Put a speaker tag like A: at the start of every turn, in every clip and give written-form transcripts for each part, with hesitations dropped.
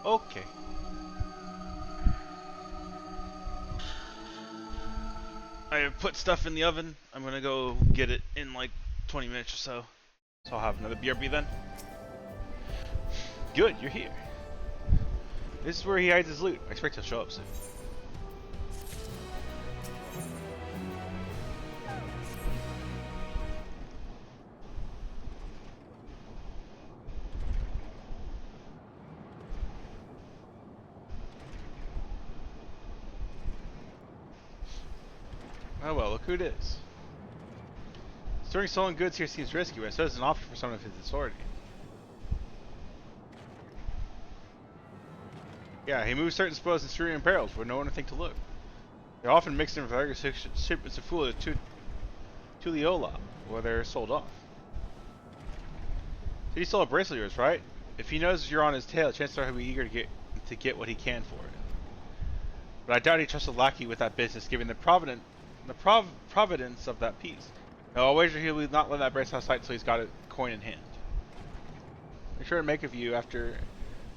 A: Okay. I have put stuff in the oven. I'm gonna go get it in like 20 minutes or so. So I'll have another BRB then. Good, you're here. This is where he hides his loot. I expect he'll show up soon. Oh well, look who it is. Storing stolen goods here seems risky, but so is an option for someone of his authority. Yeah, he moves certain spoils in Syrian barrels where no one would think to look. They're often mixed in with other shipments of food to Tuliola, where they're sold off. So he stole a bracelet of yours, right? If he knows you're on his tail, chances are he'll be eager to get what he can for it. But I doubt he trusts a lackey with that business, given the providence of that piece. No, I'll wager he'll not let that bracelet out of sight until he's got a coin in hand. Make sure to make of you after.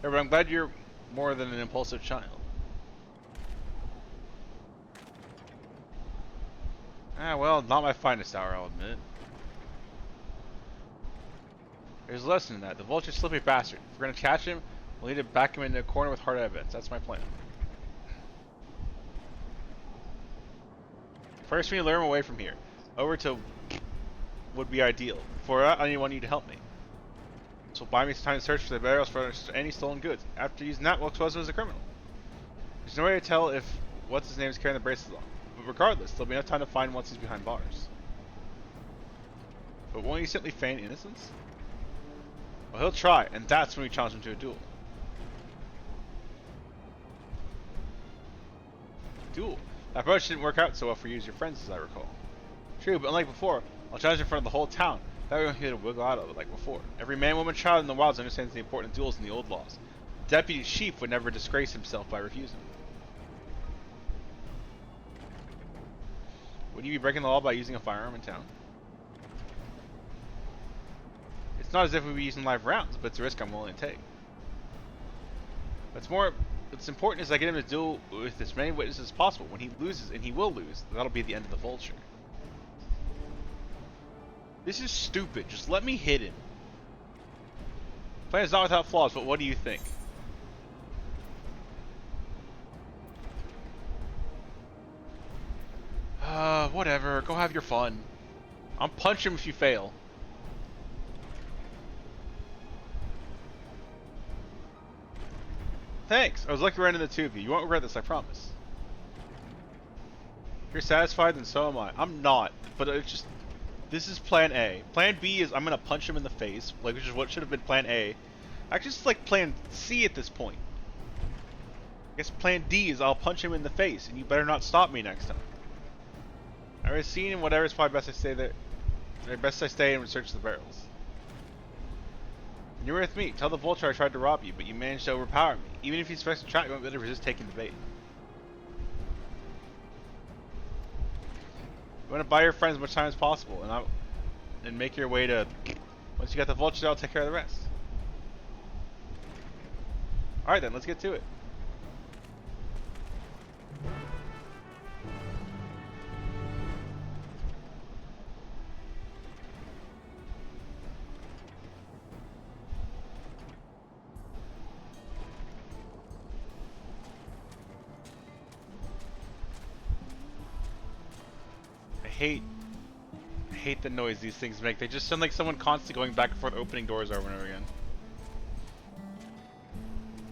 A: But I'm glad you're more than an impulsive child. Ah, well, not my finest hour, I'll admit. There's a lesson in that. The vulture's a slippery bastard. If we're gonna catch him, we'll need to back him into a corner with hard evidence. That's my plan. First, we need to lure him away from here. Over to would be ideal. For that, I want you to help me. So buy me some time to search for the barrels for any stolen goods. After using that, we'll expose him as a criminal. There's no way to tell if what's his name is carrying the bracelets on. But regardless, there'll be enough time to find once he's behind bars. But won't he simply feign innocence? Well, he'll try, and that's when we challenge him to a duel. Duel? That approach didn't work out so well for you as your friends, as I recall. True, but unlike before, I'll challenge in front of the whole town. That way we won't be able to wiggle out of it like before. Every man, woman, child in the wilds understands the importance of duels in the old laws. The deputy chief would never disgrace himself by refusing. Would you be breaking the law by using a firearm in town? It's not as if we'd be using live rounds, but it's a risk I'm willing to take. What's important is I get him to duel with as many witnesses as possible. When he loses, and he will lose, that'll be the end of the vulture. This is stupid. Just let me hit him. Plan is not without flaws, but what do you think? Whatever. Go have your fun. I'll punch him if you fail. Thanks. I was lucky right into the two of you. You won't regret this, I promise. If you're satisfied, then so am I. I'm not, but it's just... This is plan A. Plan B is I'm gonna punch him in the face, like which is what should have been plan A. Actually, it's like plan C at this point. I guess plan D is I'll punch him in the face, and you better not stop me next time. I was seen and whatever, it's probably best I stay there. Best I stay and research the barrels. You're with me. Tell the vulture I tried to rob you, but you managed to overpower me. Even if he's expects to trap, you won't be able to resist taking the bait. You want to buy your friends as much time as possible, and make your way to. Once you got the vulture, I'll take care of the rest. All right, then let's get to it. I hate the noise these things make. They just sound like someone constantly going back and forth opening doors over and over again.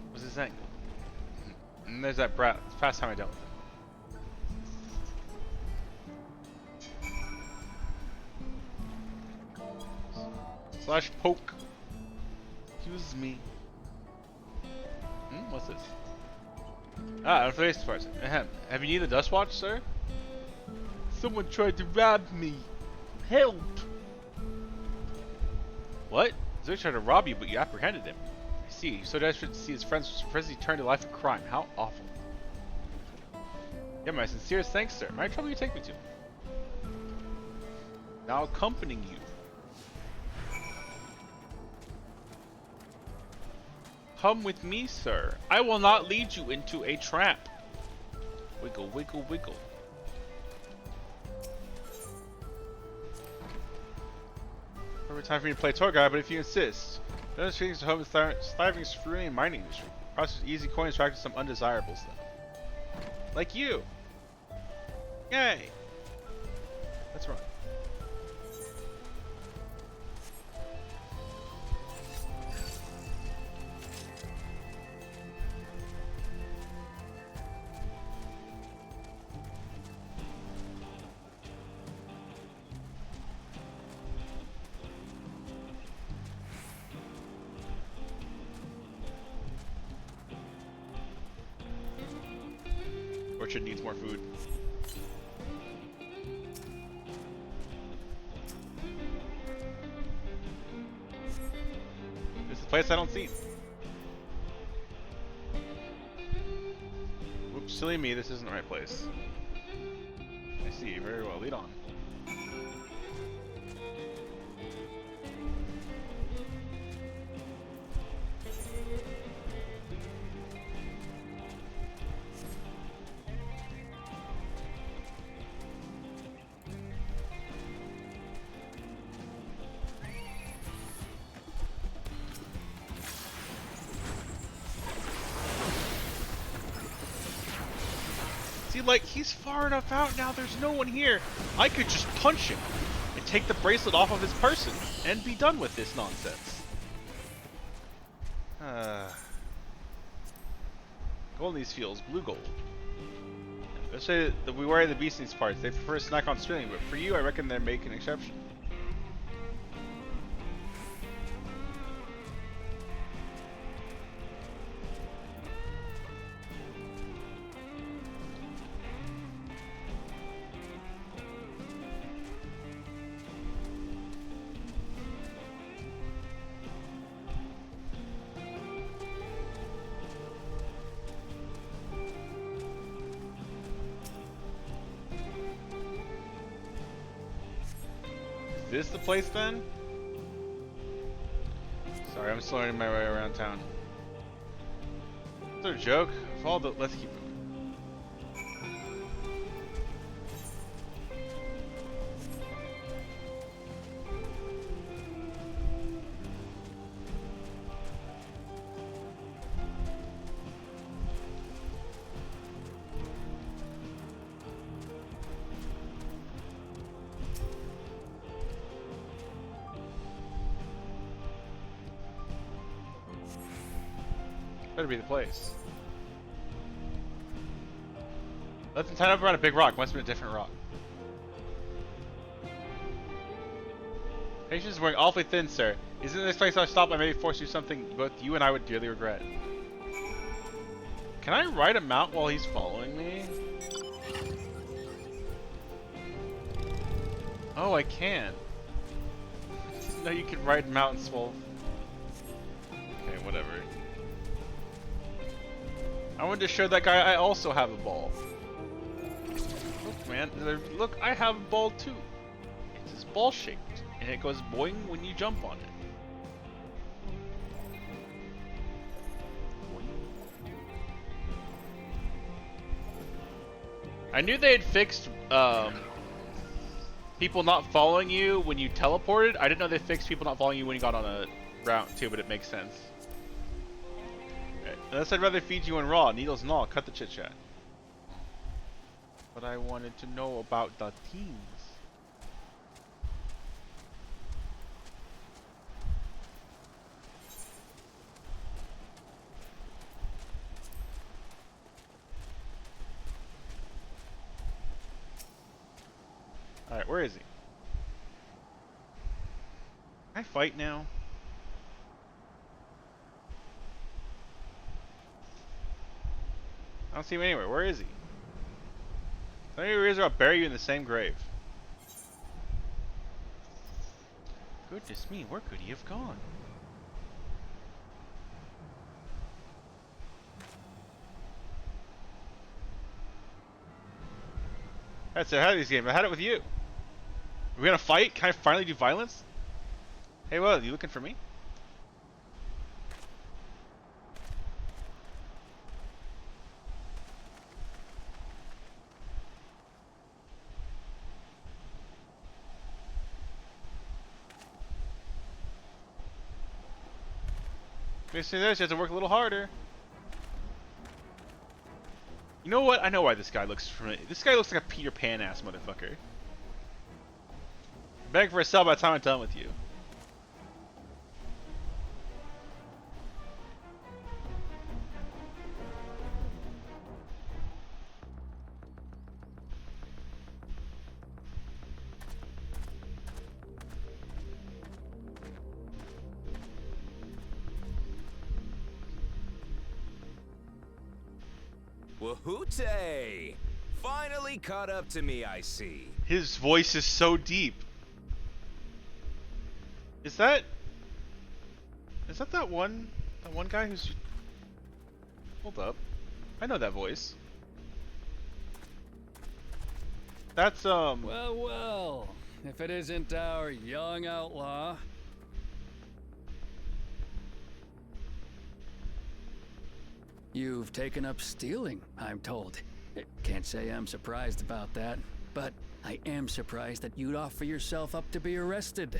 A: What's his name? And there's that brat. It's the fast time I dealt with him. Slash poke. Excuse me. What's this? Ah, unfaced parts. Ahem. Have you needed a dust watch, sir? Someone tried to rob me. Help! What? Zoe tried to rob you, but you apprehended him. I see. He's so desperate to see his friends he turned to life of crime. How awful. Yeah, my sincerest thanks, sir. My trouble you take me to. Now accompanying you. Come with me, sir. I will not lead you into a trap. Wiggle, wiggle, wiggle. Every time for me to play tour guide, but if you insist. Those feelings to home is thriving screwing and mining industry. Process easy coins attracted some undesirables though. Like you. Yay. Let's run. Orchard needs more food. This is a place I don't see. Whoops, silly me, this isn't the right place. I see, very well, lead on. See, like, he's far enough out now, there's no one here. I could just punch him and take the bracelet off of his person and be done with this nonsense. Gold in these fields, blue gold. Let's say that we wear the beast in these parts. They prefer to snack on spinning, but for you, I reckon they make an exception. Is this the place then? Sorry, I'm still learning my way around town. Is there a joke? Follow the. Let's keep moving. Better be the place. Let's tie up around a big rock. Must have been a different rock. Patience is wearing awfully thin, sir. Isn't this place I stop? I may force you something both you and I would dearly regret. Can I ride him out while he's following me? Oh, I can. No, you can ride mountains while. Okay, whatever. I wanted to show that guy I also have a ball. Look, man. Look, I have a ball too. It's just ball shaped, and it goes boing when you jump on it. I knew they had fixed people not following you when you teleported. I didn't know they fixed people not following you when you got on a route too, but it makes sense. Unless I'd rather feed you in raw, needles and all, cut the chit chat. But I wanted to know about the teams. Alright, where is he? Can I fight now? I don't see him anywhere. Where is he? Tell me where he is or I'll bury you in the same grave. Goodness me, where could he have gone? That's it. I had these games. I had it with you. Are we gonna fight? Can I finally do violence? Hey, well, you looking for me? Basically, this you have to work a little harder. You know what? I know why this guy looks familiar. This guy looks like a Peter Pan ass motherfucker. Beg for a sub by the time I'm done with you.
B: Wahoote! Finally caught up to me, I see.
A: His voice is so deep. Is that that one guy who's... Hold up. I know that voice. That's
C: Well, if it isn't our young outlaw. You've taken up stealing, I'm told. Can't say I'm surprised about that, but I am surprised that you'd offer yourself up to be arrested.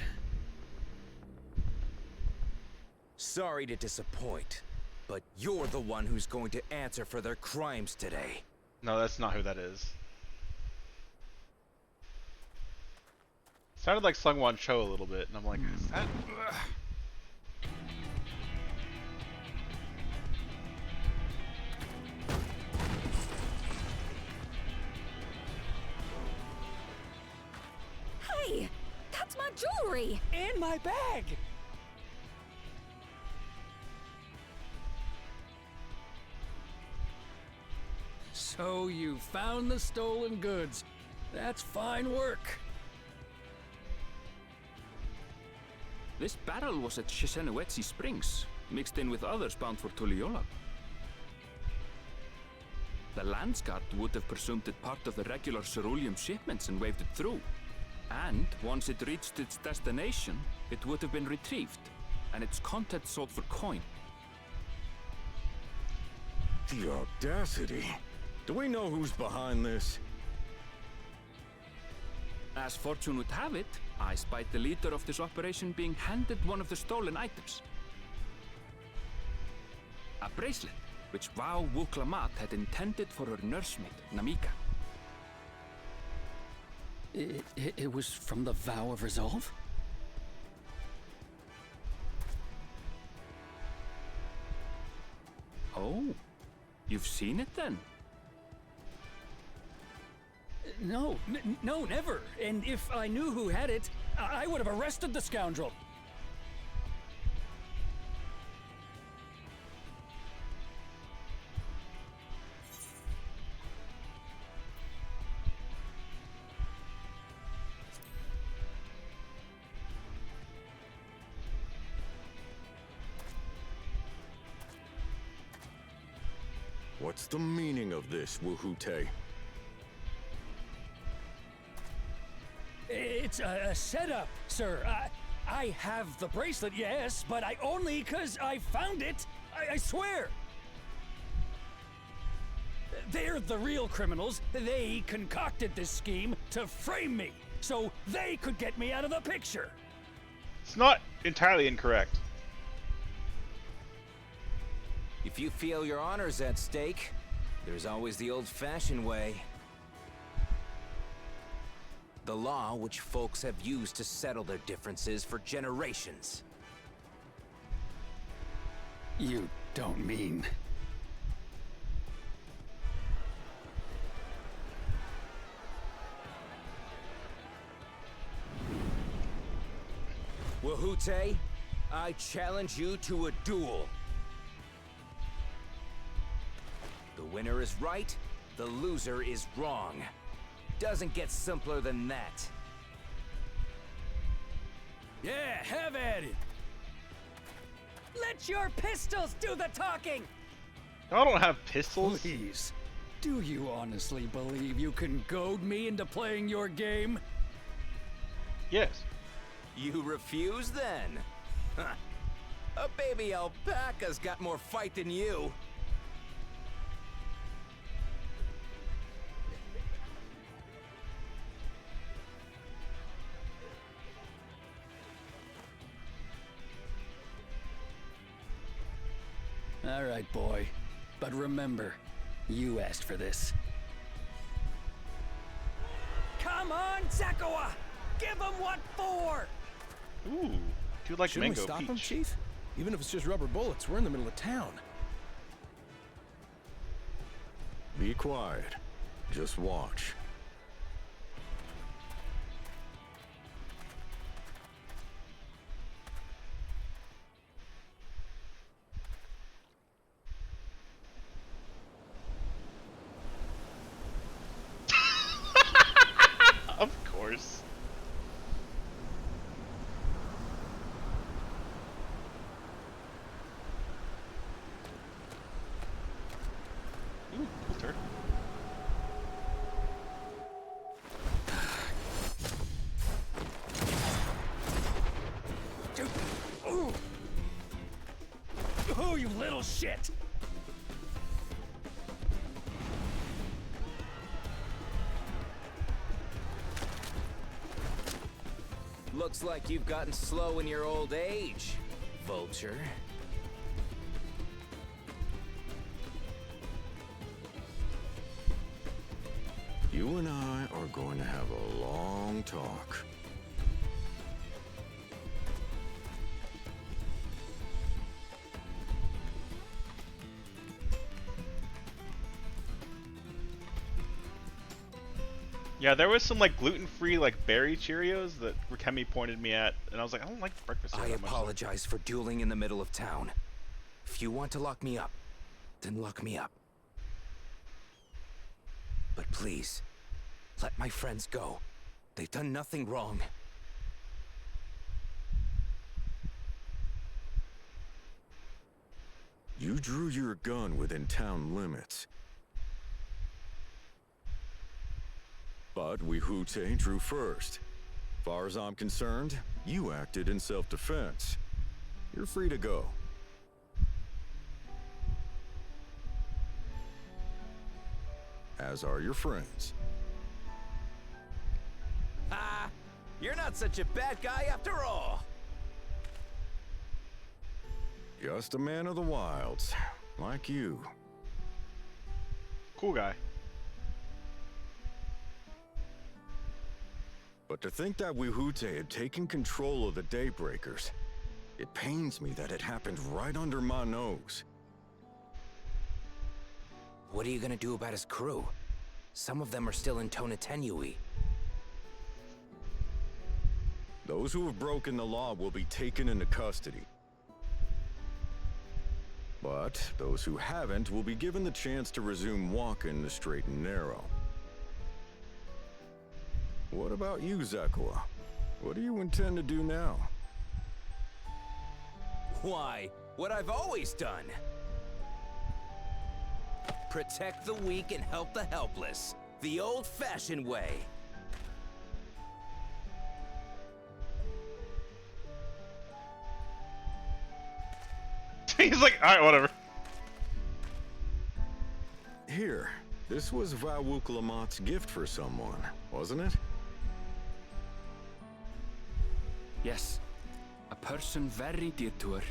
B: Sorry to disappoint, but you're the one who's going to answer for their crimes today.
A: No, that's not who that is. Sounded like Sungwon Cho a little bit, and I'm like, is that...
D: Hey, that's my jewelry!
C: In my bag! So you found the stolen goods. That's fine work.
E: This barrel was at Shisenuetsi Springs, mixed in with others bound for Tuliyola. The Landsguard would have presumed it part of the regular ceruleum shipments and waved it through. And once it reached its destination, it would have been retrieved, and its contents sold for coin.
F: The audacity. Do we know who's behind this?
E: As fortune would have it, I spied the leader of this operation being handed one of the stolen items. A bracelet, which Vau Wuklamat had intended for her nursemaid, Namika.
C: It was from the Vow of Resolve?
E: Oh, you've seen it then?
C: No, no, never. And if I knew who had it, I would have arrested the scoundrel.
F: What's the meaning of this, Wahoote?
C: It's a setup, sir. I have the bracelet, yes, but I only 'cause I found it. I swear. They're the real criminals. They concocted this scheme to frame me, so they could get me out of the picture.
A: It's not entirely incorrect.
B: If you feel your honor's at stake, there's always the old-fashioned way. The law which folks have used to settle their differences for generations.
C: You don't mean...
B: Wahoote, I challenge you to a duel. The winner is right, the loser is wrong. Doesn't get simpler than that.
C: Yeah, have at it.
D: Let your pistols do the talking!
A: I don't have pistols.
C: Please, do you honestly believe you can goad me into playing your game?
A: Yes.
B: You refuse then? Huh. A baby alpaca's got more fight than you.
C: All right, boy. But remember, you asked for this.
D: Come on, Zakawa! Give him what for!
A: Ooh, do you like
G: Shouldn't
A: mango
G: we stop
A: peach?
G: him, Chief? Even if it's just rubber bullets, we're in the middle of town.
F: Be quiet. Just watch.
A: Of course. Ooh, cool turret.
D: Oh, you little shit!
B: Looks like you've gotten slow in your old age, Vulture.
F: You and I are going to have a long talk.
A: Yeah, there was some like gluten-free like berry Cheerios that Rikemi pointed me at, and I was like, I don't like breakfast cereal
B: I
A: that much.
B: apologize for dueling in the middle of town. If you want to lock me up, then lock me up. But please, let my friends go. They've done nothing wrong.
F: You drew your gun within town limits. But Wihute drew first. Far as I'm concerned, you acted in self-defense. You're free to go. As are your friends.
B: Ah, you're not such a bad guy after all.
F: Just a man of the wilds, like you.
A: Cool guy.
F: But to think that Wihute had taken control of the Daybreakers, it pains me that it happened right under my nose.
B: What are you gonna do about his crew? Some of them are still in Tonatenui.
F: Those who have broken the law will be taken into custody. But those who haven't will be given the chance to resume walking the straight and narrow. What about you, Zakawa? What do you intend to do now?
B: Why, what I've always done. Protect the weak and help the helpless. The old-fashioned way.
A: He's like, alright, whatever.
F: Here, this was Vawuklamat's gift for someone, wasn't it?
E: Yes, a person very dear to her.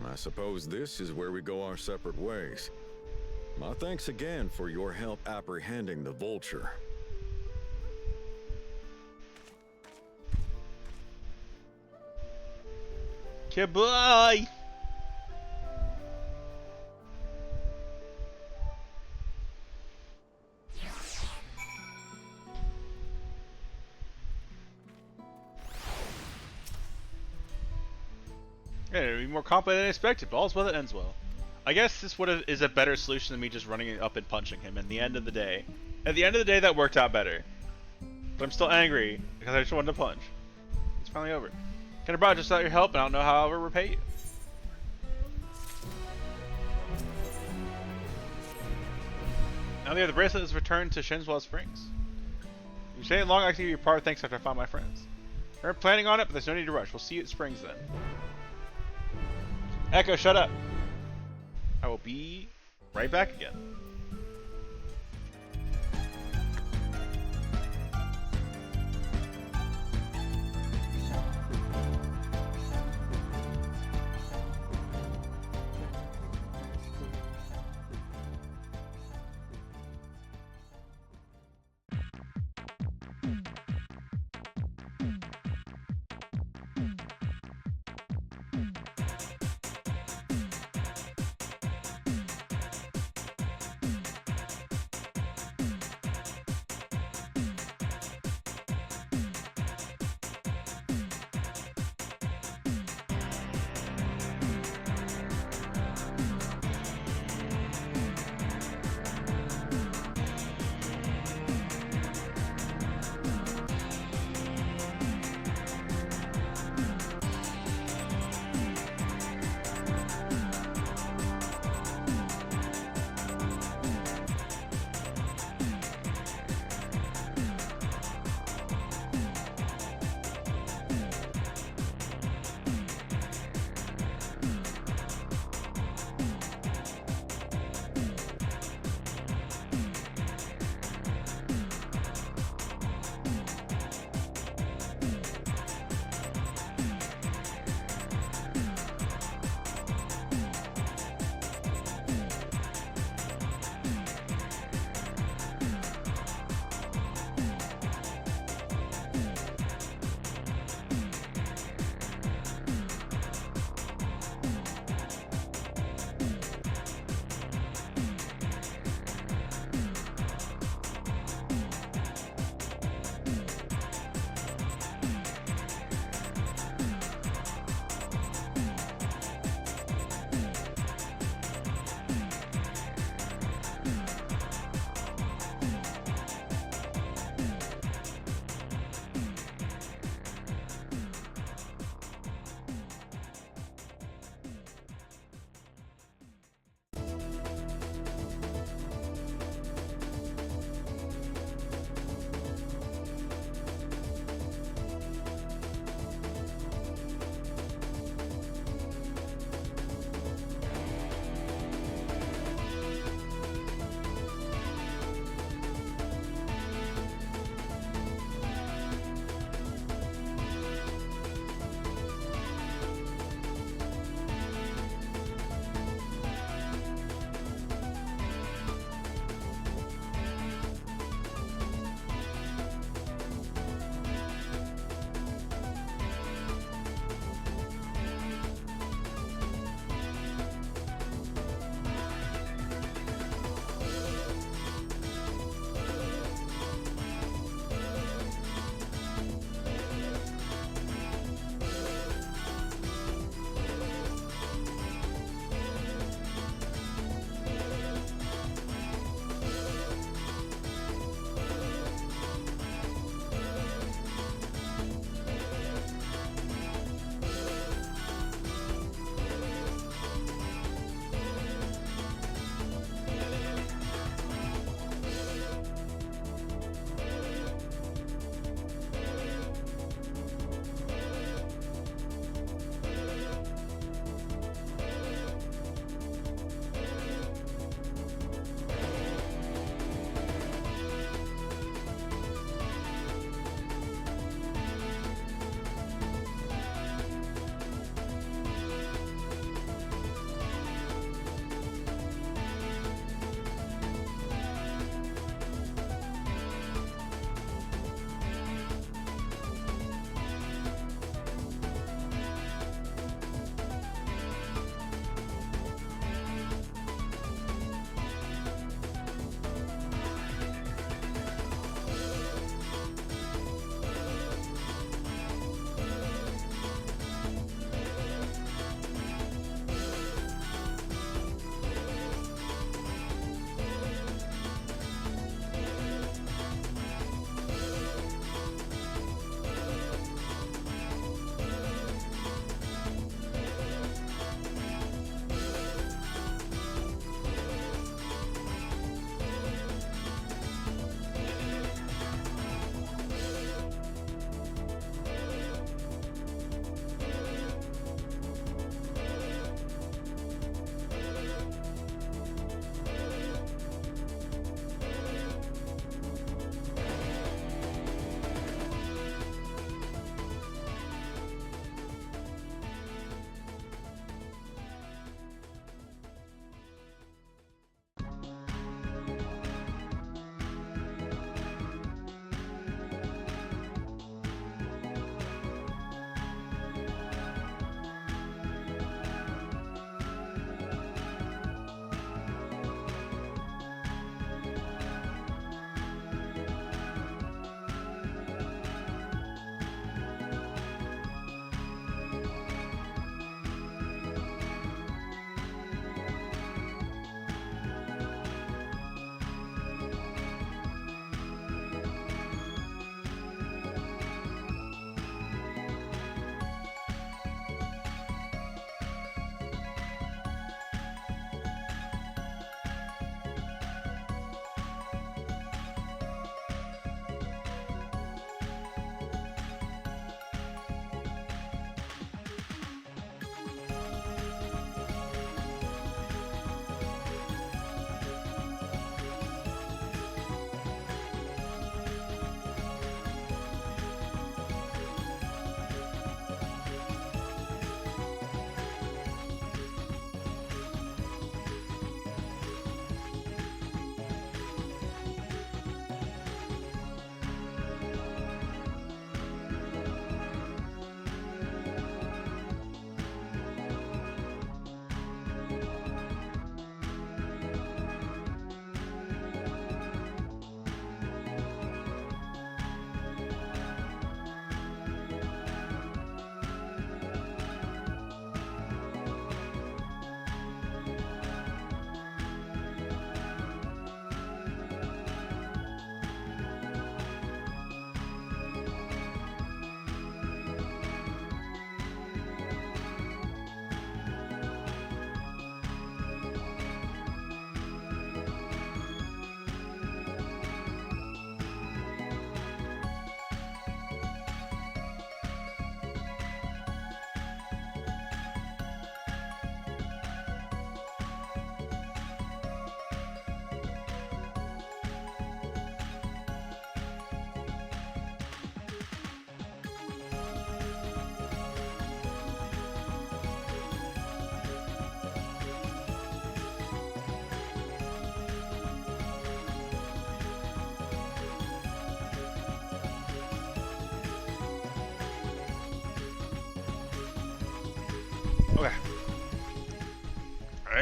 F: I suppose this is where we go our separate ways. My thanks again for your help apprehending the Vulture.
A: Goodbye. Yeah, it'd be more complicated than expected, but all's well that ends well. I guess this is a better solution than me just running up and punching him at the end of the day. At the end of the day, that worked out better. But I'm still angry because I just wanted to punch. It's finally over. Kind of brought just without your help, and I don't know how I'll ever repay you. Now the bracelet is returned to Shinswell Springs. You stay long, I can give you part thanks after I found my friends. We're planning on it, but there's no need to rush. We'll see you at Springs then. Echo, shut up. I will be right back again.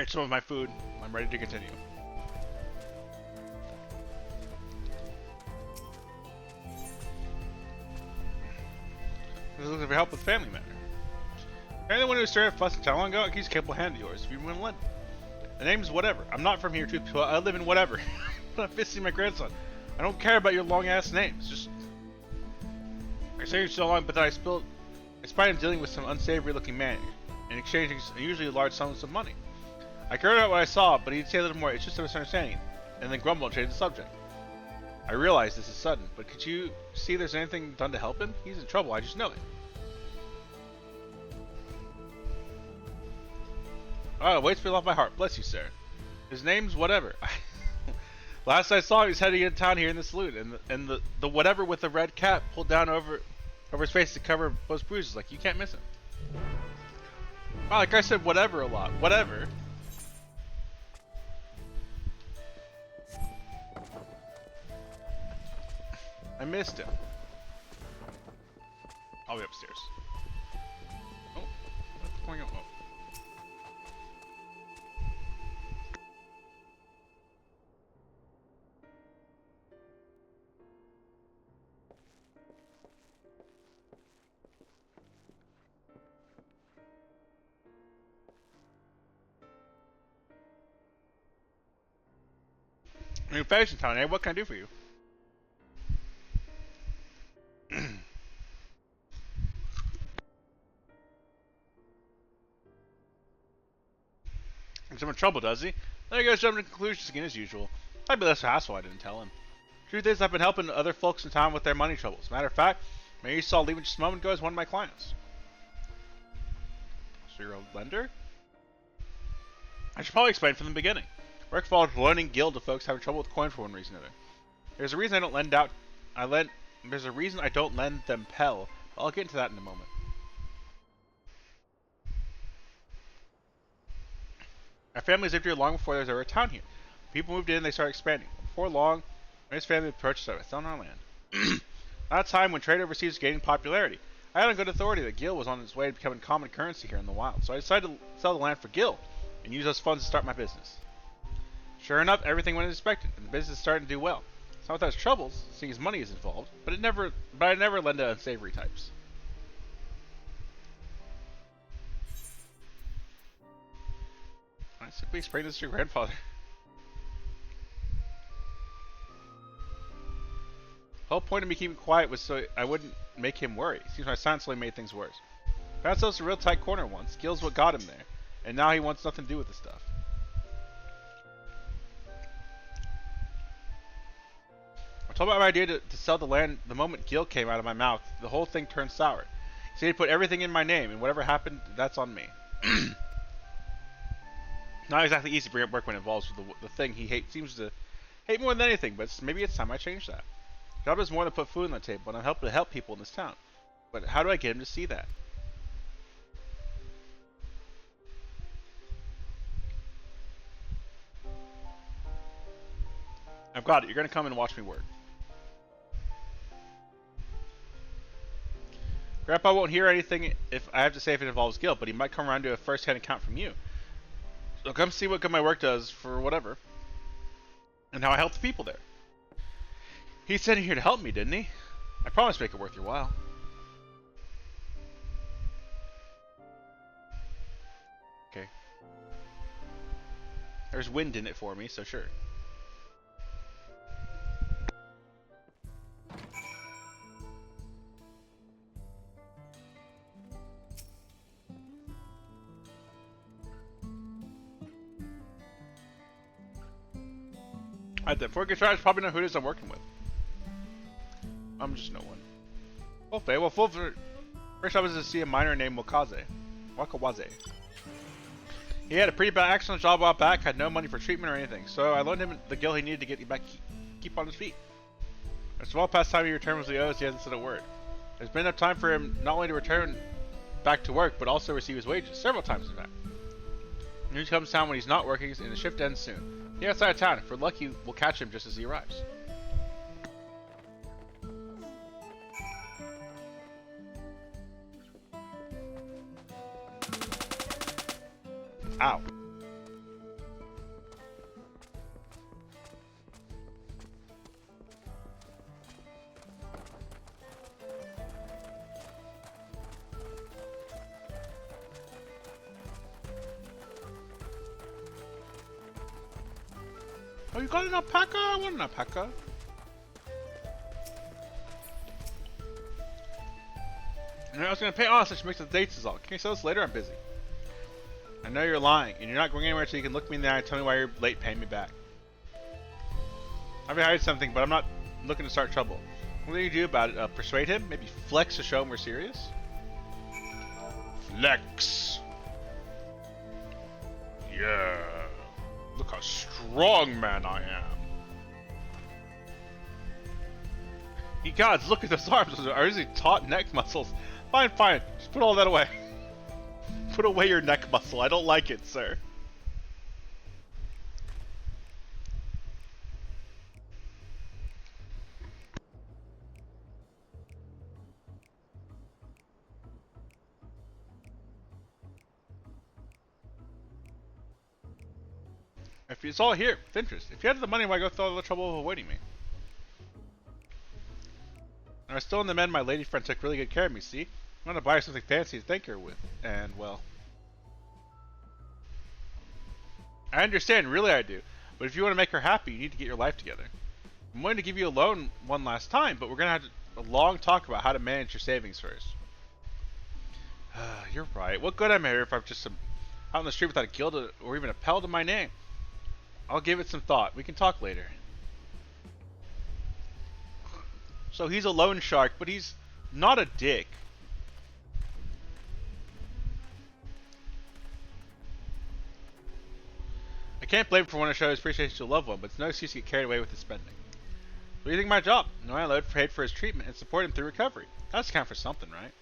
A: Finish some of my food. I'm ready to continue. This is looking for help with family matter. You're the one who started fussing so long ago. I can use a capable hand of yours if you want to lend. The name's whatever. I'm not from here, too. I live in whatever. I'm visiting my grandson. I don't care about your long-ass names. Just... I say you're so long, but then I spied him dealing with some unsavory-looking man and exchanging usually large sums of money. I cared about what I saw, but he'd say a little more. It's just a misunderstanding, and then grumble and change the subject. I realize this is sudden, but could you see if there's anything done to help him? He's in trouble. I just know it. Oh, weights fell off my heart. Bless you, sir. His name's whatever. Last I saw him, he's heading into town here in the saloon, and the whatever with the red cap pulled down over his face to cover those bruises. Like, you can't miss him. Wow, like I said whatever a lot. Whatever. I missed him. I'll be upstairs. Oh, what's going on? Oh. New fashion town, eh? What can I do for you? He's in trouble, does he? There he goes, jumping to conclusions again as usual. I'd be less hassle I didn't tell him. Truth is, I've been helping other folks in town with their money troubles. Matter of fact, maybe you saw leaving just a moment ago as one of my clients. So you're a lender? I should probably explain from the beginning. Work followed a learning guild of folks having trouble with coin for one reason or another. There's a reason I don't lend out. There's a reason I don't lend them Pell. But I'll get into that in a moment. Our families lived here long before there was ever a town here. People moved in and they started expanding. Before long, his family approached us selling our land. At a time when trade overseas was gaining popularity, I had on good authority that Gil was on its way to becoming common currency here in the wild. So I decided to sell the land for Gil and use those funds to start my business. Sure enough, everything went as expected, and the business is starting to do well. It's not without its troubles, seeing as money is involved, but I never lend to unsavory types. I simply explained this to your grandfather. The whole point of me keeping quiet was so I wouldn't make him worry. Seems my silence only made things worse. Found himself in a real tight corner once. Gil's what got him there, and now he wants nothing to do with the stuff. I told him about my idea to sell the land the moment Gil came out of my mouth. The whole thing turned sour. He said he'd put everything in my name, and whatever happened, that's on me. Not exactly easy to bring up work when it involves the thing he seems to hate more than anything, but maybe it's time I change that. Job is more than put food on the table, and I'm helping to help people in this town. But how do I get him to see that? I've got it. You're going to come and watch me work. Grandpa won't hear anything if I have to say if it involves Gil, but he might come around to a first-hand account from you. So come see what good my work does for whatever. And how I help the people there. He's sitting here to help me, didn't he? I promise to make it worth your while. Okay. There's wind in it for me, so sure. Alright then, before we get started, I probably know who it is I'm working with. I'm just no one. Okay, well, first I was to see a miner named Wakawaze. He had a pretty bad accident job a while back, had no money for treatment or anything, so I loaned him the gil he needed to get back, keep on his feet. It's well past time he returned with the owes, he hasn't said a word. There's been enough time for him not only to return back to work, but also receive his wages, several times in fact. He comes down when he's not working, and the shift ends soon. He's outside of town. If we're lucky, we'll catch him just as he arrives. Ow. Oh, you got an alpaca? I want an alpaca. And I was gonna pay off such mix of dates is all. Can you sell this later? I'm busy. I know you're lying, and you're not going anywhere until you can look me in the eye and tell me why you're late paying me back. I've hired something, but I'm not looking to start trouble. What do you do about it? Persuade him? Maybe flex to show him we're serious? Flex. Yeah. Look how strong man I am. Ye gods, look at those arms. Are these taut neck muscles? Fine, fine. Just put all that away. Put away your neck muscle. I don't like it, sir. If it's all here, with interest. If you had the money, why go through all the trouble of avoiding me? And I still in the men my lady friend took really good care of me, see? I'm gonna buy her something fancy to thank her with. And, well... I understand, really I do. But if you want to make her happy, you need to get your life together. I'm willing to give you a loan one last time, but we're gonna have a long talk about how to manage your savings first. You're right. What good am I here if I'm just out on the street without a guild or even a pell to my name? I'll give it some thought. We can talk later. So he's a loan shark, but he's not a dick. I can't blame him for wanting to show his appreciation to a loved one, but it's no excuse to get carried away with his spending. What do you think of my job? No, I load paid for his treatment and support him through recovery. That's count for something, right?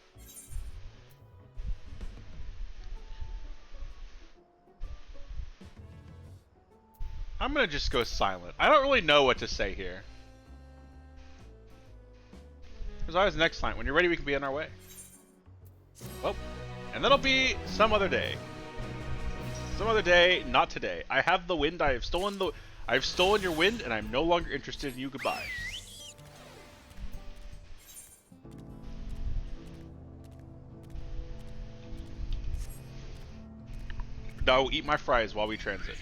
A: I'm gonna just go silent. I don't really know what to say here. There's always next time. When you're ready, we can be on our way. Oh, and that'll be some other day. Some other day, not today. I have the wind. I have stolen your wind, and I'm no longer interested in you. Goodbye. No, eat my fries while we transit.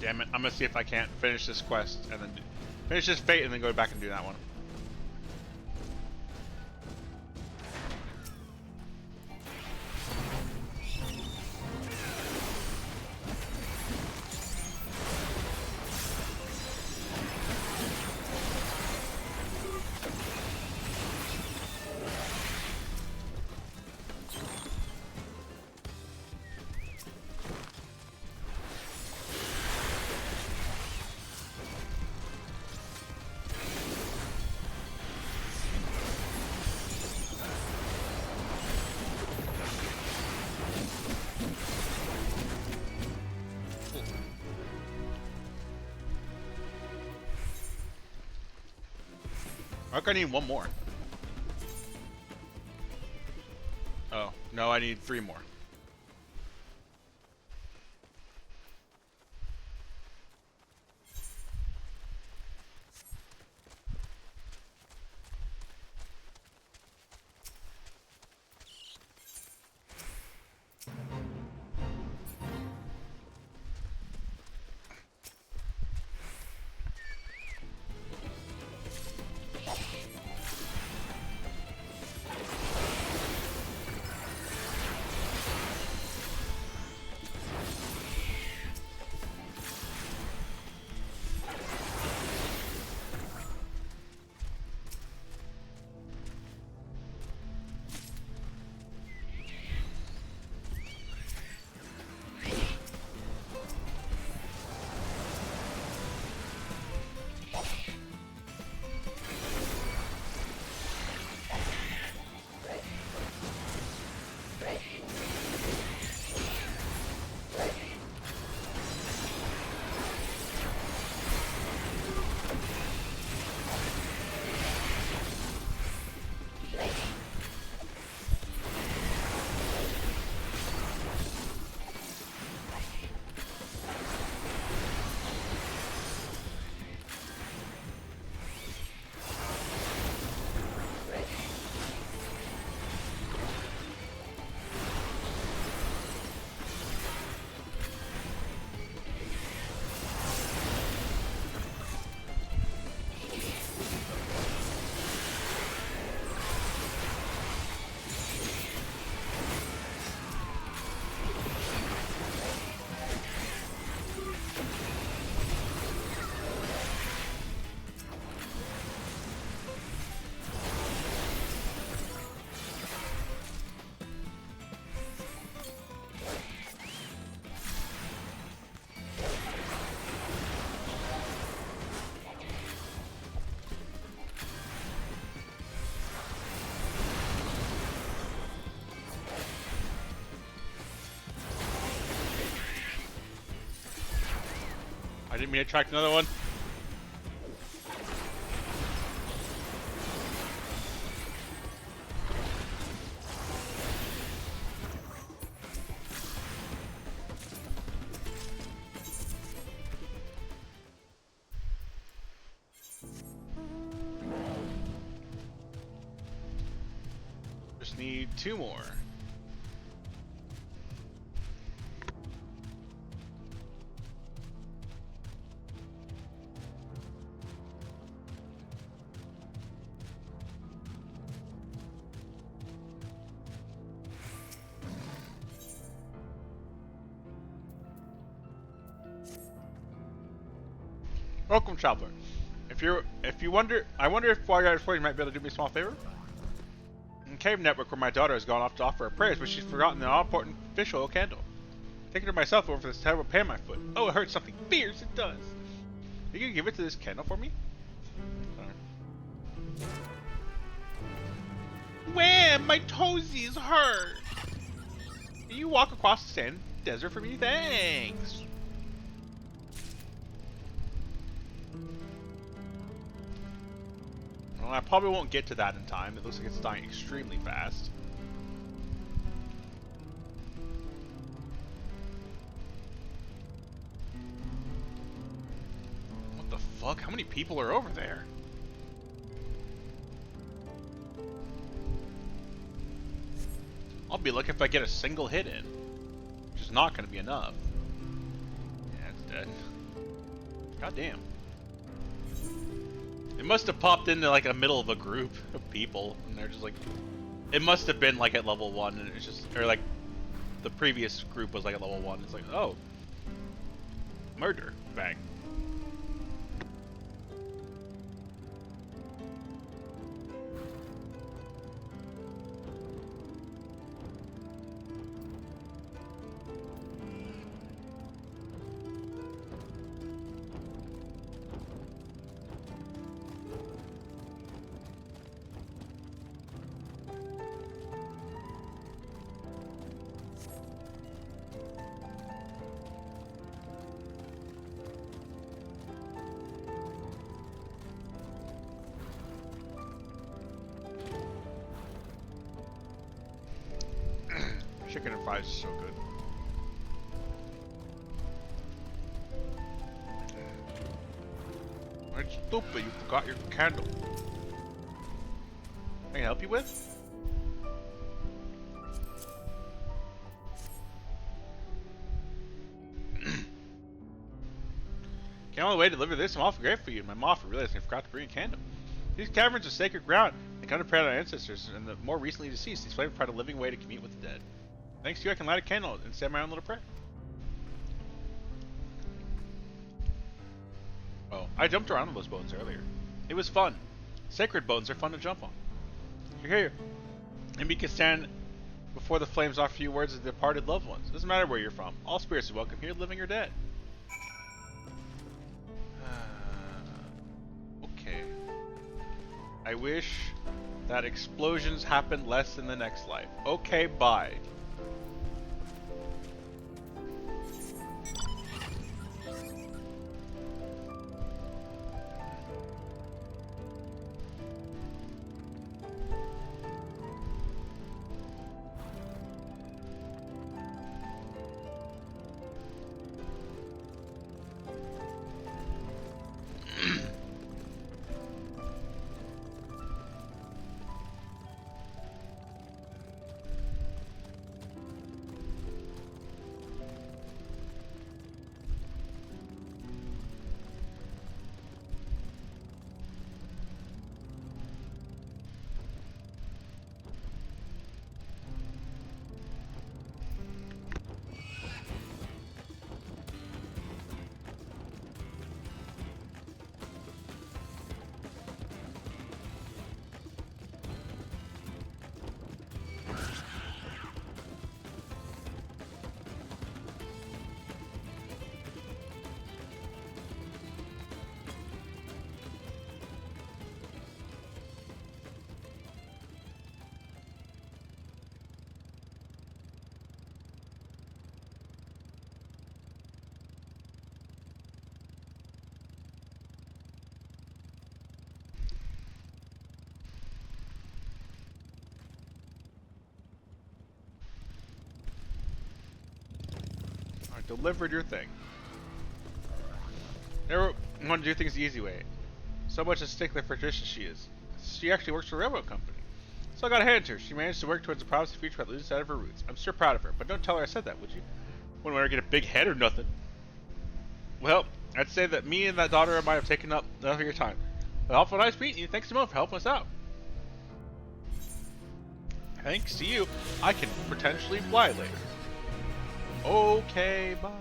A: Damn it, I'm gonna see if I can't finish this quest and then finish this fate and then go back and do that one. I think I need one more. Oh, no, I need 3 more. I didn't mean to attract another one. Just need 2 more. Welcome, traveler. If you wonder, I wonder if while you're at you might be able to do me a small favor. In Cave Network, where my daughter has gone off to offer her prayers, but she's forgotten the all-important fish oil candle. Taking her myself over for this terrible pain in my foot. Oh, it hurts something fierce. It does. Are you gonna give it to this candle for me? Sorry. Wham! My toesies hurt. Can you walk across the sand desert for me? Thanks. Well, I probably won't get to that in time. It looks like it's dying extremely fast. What the fuck? How many people are over there? I'll be lucky if I get a single hit in. Which is not going to be enough. Yeah, it's dead. God damn. It must have popped into like the middle of a group of people, and they're just like, it must have been like at level 1, and it's just, or like, the previous group was like at level 1. It's like, oh, murder, bang. Chicken and fries is so good. It's stupid, you forgot your candle. Can I help you with? Came all the way to deliver this. I'm awfully grateful for you and my mom for realizing I forgot to bring a candle. These caverns are sacred ground. They kind of pride on our ancestors and the more recently deceased. These flavors provide a living way to commune with the dead. Thanks to you, I can light a candle and say my own little prayer. Oh, I jumped around on those bones earlier. It was fun. Sacred bones are fun to jump on. You're here. And we can stand before the flames offer you words of departed loved ones. It doesn't matter where you're from. All spirits are welcome here, living or dead. Okay. I wish that explosions happened less in the next life. Okay, bye. delivered your thing. Never want to do things the easy way. So much a stickler for tradition she is. She actually works for a railroad company. So I got a hand to her. She managed to work towards a promising future without losing sight of her roots. I'm sure proud of her, but don't tell her I said that, would you? Wouldn't want her to get a big head or nothing. Well, I'd say that me and that daughter might have taken up enough of your time. But awful nice meeting you. Thanks, Simone, for helping us out. Thanks to you, I can potentially fly later. Okay, bye.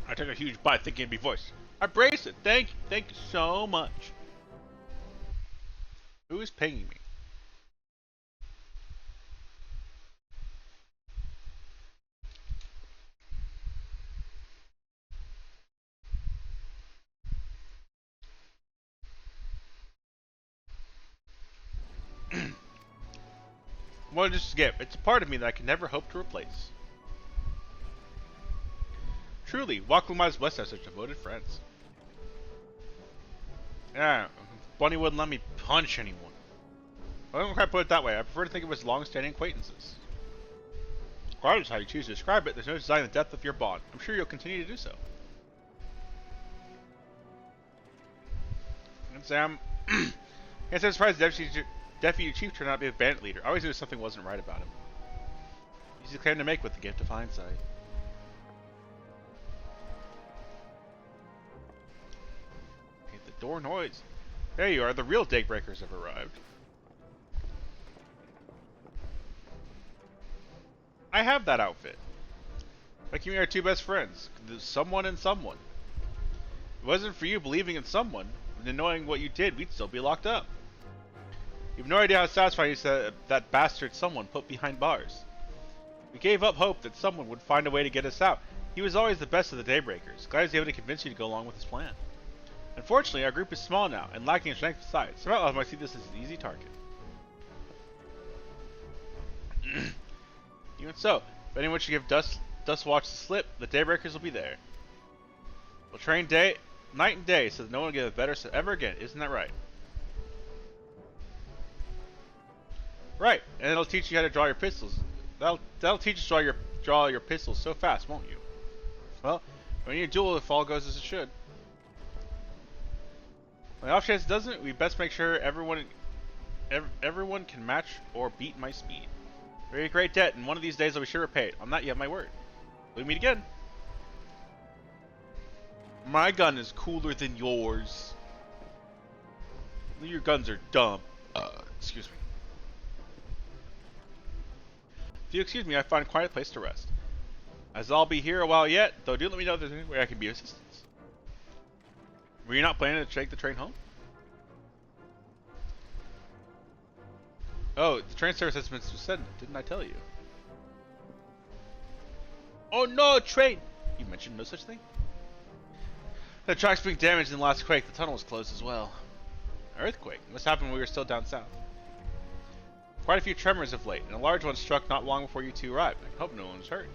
A: I took a huge bite thinking it'd be voiced. I brace it. Thank you so much. Who is paying me? Well, just skip. It's a part of me that I can never hope to replace. Truly, Wakulma is blessed to have such devoted friends. Yeah, Bunny wouldn't let me punch anyone. I don't quite put it that way. I prefer to think of it as long-standing acquaintances. Regardless of how you choose to describe it, there's no denying the depth of your bond. I'm sure you'll continue to do so. And Sam, can't say I'm surprised the Deputy Chief turned out to be a bandit leader. I always knew something wasn't right about him. Easy claim to make with the gift of hindsight. Hate the door noise. There you are, the real Daybreakers have arrived. I have that outfit. Like you and me are two best friends. Someone and someone. If it wasn't for you believing in someone, and knowing what you did, we'd still be locked up. You have no idea how satisfying you said that bastard someone put behind bars. We gave up hope that someone would find a way to get us out. He was always the best of the Daybreakers. Glad he was able to convince you to go along with his plan. Unfortunately, our group is small now, and lacking in strength besides. Some outlaws might see this as an easy target. Even so, if anyone should give Dust Watch the slip, the Daybreakers will be there. We'll train night and day so that no one will get a better set ever again. Isn't that right? Right, and it'll teach you how to draw your pistols. That'll teach us to draw your pistols so fast, won't you? Well, when you duel, if all goes as it should. On the off chance it doesn't, we best make sure everyone can match or beat my speed. Very great debt, and one of these days I'll be sure to pay it. On that, you have my word. We meet again. My gun is cooler than yours. Your guns are dumb. Excuse me. If you excuse me, I find a quiet place to rest. As I'll be here a while yet, though do let me know if there's any way I can be of assistance. Were you not planning to take the train home? Oh, the train service has been suspended. Didn't I tell you? Oh no, train! You mentioned no such thing? The track's being damaged in the last quake. The tunnel was closed as well. Earthquake? Must happen when we were still down south. Quite a few tremors of late, and a large one struck not long before you two arrived. I hope no one was hurt.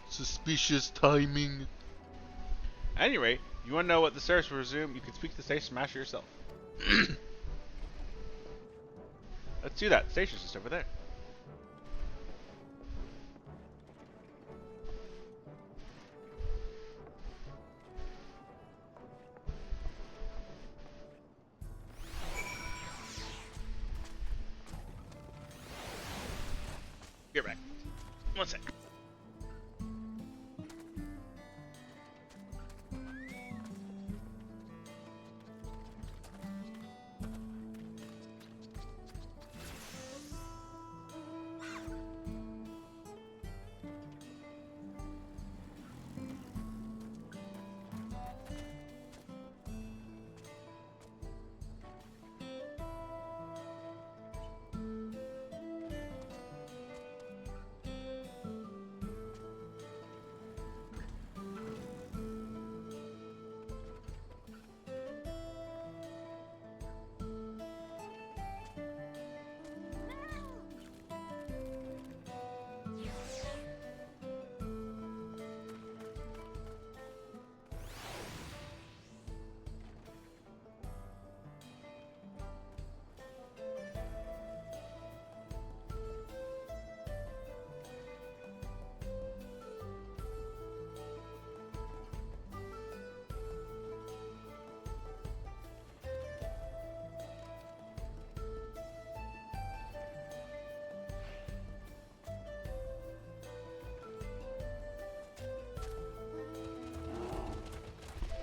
A: Suspicious timing. At any rate, if you want to know what the service will resume, you can speak to the station master yourself. Let's do that. Station's just over there. Get back. One sec.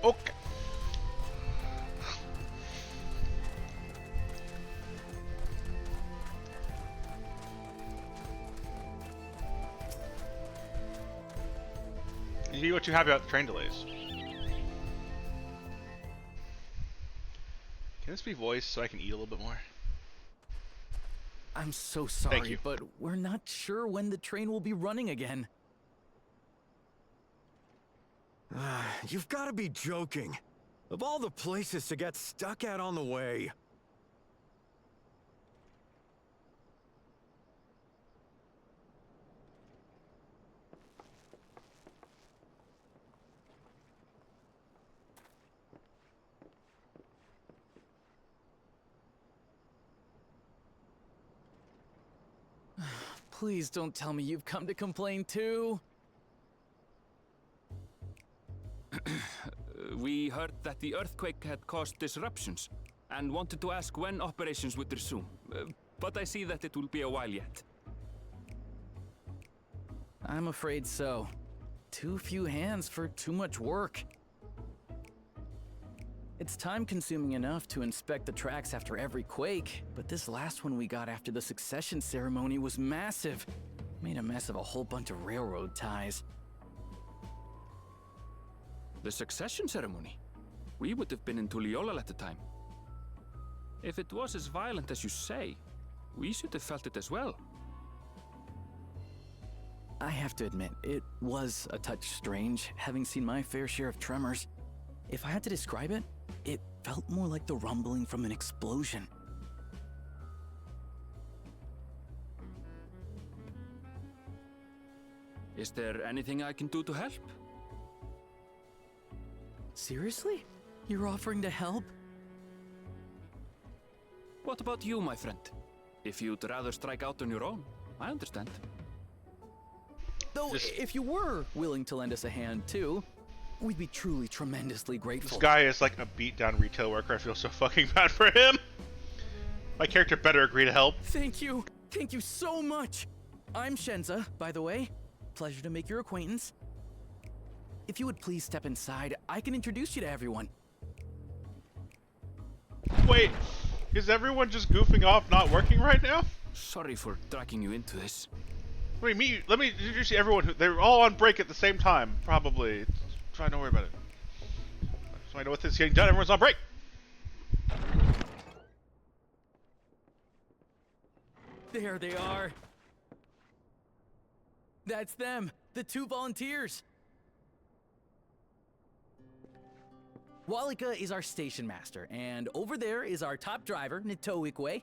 A: Okay. You what you have about the train delays. Can this be voiced so I can eat a little bit more?
H: I'm so
A: Thank
H: sorry,
A: you.
H: but we're not sure when the train will be running again.
F: You've got to be joking. Of all the places to get stuck at on the way.
H: Please don't tell me you've come to complain too.
E: We heard that the earthquake had caused disruptions and wanted to ask when operations would resume. But I see that it will be a while yet.
H: I'm afraid so. Too few hands for too much work. It's time-consuming enough to inspect the tracks after every quake, but this last one we got after the succession ceremony was massive. Made a mess of a whole bunch of railroad ties.
E: The succession ceremony? We would have been in Tuliolal at the time. If it was as violent as you say, we should have felt it as well.
H: I have to admit, it was a touch strange, having seen my fair share of tremors. If I had to describe it, it felt more like the rumbling from an explosion.
E: Is there anything I can do to help?
H: Seriously? You're offering to help?
E: What about you, my friend? If you'd rather strike out on your own, I understand.
H: Though, if you were willing to lend us a hand too, we'd be truly tremendously grateful.
A: This guy is like a beat-down retail worker. I feel so fucking bad for him. My character better agree to help.
H: Thank you. Thank you so much. I'm Shenza, by the way. Pleasure to make your acquaintance. If you would please step inside, I can introduce you to everyone.
A: Wait, is everyone just goofing off, not working right now?
E: Sorry for dragging you into this.
A: Wait, let me introduce you to everyone. They're all on break at the same time, probably. It's fine, don't worry about it. So I know what this is getting done. Everyone's on break.
H: There they are. That's them, the two volunteers. Walika is our station master, and over there is our top driver, Nitoikwe.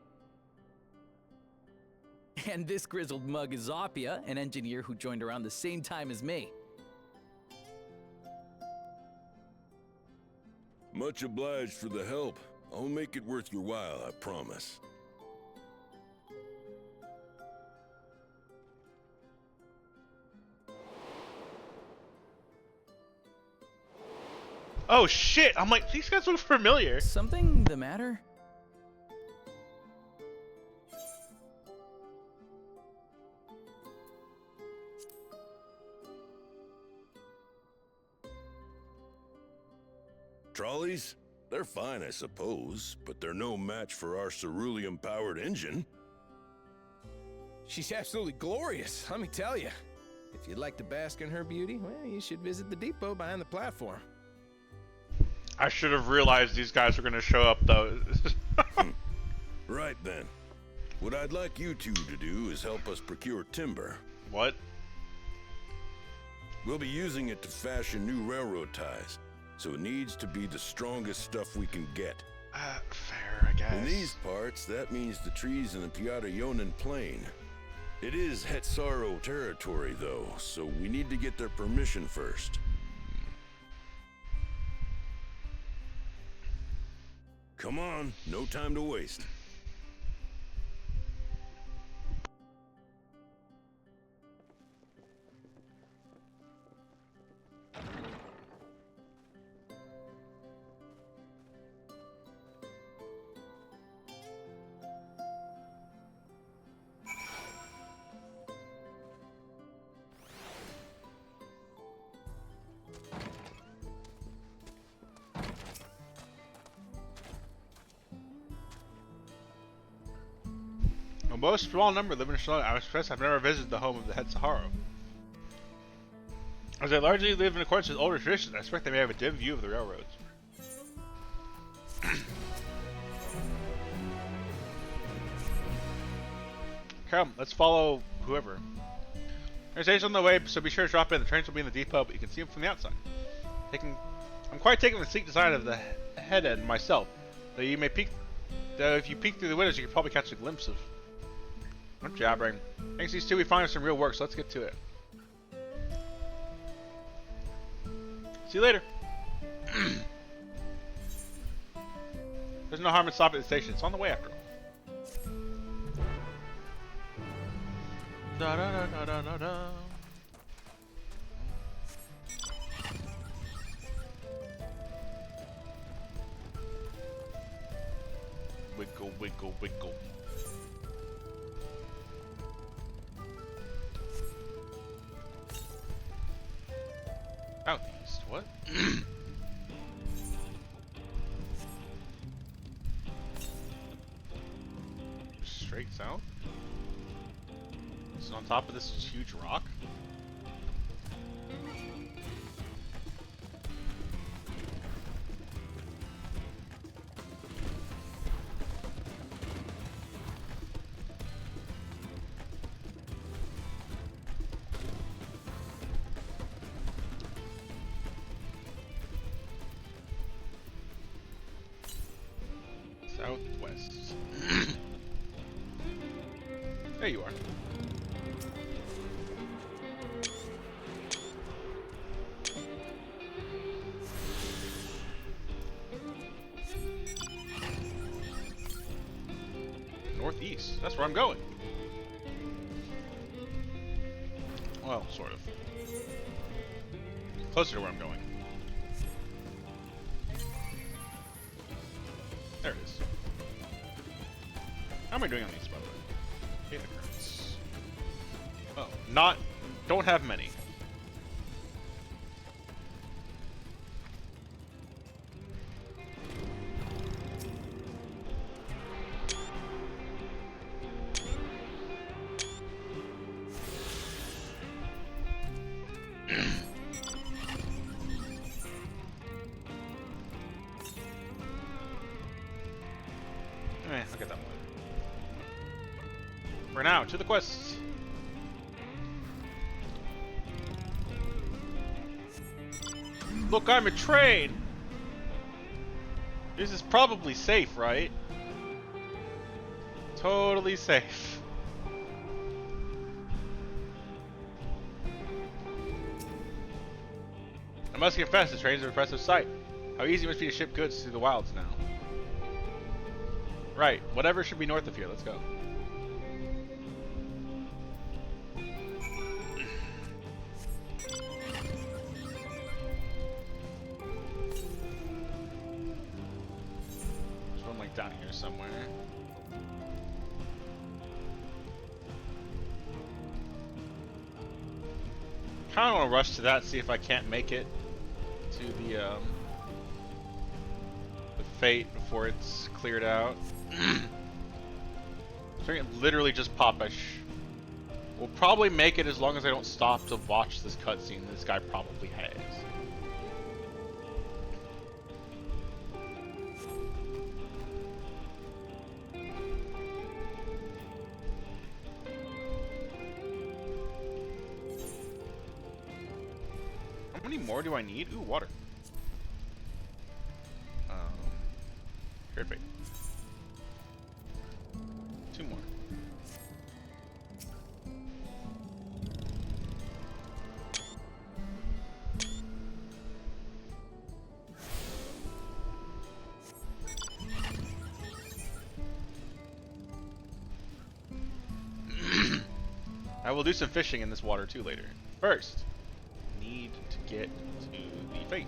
H: And this grizzled mug is Zopia, an engineer who joined around the same time as me.
I: Much obliged for the help. I'll make it worth your while, I promise.
A: Oh shit! I'm like, these guys look familiar.
H: Something the matter?
I: Trolleys? They're fine, I suppose, but they're no match for our cerulean-powered engine.
G: She's absolutely glorious, let me tell you. If you'd like to bask in her beauty, well, you should visit the depot behind the platform.
A: I should have realized these guys were gonna show up though.
I: Right then. What I'd like you two to do is help us procure timber.
A: What?
I: We'll be using it to fashion new railroad ties, so it needs to be the strongest stuff we can get.
A: Fair, I guess.
I: In these parts, that means the trees in the Piata Yonan Plain. It is Hetsaro territory, though, so we need to get their permission first. Come on, no time to waste.
A: A most small number live in Charlotte. I express I've never visited the home of the head Sahara. As they largely live in accordance with older traditions, I expect they may have a dim view of the railroads. Come, let's follow whoever. There's agents on the way, so be sure to drop in. The trains will be in the depot, but you can see them from the outside. I'm quite taken with the sleek design of the head end myself. Though you may peek, if you peek through the windows, you can probably catch a glimpse of. I'm jabbering. Thanks to these two, we find some real work, so let's get to it. See you later. There's no harm in stopping at the station. It's on the way after all. Da da da da da da. Wiggle, wiggle, wiggle. Southeast, what? Straight south? Is it on top of this huge rock? Southwest. There you are. Northeast. That's where I'm going. Well, sort of. Closer to where I'm going. There it is. How am I doing on these, by the way? Data currents. Oh, don't have many. I'll get that one. For now, to the quests. Look, I'm a train! This is probably safe, right? Totally safe. I must confess, the train's an impressive sight. How easy it must be to ship goods through the wilds now. Right, whatever should be north of here, let's go. There's one like down here somewhere. Kinda wanna rush to that, see if I can't make it to the fate before it's cleared out. So literally just popish. We'll probably make it as long as I don't stop to watch this cutscene this guy probably has. How many more do I need? Ooh, water. Great bait. 2 more. I will do some fishing in this water too later. First, need to get to the fate.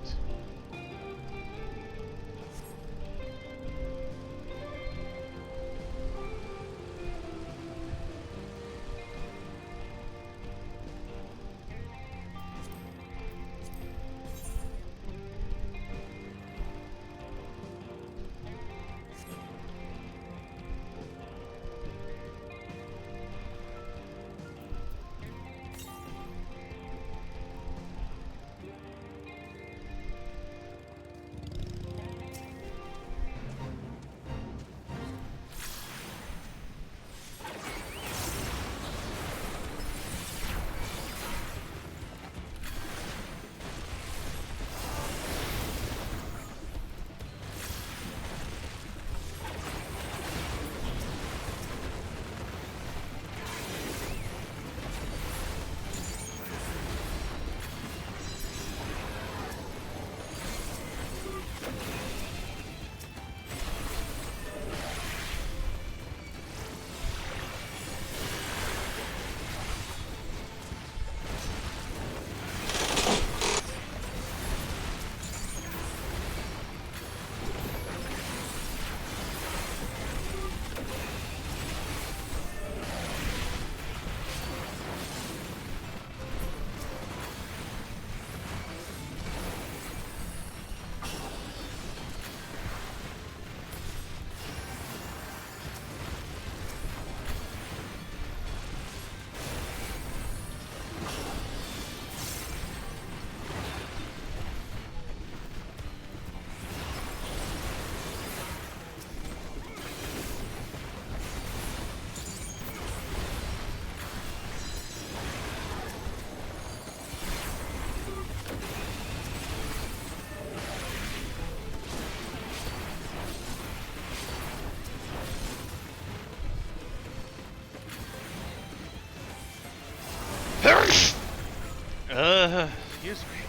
A: Excuse me.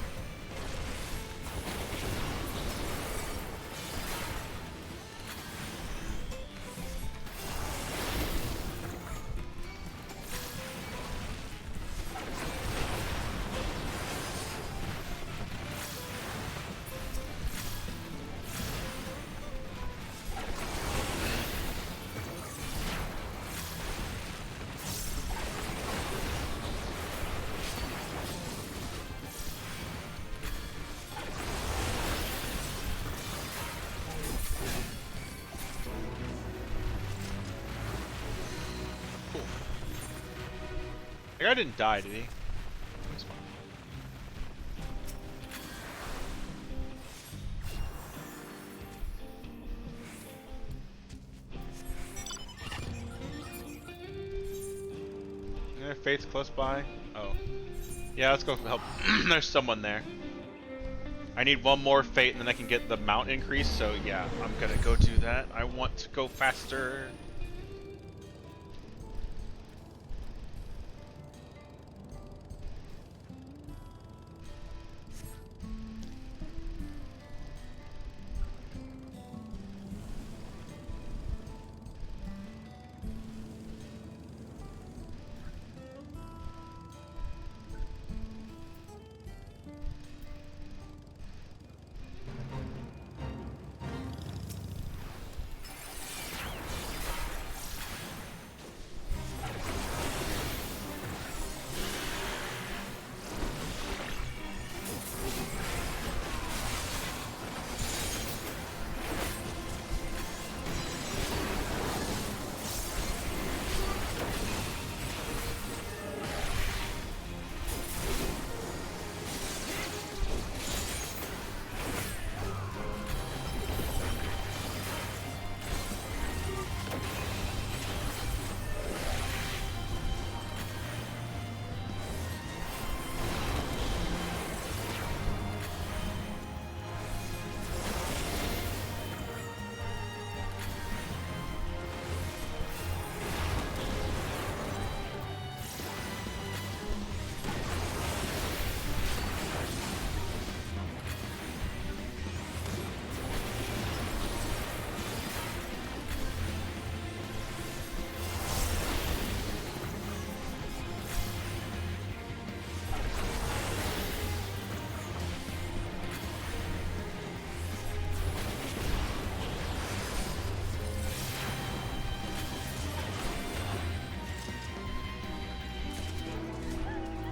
A: The guy didn't die, did he? That's fine. Yeah, Fate's close by. Oh. Yeah, let's go help. There's someone there. I need one more Fate and then I can get the mount increase, so yeah, I'm gonna go do that. I want to go faster.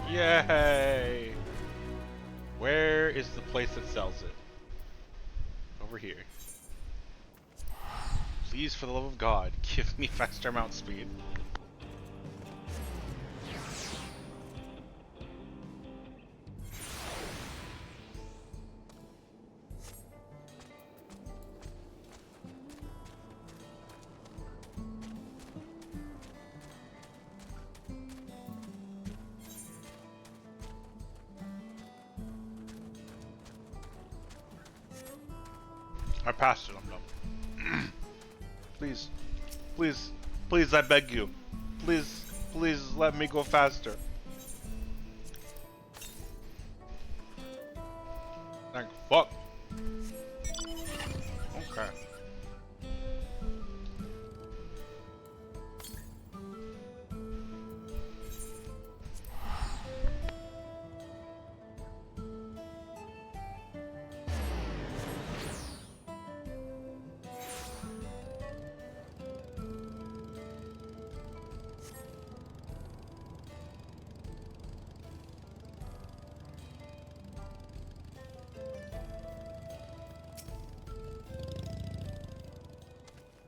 A: Yay! Where is the place that sells it? Over here. Please, for the love of God, give me faster mount speed. I passed it, I'm done. Please. Please. Please, I beg you. Please. Please let me go faster. Thank fuck. Okay.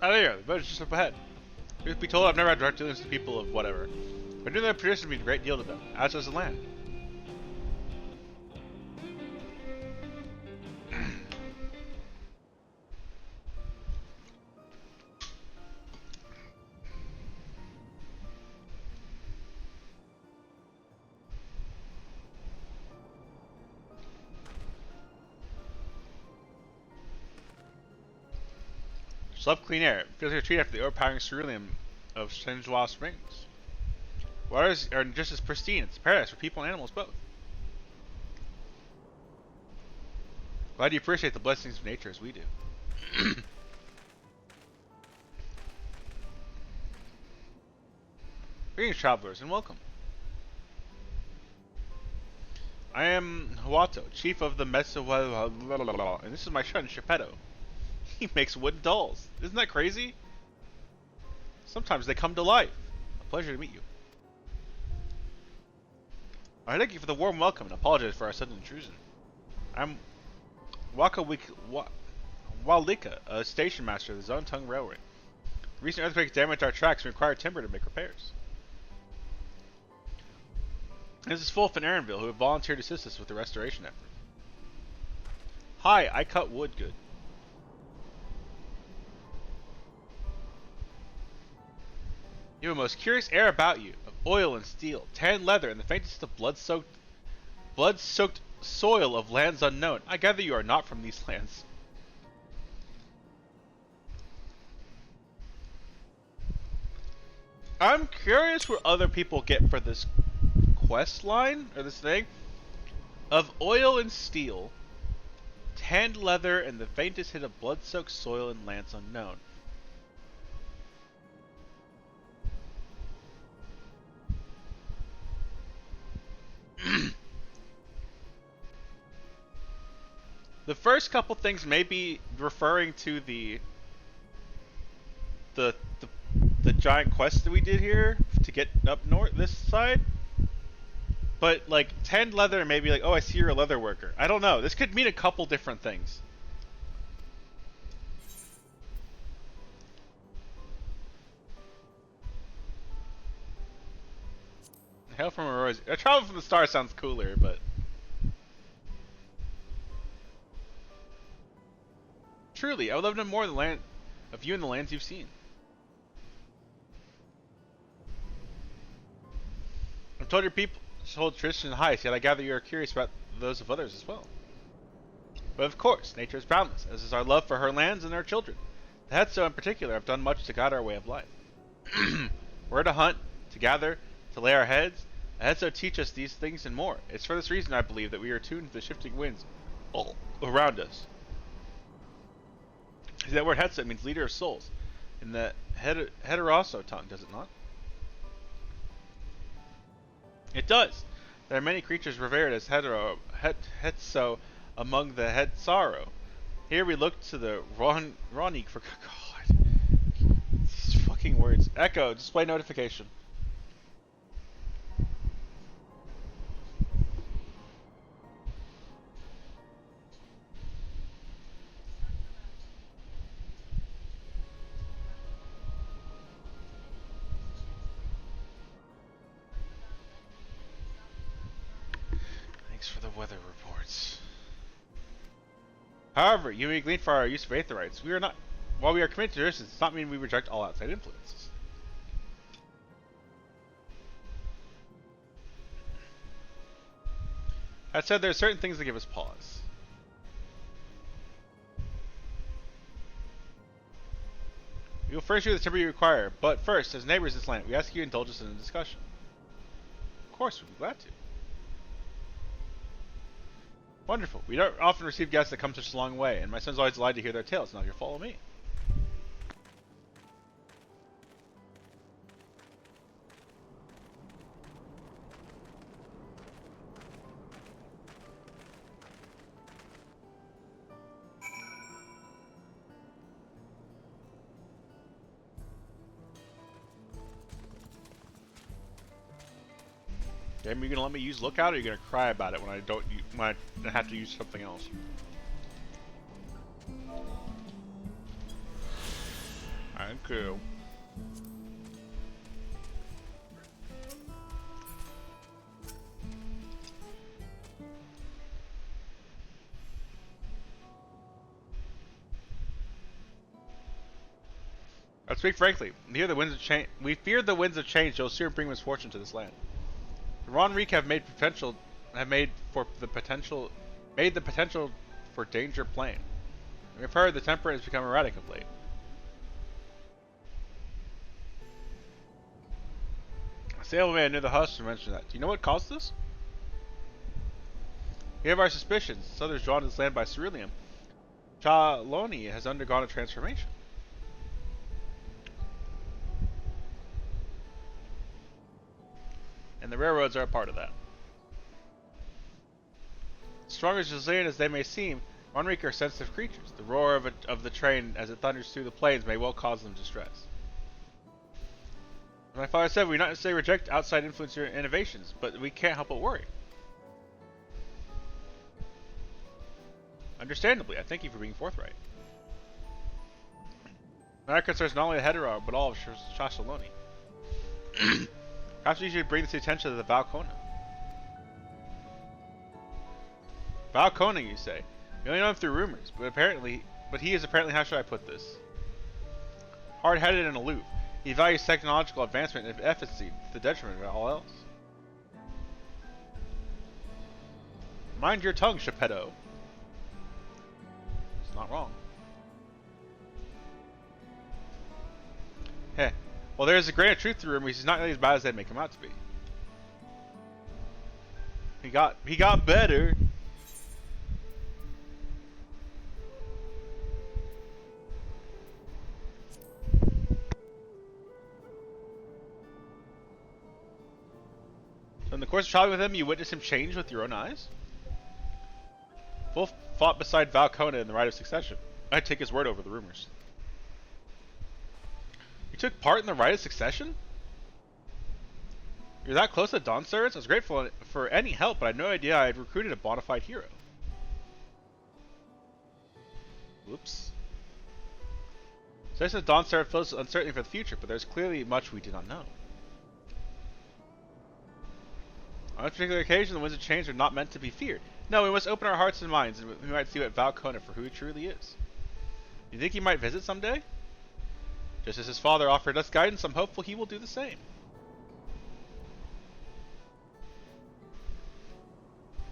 A: Oh, there you go. The boat's just up ahead. Truth be told, I've never had direct dealings with people of whatever. But doing that appears to be a great deal to them, as does the land. Just love clean air. It feels like a treat after the overpowering cerulean of Shenhua Springs. Waters are just as pristine. It's a paradise for people and animals both. Glad you appreciate the blessings of nature as we do. Greetings, travelers, and welcome. I am Hawato, chief of the Meso, and this is my son, Geppetto. He makes wooden dolls. Isn't that crazy? Sometimes they come to life. A pleasure to meet you. I thank you for the warm welcome and apologize for our sudden intrusion. I'm Walika, a station master of the Zontung Railway. The recent earthquake damaged our tracks and required timber to make repairs. This is Fulf and Aaronville, who have volunteered to assist us with the restoration effort. Hi, I cut wood good. You have a most curious air about you, of oil and steel, tan leather, and the faintest of blood-soaked soil of lands unknown. I gather you are not from these lands. I'm curious what other people get for this quest line, or this thing, of oil and steel, tanned leather, and the faintest hint of blood-soaked soil in lands unknown. The first couple things may be referring to the giant quest that we did here to get up north this side. But like tanned leather, maybe like, oh, I see you're a leather worker. I don't know. This could mean a couple different things. Hail from Aurora. Travel from the Stars sounds cooler, but truly, I would love to know more of the land of you and the lands you've seen. I've told your people, told Tristan and Heist, yet I gather you are curious about those of others as well. But of course, nature is boundless, as is our love for her lands and our children. The Hetso in particular have done much to guide our way of life. We're to hunt, to gather, to lay our heads. The Hetso teach us these things and more. It's for this reason, I believe, that we are attuned to the shifting winds all around us. See, that word Hetso means leader of souls in the Heteroso tongue, does it not? It does. There are many creatures revered as Hetso among the Hetsaro. Here we look to the Ronik for God. These fucking words. Echo, display notification. For the weather reports. However, you may glean for our use of Aetherites. We are not, while we are committed to this, it does not mean we reject all outside influences. That said, there are certain things that give us pause. We will furnish you the timber you require, but first, as neighbors of this land, we ask you to indulge us in a discussion. Of course, we'd be glad to. Wonderful. We don't often receive guests that come such a long way, and my son's always delighted to hear their tales. Now you'll follow me. Damn, you gonna let me use Lookout, or are you gonna cry about it when I don't? When I have to use something else? Thank you. I speak frankly. We fear the winds of change. You'll soon bring misfortune to this land. The Ronreek have made the potential for danger plain. We've heard the temper has become erratic of late. A sailorman near the husk mentioned that. Do you know what caused this? We have our suspicions. Others drawn to this land by ceruleum. Chaloni has undergone a transformation. And the railroads are a part of that. Strong as resilient as they may seem, Runreek are sensitive creatures. The roar of the train as it thunders through the plains may well cause them distress. My father said we not necessarily reject outside influence or innovations, but we can't help but worry. Understandably, I thank you for being forthright. Matter concerns not only the Hetero, but all of Shashaloni. Perhaps we should bring this to the attention of the Valkona. Valkona, you say? We only know him through rumors, but he is apparently, how should I put this? Hard-headed and aloof. He values technological advancement and efficacy to the detriment of all else. Mind your tongue, Geppetto. It's not wrong. Heh. Well, there is a grain of truth to the rumors. He's not nearly as bad as they make him out to be. He got better. So in the course of traveling with him, you witnessed him change with your own eyes? Wolf fought beside Valkona in the Rite of Succession. I'd take his word over the rumors. You took part in the Rite of Succession? You're that close to Dawntrail? I was grateful for any help, but I had no idea I had recruited a bona fide hero. Whoops. So this is Dawntrail fills uncertainty for the future, but there's clearly much we do not know. On this particular occasion, the winds of change are not meant to be feared. No, we must open our hearts and minds, and we might see what Valkona for who he truly is. Do you think he might visit someday? Just as his father offered us guidance, I'm hopeful he will do the same.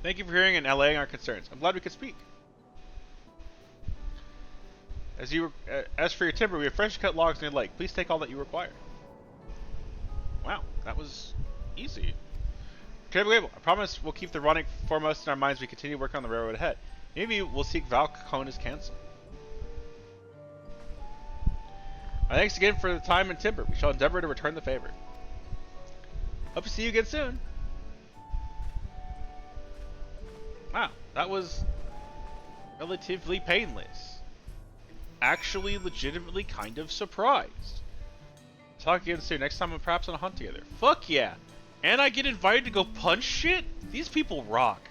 A: Thank you for hearing and allaying our concerns. I'm glad we could speak. As for your timber, we have freshly cut logs near the lake. Please take all that you require. Wow, that was easy. I promise we'll keep the running foremost in our minds as we continue working on the railroad ahead. Maybe we'll seek Valkona's cancel. Thanks again for the time and timber. We shall endeavor to return the favor. Hope to see you again soon. Wow, that was relatively painless. Actually, legitimately kind of surprised. Talk again soon. Next time, perhaps on a hunt together. Fuck yeah! And I get invited to go punch shit? These people rock.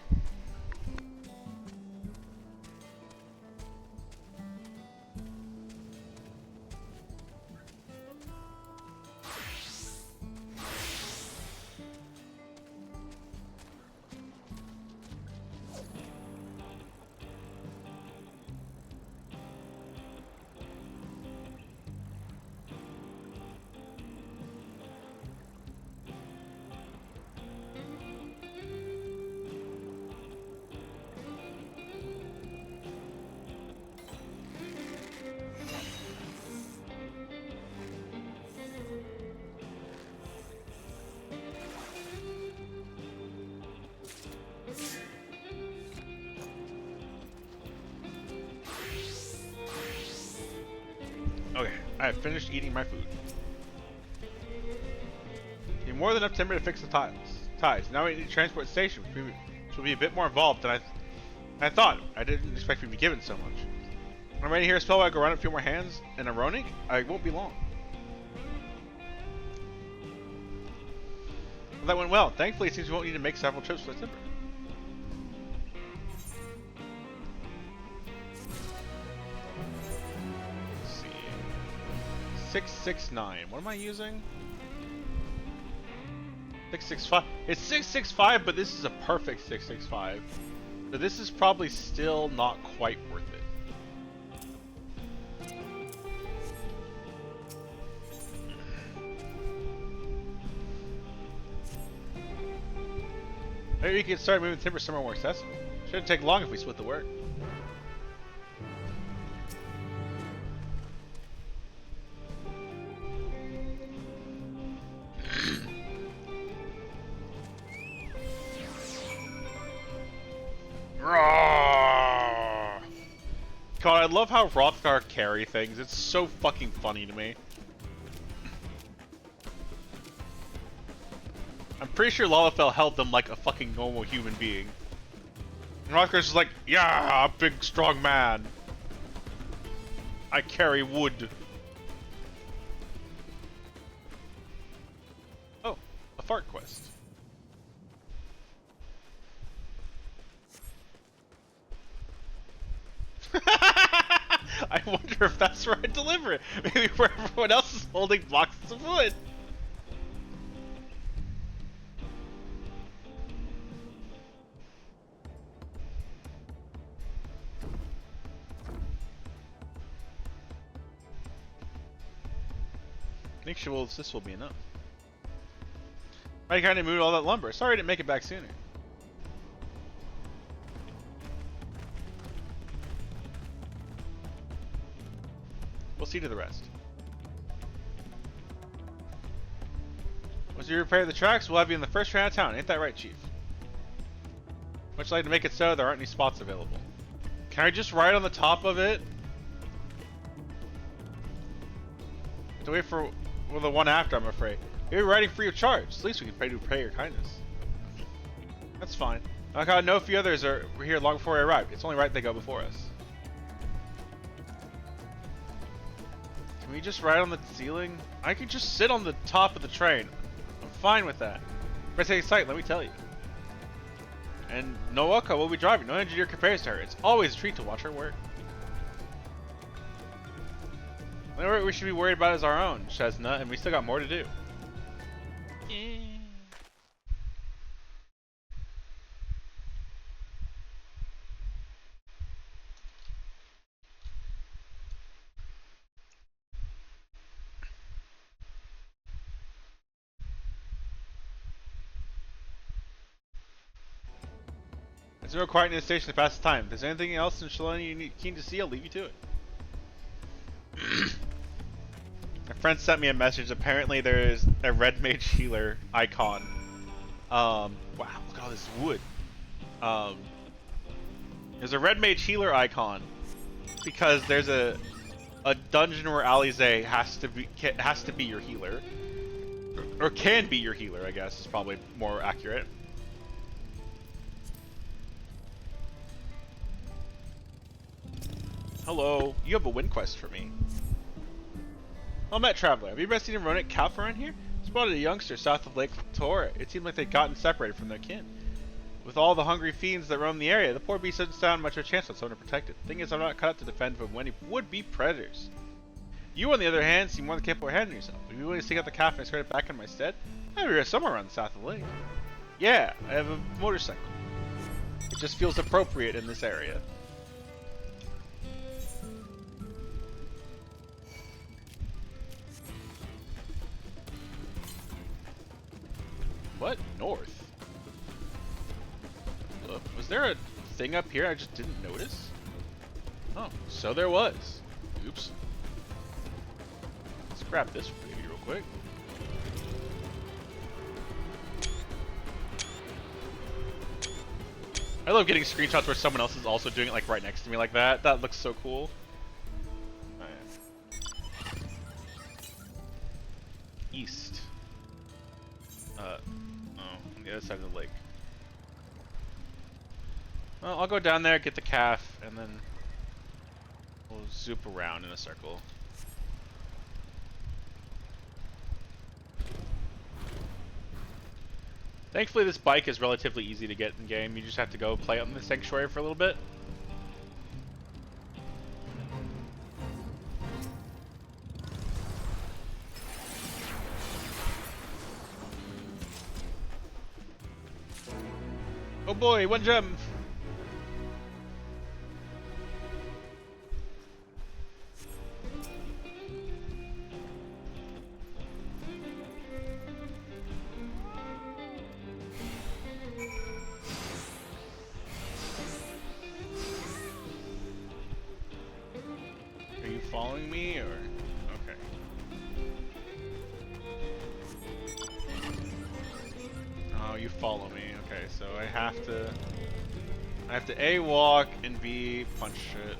A: Okay, I have finished eating my food. You have more than enough timber to fix the ties. Now we need a transport station, which will be a bit more involved than I thought. I didn't expect we'd be given so much. When I'm ready to hear a spell, I go run a few more hands and a Ronig. I won't be long. Well, that went well. Thankfully, it seems we won't need to make several trips for the timber. Let's see. 669. What am I using? 665. It's 665, but this is a perfect 665. So this is probably still not quite worth it. Maybe we can start moving timber somewhere more accessible. Shouldn't take long if we split the work. God, I love how Hrothgar carry things. It's so fucking funny to me. I'm pretty sure Lalafell held them like a fucking normal human being. And Hrothgar's just like, yeah, big strong man. I carry wood. Oh, a fart quest. I wonder if that's where I deliver it. Maybe where everyone else is holding boxes of wood. Make sure this will be enough. I kind of moved all that lumber. Sorry I didn't make it back sooner. We'll see to the rest. Once you repair the tracks, we'll have you in the first train out of town. Ain't that right, Chief? Much like to make it so, there aren't any spots available. Can I just ride on the top of it? To wait for the one after, I'm afraid. You're riding free of charge. At least we can pay to repay your kindness. That's fine. Like I know a few others were here long before I arrived. It's only right they go before us. Can we just ride on the ceiling? I could just sit on the top of the train. I'm fine with that. Breathtaking sight, let me tell you. And Nooka will be driving. No engineer compares to her. It's always a treat to watch her work. The only work we should be worried about is our own, Chestnut, and we still got more to do. There's no quiet in the station to pass the time. If there's anything else in Shalani you're keen to see, I'll leave you to it. My friend sent me a message. Apparently there is a red mage healer icon. Wow, look at all this wood. There's a red mage healer icon because there's a dungeon where Alize has to be your healer, or can be your healer. I guess is probably more accurate. Hello, you have a win quest for me. Oh, Met Traveler, have you ever seen a Ronic Calf around here? Spotted a youngster south of Lake Victoria. It seemed like they'd gotten separated from their kin. With all the hungry fiends that roam the area, the poor beast doesn't stand much of a chance on someone to protect it. Thing is, I'm not cut out to defend from any would-be predators. You, on the other hand, seem more than capable of handling yourself. Would you be willing to take out the calf and escort it back in my stead? I'll be here somewhere around the south of the lake. Yeah, I have a motorcycle. It just feels appropriate in this area. What? North? Was there a thing up here I just didn't notice? Oh, so there was. Oops. Let's grab this baby real quick. I love getting screenshots where someone else is also doing it like right next to me like that. That looks so cool. Right. East. On the other side of the lake. Well, I'll go down there, get the calf, and then we'll zoop around in a circle. Thankfully, this bike is relatively easy to get in game. You just have to go play out in the sanctuary for a little bit. Oh boy, one gem! Are you following me, or? Okay. Oh, you follow me. Okay, so I have to A, walk, and B, punch it.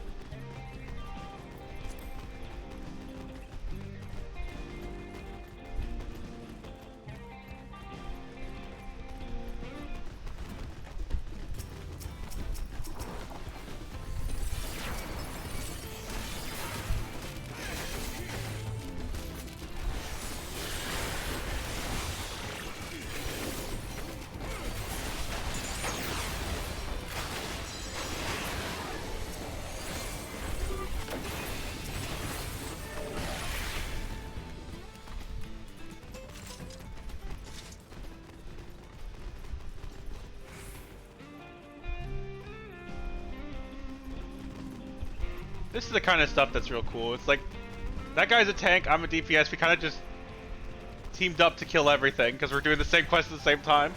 A: This is the kind of stuff that's real cool. It's like, that guy's a tank, I'm a DPS, we kind of just teamed up to kill everything, because we're doing the same quest at the same time.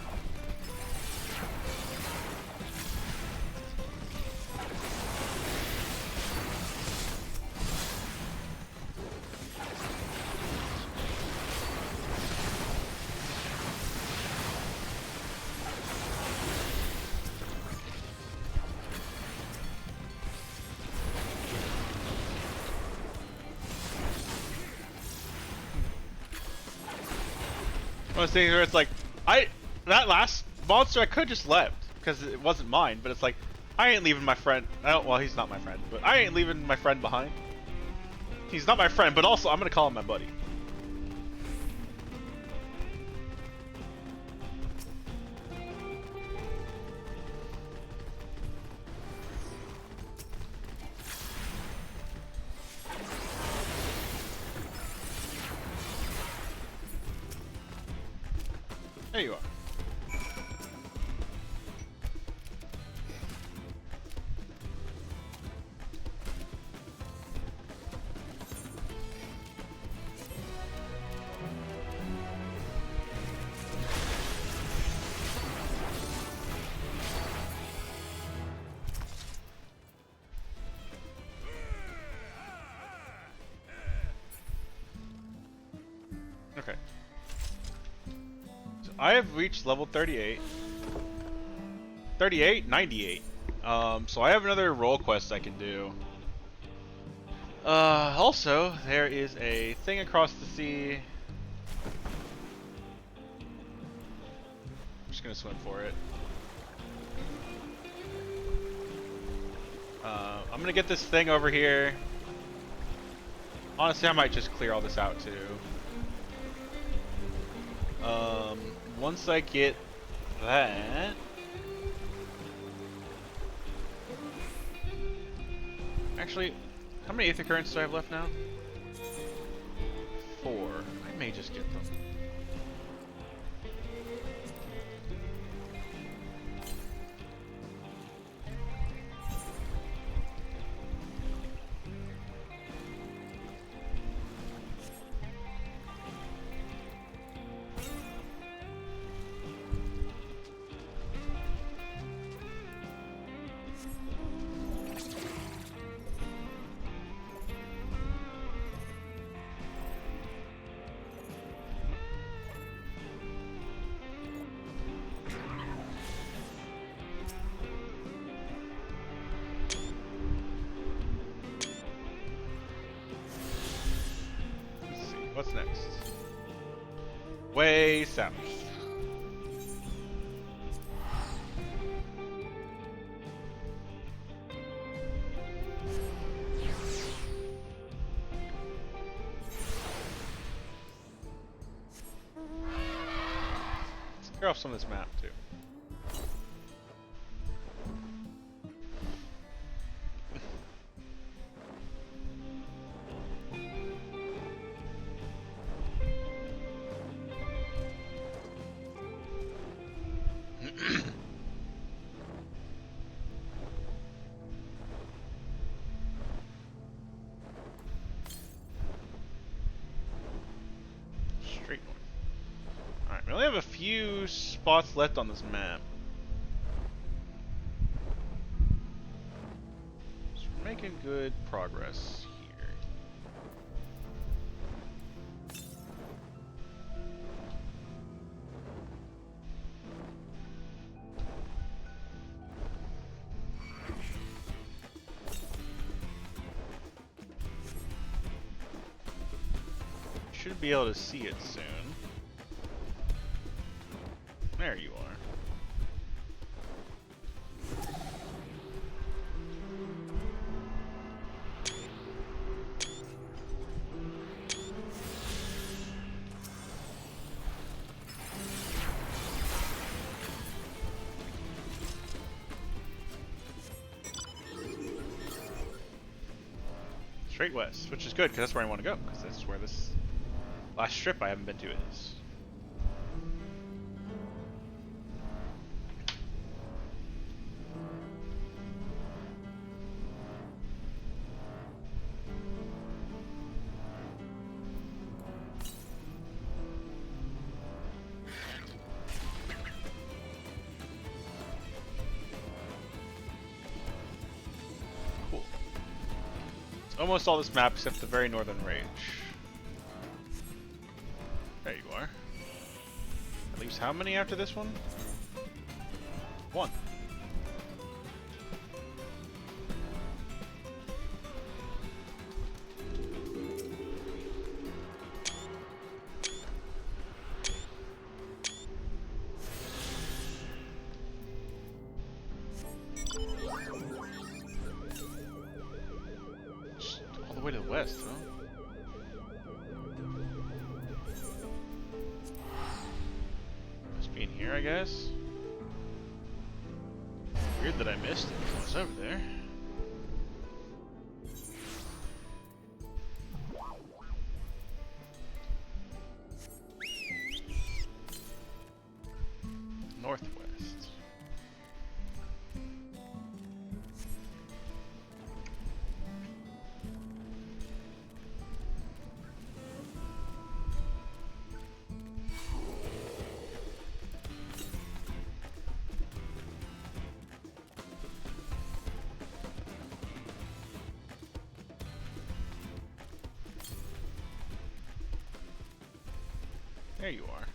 A: One of those things where it's like, that last monster I could just left because it wasn't mine, but it's like, I ain't leaving my friend. Well, he's not my friend, but I ain't leaving my friend behind. He's not my friend, but also I'm gonna call him my buddy. There you are. Okay. So I have reached level 38. 38? 98. So I have another role quest I can do. Also, there is a thing across the sea. I'm just gonna swim for it. I'm gonna get this thing over here. Honestly, I might just clear all this out too. Once I get that, actually, how many ether currents do I have left now? 4. I may just get them. What's next? Way south. Let's clear off some of this map too. Straight north. Alright, we only have a few spots left on this map. So we're making good progress here. Should be able to see it soon. There you are. Straight west, which is good because that's where I want to go, because that's where this last strip I haven't been to is. almost all this map except the very northern range. There you are. That leaves how many after this one? 1. All the way to the west, huh? Must be in here, I guess. Weird that I missed it. It was over there. Northwest. There you are.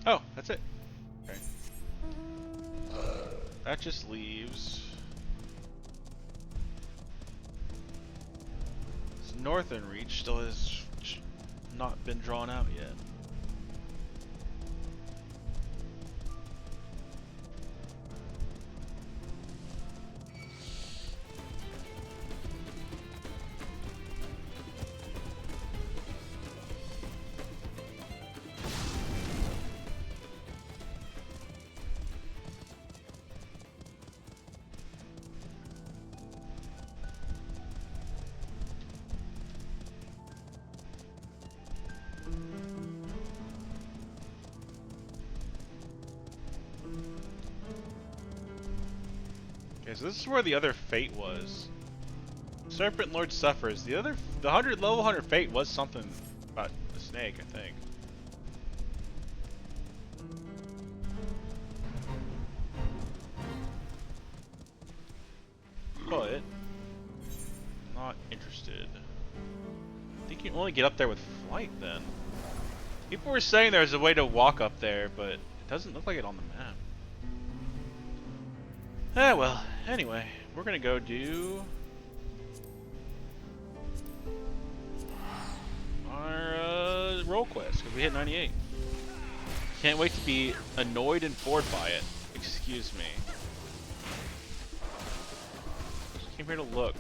A: Oh, that's it. Okay. That just leaves this northern reach still has not been drawn out yet. Okay, so this is where the other fate was. Serpent Lord suffers. The level 100 fate was something about the snake, I think. But not interested. I think you can only get up there with flight then. People were saying there's a way to walk up there, but it doesn't look like it on the map. Ah, well, anyway, we're gonna go do our roll quest, because we hit 98. Can't wait to be annoyed and bored by it. Excuse me. Just came here to look.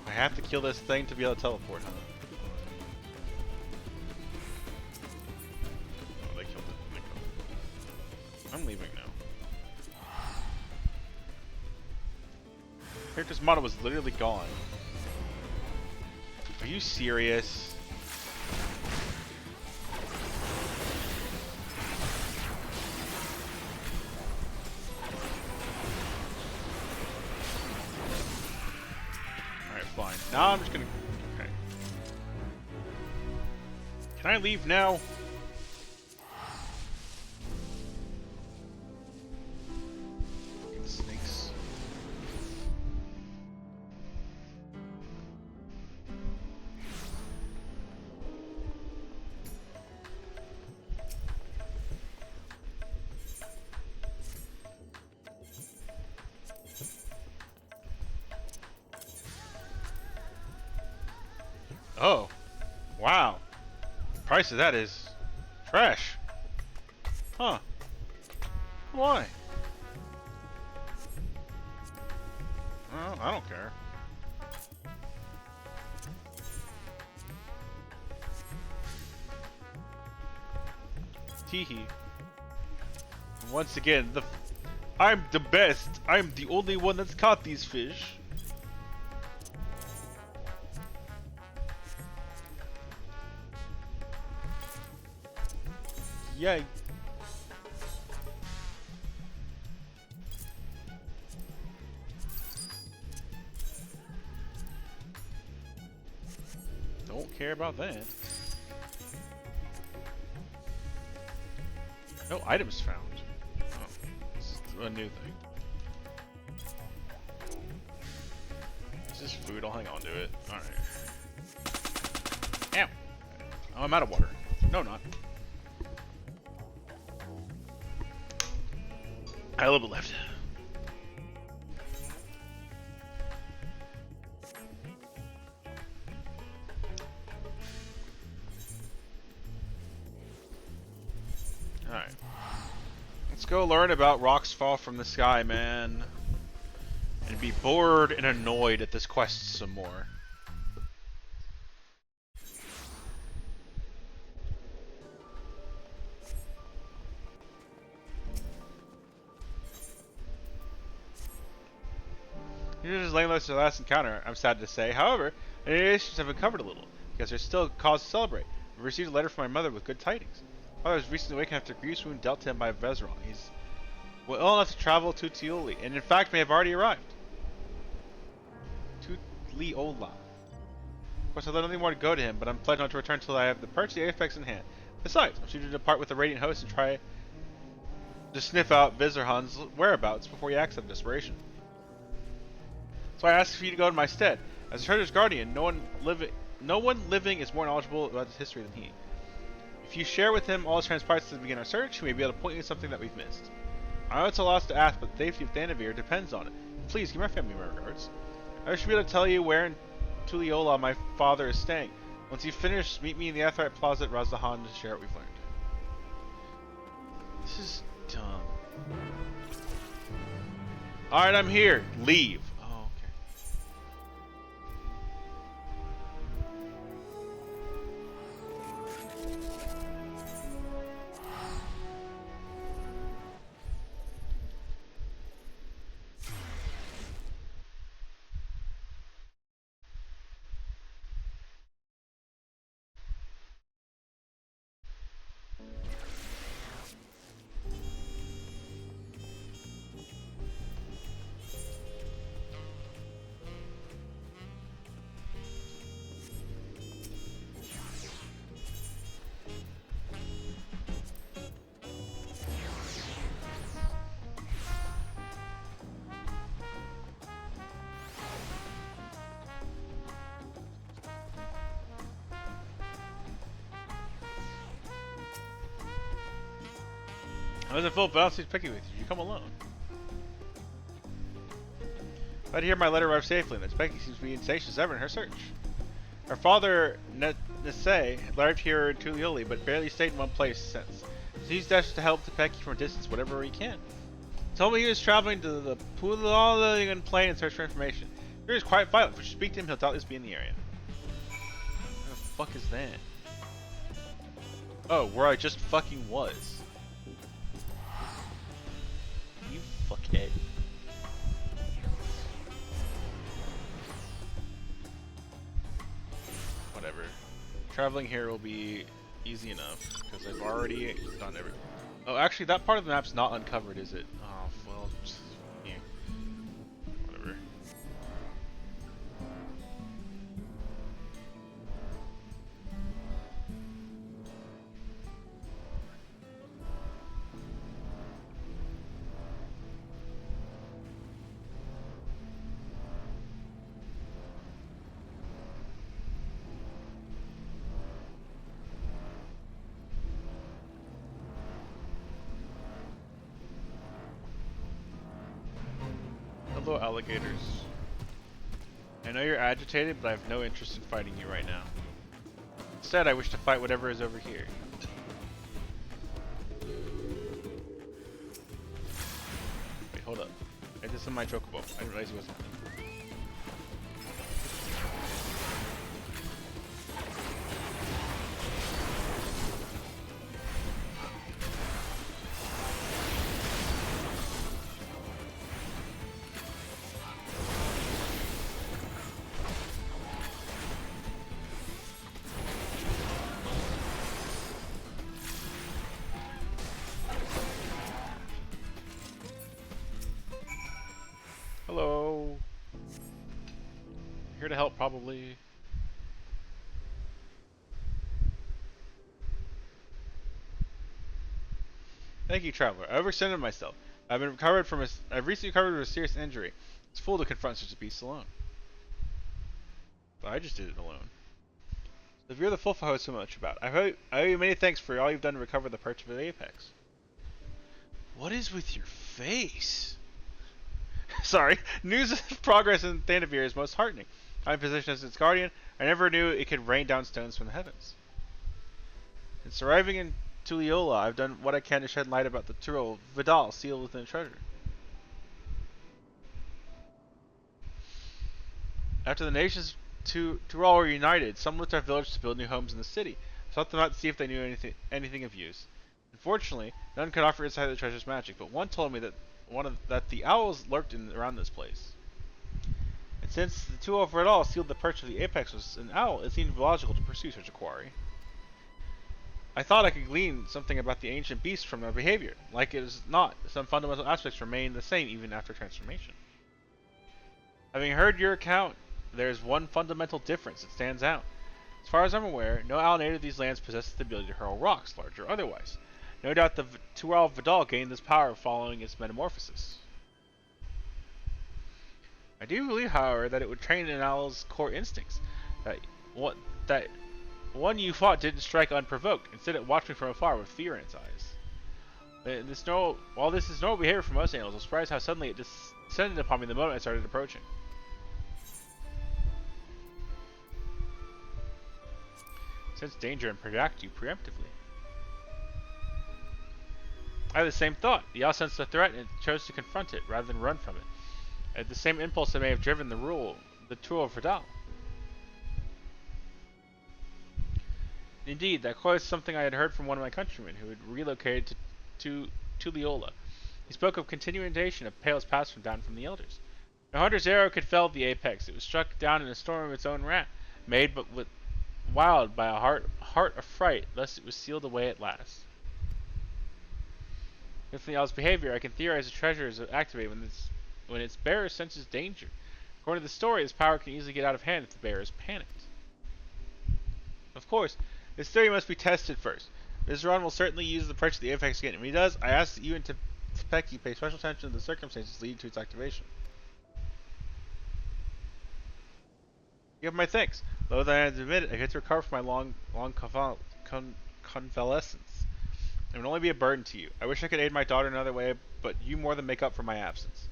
A: I have to kill this thing to be able to teleport, huh? I'm leaving now. Character's model was literally gone. Are you serious? Alright, fine. Now I'm just gonna... Okay. Can I leave now? Oh, wow. The price of that is trash. Huh. Why? Well, I don't care. Teehee. Once again, I'm the best. I'm the only one that's caught these fish. Yay. Don't care about that. No items found. Oh, it's a new thing. Is this food? I'll hang on to it. Alright. Ow! Oh, I'm out of water. No, not. I have a little bit left. Alright. Let's go learn about rocks fall from the sky, man. And be bored and annoyed at this quest some more. Here's just laying low to the last encounter, I'm sad to say. However, any issues have been covered a little, because there's still cause to celebrate. I received a letter from my mother with good tidings. Father was recently awakened after a grievous wound dealt to him by Vezron. He's well enough to travel to Tioli, and in fact may have already arrived. To Leola. Of course, I let nothing more to go to him, but I'm pledged not to return until I have the purchase of the Apex in hand. Besides, I'm due to depart with the Radiant Host and try to sniff out Vizarhan's whereabouts before he acts out of desperation. So I asked for you to go in my stead. As a treasure's guardian, no one living is more knowledgeable about his history than he. If you share with him all his transpired since we began our search, he may be able to point you to something that we've missed. I know it's a lot to ask, but the safety of Thanavir depends on it. Please give my family my regards. I should be able to tell you where in Tuliola my father is staying. Once you finish, meet me in the Athite Plaza at Razahan to share what we've learned. This is dumb. Alright, I'm here. Leave. Oh, okay. I wasn't full, but I was picky with you. You come alone. Glad to hear my letter arrived safely, and that Becky seems to be anxious as ever in her search. Her father, Nese, arrived here in Tulioli, but barely stayed in one place since. So he's desperate to help Becky from a distance, whatever he can. He told me he was traveling to the Pulalian Plain in search for information. Here is quite vital. If we should speak to him, he'll doubtless be in the area. Where the fuck is that? Oh, where I just fucking was. You fuckhead. Whatever. Traveling here will be easy enough, because I've already done everything. Oh, actually, that part of the map's not uncovered, is it? Oh, well, yeah. Whatever. Hello, alligators. I know you're agitated, but I have no interest in fighting you right now. Instead, I wish to fight whatever is over here. Wait, hold up. I did some of my chocobo. I didn't realize he wasn't. Here to help, probably. Thank you, traveler. I overextended myself. I've recently recovered from a serious injury. It's fool to confront such a beast alone. But I just did it alone. So if you're the Fulfa I know so much about, I owe you many thanks for all you've done to recover the perch of the Apex. What is with your face? Sorry. News of progress in Thandavir is most heartening. I'm positioned as its guardian. I never knew it could rain down stones from the heavens. Since arriving in Tuliola, I've done what I can to shed light about the Tyrol Vidal sealed within the treasure. After the nations Tyrol were united, some left our village to build new homes in the city. I sought them out to see if they knew anything of use. Unfortunately, none could offer insight of the treasure's magic, but one told me that that the owls lurked around this place. And since the Tyrol Vidal sealed the perch of the apex was an owl, it seemed logical to pursue such a quarry. I thought I could glean something about the ancient beasts from their behavior. Like it is not, some fundamental aspects remain the same even after transformation. Having heard your account, there is one fundamental difference that stands out. As far as I'm aware, no owl native of these lands possesses the ability to hurl rocks, large or otherwise. No doubt the Tyrol Vidal gained this power following its metamorphosis. I do believe, however, that it would train an owl's core instincts. That one you fought didn't strike unprovoked. Instead, it watched me from afar with fear in its eyes. While this is normal behavior for most animals, I was surprised how suddenly it descended upon me the moment I started approaching. Sense danger and protect you preemptively. I had the same thought. The owl sensed a threat and it chose to confront it rather than run from it. I had the same impulse that may have driven the Tyrol Vidal. Indeed, that quote is something I had heard from one of my countrymen who had relocated to Tuliola. He spoke of continuation of Pale's passed down from the elders. No hunter's arrow could fell the apex. It was struck down in a storm of its own wrath, made but with wild by a heart of fright, thus it was sealed away at last. With the owl's behavior, I can theorize the treasure is activated when its bearer senses danger. According to the story, this power can easily get out of hand if the bearer is panicked. Of course, this theory must be tested first. Vizeron will certainly use the perch of the apex again. If he does, I ask that you and Tepeki pay special attention to the circumstances leading to its activation. You have my thanks. Though that I have to admit it, I get to recover from my long convalescence. It would only be a burden to you. I wish I could aid my daughter in another way, but you more than make up for my absence.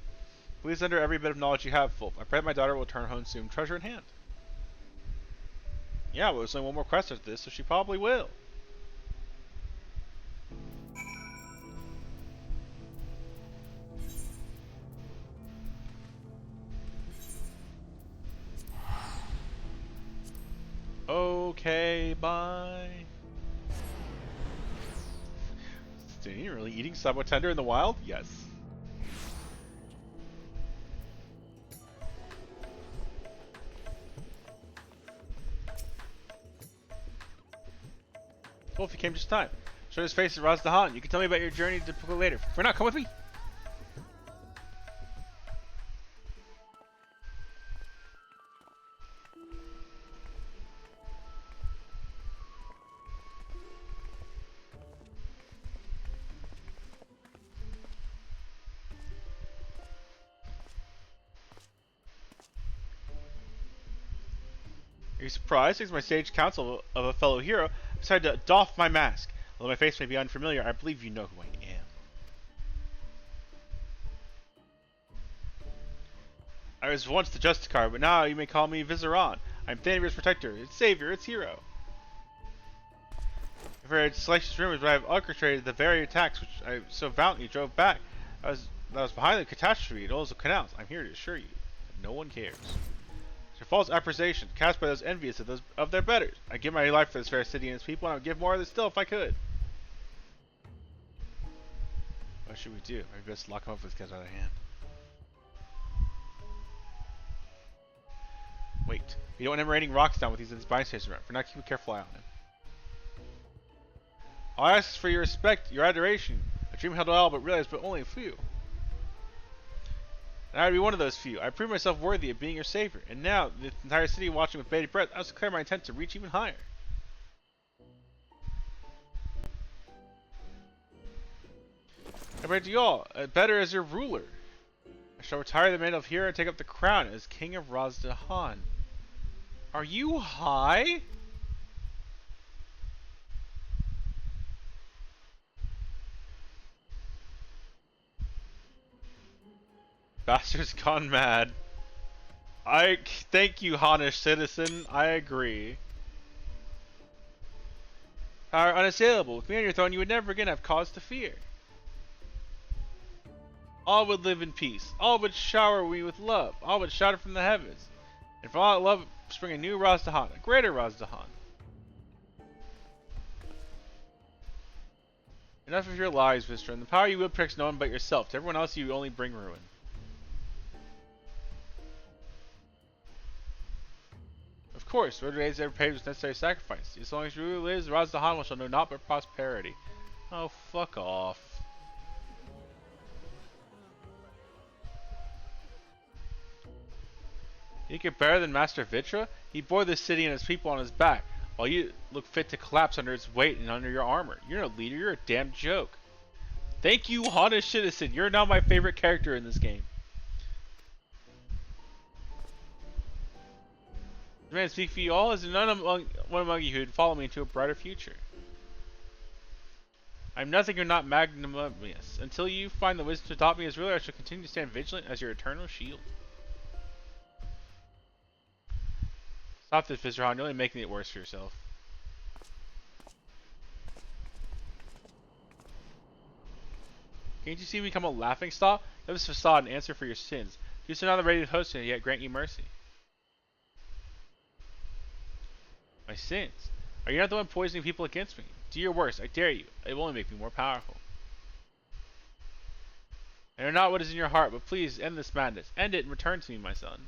A: Please lend her every bit of knowledge you have, Fulp. I pray that my daughter will return home soon, treasure in hand. Yeah, well, there's only one more quest after this, so she probably will. Okay, bye. Is Danny really eating Sabo Tender in the wild? Yes. Wolf, you came just in time. Show his face at Razdahan. You can tell me about your journey to Puka later. For now, come with me. Are you surprised? As my sage counsel of a fellow hero, I decided to doff my mask. Although my face may be unfamiliar, I believe you know who I am. I was once the Justicar, but now you may call me Vizeron. I'm Thanavir's protector, its savior, its hero. I've heard salacious rumors, but I have orchestrated the very attacks which I so valiantly drove back. That was behind the catastrophe at Ozo Canals. I'm here to assure you that no one cares. It's a false accusation cast by those envious of their betters. I give my life for this fair city and its people, and I would give more of this still if I could. What should we do? Maybe best lock him up if this gets out of hand. Wait. We don't want him raining rocks down with these binding stations around. For now, keep a careful eye on him. I'll ask for your respect, your adoration. I dream held all, but realized but only a few. And I would be one of those few. I proved myself worthy of being your savior, and now, the entire city watching with bated breath, I was declare my intent to reach even higher. Compared to y'all, better as your ruler. I shall retire the mantle of hero and take up the crown as King of Razdahan. Are you high? Bastard's gone mad. I thank you, Hanish citizen. I agree. Power unassailable. With me on your throne, you would never again have cause to fear. All would live in peace. All would shower me with love. All would shout it from the heavens. And from all that love spring a new Razdahan, a greater Razdahan. Enough of your lies, Vistron. The power you wield protects no one but yourself. To everyone else, you only bring ruin. Of course, Lord Ray's ever paid with necessary sacrifice. As long as Rulu lives, Razdahan shall know naught but prosperity. Oh, fuck off. You get better than Master Vitra? He bore this city and its people on his back, while you look fit to collapse under its weight and under your armor. You're no leader, you're a damn joke. Thank you, Honda Citizen. You're now my favorite character in this game. This man speak for you all, as one among you who would follow me into a brighter future. I'm nothing you're not magnanimous. Until you find the wisdom to adopt me as ruler, I shall continue to stand vigilant as your eternal shield. Stop this, Vizrahan. You're only making it worse for yourself. Can't you see we become a laughing stock? Have this facade and answer for your sins. You so now the ready to host and yet grant you mercy. My sins? Are you not the one poisoning people against me? Do your worst, I dare you. It will only make me more powerful. I know not what is in your heart, but please end this madness. End it and return to me, my son.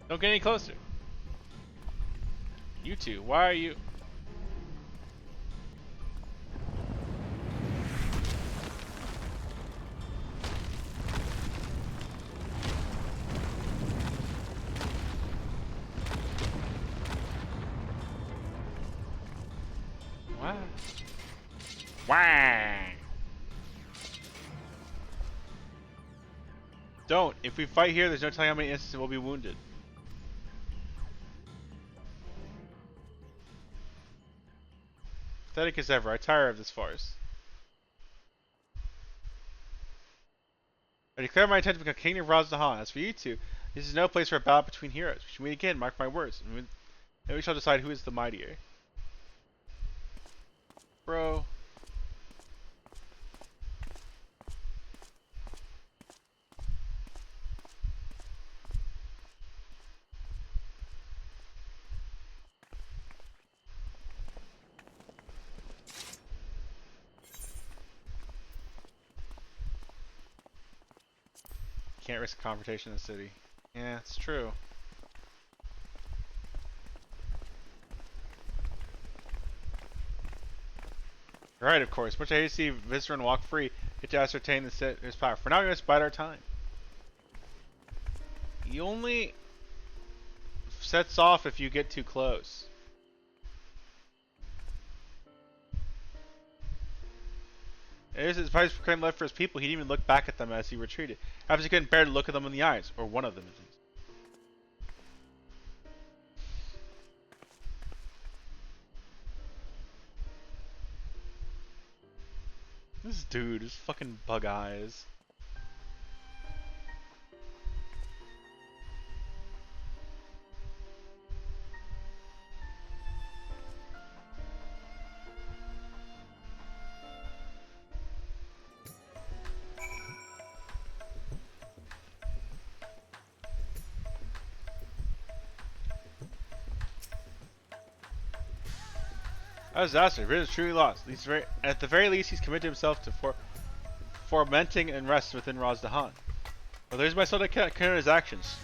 A: Don't get any closer. You two, why are you... Wow. Wow. Don't. If we fight here, there's no telling how many instances we'll be wounded. Pathetic as ever. I tire of this farce. I declare my intent to become King of Razdahan. As for you two, this is no place for a battle between heroes. We shall meet again, mark my words. And we shall decide who is the mightier. Bro. Can't risk a confrontation in the city. Yeah, it's true. Right, of course. Much I hate to see Viscerin walk free, get to ascertain his power. For now, we're going to bide our time. He only sets off if you get too close. It is his proclaimed love for his people. He didn't even look back at them as he retreated. Perhaps he couldn't bear to look at them in the eyes, or one of them at least. This dude is fucking bug eyes. That was disaster. Rid is truly lost. At the very least, he's committed himself to fomenting unrest within Razdahan. Well, there's my soul to count his actions.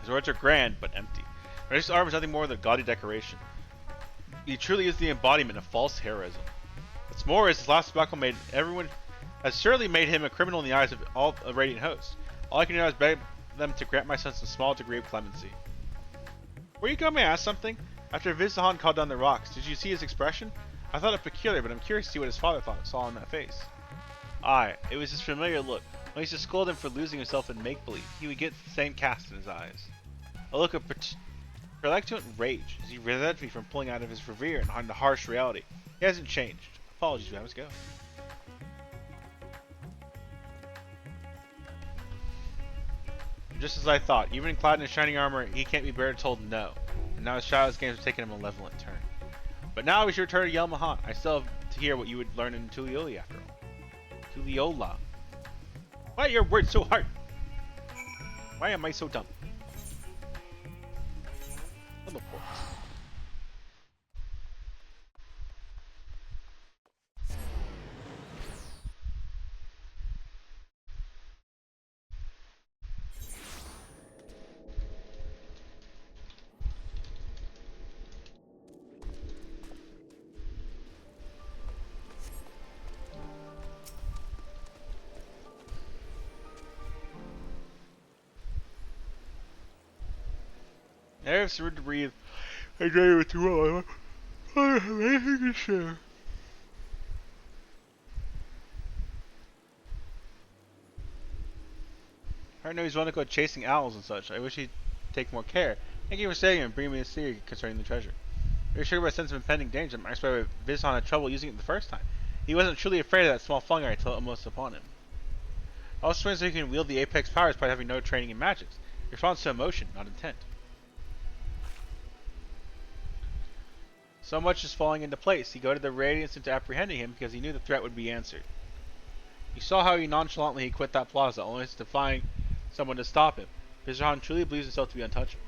A: His words are grand, but empty. Raj's armor is nothing more than a gaudy decoration. He truly is the embodiment of false heroism. What's more is his last debacle made everyone has surely made him a criminal in the eyes of all a Radiant host. All I can do now is beg them to grant my son a small degree of clemency. Were you going to ask something? After Vizahan called down the rocks, did you see his expression? I thought it peculiar, but I'm curious to see what his father saw on that face. Aye, it was his familiar look. When I used to scold him for losing himself in make-believe, he would get the same cast in his eyes. A look of reluctant rage, as he resented me from pulling out of his revere and hiding the harsh reality. He hasn't changed. Apologies, man. Let's go. Just as I thought, even clad in his shining armor, he can't be better told no. And now his child's games have taken a malevolent turn. But now we should return to Yelmahan. I still have to hear what you would learn in Tulioli after all. Tuliola. Why are your words so hard? Why am I so dumb? Teleport. I have surrendered to breathe. I drank it too well. I don't have anything to share. I know he's wanting to go chasing owls and such. I wish he'd take more care. Thank you for saying it and bringing me a theory concerning the treasure. You're sure about a sense of impending danger. I'm expecting Vizhan had trouble using it the first time. He wasn't truly afraid of that small fungi until it almost upon him. Also means that he can wield the apex powers by having no training in magics. He responds to emotion, not intent. So much is falling into place. He goaded the Radiance into apprehending him because he knew the threat would be answered. You saw how he nonchalantly quit that plaza, only to find someone to stop him. Vizhan truly believes himself to be untouchable.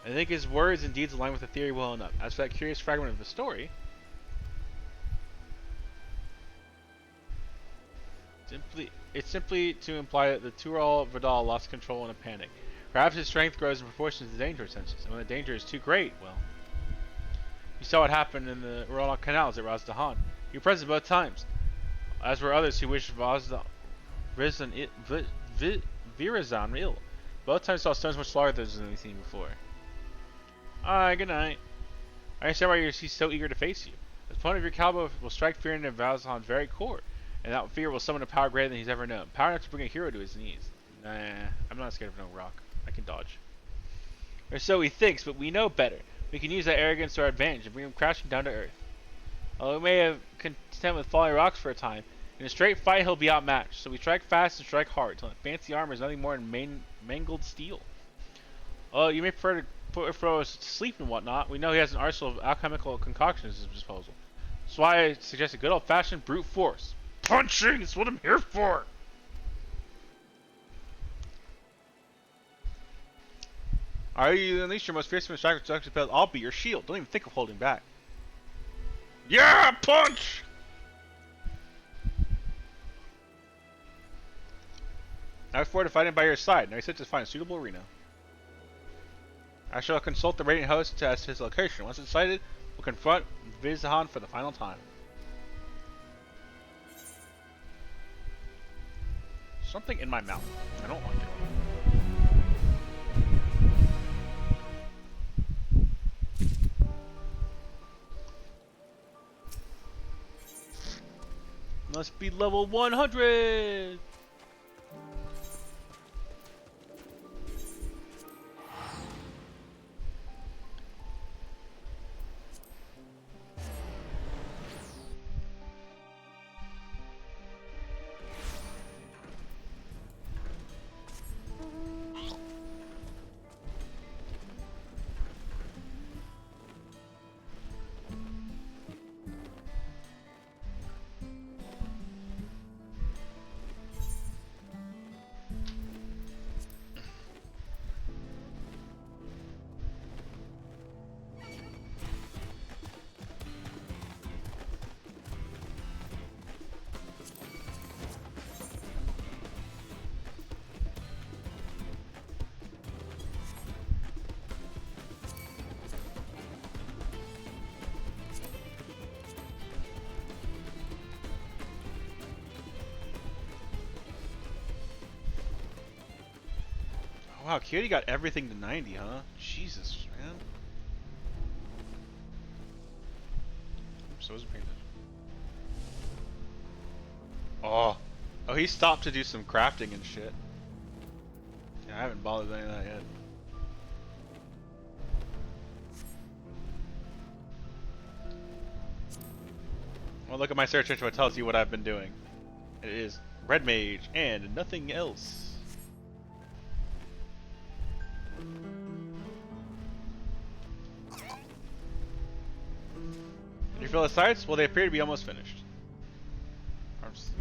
A: I think his words and deeds align with the theory well enough. As for that curious fragment of the story, it's simply to imply that the Tural Vidal lost control in a panic. Perhaps his strength grows in proportion to the danger it senses, and when the danger is too great, well... You saw what happened in the Roanoke canals at Razdahan. You were present both times, as were others who wished Virazan ill. Both times saw stones much larger than we've seen before. Alright, good night. I understand why he's so eager to face you. The point of your caliber will strike fear into Razdahan's very core, and that fear will summon a power greater than he's ever known. Power enough to bring a hero to his knees. Nah, I'm not scared of no rock. I can dodge. Or so he thinks, but we know better. We can use that arrogance to our advantage and bring him crashing down to earth. Although we may have content with falling rocks for a time, in a straight fight he'll be outmatched, so we strike fast and strike hard, till that fancy armor is nothing more than mangled steel. Although you may prefer to put us to sleep and whatnot, we know he has an arsenal of alchemical concoctions at his disposal. That's why I suggest a good old-fashioned brute force. Punching is what I'm here for! Are you unleash your most fearsome and striking spell? I'll be your shield. Don't even think of holding back. Yeah, punch! I look forward to fighting by your side. Now you said to find a suitable arena. I shall consult the Radiant host as to his location. Once it's sighted, we'll confront Vizhan for the final time. Something in my mouth. I don't like it. Must be level 100! Wow, Kyoto got everything to 90, huh? Jesus, man. Oops, I wasn't paying attention. Oh. Oh, he stopped to do some crafting and shit. Yeah, I haven't bothered with any of that yet. Well, look at my search history. It tells you what I've been doing. It is Red Mage and nothing else. Did you feel the sights? Well, they appear to be almost finished.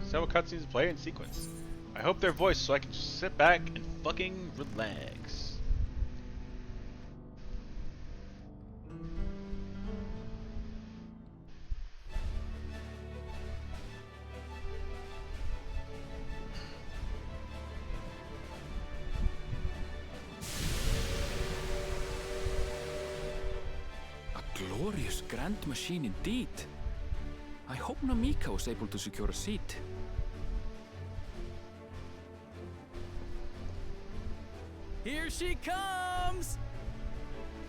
A: Several cutscenes to play in sequence. I hope they're voiced so I can just sit back and fucking relax.
E: A glorious grand machine indeed. I hope Namika was able to secure a seat.
H: Here she comes!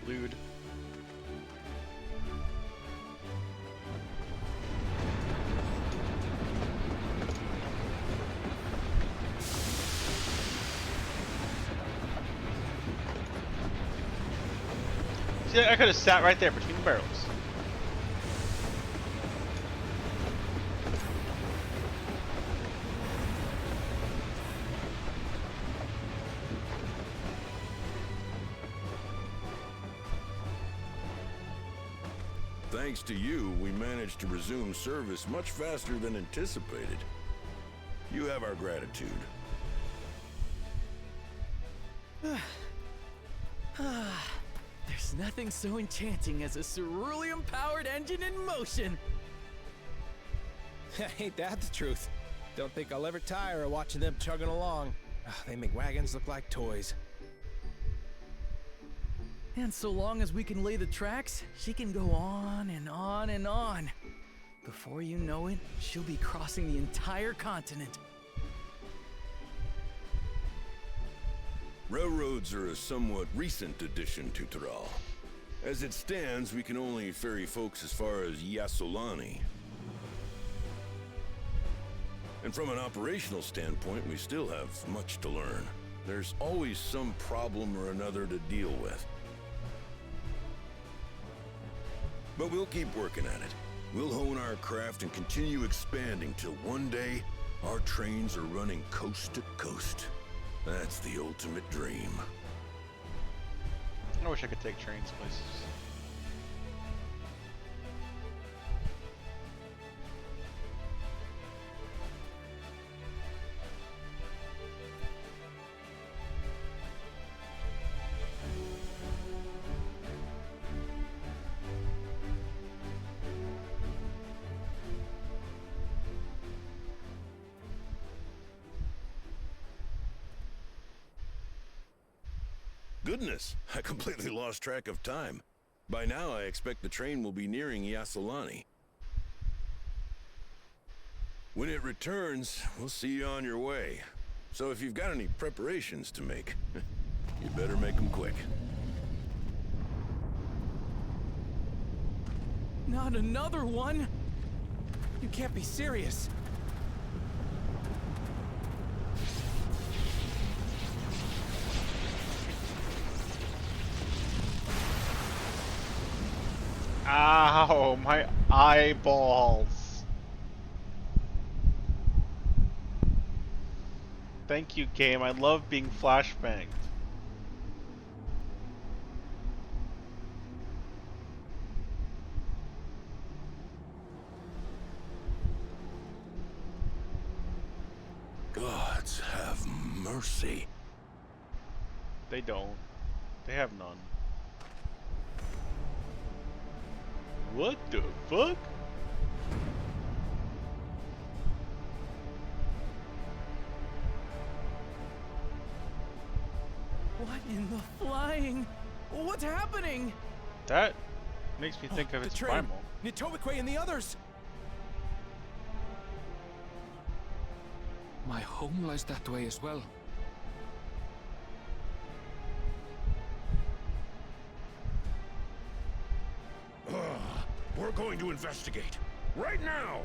A: Lewd. See, I could have sat right there between the barrels.
I: Thanks to you, we managed to resume service much faster than anticipated. You have our gratitude.
H: There's nothing so enchanting as a cerulean-powered engine in motion.
G: Ain't that the truth? Don't think I'll ever tire of watching them chugging along. They make wagons look like toys.
H: And so long as we can lay the tracks, she can go on and on and on. Before you know it, she'll be crossing the entire continent.
I: Railroads are a somewhat recent addition to Tyrol. As it stands, we can only ferry folks as far as Yasolani. And from an operational standpoint, we still have much to learn. There's always some problem or another to deal with. But we'll keep working at it. We'll hone our craft and continue expanding till one day, our trains are running coast to coast. That's the ultimate dream.
A: I wish I could take trains places.
I: Goodness, I completely lost track of time. By now, I expect the train will be nearing Yasolani. When it returns, we'll see you on your way. So if you've got any preparations to make, you better make them quick.
H: Not another one!
G: You can't be serious.
A: Ow, my eyeballs. Thank you, game. I love being flashbanged.
I: Gods have mercy.
A: They don't. They have none. What the fuck?
H: What in the flying? What's happening?
A: That makes me think of
G: The
A: its
G: train.
A: primal.
G: Nitobekwe and the others.
E: My home lies that way as well.
I: We're going to investigate. Right now!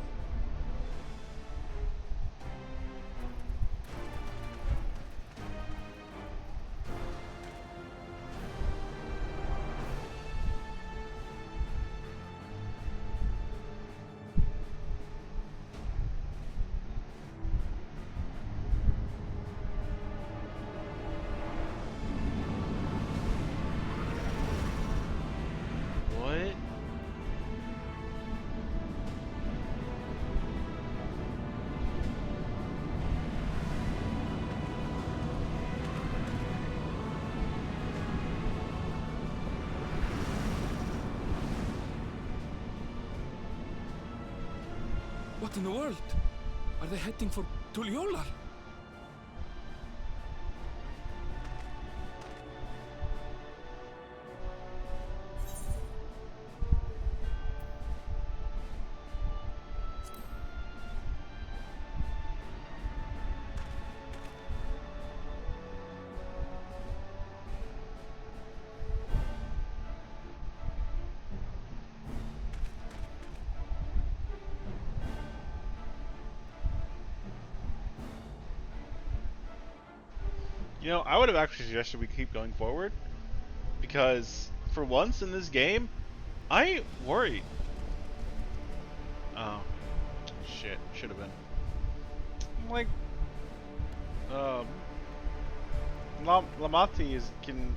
A: What?
E: What in the world? Are they heading for Tuliolal?
A: You know, I would have actually suggested we keep going forward, because for once in this game, I ain't worried. Oh, shit, should have been. Like, Lamati can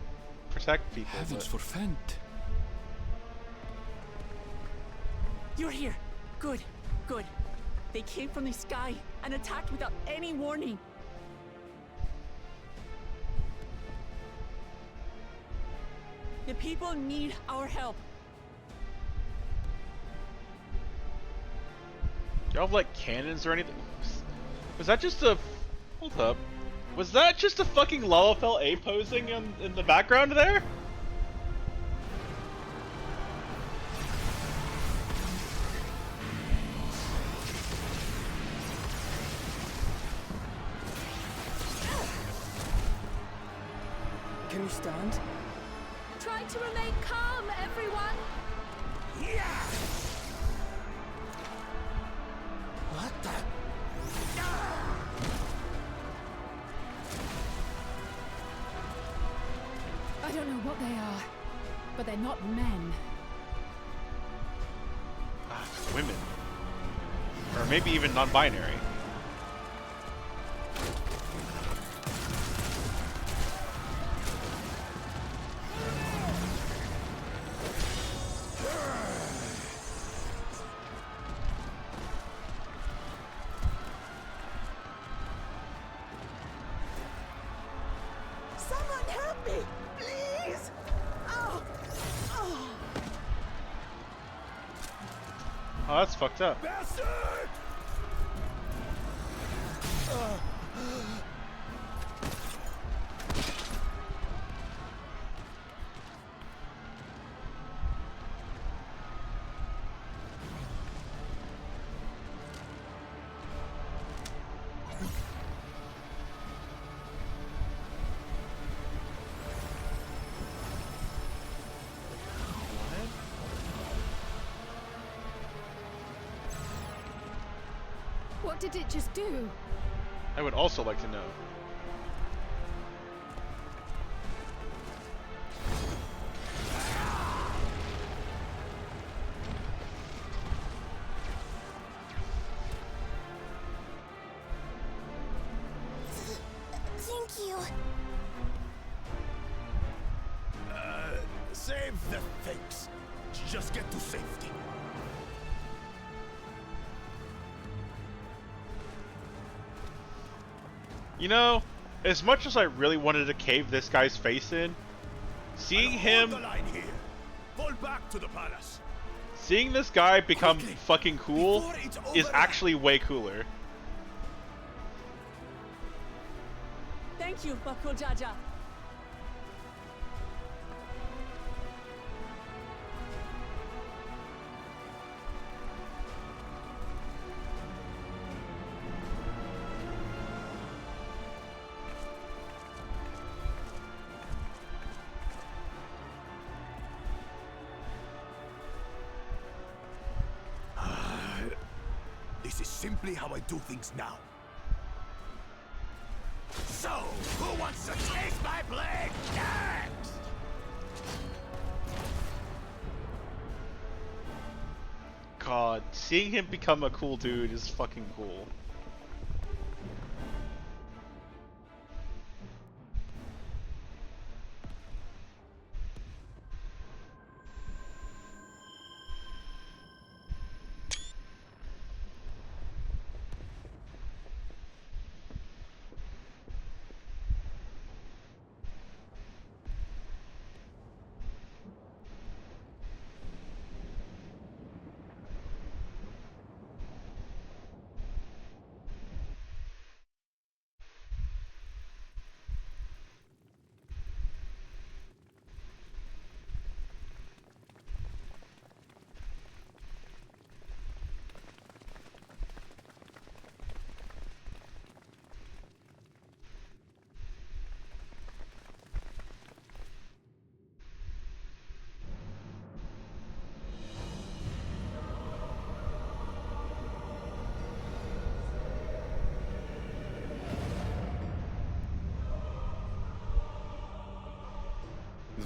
A: protect people.
E: Heavens
A: But
E: forfend.
D: You're here. Good, good. They came from the sky and attacked without any warning. The people need our help.
A: y'all have like cannons or anything? Was that just a? Hold up. Was that just a fucking Lalafell A posing in the background there?
H: Can you stand?
J: Try to remain calm, everyone.
H: What the?
J: I don't know what they are, but they're not men.
A: Ah, women. Or maybe even non-binary.
D: Someone help me, please! Oh, oh.
A: Oh, that's fucked up.
I: Bastard!
J: What did it just do?
A: I would also like to know.
J: Thank you.
I: Save the fakes. Just get to safety.
A: You know, as much as I really wanted to cave this guy's face in, seeing him,
I: Hold the line here. Fall back to the palace.
A: seeing this guy become
I: Quickly,
A: fucking cool
I: before it's
A: is
I: overrun.
A: actually way cooler.
D: Thank you, Bakul Jaja.
K: This is simply how I do things now. So, who wants to taste my blade next?
A: God, seeing him become a cool dude is fucking cool.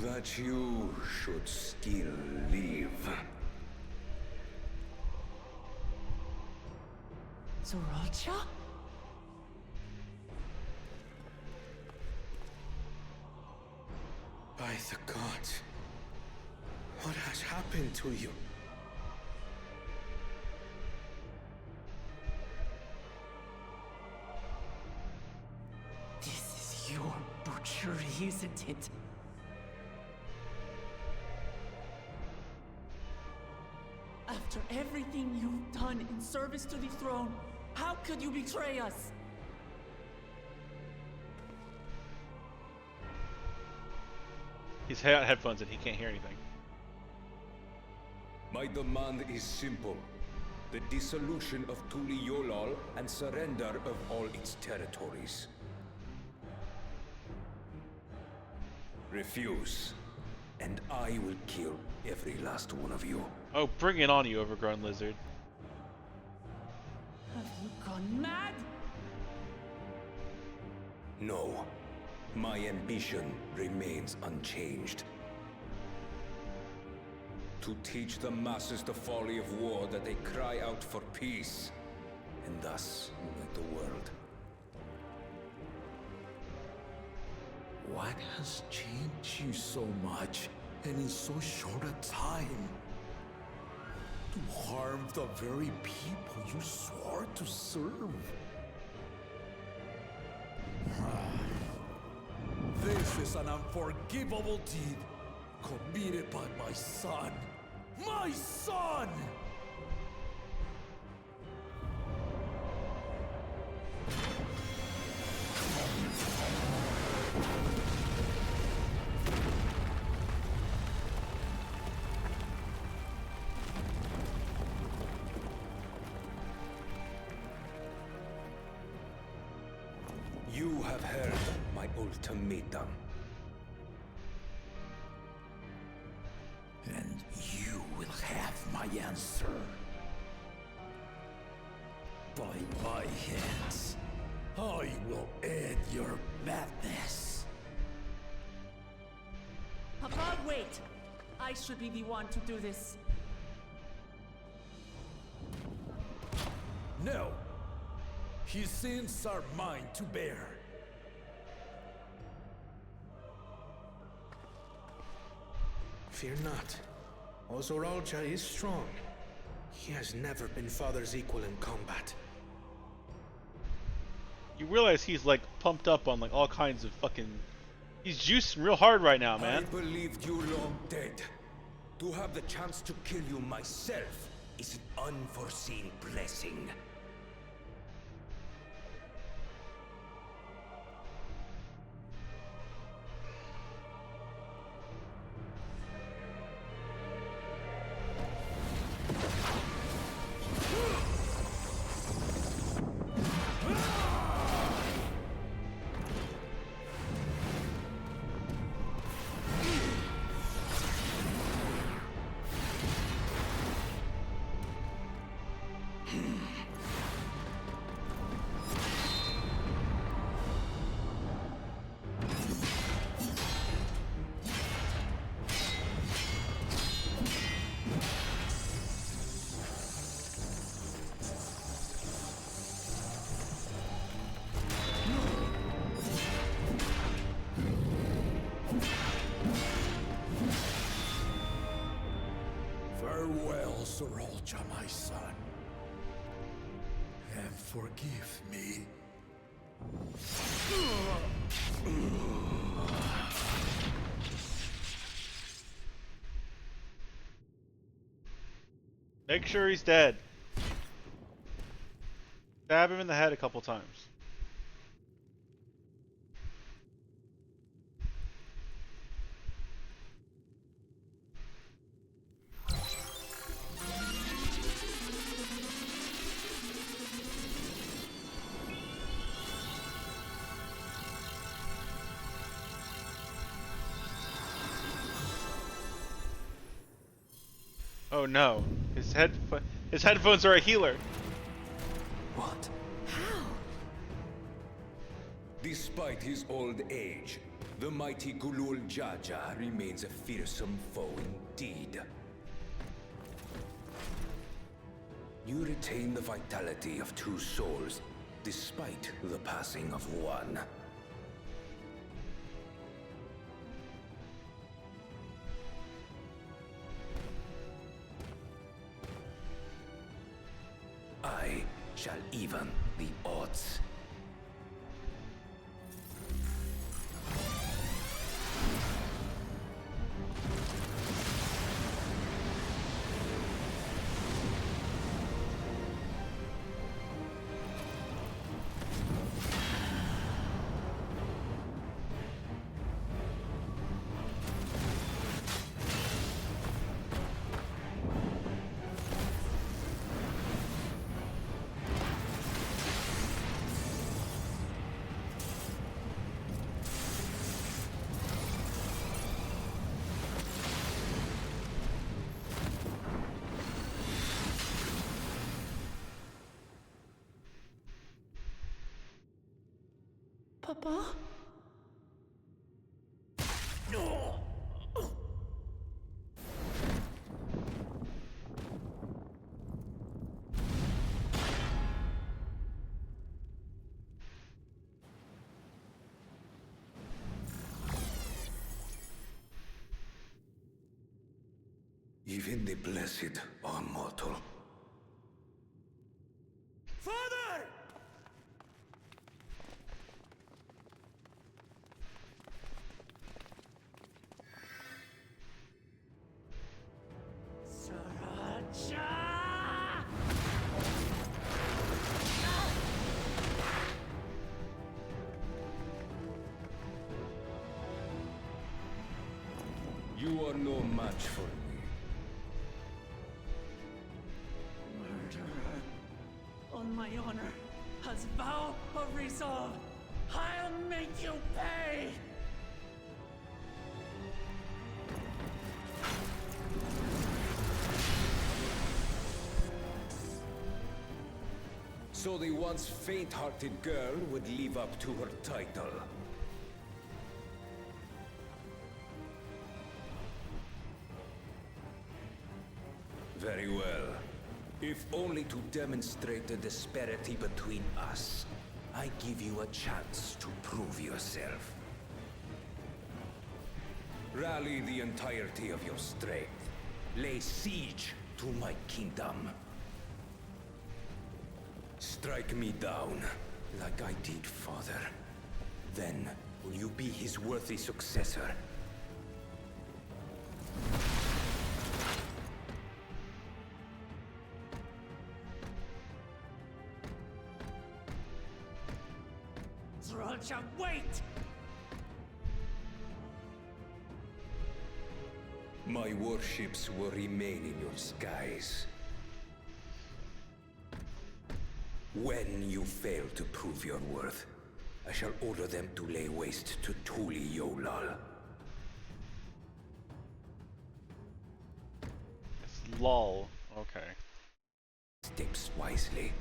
I: That you should still live.
D: Zoralcha?
K: By the gods, what has happened to you?
D: This is your butchery, isn't it? After everything you've done in service to the throne, how could you betray us?
A: He's got headphones and he can't hear anything.
B: My demand is simple. The dissolution of Tuli Yolal and surrender of all its territories. Refuse, and I will kill every last one of you.
A: Oh, bring it on, you overgrown lizard.
D: Have you gone mad?
B: No. My ambition remains unchanged. To teach the masses the folly of war, that they cry out for peace, and thus unite the world.
K: What has changed you so much, and in so short a time? To harm the very people you swore to serve. This is an unforgivable deed committed by my son. My son!
B: You have heard my ultimatum.
K: And you will have my answer. By my hands, I will end your madness.
D: Papa, wait! I should be the one to do this.
K: No. His sins are mine to bear.
L: Fear not. Ozoralja is strong. He has never been father's equal in combat.
A: You realize he's like pumped up on like all kinds of fucking... He's juicing real hard right now, man.
B: I believed you long dead. To have the chance to kill you myself is an unforeseen blessing.
K: Farewell, Zorolcha, my son. And forgive me.
A: Make sure he's dead. Stab him in the head a couple times. Oh no, his headphones are a healer.
H: What?
J: How?
B: Despite his old age, the mighty Gulul Jaja remains a fearsome foe indeed. You retain the vitality of 2 souls, despite the passing of 1. I shall even the odds.
J: Papa?
B: Even the blessed are mortal.
G: Father!
B: You are no match for me.
D: Murderer. On my honor, as vow of resolve, I'll make you pay!
B: So the once faint-hearted girl would live up to her title. Very well. If only to demonstrate the disparity between us, I give you a chance to prove yourself. Rally the entirety of your strength. Lay siege to my kingdom. Strike me down, like I did, father. Then, will you be his worthy successor?
D: Zorolcha, wait!
B: My warships will remain in your skies. When you fail to prove your worth, I shall order them to lay waste to Tuli Yolal.
A: It's lol. Okay.
B: Steps wisely.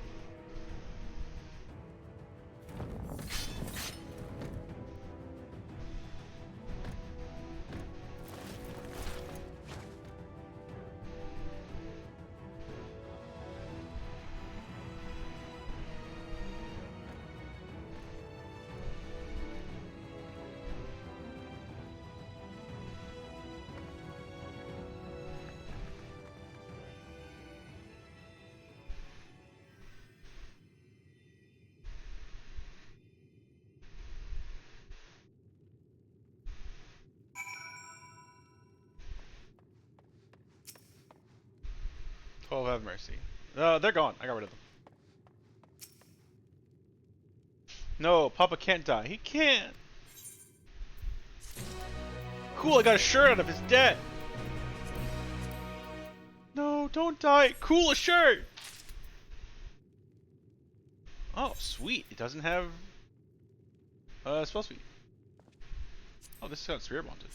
A: 12 have mercy. They're gone. I got rid of them. No, Papa can't die. He can't. Cool, I got a shirt out of his debt. No, don't die. Cool, a shirt. Oh, sweet. It doesn't have spell speed. Oh, this is how it's spirit bonded.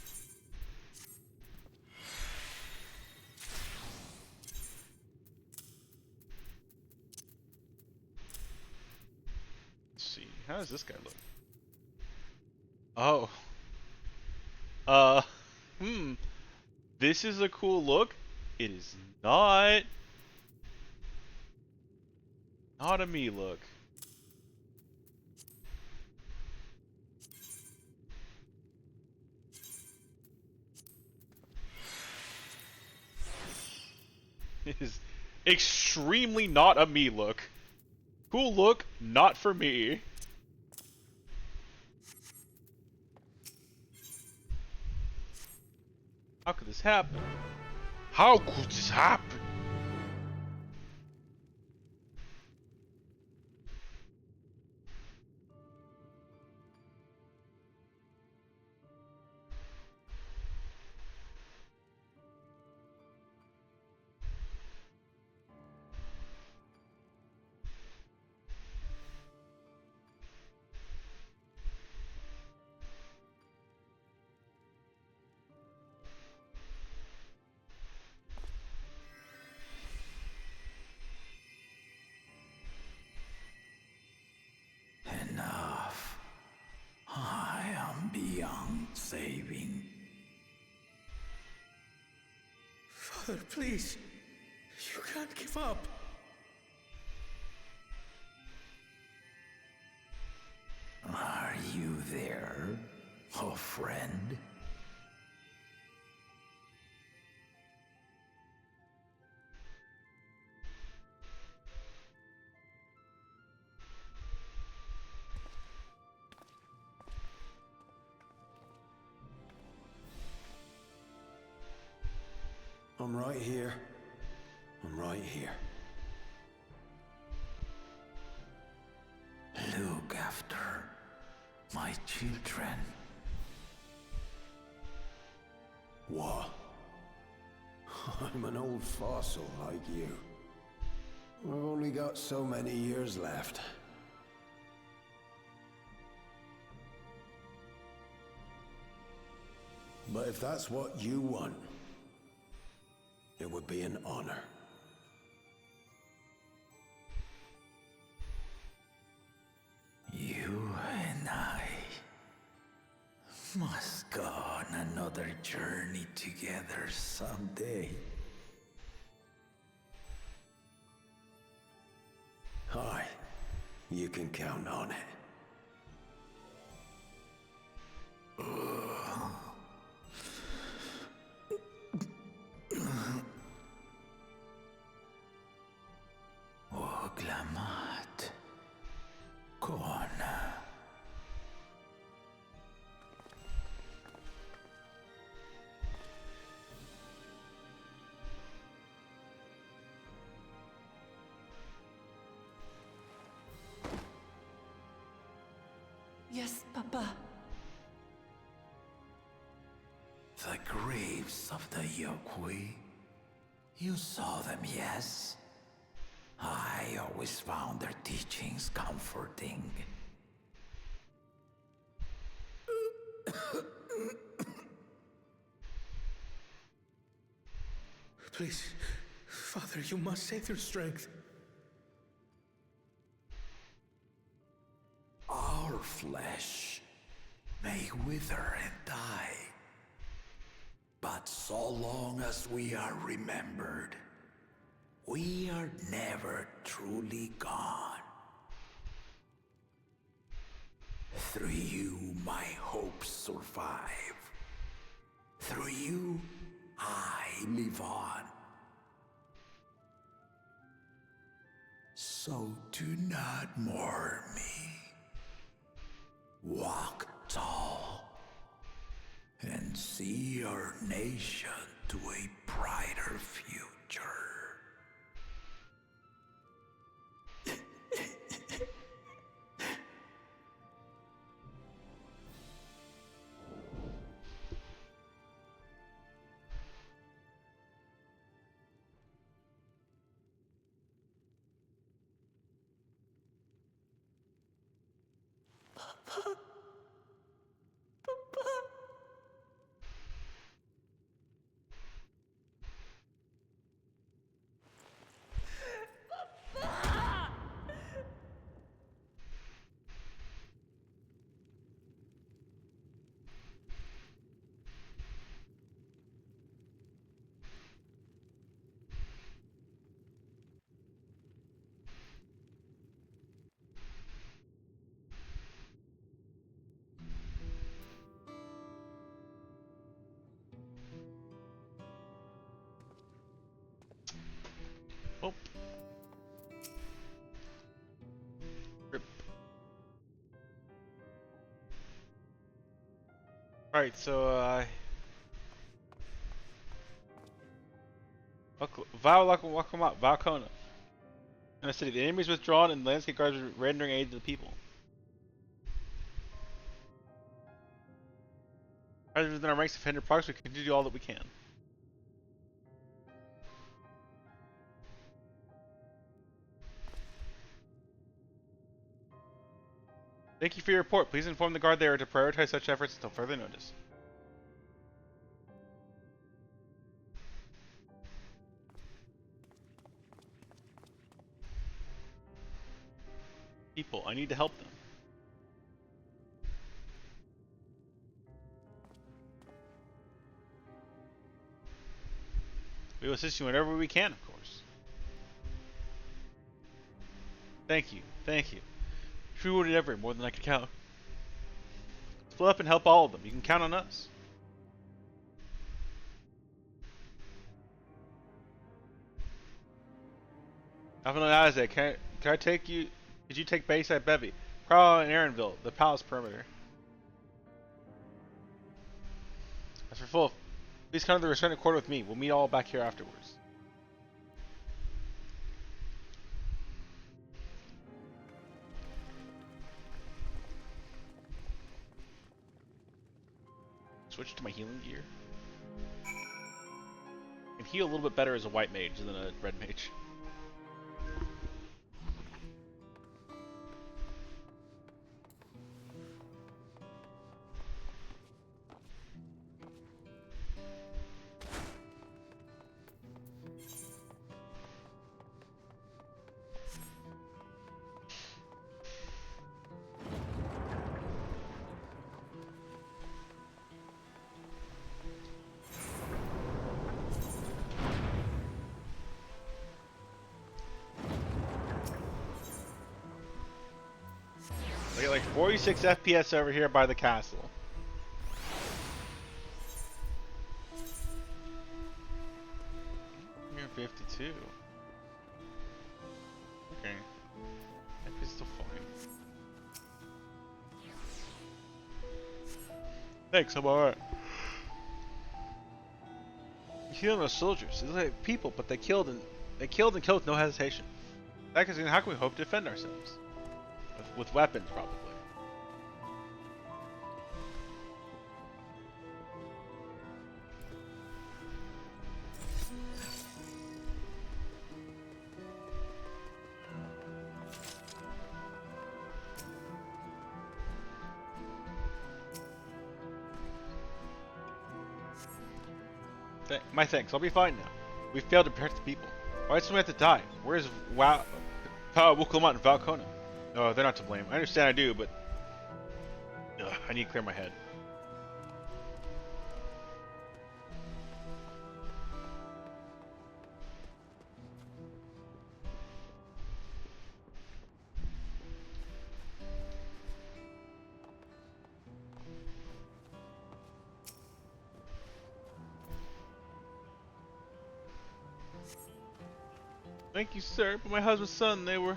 A: Let's see. How does this guy look? Oh. This is a cool look. It is not a me look. It is extremely not a me look. Cool look, not for me. How could this happen? How could this happen?
K: Enough. I am beyond saving.
L: Father, please. You can't give up.
K: Are you there, oh friend?
I: I'm right here. I'm right here.
K: Look after my children.
I: What? I'm an old fossil like you. I've only got so many years left. But if that's what you want, it would be an honor.
K: You and I must go on another journey together someday.
I: Aye, you can count on it.
K: Oglamat. Kona.
D: Yes, Papa.
K: The graves of the Yokwi. You saw them, yes? I always found their teachings comforting.
L: Please, Father, you must save their strength.
K: Our flesh may wither and die, but so long as we are remembered, we are never truly gone. Through you, my hopes survive. Through you, I live on. So do not mourn me. Walk tall and see our nation to a brighter future.
A: Alright, so Valcona. In the city, the enemy is withdrawn and landscape guards are rendering aid to the people. Rather than our ranks of hindered progress, we continue to do all that we can. Thank you for your report. Please inform the guard there to prioritize such efforts until further notice. People, I need to help them. We will assist you whenever we can, of course. Thank you, thank you. True wounded ever, more than I could count. Split up and help all of them. You can count on us. Alpha Isaac, can I take you? Could you take base at Bevy? Prowl in Aaronville, the palace perimeter. As for Fulf, please come to the restraint quarter with me. We'll meet all back here afterwards. Switch to my healing gear. I can heal a little bit better as a white mage than a red mage. I get like 46 FPS over here by the castle. You're 52. Okay. FP's still fine. Thanks, I'm alright. Healing those soldiers. They look like people, but they killed and killed with no hesitation. That is, how can we hope to defend ourselves? With weapons, probably. My thanks, I'll be fine now. We failed to protect the people. Why does someone have to die? Where's Wukulmat and Valcona? No, they're not to blame. I understand I do, but I need to clear my head. Thank you, sir, but my husband's son, they were...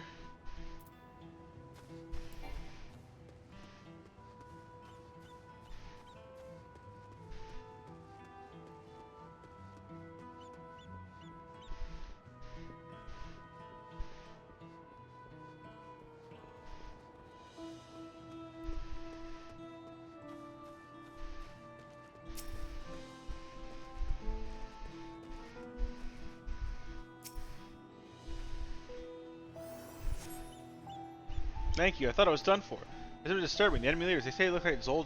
A: Thank you, I thought I was done for. It's been disturbing. The enemy leaders, they say it looks like Zolral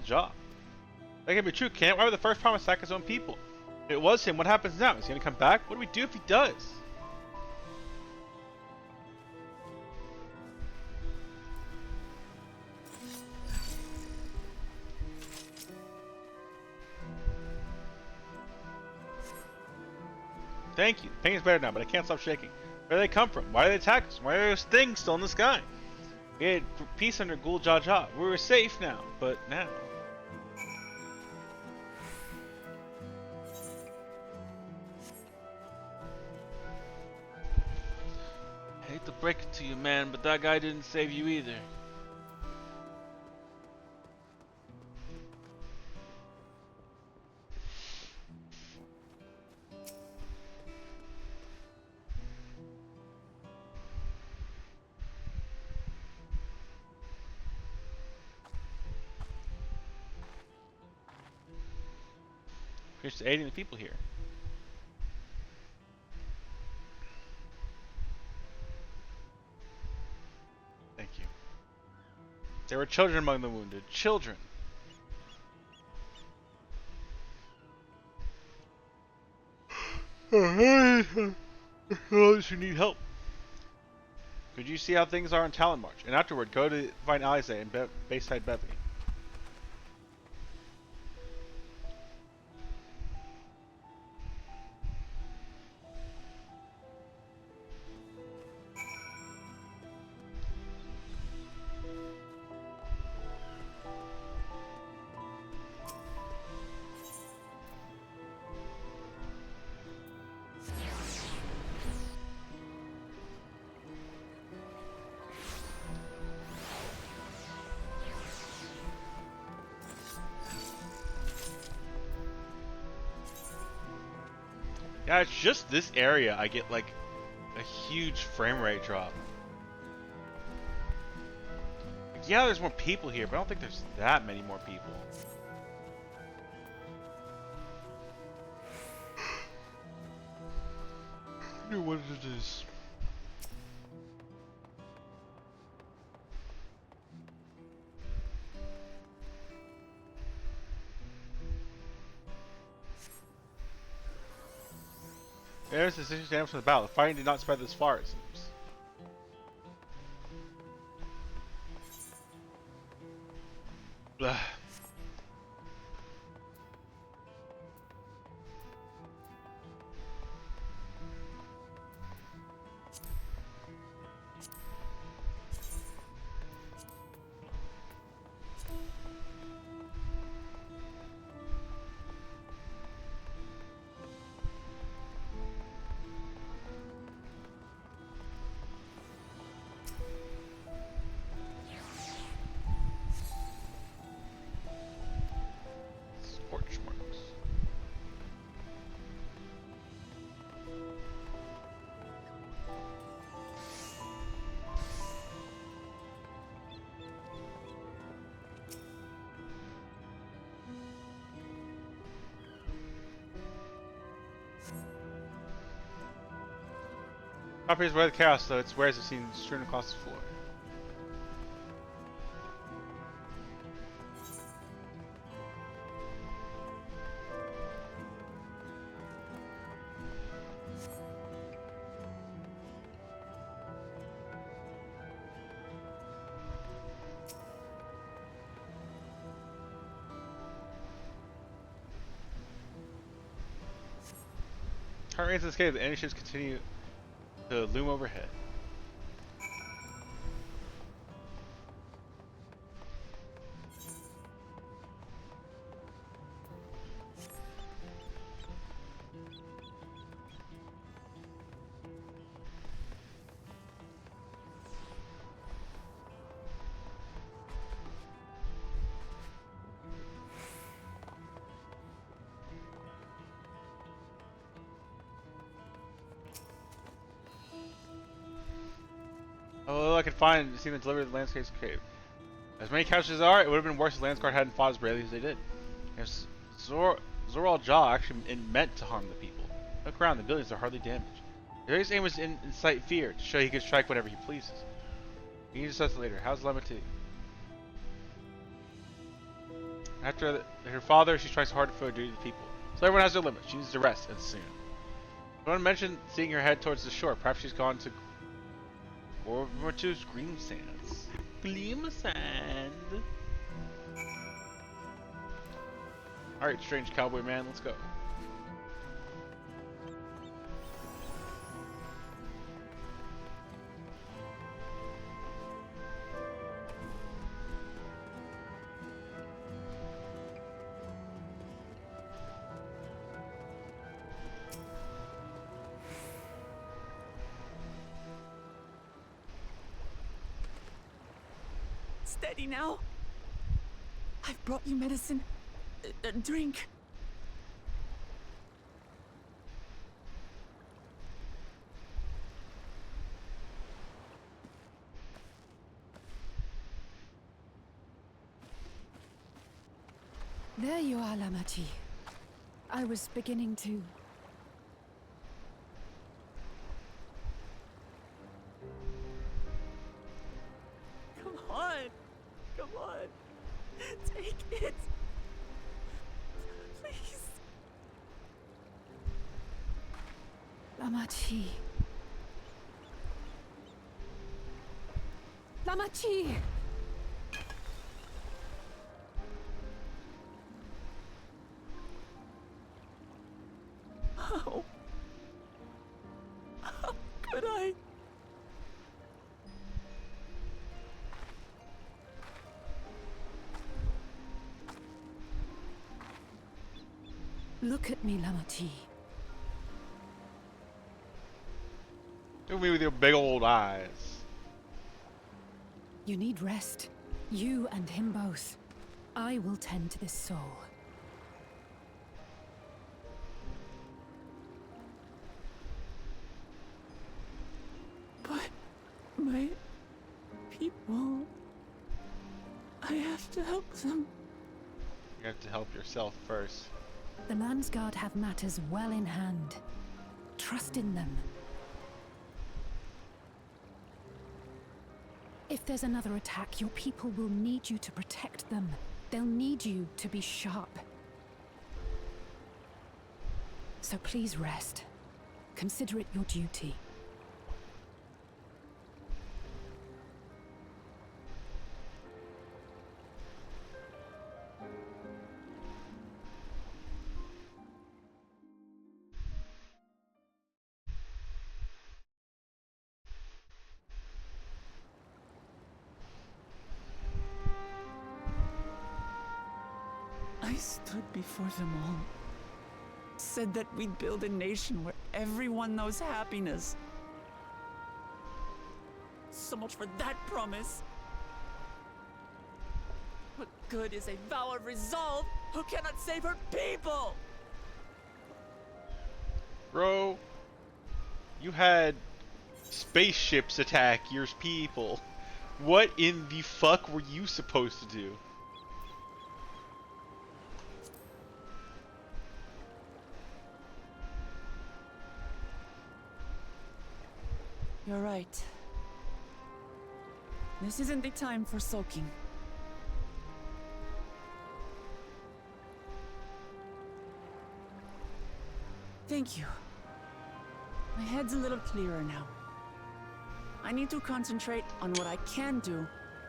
A: Jaw. That can't be true, can't it? Why would the first promise attack his own people? If it was him, what happens now? Is he gonna come back? What do we do if he does? Thank you. The pain is better now, but I can't stop shaking. Where do they come from? Why do they attack us? Why are those things still in the sky? We had peace under Gul Jaja. We were safe now, but now... I hate to break it to you, man, but that guy didn't save you either. You're just aiding the people here. Thank you. There were children among the wounded. Children. Those who need help. Could you see how things are in Talon March? And afterward, go to find Alize in Bayside Bethany. Yeah, it's just this area I get like a huge frame rate drop. Like, yeah, there's more people here, but I don't think there's that many more people. I wonder what it is. There's the 60 damage from the battle. The fighting did not spread this far, it seems. Blah. Scorch marks. Property is where the chaos, though its wares are seen strewn across the floor. Current rains escape, the enemy ships continue to loom overhead. Although I could find seem to deliver the landscape's cave. As many casualties as there are, it would have been worse if the Landsguard hadn't fought as bravely as they did. If Zoral Jaw actually meant to harm the people. Look around, the buildings are hardly damaged. His aim was to incite fear, to show he could strike whenever he pleases. We can discuss it later. How's Lemity? After her father, she tries hard to fulfill her duty to the people. So everyone has their limits. She needs to rest, and soon. I want to mention seeing her head towards the shore. Perhaps she's gone to over to Scream Sands. Gleam Sand. Alright, strange cowboy man, let's go.
D: Steady now. I've brought you medicine. Drink.
J: There you are, Lamati. I was beginning to.
D: Come on. Come on. Take it. Please.
J: Lamachi. Lamachi!
D: How? How could I?
J: Look at me, Lamachi.
A: Look at me with your big old eyes.
J: You need rest. You and him both. I will tend to this soul.
D: But my people, I have to help them.
A: You have to help yourself first.
J: The Landsguard have matters well in hand. Trust in them. If there's another attack, your people will need you to protect them. They'll need you to be sharp. So please rest. Consider it your duty.
D: I stood before them all. Said that we'd build a nation where everyone knows happiness. So much for that promise. What good is a vow of resolve who cannot save her people?
A: Bro, you had spaceships attack your people. What in the fuck were you supposed to do?
D: You're right. This isn't the time for sulking. Thank you. My head's a little clearer now. I need to concentrate on what I can do,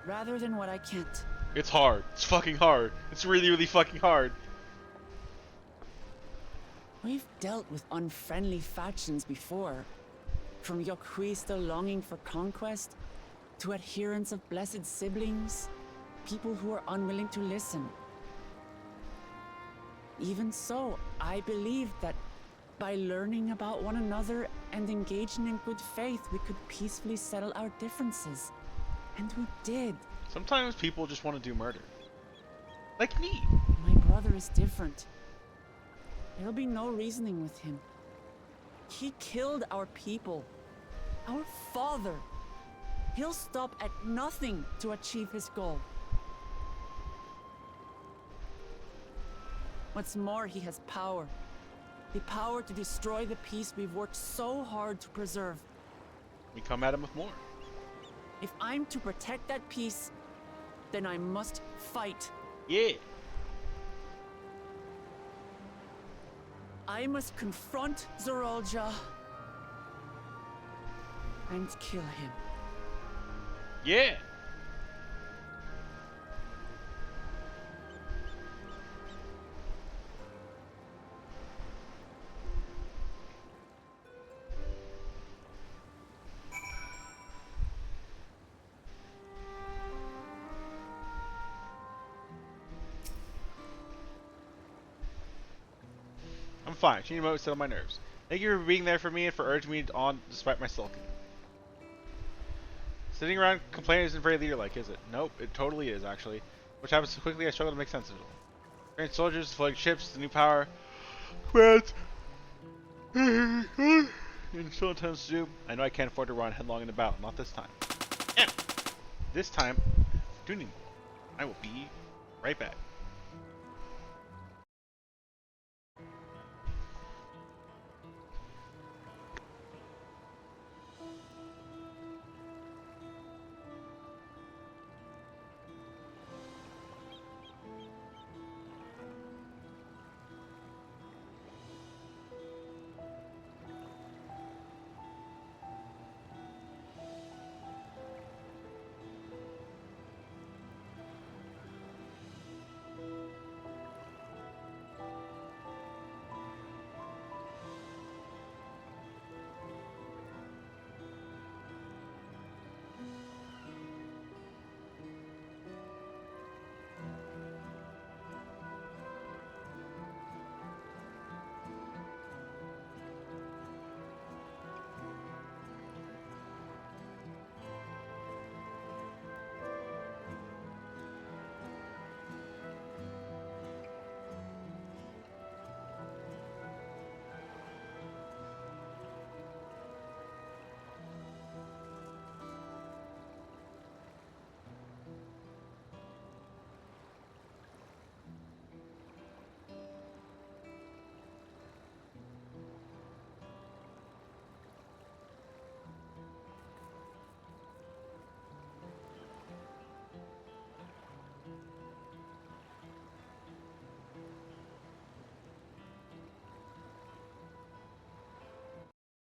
D: rather than what I can't.
A: It's hard. It's fucking hard. It's really, really fucking hard.
D: We've dealt with unfriendly factions before. From Yokhui still longing for conquest, to adherents of blessed siblings, people who are unwilling to listen. Even so, I believe that by learning about one another and engaging in good faith, we could peacefully settle our differences. And we did.
A: Sometimes people just want to do murder. Like me.
D: My brother is different. There'll be no reasoning with him. He killed our people. Our father. He'll stop at nothing to achieve his goal. What's more, he has power. The power to destroy the peace we've worked so hard to preserve.
A: We come at him with more.
D: If I'm to protect that peace, then I must fight.
A: Yeah.
D: I must confront Zorolja and kill him.
A: Yeah. I'm fine. She remote settled my nerves. Thank you for being there for me and for urging me on despite my sulking. Sitting around complaining isn't very leader-like, is it? Nope, it totally is, actually. Which happens so quickly I struggle to make sense of it all. Trained soldiers, floating ships, the new power. Quit! And still intends to do. I know I can't afford to run headlong in the battle, not this time. Yeah. This time, do need more. I will be right back.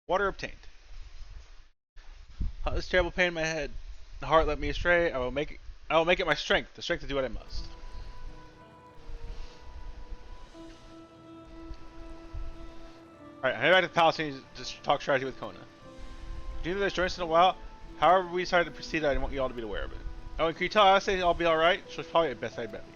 A: Water obtained. This terrible pain in my head. The heart led me astray. I will make it my strength. The strength to do what I must. Alright, I head back to the palace and just talk strategy with Kona. Do you think there's joints in a while? However we decided to proceed, I want you all to be aware of it. Oh, and can you tell Anastasia I'll be alright? She's probably at best, I bet me.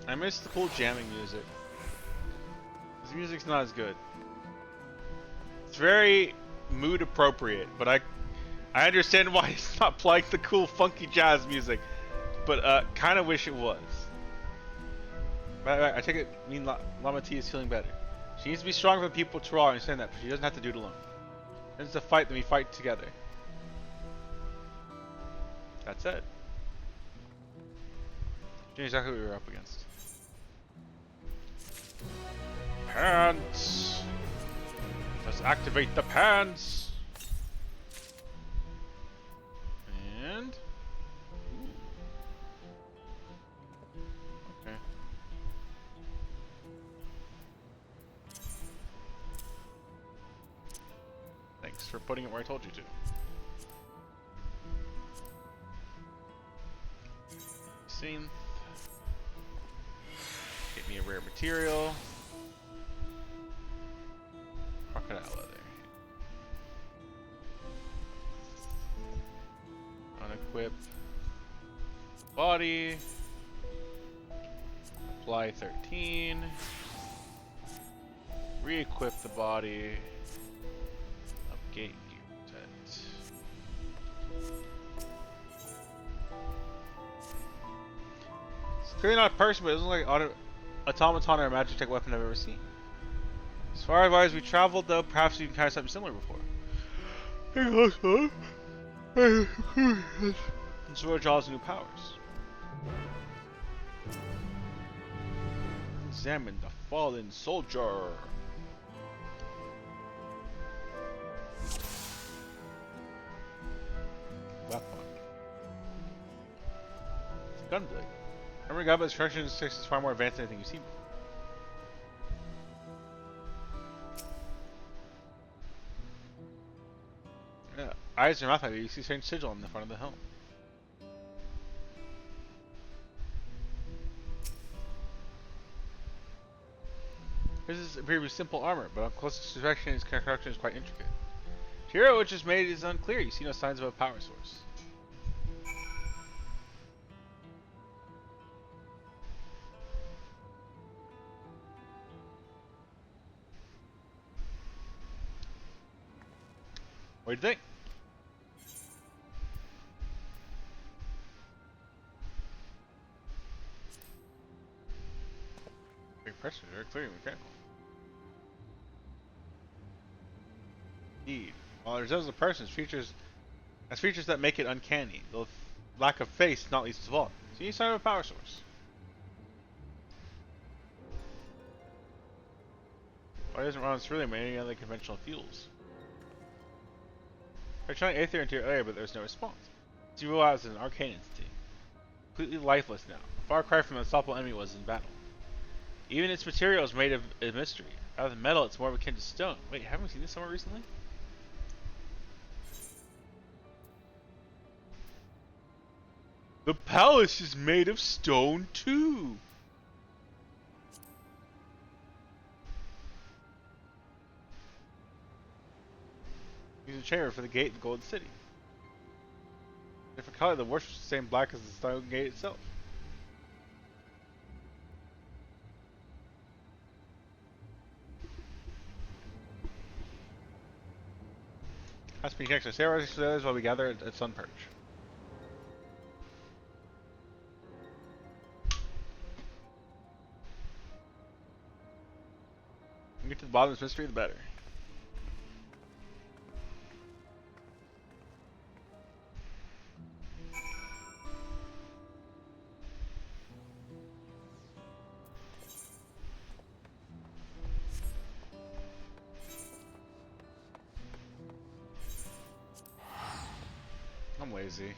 A: I miss the cool jamming music. This music's not as good. It's very mood appropriate, but I understand why it's not playing the cool funky jazz music, but kind of wish it was. But I take it Lama T is feeling better. She needs to be strong for the people to all understand that, but she doesn't have to do it alone. When it's a fight, then we fight together. That's it. She knew exactly what we were up against. Pants! Let's activate the pants! And... okay. Thanks for putting it where I told you to. Synth. Get me a rare material. Crocodile leather. Unequip. Body. Apply 13. Re-equip the body. Upgate gear set. It's clearly not a person, but it doesn't look like automaton or a Magitech weapon I've ever seen. As far as we traveled, though, perhaps we can kind something similar before. And Sword Jaw's new powers. Examine the fallen soldier. Weapon. It's a gun blade. Remember, God, but instruction 6 is far more advanced than anything you've seen before. Eyes are mouth like you see strange sigil on the front of the helm. This is a pretty simple armor, but on close inspection its construction is quite intricate. Material which is made is unclear. You see no signs of a power source. What do you think? Pressure, very clearly mechanical. Indeed. While it resembles a person's features that make it uncanny. The lack of face, not least of all. So you sign of a power source. Why doesn't run through them any other conventional fuels? I tried Aether into your area, but there's no response. Zero out as an arcane entity. Completely lifeless now. A far cry from the unstoppable enemy was in battle. Even its material is made of a mystery. Rather than metal, it's more akin to stone. Wait, haven't we seen this somewhere recently? The palace is made of stone too. Use a chamber for the gate of the Golden City. Different color, the worship is the same black as the stone gate itself. Has to be next to Sarah while we gather at Sun Perch. We get to the bottom of this mystery, the better. crazy.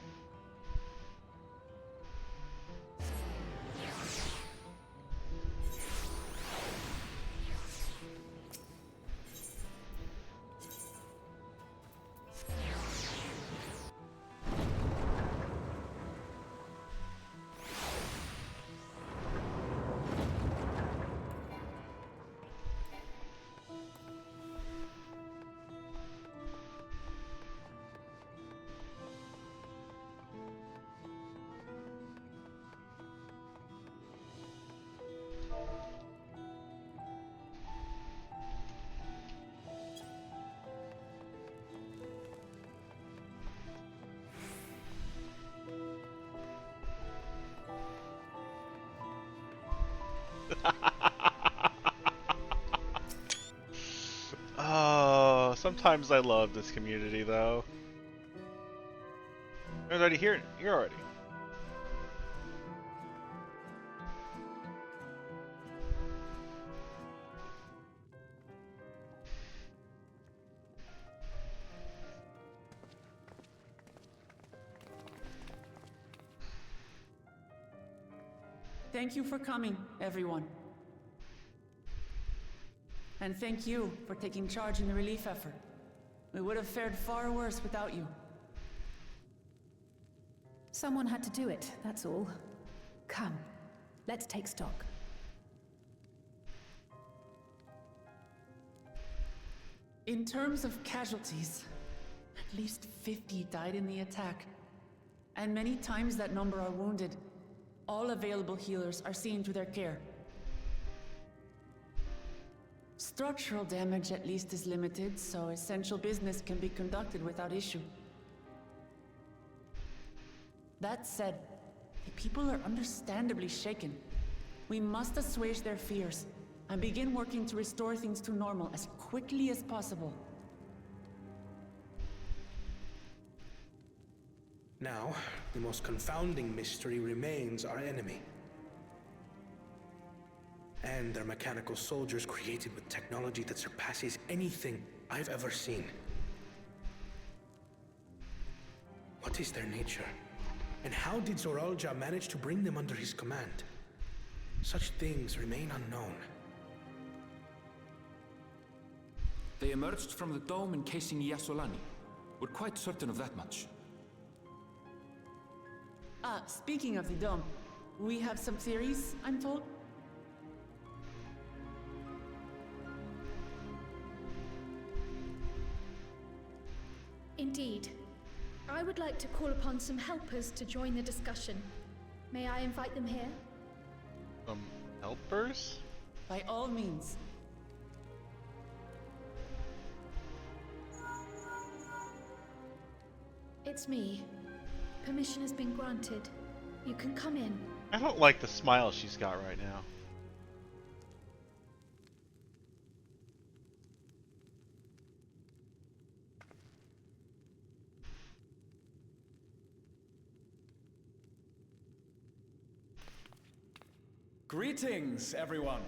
A: Oh, sometimes I love this community though. You're already here. You're already.
D: Thank you for coming, everyone. And thank you for taking charge in the relief effort. We would have fared far worse without you.
J: Someone had to do it, that's all. Come, let's take stock.
D: In terms of casualties, at least 50 died in the attack. And many times that number are wounded. All available healers are seen to their care. Structural damage at least is limited, so essential business can be conducted without issue. That said, the people are understandably shaken. We must assuage their fears and begin working to restore things to normal as quickly as possible.
L: Now, the most confounding mystery remains our enemy. And their mechanical soldiers created with technology that surpasses anything I've ever seen. What is their nature? And how did Zoralja manage to bring them under his command? Such things remain unknown.
E: They emerged from the dome encasing Yasolani. We're quite certain of that much.
D: Speaking of the dome, we have some theories, I'm told.
M: Indeed. I would like to call upon some helpers to join the discussion. May I invite them here?
A: Helpers?
D: By all means.
M: It's me. Permission has been granted. You can come in.
A: I don't like the smile she's got right now.
N: Greetings, everyone.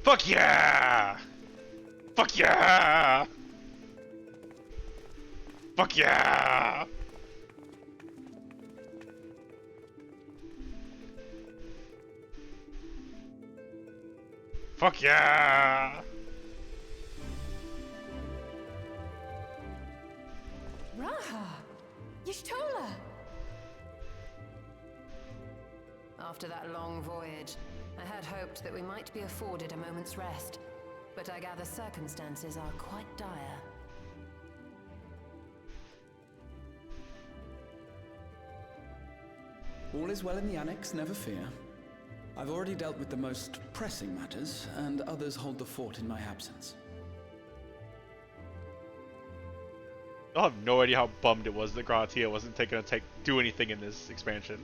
A: Fuck yeah! Fuck yeah! Fuck yeah! Fuck yeah!
J: Raha! Y'shtola!
O: After that long voyage, I had hoped that we might be afforded a moment's rest. But I gather circumstances are quite dire.
N: All is well in the Annex, never fear. I've already dealt with the most pressing matters, and others hold the fort in my absence.
A: I have no idea how bummed it was that Granatia wasn't do anything in this expansion.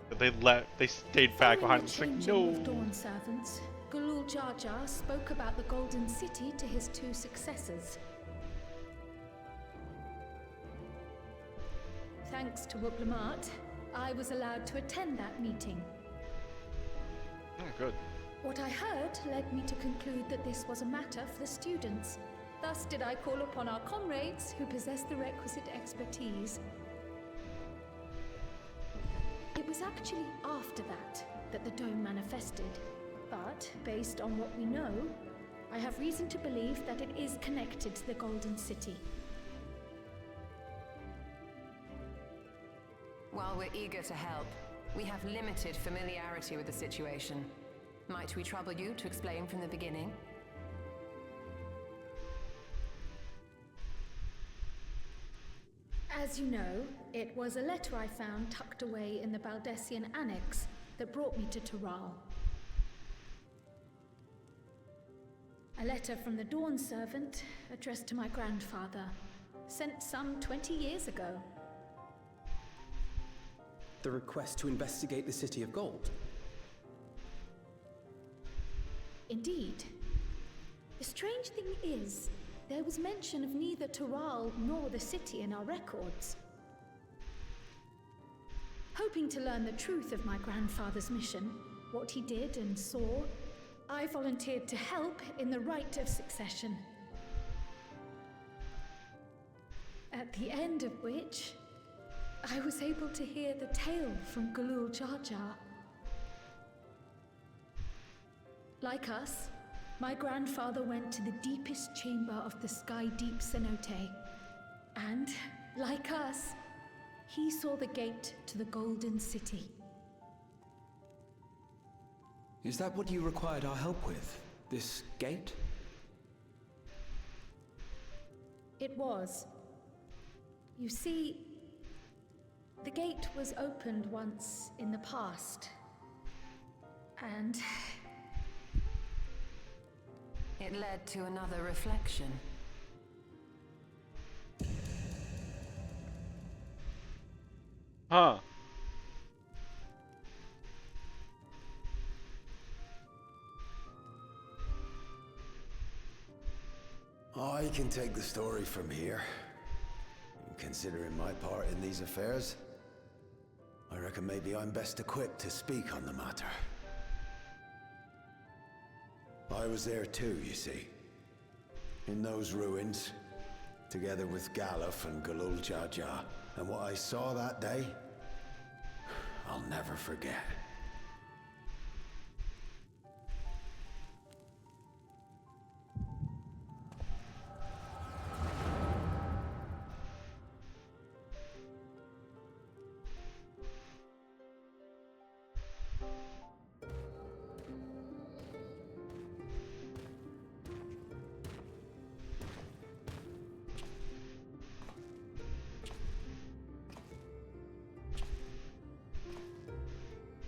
A: That they stayed back behind. It's like, no.
M: Of Dawn servants, Gulul Jar Jar spoke about the Golden City to his two successors. Thanks to Wublamat, I was allowed to attend that meeting.
A: Oh, good.
M: What I heard led me to conclude that this was a matter for the students. Thus did I call upon our comrades who possess the requisite expertise. It was actually after that the dome manifested. But, based on what we know, I have reason to believe that it is connected to the Golden City.
O: While we're eager to help, we have limited familiarity with the situation. Might we trouble you to explain from the beginning?
M: As you know, it was a letter I found tucked away in the Baldessian Annex that brought me to Toral. A letter from the Dawn servant, addressed to my grandfather, sent some 20 years ago.
N: The request to investigate the City of Gold.
M: Indeed. The strange thing is, there was mention of neither Toral nor the city in our records. Hoping to learn the truth of my grandfather's mission, what he did and saw, I volunteered to help in the rite of succession. At the end of which, I was able to hear the tale from Galul Jar Jar. Like us, my grandfather went to the deepest chamber of the Sky Deep Cenote. And, like us, he saw the gate to the Golden City.
N: Is that what you required our help with? This gate?
M: It was. You see, the gate was opened once in the past. And
O: it led to another reflection.
A: Huh.
P: I can take the story from here. Considering my part in these affairs, I reckon maybe I'm best equipped to speak on the matter. I was there too, you see. In those ruins, together with Galuf and Galul Jar Jar. And what I saw that day, I'll never forget.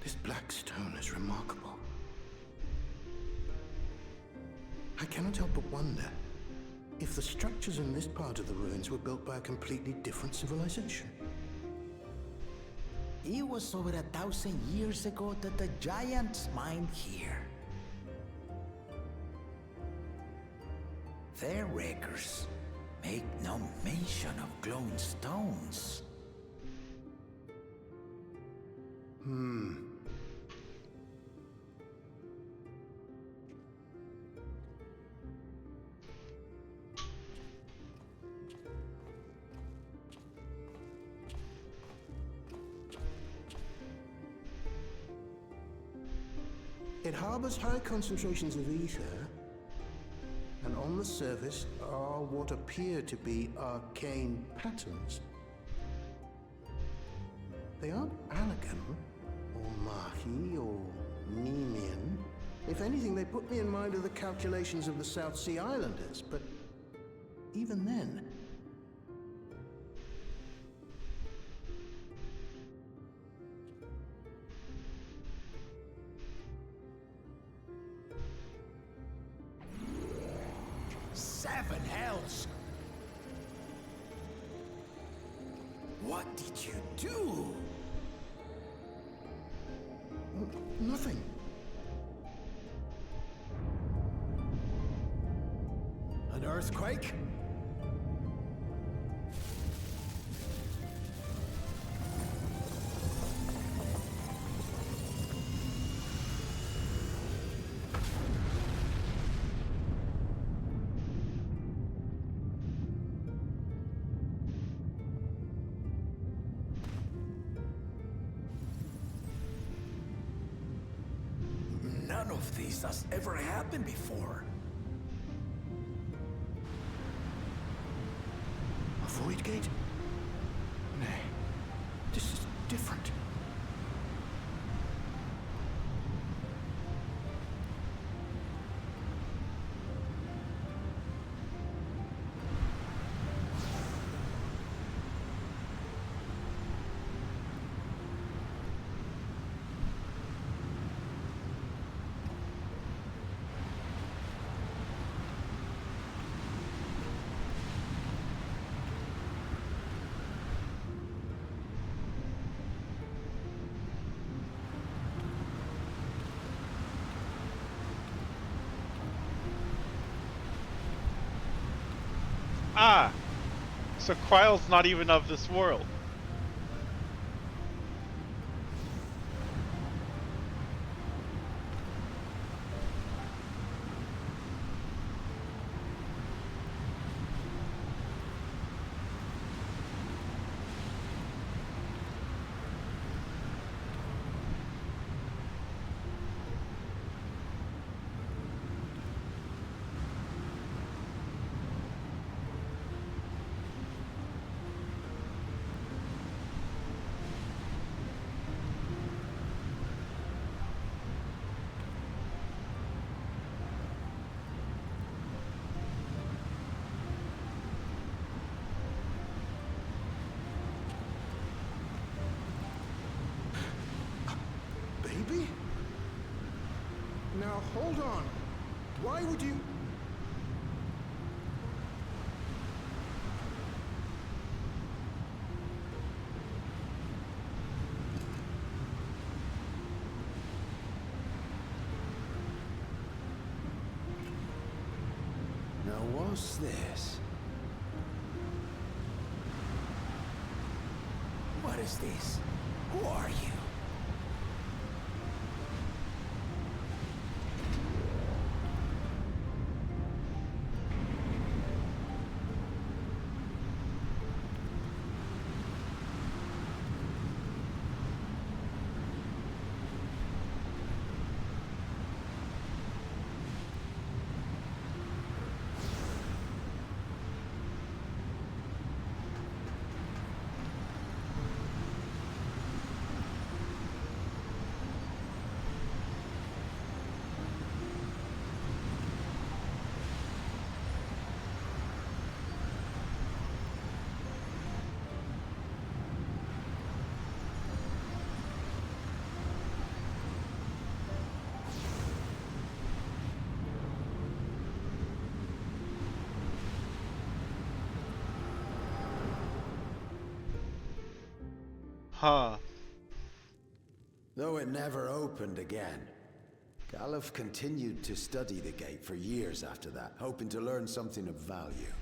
L: This black stone is remarkable. I cannot help but wonder if the structures in this part of the ruins were built by a completely different civilization.
Q: It was over 1,000 years ago that the giants mined here. Their records make no mention of glowing stones.
L: It harbors high concentrations of ether, and on the surface are what appear to be arcane patterns. They aren't Allegan, or Mahi, or Nemian. If anything, they put me in mind of the calculations of the South Sea Islanders, but even then...
Q: Seven hells! What did you do?
L: Nothing.
P: An earthquake?
K: this has ever happened before. A void gate? Nay, this is different.
A: Ah! So Kryle's not even of this world.
L: Baby? Now hold on. Why would you...
P: Now what's this?
K: What is this? Who are you?
A: Huh.
P: Though it never opened again, Galuf continued to study the gate for years after that, hoping to learn something of value.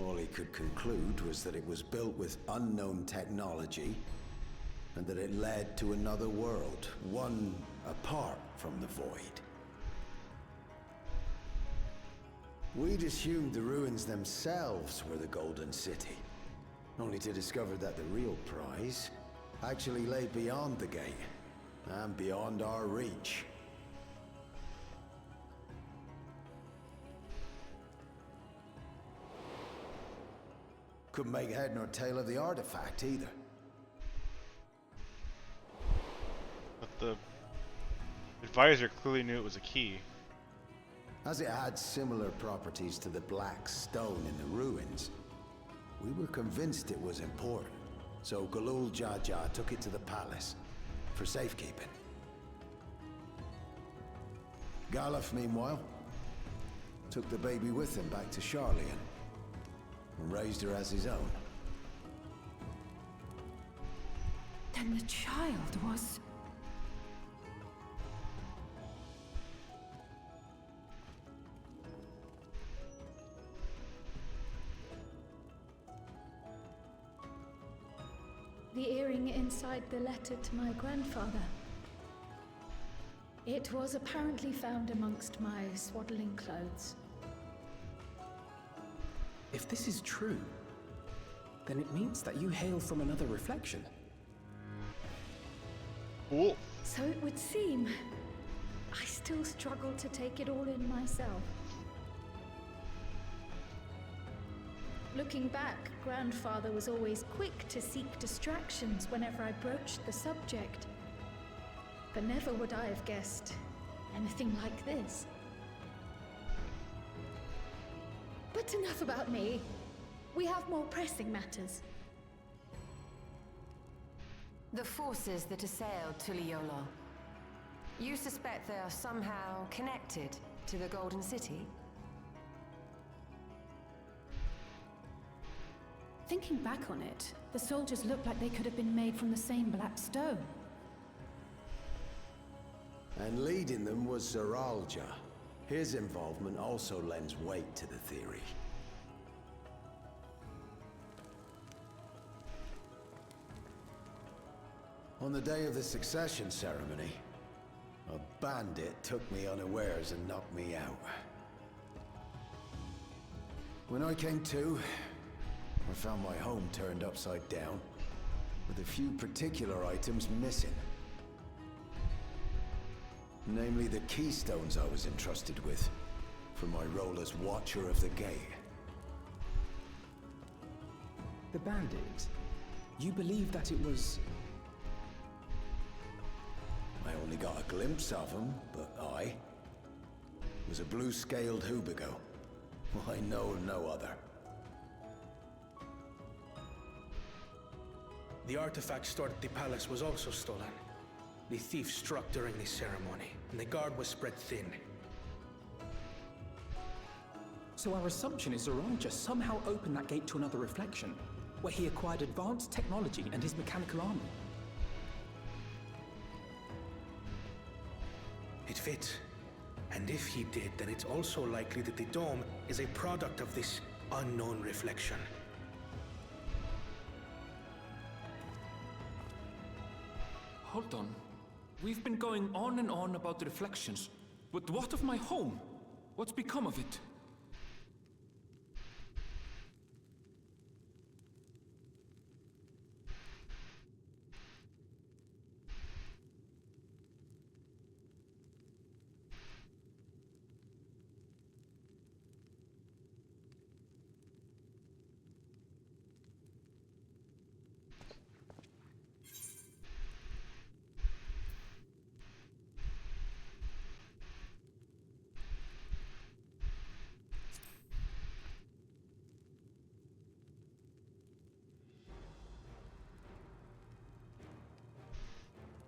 P: All he could conclude was that it was built with unknown technology, and that it led to another world, one apart from the Void. We'd assumed the ruins themselves were the Golden City, only to discover that the real prize actually lay beyond the gate, and beyond our reach. Couldn't make head nor tail of the artifact either.
A: But the advisor clearly knew it was a key.
P: As it had similar properties to the black stone in the ruins, we were convinced it was important, so Galul Jaja took it to the palace for safekeeping. Galuf, meanwhile, took the baby with him back to Charlian and raised her as his own.
J: Then the child was...
M: The earring inside the letter to my grandfather. It was apparently found amongst my swaddling clothes.
N: If this is true, then it means that you hail from another reflection.
A: Cool.
M: So it would seem. I still struggle to take it all in myself. Looking back, Grandfather was always quick to seek distractions whenever I broached the subject. But never would I have guessed anything like this. But enough about me. We have more pressing matters.
O: The forces that assailed Tuliyola. You suspect they are somehow connected to the Golden City?
J: Thinking back on it, the soldiers look like they could have been made from the same black stone.
P: And leading them was Zeralja. His involvement also lends weight to the theory. On the day of the succession ceremony, a bandit took me unawares and knocked me out. When I came to, I found my home turned upside down, with a few particular items missing. Namely the keystones I was entrusted with, for my role as Watcher of the Gate.
R: The bandit? You believe that it was...
P: I only got a glimpse of him, but I was a blue-scaled Hubigo. I know of no other.
S: The artifact stored at the palace was also stolen. The thief struck during the ceremony, and the guard was spread thin.
R: So our assumption is Zeralja somehow opened that gate to another reflection, where he acquired advanced technology and his mechanical army.
S: It fits. And if he did, then it's also likely that the dome is a product of this unknown reflection.
E: Hold on. We've been going on and on about the reflections. But what of my home? What's become of it?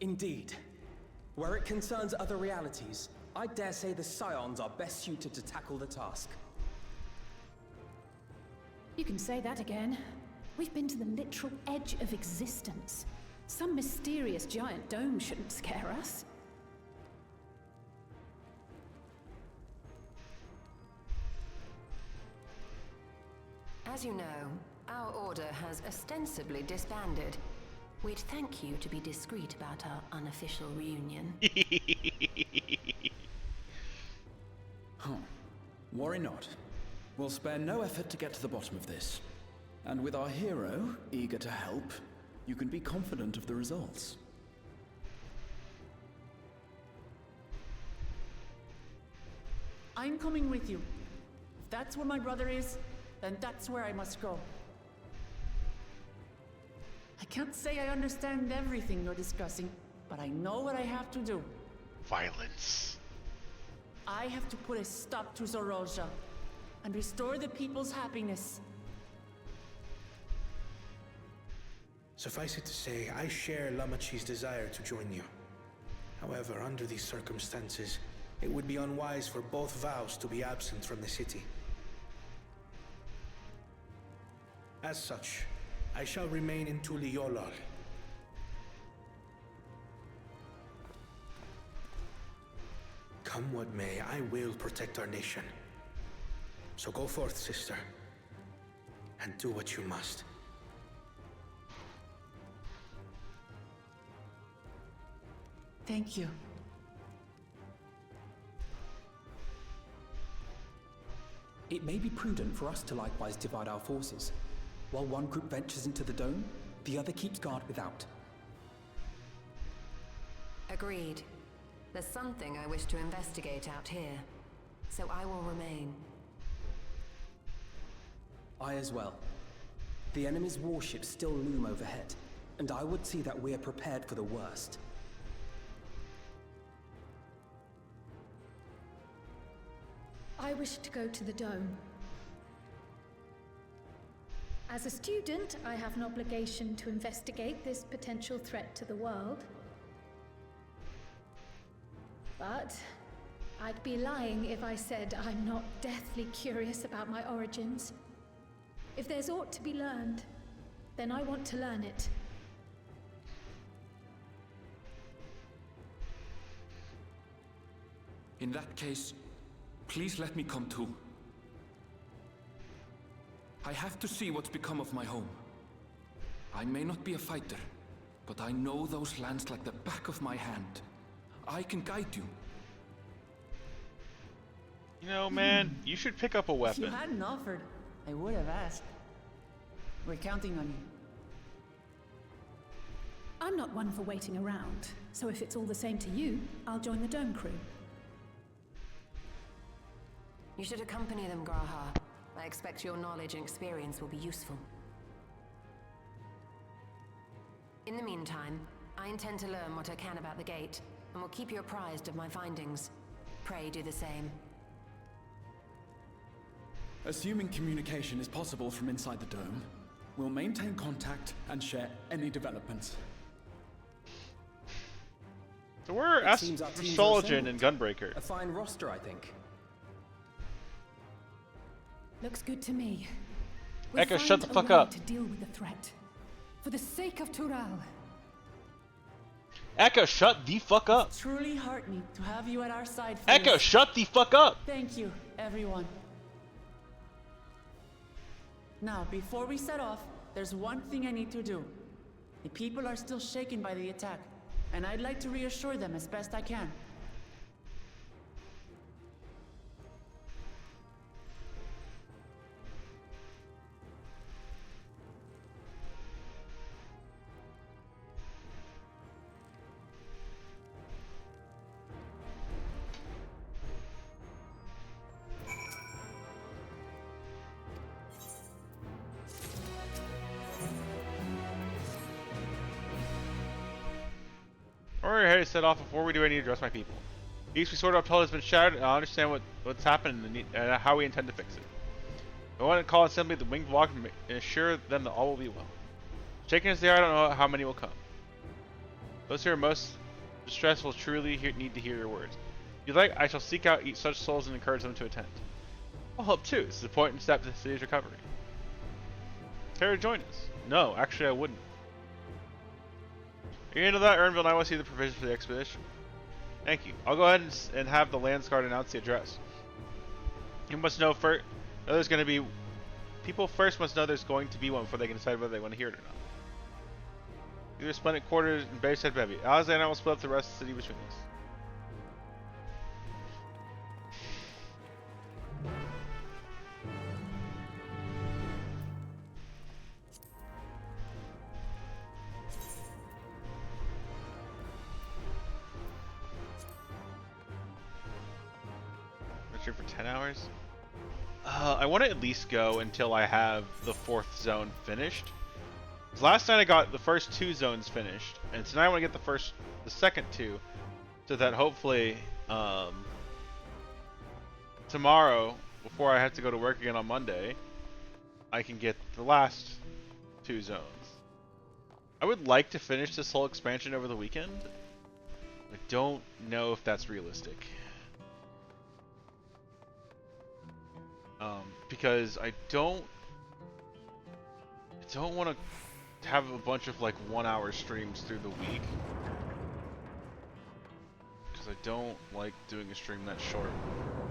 R: Indeed. Where it concerns other realities, I dare say the Scions are best suited to tackle the task.
J: You can say that again. We've been to the literal edge of existence. Some mysterious giant dome shouldn't scare us.
O: As you know, our order has ostensibly disbanded. We'd thank you to be discreet about our unofficial reunion.
H: Huh. Worry not. We'll spare no effort to get to the bottom of this. And with our hero eager to help, you can be confident of the results.
D: I'm coming with you. If that's where my brother is, then that's where I must go. I can't say I understand everything you're discussing, but I know what I have to do.
A: Violence.
D: I have to put a stop to Zeralja and restore the people's happiness.
S: Suffice it to say, I share Lamachi's desire to join you. However, under these circumstances, it would be unwise for both vows to be absent from the city. As such, I shall remain in Tuliyola. Come what may, I will protect our nation. So go forth, sister, and do what you must.
D: Thank you.
R: It may be prudent for us to likewise divide our forces. While one group ventures into the dome, the other keeps guard without.
O: Agreed. There's something I wish to investigate out here, so I will remain.
R: I as well. The enemy's warships still loom overhead, and I would see that we are prepared for the worst.
M: I wish to go to the dome. As a student, I have an obligation to investigate this potential threat to the world. But I'd be lying if I said I'm not deathly curious about my origins. If there's aught to be learned, then I want to learn it.
E: In that case, please let me come too. I have to see what's become of my home. I may not be a fighter, but I know those lands like the back of my hand. I can guide you.
A: You know, man, you should pick up a
D: If
A: weapon.
D: you hadn't offered, I would have asked. We're counting on you.
M: I'm not one for waiting around, so if it's all the same to you, I'll join the dome crew.
O: You should accompany them, Graha. I expect your knowledge and experience will be useful. In the meantime, I intend to learn what I can about the gate, and will keep you apprised of my findings. Pray do the same.
N: Assuming communication is possible from inside the dome, we'll maintain contact and share any developments.
A: So we're
R: It seems our teams are
A: Astrologian and
R: assembled.
A: Gunbreaker.
R: A fine roster, I think.
M: Looks good to me.
A: Echo, shut the
M: find a
A: fuck
M: way
A: up.
M: to deal with the threat. For the sake of Tural.
A: Echo, shut the fuck up.
D: It's truly heartening to have you at our side for
A: Echo,
D: this.
A: shut the fuck up.
D: Thank you, everyone. Now, before we set off, there's one thing I need to do. The people are still shaken by the attack, and I'd like to reassure them as best I can.
A: Alright, hey, set off. Before we do, I need to address my people. The East we sort of has been shattered, and I understand what's happened and how we intend to fix it. I want to call assembly the winged walk and assure them that all will be well. Shaken as they are, I don't know how many will come. Those who are most distressed will truly need to hear your words. If you like, I shall seek out such souls and encourage them to attend. I'll help too. This is an important step to the city's recovery. Care to join us? No, actually I wouldn't. At the end of that, Ernville and I want to see the provisions for the expedition. Thank you. I'll go ahead and have the Landsguard announce the address. You must know first. There's going to be. People first must know there's going to be one before they can decide whether they want to hear it or not. Either splendid quarters and base head bevy. Alexander and I will split up the rest of the city between us. For 10 hours? I want to at least go until I have the 4th zone finished. 'Cause last night I got the first 2 zones finished, and tonight I want to get the second 2, so that hopefully tomorrow, before I have to go to work again on Monday, I can get the last 2 zones. I would like to finish this whole expansion over the weekend. I don't know if that's realistic. Because I don't want to have a bunch of like 1-hour streams through the week. Because I don't like doing a stream that short.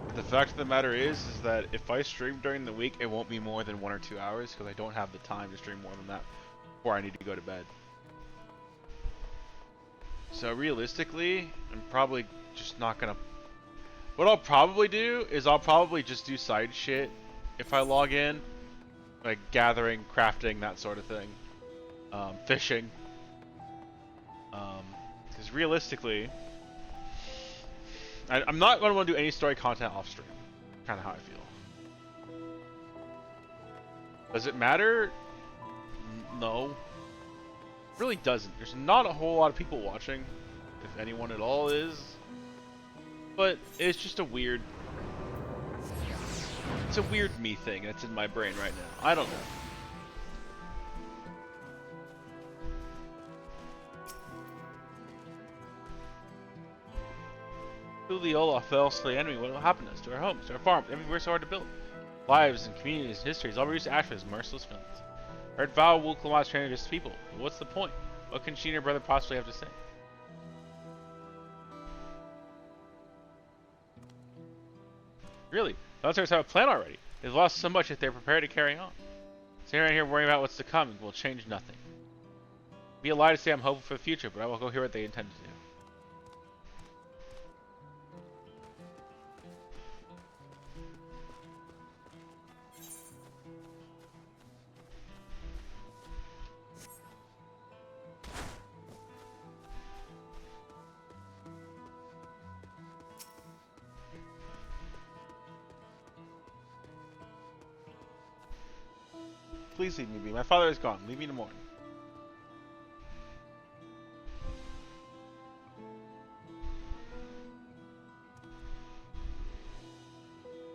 A: But the fact of the matter is that if I stream during the week, it won't be more than 1 or 2 hours because I don't have the time to stream more than that before I need to go to bed. So realistically, I'm probably just not gonna. What I'll probably do is I'll probably just do side shit if I log in, like gathering, crafting, that sort of thing, fishing. Because Because realistically, I'm not going to want to do any story content off stream. Kind of how I feel. Does it matter? No. It really doesn't. There's not a whole lot of people watching, if anyone at all is. But it's just a weird... It's a weird me thing that's in my brain right now. I don't know. The Olaf fell to the enemy. What will happen to us, to our homes, to our farms, everywhere so hard to build? Lives and communities and histories all reduced to ash for his merciless villains. I heard Val will Klamat's training just people. But what's the point? What can she and her brother possibly have to say? Really? The Hunters have a plan already. They've lost so much that they're prepared to carry on. Sitting around here worrying about what's to come will change nothing. Be a lie to say I'm hopeful for the future, but I will go hear what they intend to do. Please leave me be. My father is gone. Leave me to mourn.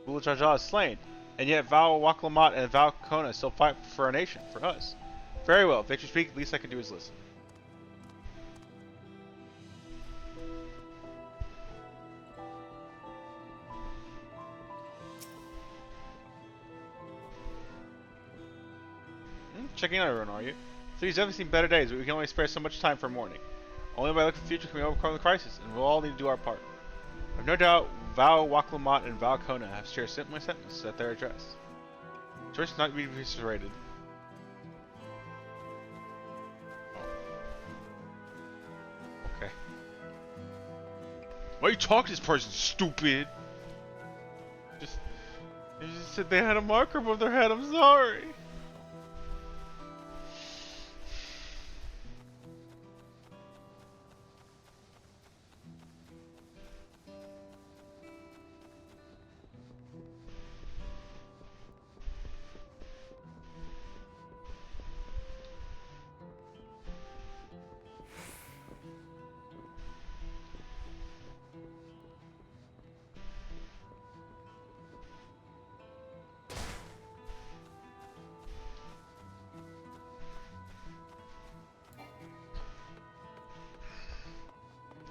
A: Ula Jaja is slain, and yet Val Waklamat and Val Kona still fight for our nation, for us. Very well. If they should speak, the least I can do is listen. Checking out everyone, are you? So you've definitely seen better days, but we can only spare so much time for mourning. Only by looking to the future can we overcome the crisis, and we'll all need to do our part. I've no doubt Val Waklamat and Val Kona have shared similar sentiments at their address. Choice not to be reiterated. Okay. Why are you talking to this person, stupid? You just said they had a marker above their head, I'm sorry.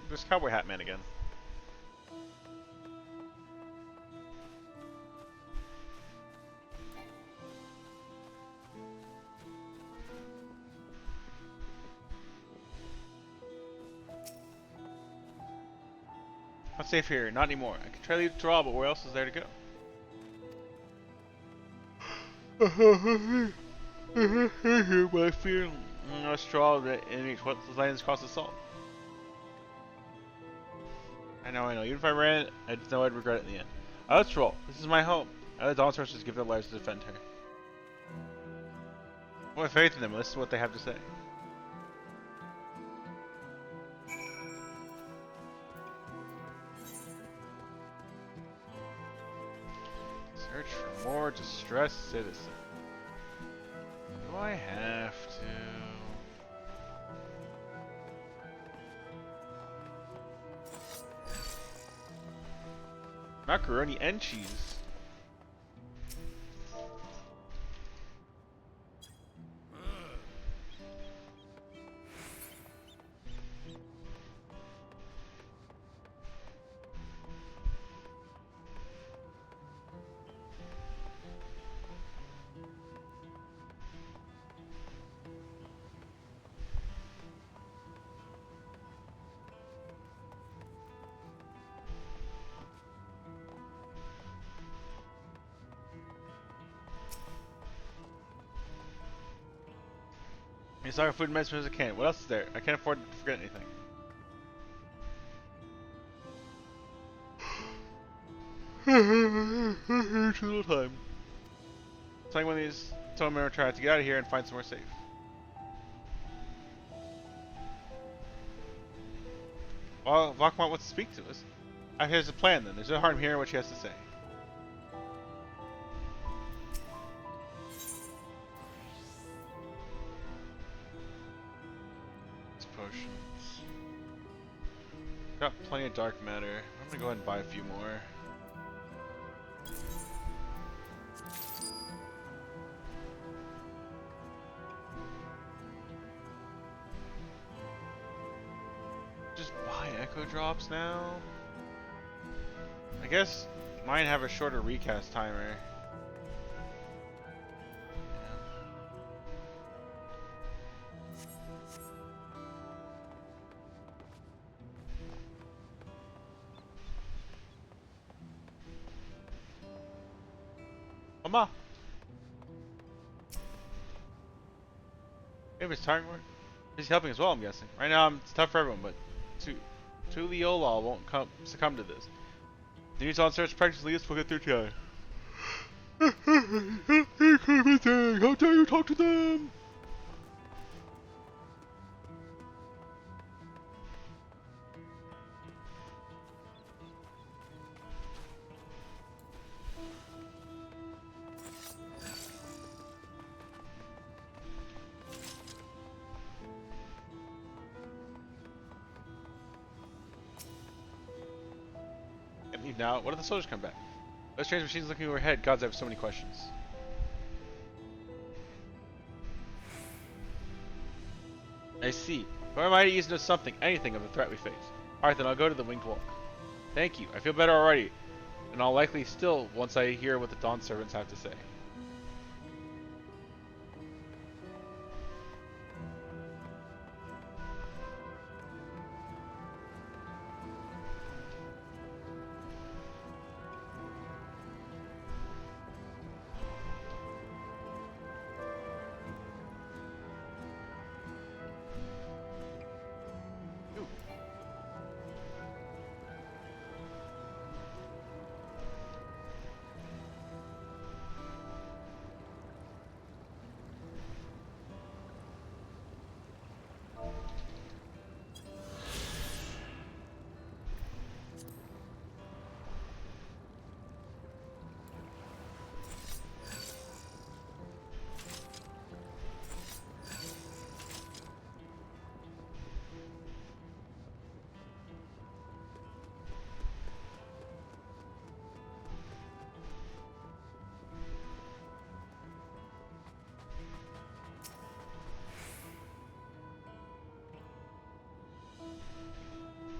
A: There's Cowboy Hat Man again. Not safe here, not anymore. I can try to leave the draw, but where else is there to go? But I fear no straw that enemies what lands across the salt. I know. Even if I ran, I'd know I'd regret it in the end. Let's roll. This is my home. The Dawntrail just give their lives to defend her. I have faith in them. Listen to what they have to say. Search for more distressed citizens. Do I have to? Macaroni and cheese. As long as food and medicine as I can. What else is there? I can't afford to forget anything. Too little time. Tell me when these men are trying to get out of here and find somewhere safe. Well, Valkamont wants to speak to us. Here's the plan then. There's no harm hearing what she has to say. Potions. Got plenty of dark matter. I'm gonna go ahead and buy a few more. Just buy echo drops now? I guess mine have a shorter recast timer. Mama! Maybe it's time work. He's helping as well, I'm guessing. Right now, it's tough for everyone, but Tuliolal won't succumb to this. The news on search practice leads will get through together. How dare you talk to them? Now, what if the soldiers come back? Those strange machines looking overhead. Gods, I have so many questions. I see. Whoever might use knows something, anything of the threat we face. Alright, then I'll go to the Winged Walk. Thank you. I feel better already. And I'll likely still once I hear what the Dawn servants have to say.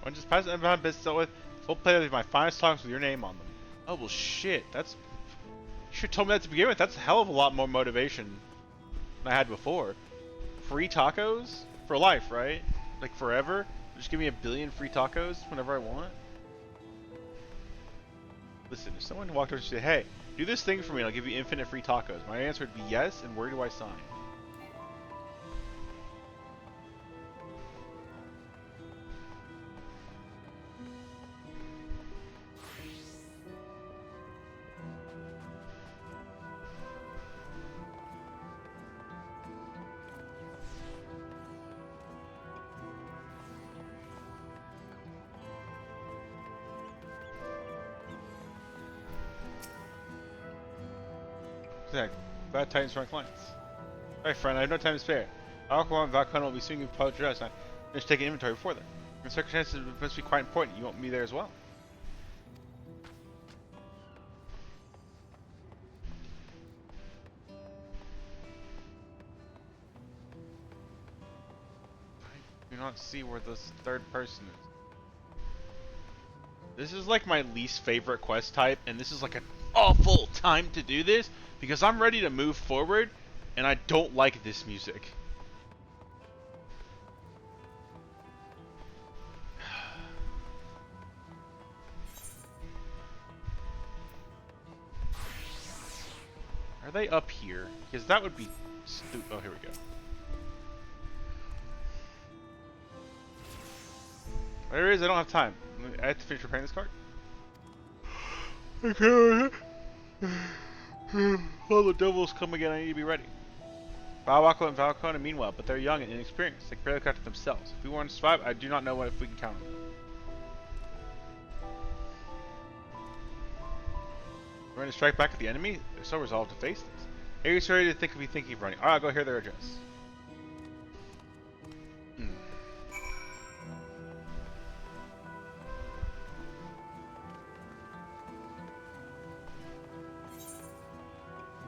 A: When just pass it behind business with full play with my finest songs with your name on them. Oh well shit, that's you should have told me that to begin with. That's a hell of a lot more motivation than I had before. Free tacos? For life, right? Like forever? Just give me 1 billion free tacos whenever I want? Listen, if someone walked over and said, hey, do this thing for me and I'll give you infinite free tacos, my answer would be yes, and where do I sign? Bad tidings for my clients. Alright friend, I have no time to spare. Alcohol and Valkon will be soon in public dress, and I finish taking inventory before then. The circumstances must be quite important. You want me there as well? I do not see where this third person is. This is like my least favorite quest type, and this is like an awful time to do this because I'm ready to move forward and I don't like this music. Are they up here? Because that would be stupid. Oh, here we go. Whatever it is, I don't have time. I have to finish repairing this cart. Okay. All the devils come again. I need to be ready. Valwako and Valcona meanwhile, but they're young and inexperienced. They can barely look after themselves. If we want to survive, I do not know if we can count on them. We're going to strike back at the enemy? They're so resolved to face this. Are you ready to think of thinking of running? Alright, I'll go hear their address.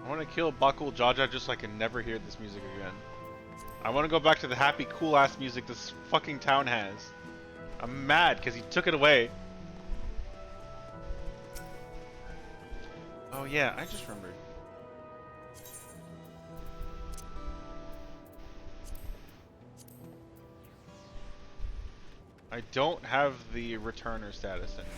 A: I want to kill Bakul Jaja just so I can never hear this music again. I want to go back to the happy, cool-ass music this fucking town has. I'm mad because he took it away. Oh yeah, I just remembered. I don't have the returner status anymore.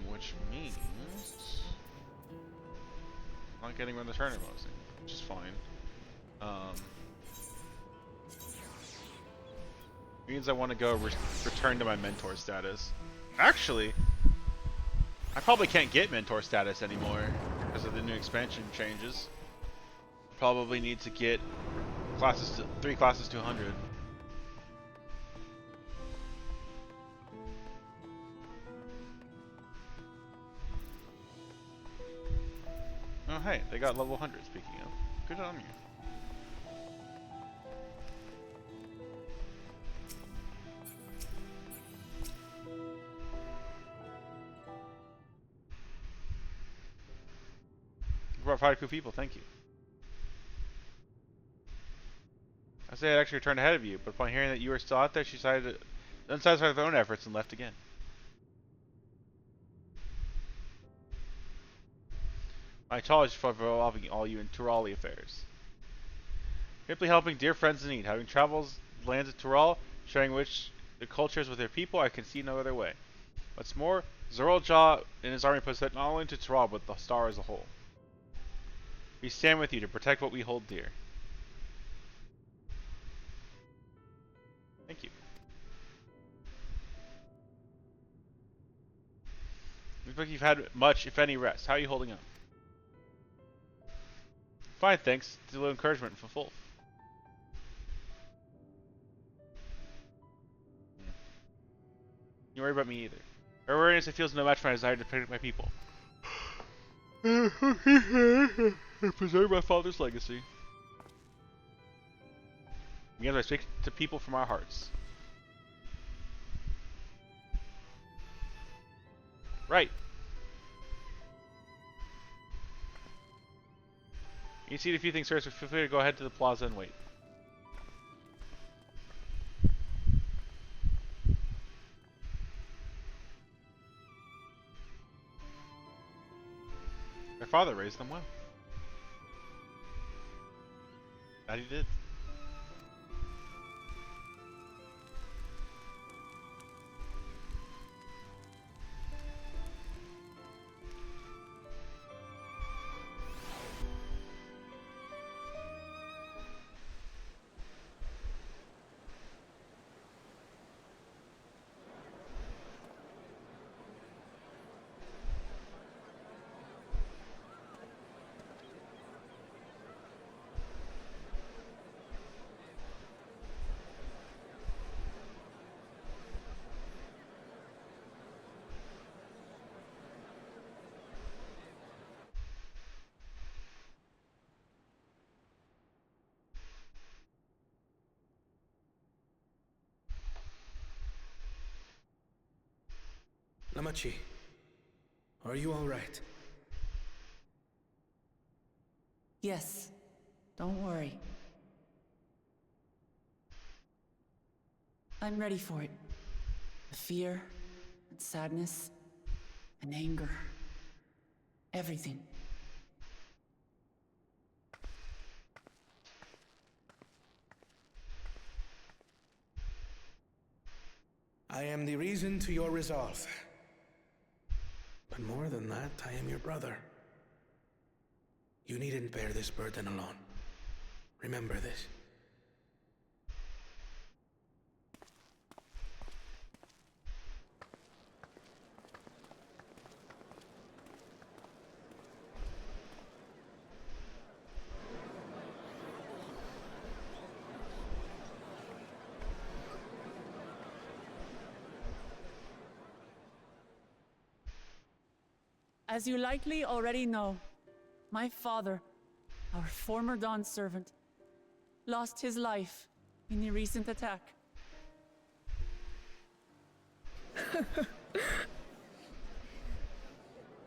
A: Which means I'm not getting the returner mostly, which is fine. Means I want to go return to my mentor status. Actually, I probably can't get mentor status anymore because of the new expansion changes. Probably need to get classes to 3 classes to 100. Oh hey, they got level 100 speaking of. Good on you. You brought 5 cool people, thank you. I say I'd actually returned ahead of you, but upon hearing that you were still out there, she decided to unsatisfied with her own efforts and left again. My apologies for involving all you in Turali affairs. Simply helping dear friends in need, having travels lands of Tural, sharing which the cultures with their people, I can see no other way. What's more, Zoralja and his army puts that not only to Tural, but the star as a whole. We stand with you to protect what we hold dear. Thank you. Looks like you've had much, if any, rest. How are you holding up? Fine, thanks. It's a little encouragement for full. You worry about me either. Her awareness it feels no match for my desire to protect my people. Preserve my father's legacy. Again, I speak to people from our hearts. Right. You see a few things first, so feel free to go ahead to the plaza and wait. Their father raised them well. That he did.
S: Lamachi, are you all right?
D: Yes. Don't worry. I'm ready for it. The fear, and sadness, and anger. Everything.
S: I am the reason to your resolve. But more than that, I am your brother. You needn't bear this burden alone. Remember this.
D: As you likely already know, my father, our former Dawn servant, lost his life in the recent attack.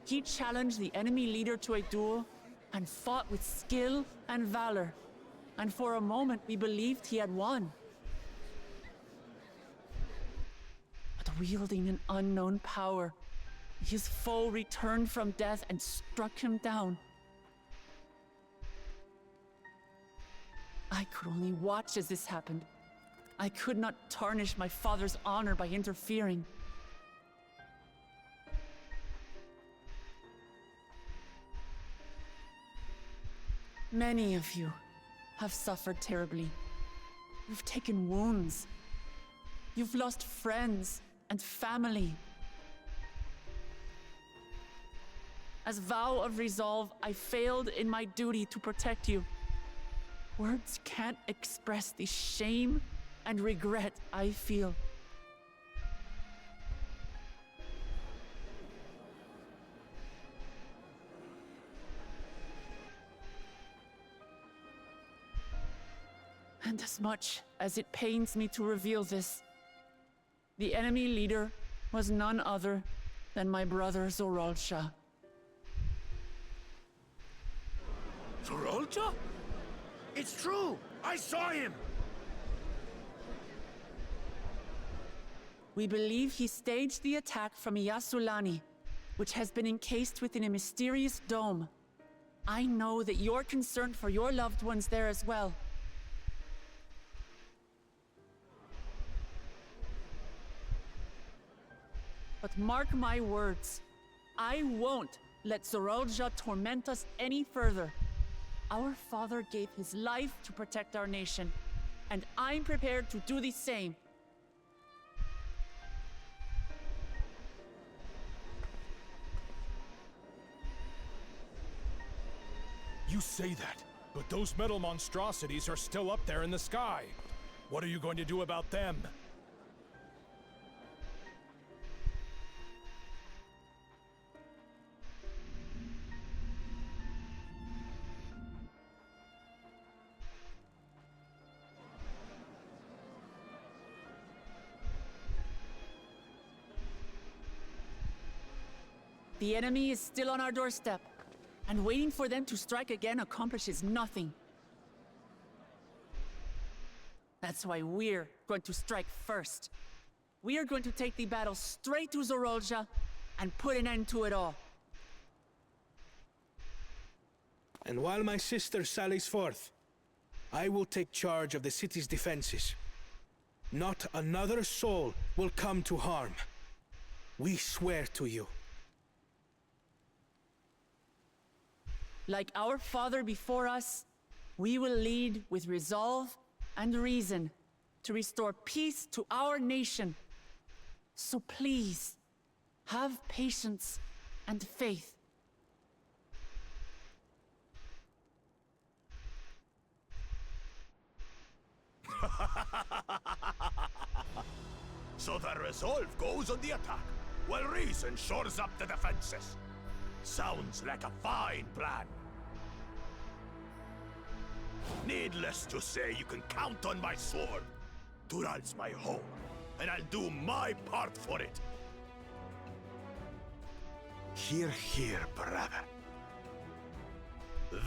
D: He challenged the enemy leader to a duel and fought with skill and valor. And for a moment, we believed he had won. But wielding an unknown power, his foe returned from death and struck him down. I could only watch as this happened. I could not tarnish my father's honor by interfering. Many of you have suffered terribly. You've taken wounds. You've lost friends and family. As vow of resolve, I failed in my duty to protect you. Words can't express the shame and regret I feel. And as much as it pains me to reveal this, the enemy leader was none other than my brother Zoralsha.
T: Zoralsha? It's true! I saw him!
D: We believe he staged the attack from Yasulani, which has been encased within a mysterious dome. I know that you're concerned for your loved ones there as well. But mark my words, I won't let Zoralsha torment us any further. Our father gave his life to protect our nation, and I'm prepared to do the same.
U: You say that, but those metal monstrosities are still up there in the sky. What are you going to do about them?
D: The enemy is still on our doorstep, and waiting for them to strike again accomplishes nothing. That's why we're going to strike first. We are going to take the battle straight to Zoralsha and put an end to it all.
S: And while my sister sallies forth, I will take charge of the city's defenses. Not another soul will come to harm. We swear to you.
D: Like our father before us, we will lead with resolve and reason to restore peace to our nation. So please, have patience and faith.
T: So the resolve goes on the attack, while reason shores up the defenses. Sounds like a fine plan. Needless to say, you can count on my sword. Dural's my home, and I'll do my part for it. Hear, hear, brother.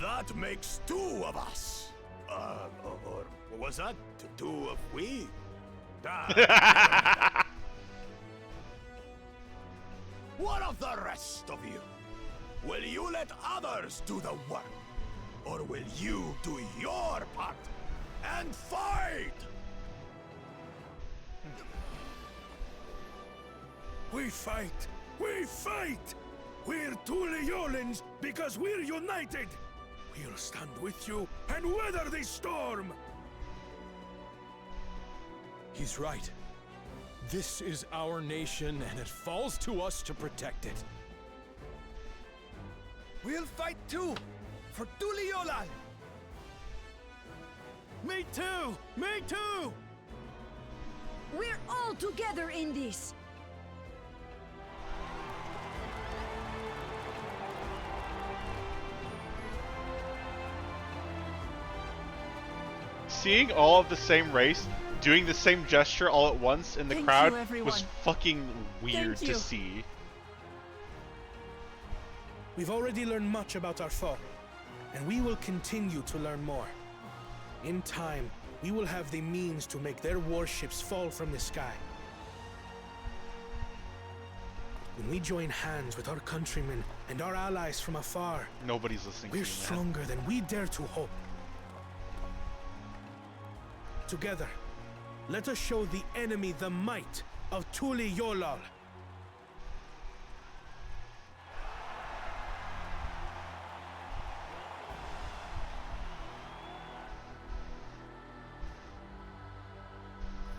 T: That makes two of us. Or was that two of we? What of the rest of you? Will you let others do the work? Or will you do your part and fight?
S: We fight! We fight! We're two Leolins because we're united! We'll stand with you and weather this storm!
U: He's right. This is our nation, and it falls to us to protect it.
T: We'll fight too! For Tuliolan!
V: Me too! Me too!
W: We're all together in this!
A: Seeing all of the same race doing the same gesture all at once in the
D: Thank
A: crowd
D: you, everyone.
A: was fucking weird
D: Thank
A: to
D: you.
A: see.
S: We've already learned much about our foe, and we will continue to learn more. In time, we will have the means to make their warships fall from the sky. When we join hands with our countrymen and our allies from afar,
A: Nobody's listening to
S: we're
A: you, man.
S: stronger than we dare to hope. Together, let us show the enemy the might of Tuli Yolal.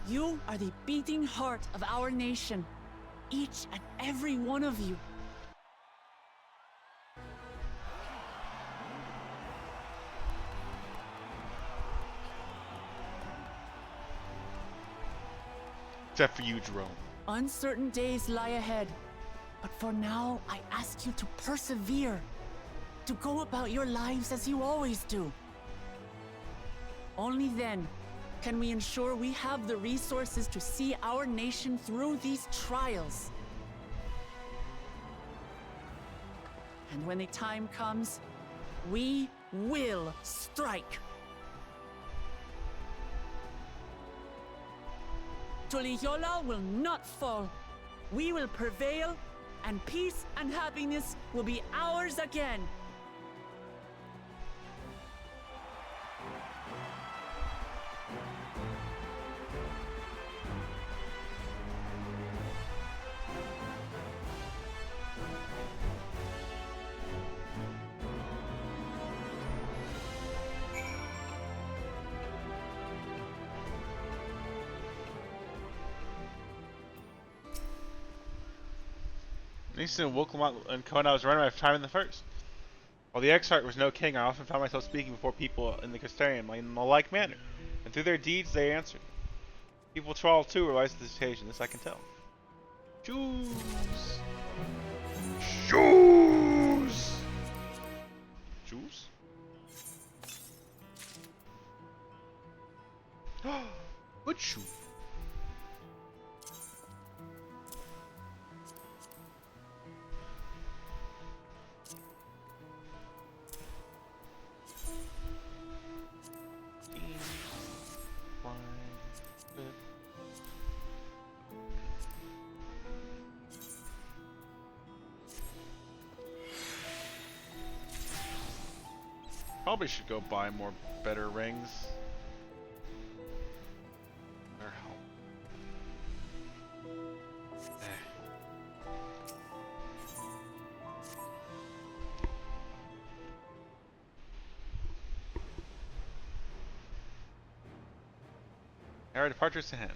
D: You are the beating heart of our nation. Each and every one of you.
A: Except for you, Jerome.
D: Uncertain days lie ahead. But for now, I ask you to persevere. To go about your lives as you always do. Only then can we ensure we have the resources to see our nation through these trials. And when the time comes, we will strike. Tuliyola will not fall. We will prevail, and peace and happiness will be ours again.
A: Mason woke him up, and Kona was running out of time in the first. While the Exarch was no king, I often found myself speaking before people in the Castarian in a like manner, and through their deeds they answered. People Troll too were wise to this occasion, this I can tell. Choose! Choose! Choose? Good shoe. Probably should go buy more better rings. Or help. Our departure's to hand.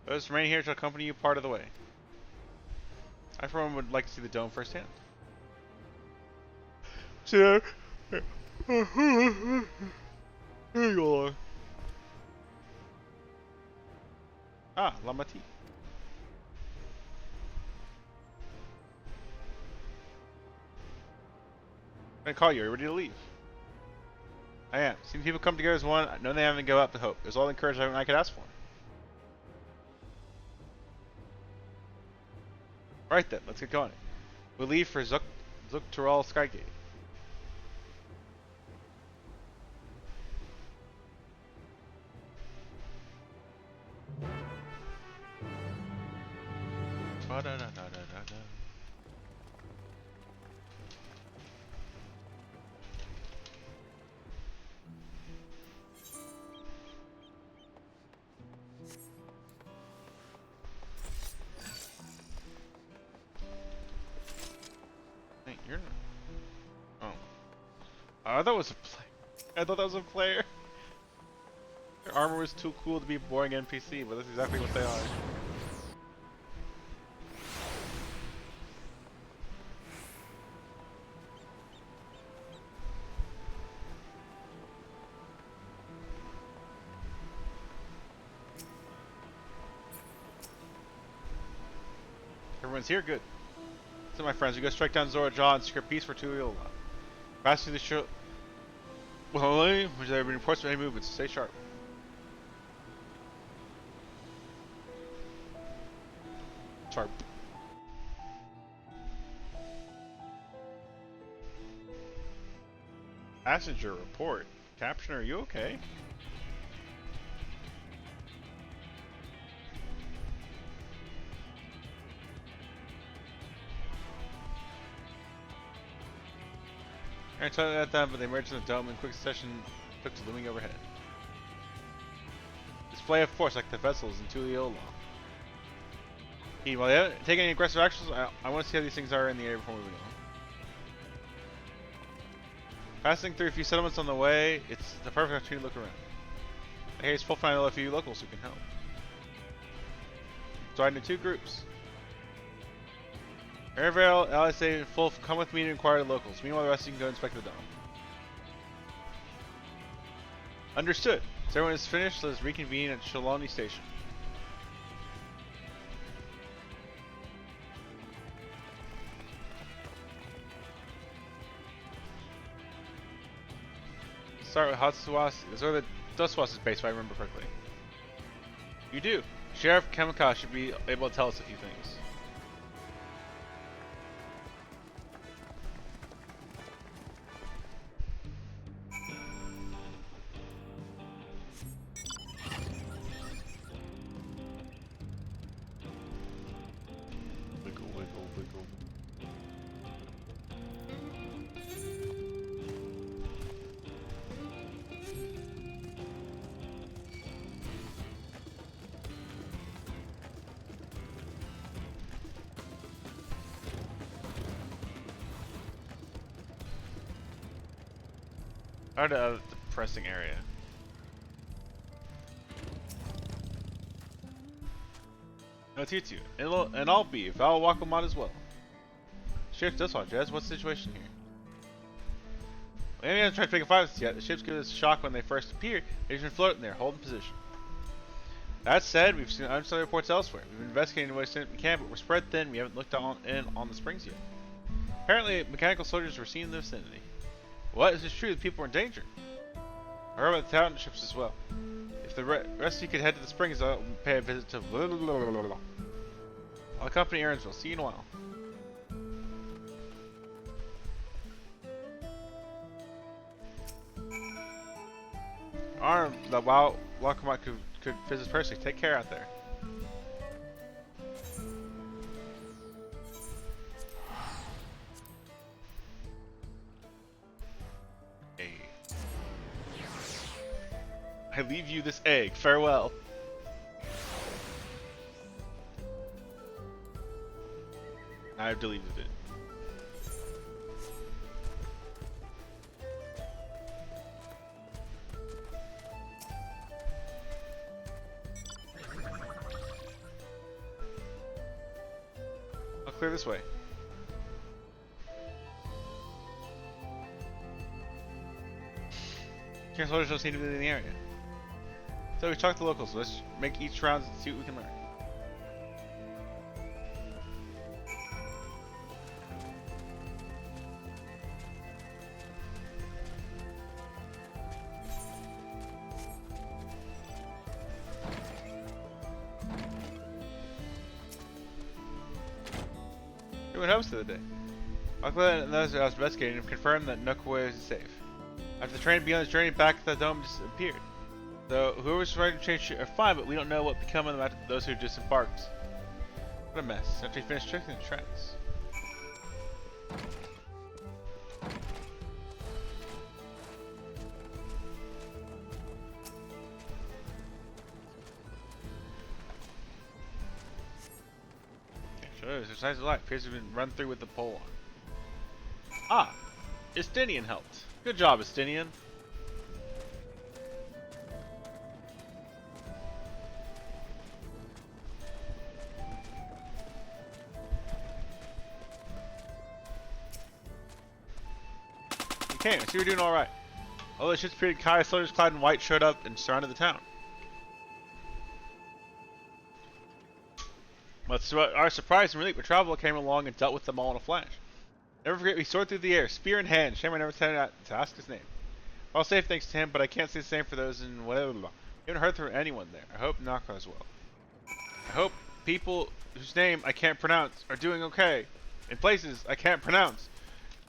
A: Those remain here to accompany you part of the way. I for one would like to see the dome firsthand. There you are. Ah, Lamati. I call you. Are you ready to leave? I am. Seeing people come together as one, I know they haven't given up the hope. There's all the encouragement I could ask for. Alright then, let's get going. We'll leave for Dawntrail Skygate. Hey, you're not. Oh. I thought it was a player. I thought that was a player. Their armor was too cool to be a boring NPC, but that's exactly what they are. Everyone's here? Good. So my friends, we go strike down Zora Jaw and secure peace for Tuliyola. Pass through the Well, there have been reports of any movements. Stay sharp. Sharp. Passenger report. Captain, are you okay? I tried at them, but they emerged from the dome in quick succession, took to looming overhead. Display of force like the vessels in Tuliyola. While they haven't taken any aggressive actions, I want to see how these things are in the air before moving on. Passing through a few settlements on the way, it's the perfect opportunity to look around. I hear it's full finding a few locals who can help. Divided into two groups. Airvale, LSA, and Fulf, come with me to inquire the locals. Meanwhile, the rest of you can go inspect the dome. Understood. So everyone is finished, let us reconvene at Shaloni Station. Start with Hatsuwas. This is where the Dustwas is based, if I remember correctly. You do. Sheriff Kamika should be able to tell us a few things. Wiggle, wiggle, wiggle. Out of the depressing area. No Tutu. And I'll be. Val Wakamot as well. Sheriff does want Jazz. What's the situation here? We haven't tried to pick a fight with us yet. The ships give us a shock when they first appeared. They've been floating there, holding position. That said, we've seen unsolicited reports elsewhere. We've been investigating the way we can, but we're spread thin. We haven't looked on the springs yet. Apparently, mechanical soldiers were seen in the vicinity. What? Is this true that people are in danger? I heard about the townships as well. If the rest of you could head to the springs, I'll pay a visit to I'll accompany Aaronsville. See you in a while. Arm the Wakamot could visit personally. Take care out there. I leave you this egg. Farewell. I've deleted it. I'll clear this way. Can't soldiers don't seem to be in the area. So we talked to locals. Let's make each round and see what we can learn. Everyone hopes the other day. Akla and those I was investigating have confirmed that Nukwe is safe. After the train began its journey back, the dome disappeared. So whoever's trying to change are fine, but we don't know what become of them after those who disembarked. What a mess. After we finished checking the tracks. Okay, so there's a size of light. Appears to have been run through with the pole on. Ah! Estinian helped. Good job, Estinian. Okay, so you're doing alright. Although the ships appeared, Kai soldiers clad in white showed up and surrounded the town. But to our surprise and relief, a traveler came along and dealt with them all in a flash. Never forget, we soared through the air, spear in hand. Shame I never sent out to ask his name. I'll say thanks to him, but I can't say the same for those in whatever. You haven't heard from anyone there. I hope Naka as well. I hope people whose name I can't pronounce are doing okay. In places I can't pronounce.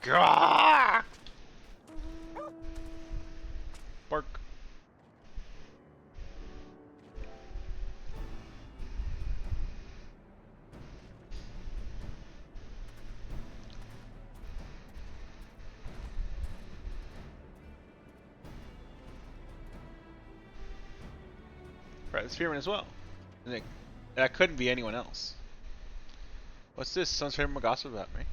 A: Gah! Bark. Right, it's Spearman as well. And that couldn't be anyone else. What's this? Someone's hearing more gossip about me.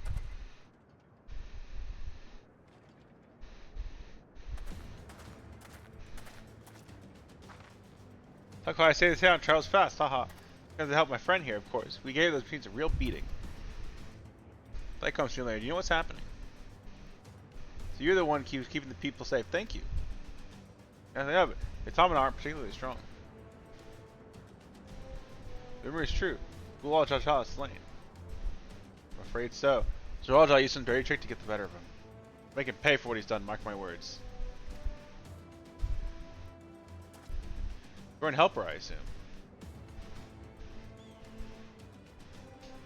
A: Look how I say this town travels fast, haha. Because to help my friend here, of course. We gave those machines a real beating. That comes to you later. Do you know what's happening? So you're the one who keeps keeping the people safe. Thank you. Nothing of it. The Automata aren't particularly strong. The rumor is true. Gulal Jaja is slain. I'm afraid so. Jaja used some dirty trick to get the better of him. Make him pay for what he's done, mark my words. You're an helper, I assume.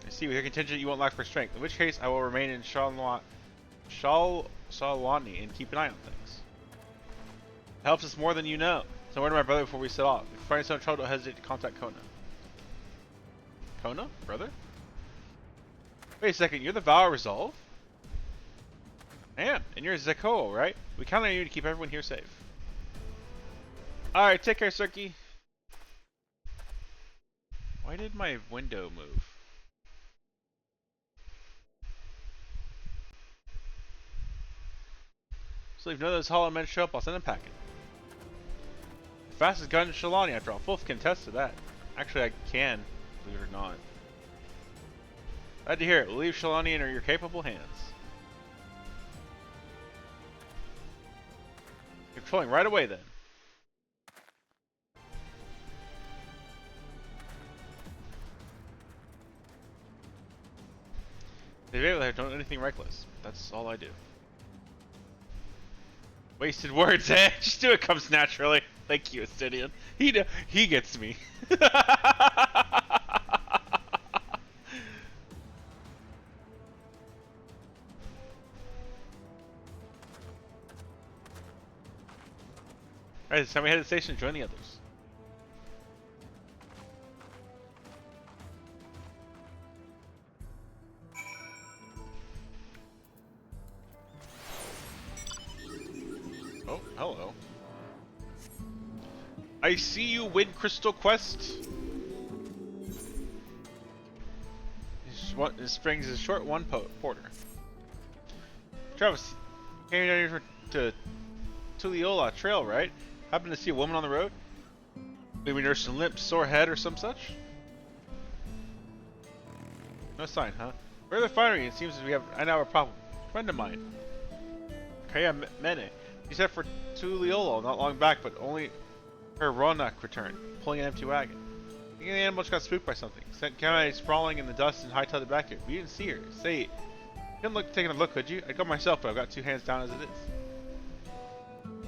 A: I see, with your contingent you won't lack for strength. In which case, I will remain in Shalwani and keep an eye on things. It helps us more than you know. So word to my brother before we set off. If you find some trouble, don't hesitate to contact Kona. Kona? Brother? Wait a second, you're the Vow Resolve? I am, and you're Zeko, right? We count on you to keep everyone here safe. Alright, take care, Suki. Why did my window move? So if none of those hollow men show up, I'll send them packing. The fastest gun in Shalani, after all. Wolf can attest to that. Actually, I can, believe it or not. Glad to hear it. We'll leave Shalani in your capable hands. You're patrolling right away then. They don't do anything reckless. That's all I do. Wasted words, eh? Just do it comes naturally. Thank you, Astidian. He gets me. Alright, it's time we head to the station and join the others. Oh, hello. I see you, Wind Crystal Quest. This springs is a short one porter. Travis, came down here to Tuliola Trail, right? Happened to see a woman on the road? Maybe nursing limp, sore head, or some such? No sign, huh? Where are the finery? It seems we have an hour problem. A friend of mine, Kaya Mene. She set for Tuliola not long back, but only her Ronak returned, pulling an empty wagon. I think the animal just got spooked by something. Sent Kaya sprawling in the dust and hightailed back here. We didn't see her. Say, you couldn't taking a look, could you? I'd go myself, but I've got two hands down as it is.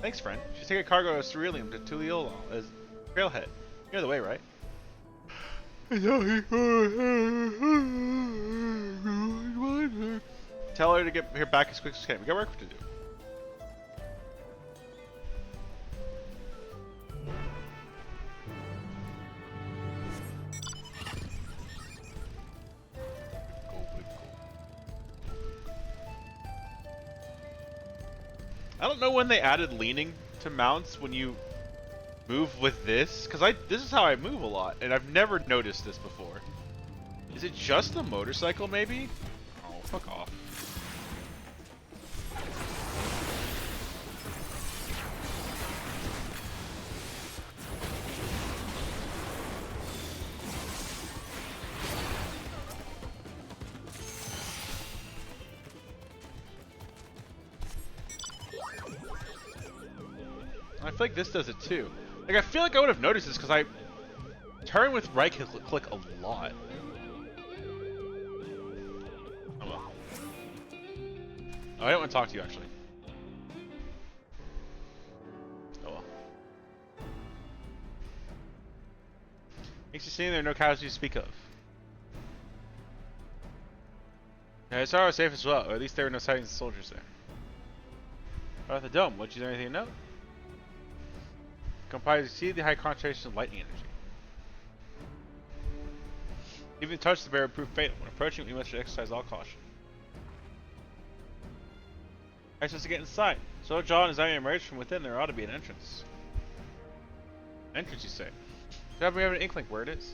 A: Thanks, friend. She's taking a cargo of Ceruleum to Tuliola as Trailhead. You know the way, right? Tell her to get here back as quick as she can. We got work to do. I don't know when they added leaning to mounts when you move with this, because this is how I move a lot, and I've never noticed this before. Is it just the motorcycle, maybe? Oh, fuck off. I feel like this does it too. Like, I feel like I would have noticed this because I turn with right click a lot. Oh well. Oh, I don't want to talk to you actually. scene, there are no casualties to speak of. Yeah, Isara was safe as well, or at least there were no sightings of soldiers there. About the dome, would you know anything to note? Comprises exceedingly high concentration of lightning energy. Even the touch of the bear would prove fatal. When approaching, we must exercise all caution. Access to get inside. So John is not emerged from within, there ought to be an entrance. Entrance, you say? Do we have an inkling where it is?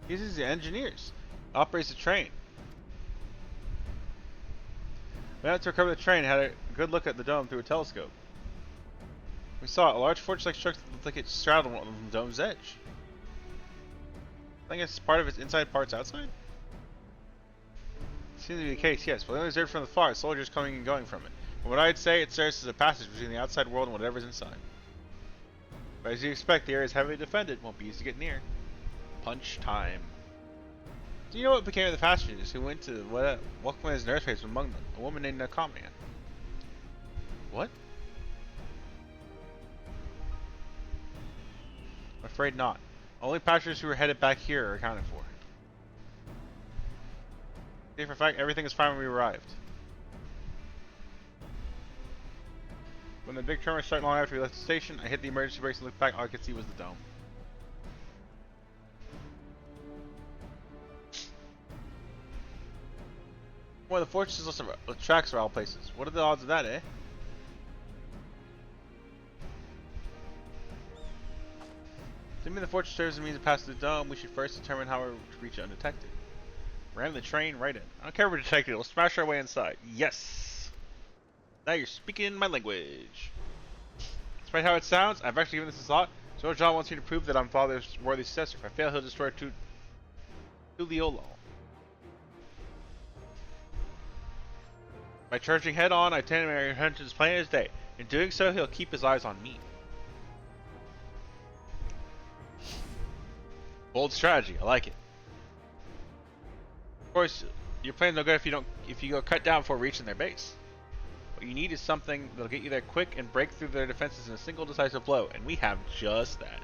A: He uses the engineers. Operates the train. We had to recover the train and had a good look at the dome through a telescope. We saw a large fortress-like structure that looked like it straddled on the dome's edge. I think it's part of its inside, parts outside? Seems to be the case, yes, but only observed from the far, soldiers coming and going from it. From what I'd say, it serves as a passage between the outside world and whatever's inside. But as you expect, the area is heavily defended, won't be easy to get near. Punch time. Do you know what became of the passengers who went to welcome his nurse among them? A woman named Nakamiya. What? I'm afraid not. Only passengers who were headed back here are accounted for. For a fact, everything is fine when we arrived. When the big tremor started long after we left the station, I hit the emergency brakes and looked back. All I could see was the dome. One of the fortresses lists of tracks for all places. What are the odds of that, eh? Assuming the fortress serves as a means to pass through the dome, we should first determine how to reach it undetected. Ram the train right in. I don't care if we're detected, we'll smash our way inside. Yes! Now you're speaking my language. Despite how it sounds, I've actually given this a thought. So John wants me to prove that I'm Father's worthy successor. If I fail, he'll destroy Tuliolo. By charging head on, I tend to make intentions plain as day. In doing so, he'll keep his eyes on me. Bold strategy, I like it. Of course, your plan's no good if you go cut down before reaching their base. What you need is something that'll get you there quick and break through their defenses in a single decisive blow, and we have just that.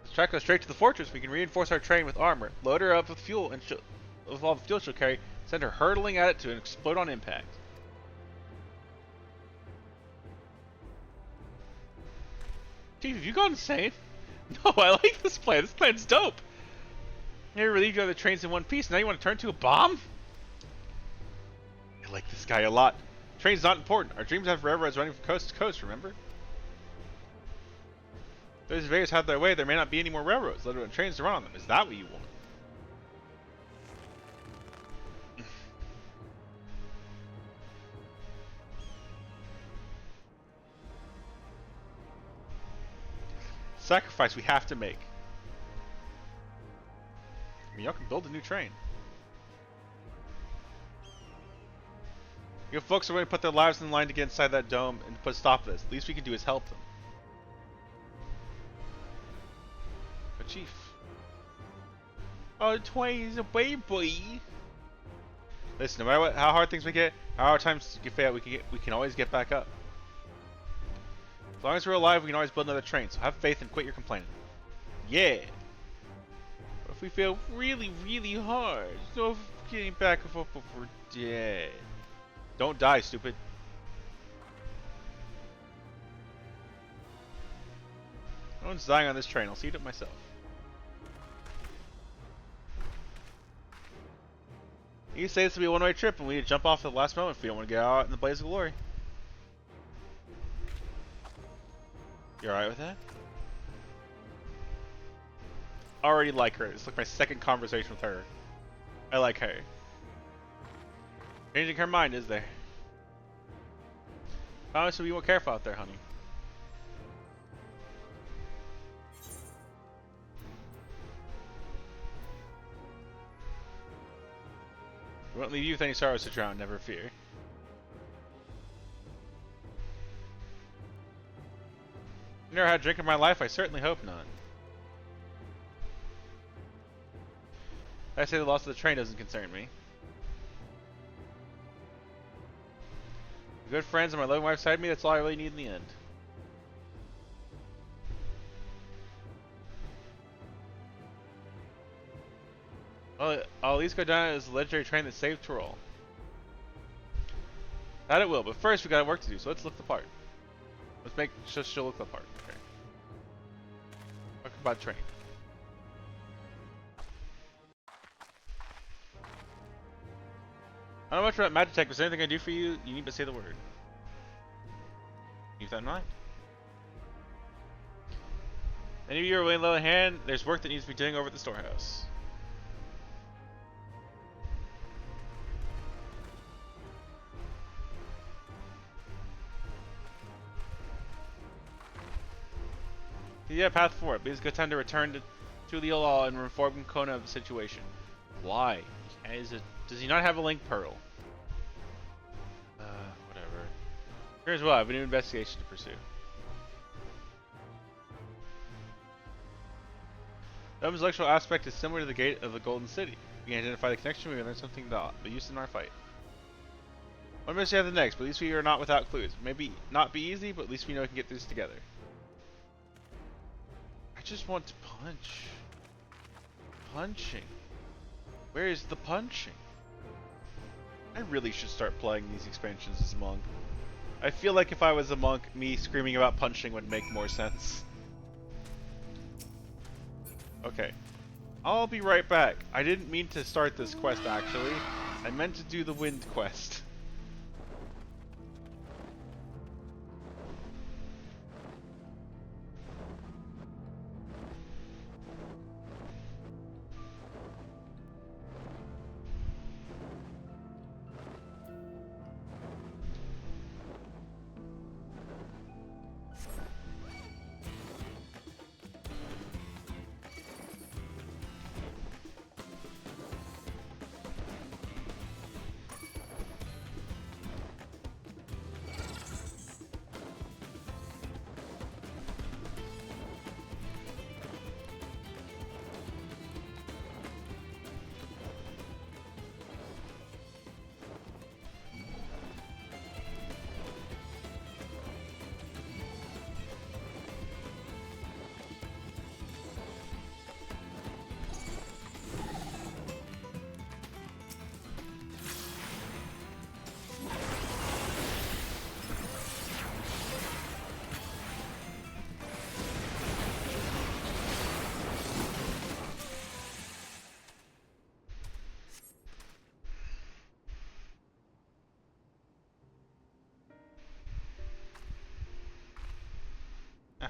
A: This track goes straight to the fortress. We can reinforce our train with armor, load her up with fuel, and with all the fuel she'll carry, send her hurtling at it to explode on impact. Chief, have you gone insane? No, I like this plan. This plan's dope. You never relieved you of the trains in one piece. Now you want to turn to a bomb? I like this guy a lot. Train's not important. Our dreams have railroads running from coast to coast, remember? Those invaders have their way. There may not be any more railroads, let alone trains to run on them. Is that what you want? Sacrifice we have to make. I mean, y'all can build a new train. You folks are going to put their lives in the line to get inside that dome and put a stop to this. The least we can do is help them. But Chief. Oh, Twain's a baby. Listen, no matter how hard things we get, how hard times get fail, we can always get back up. As long as we're alive, we can always build another train. So have faith and quit your complaining. Yeah. But if we fail really, really hard, no getting back up if we're dead. Don't die, stupid. No one's dying on this train. I'll see it myself. You say this will be a one-way trip, and we need to jump off at the last moment if we don't want to get out in the blaze of glory. You alright with that? Already like her. It's like my second conversation with her. I like her. Changing her mind, is there? Promise to be more careful out there, honey. We won't leave you with any sorrows to drown, never fear. I've never had a drink in my life, I certainly hope not. I say the loss of the train doesn't concern me. Good friends and my loving wife beside me, that's all I really need in the end. Well, I'll at least go down as a legendary train that saved Troll. That it will, but first we got work to do, so let's look the part. Let's make sure she'll look the part. Okay. Talk about train. I don't know much about Magitech, but is there anything I do for you? You need to say the word. Keep that in mind. Any of you are willing to lend a hand? There's work that needs to be done over at the storehouse. Yeah, path forward. But it's a good time to return to the law and inform Kona of the situation. Why? Does he not have a link pearl? Whatever. Here's what I have a new investigation to pursue. The intellectual aspect is similar to the gate of the Golden City. We can identify the connection. We can learn something to be used in our fight. One must have the next, but at least we are not without clues. Maybe not be easy, but at least we know we can get through this together. I just want to punch. Punching. Where is the punching? I really should start playing these expansions as a monk. I feel like if I was a monk, me screaming about punching would make more sense. Okay. I'll be right back. I didn't mean to start this quest actually. I meant to do the wind quest.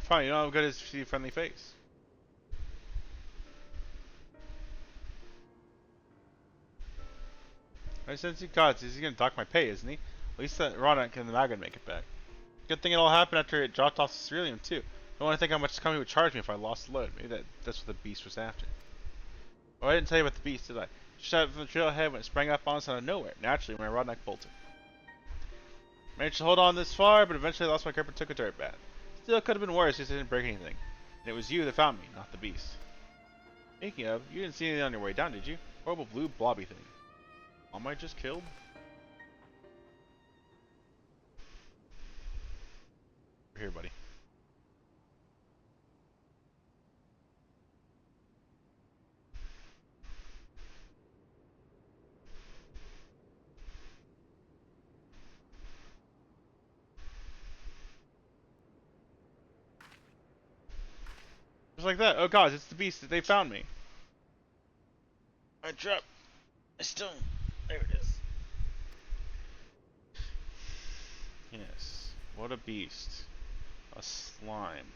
A: Fine, you know how good is to see a friendly face. I sense he gods, he's gonna dock my pay, isn't he? At least that Ronak and the Magan make it back. Good thing it all happened after it dropped off Cerulean too. I want to think how much this company would charge me if I lost the load. Maybe that's what the beast was after. Oh, I didn't tell you about the beast, did I? Just out from the trailhead when it sprang up on us out of nowhere, naturally when my Rodnak bolted. Managed to hold on this far, but eventually I lost my grip and took a dirt bath. Still, it could have been worse since I didn't break anything. And it was you that found me, not the beast. Speaking of, you didn't see anything on your way down, did you? Horrible blue blobby thing. Am I just killed? Here, buddy. Just like that. Oh god, it's the beast that they found me. I dropped my stone. There it is. Yes. What a beast. A slime.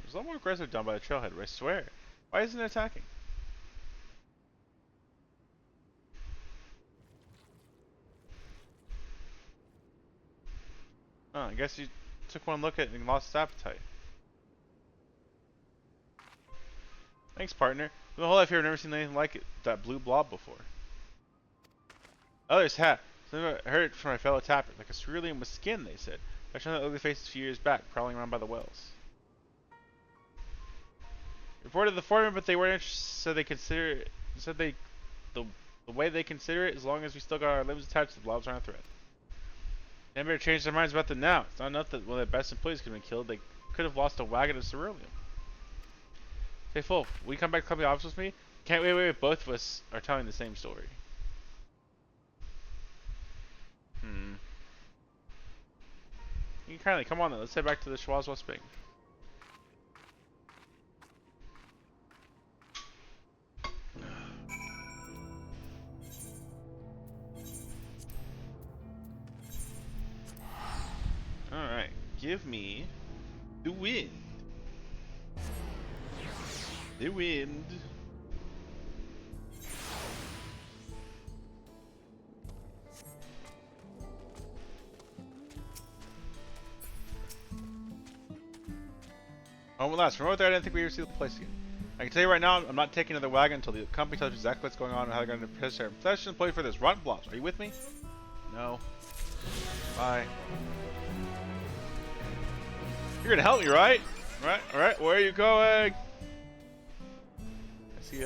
A: There's a lot more aggressive down by the trailhead, I swear. Why isn't it attacking? Oh, I guess you took one look at it and lost its appetite. Thanks, partner. For my whole life here, I've never seen anything like it. That blue blob before. Others have. Something I heard from my fellow tapper. Like a cerulean with skin, they said. I saw that ugly face a few years back, prowling around by the wells. Reported the foreman, but they weren't interested, so they consider. Said the The way they consider it, as long as we still got our limbs attached to the blobs on our thread. They better change their minds about them now. It's not enough that one of their best employees could have been killed. They could have lost a wagon of ceruleum. Hey, Wolf, will you come back to the office with me? Can't wait. Both of us are telling the same story. You can kindly come on then. Let's head back to the Schwazwa Spring. Alright, give me the wind. The wind. Oh, well, last. From over there, I didn't think we ever see the place again. I can tell you right now, I'm not taking another wagon until the company tells me exactly what's going on and how they're going to prepare their professional employee for this rotten blobs. Are you with me? No. Bye. You're gonna help me, right? Alright, where are you going? I see,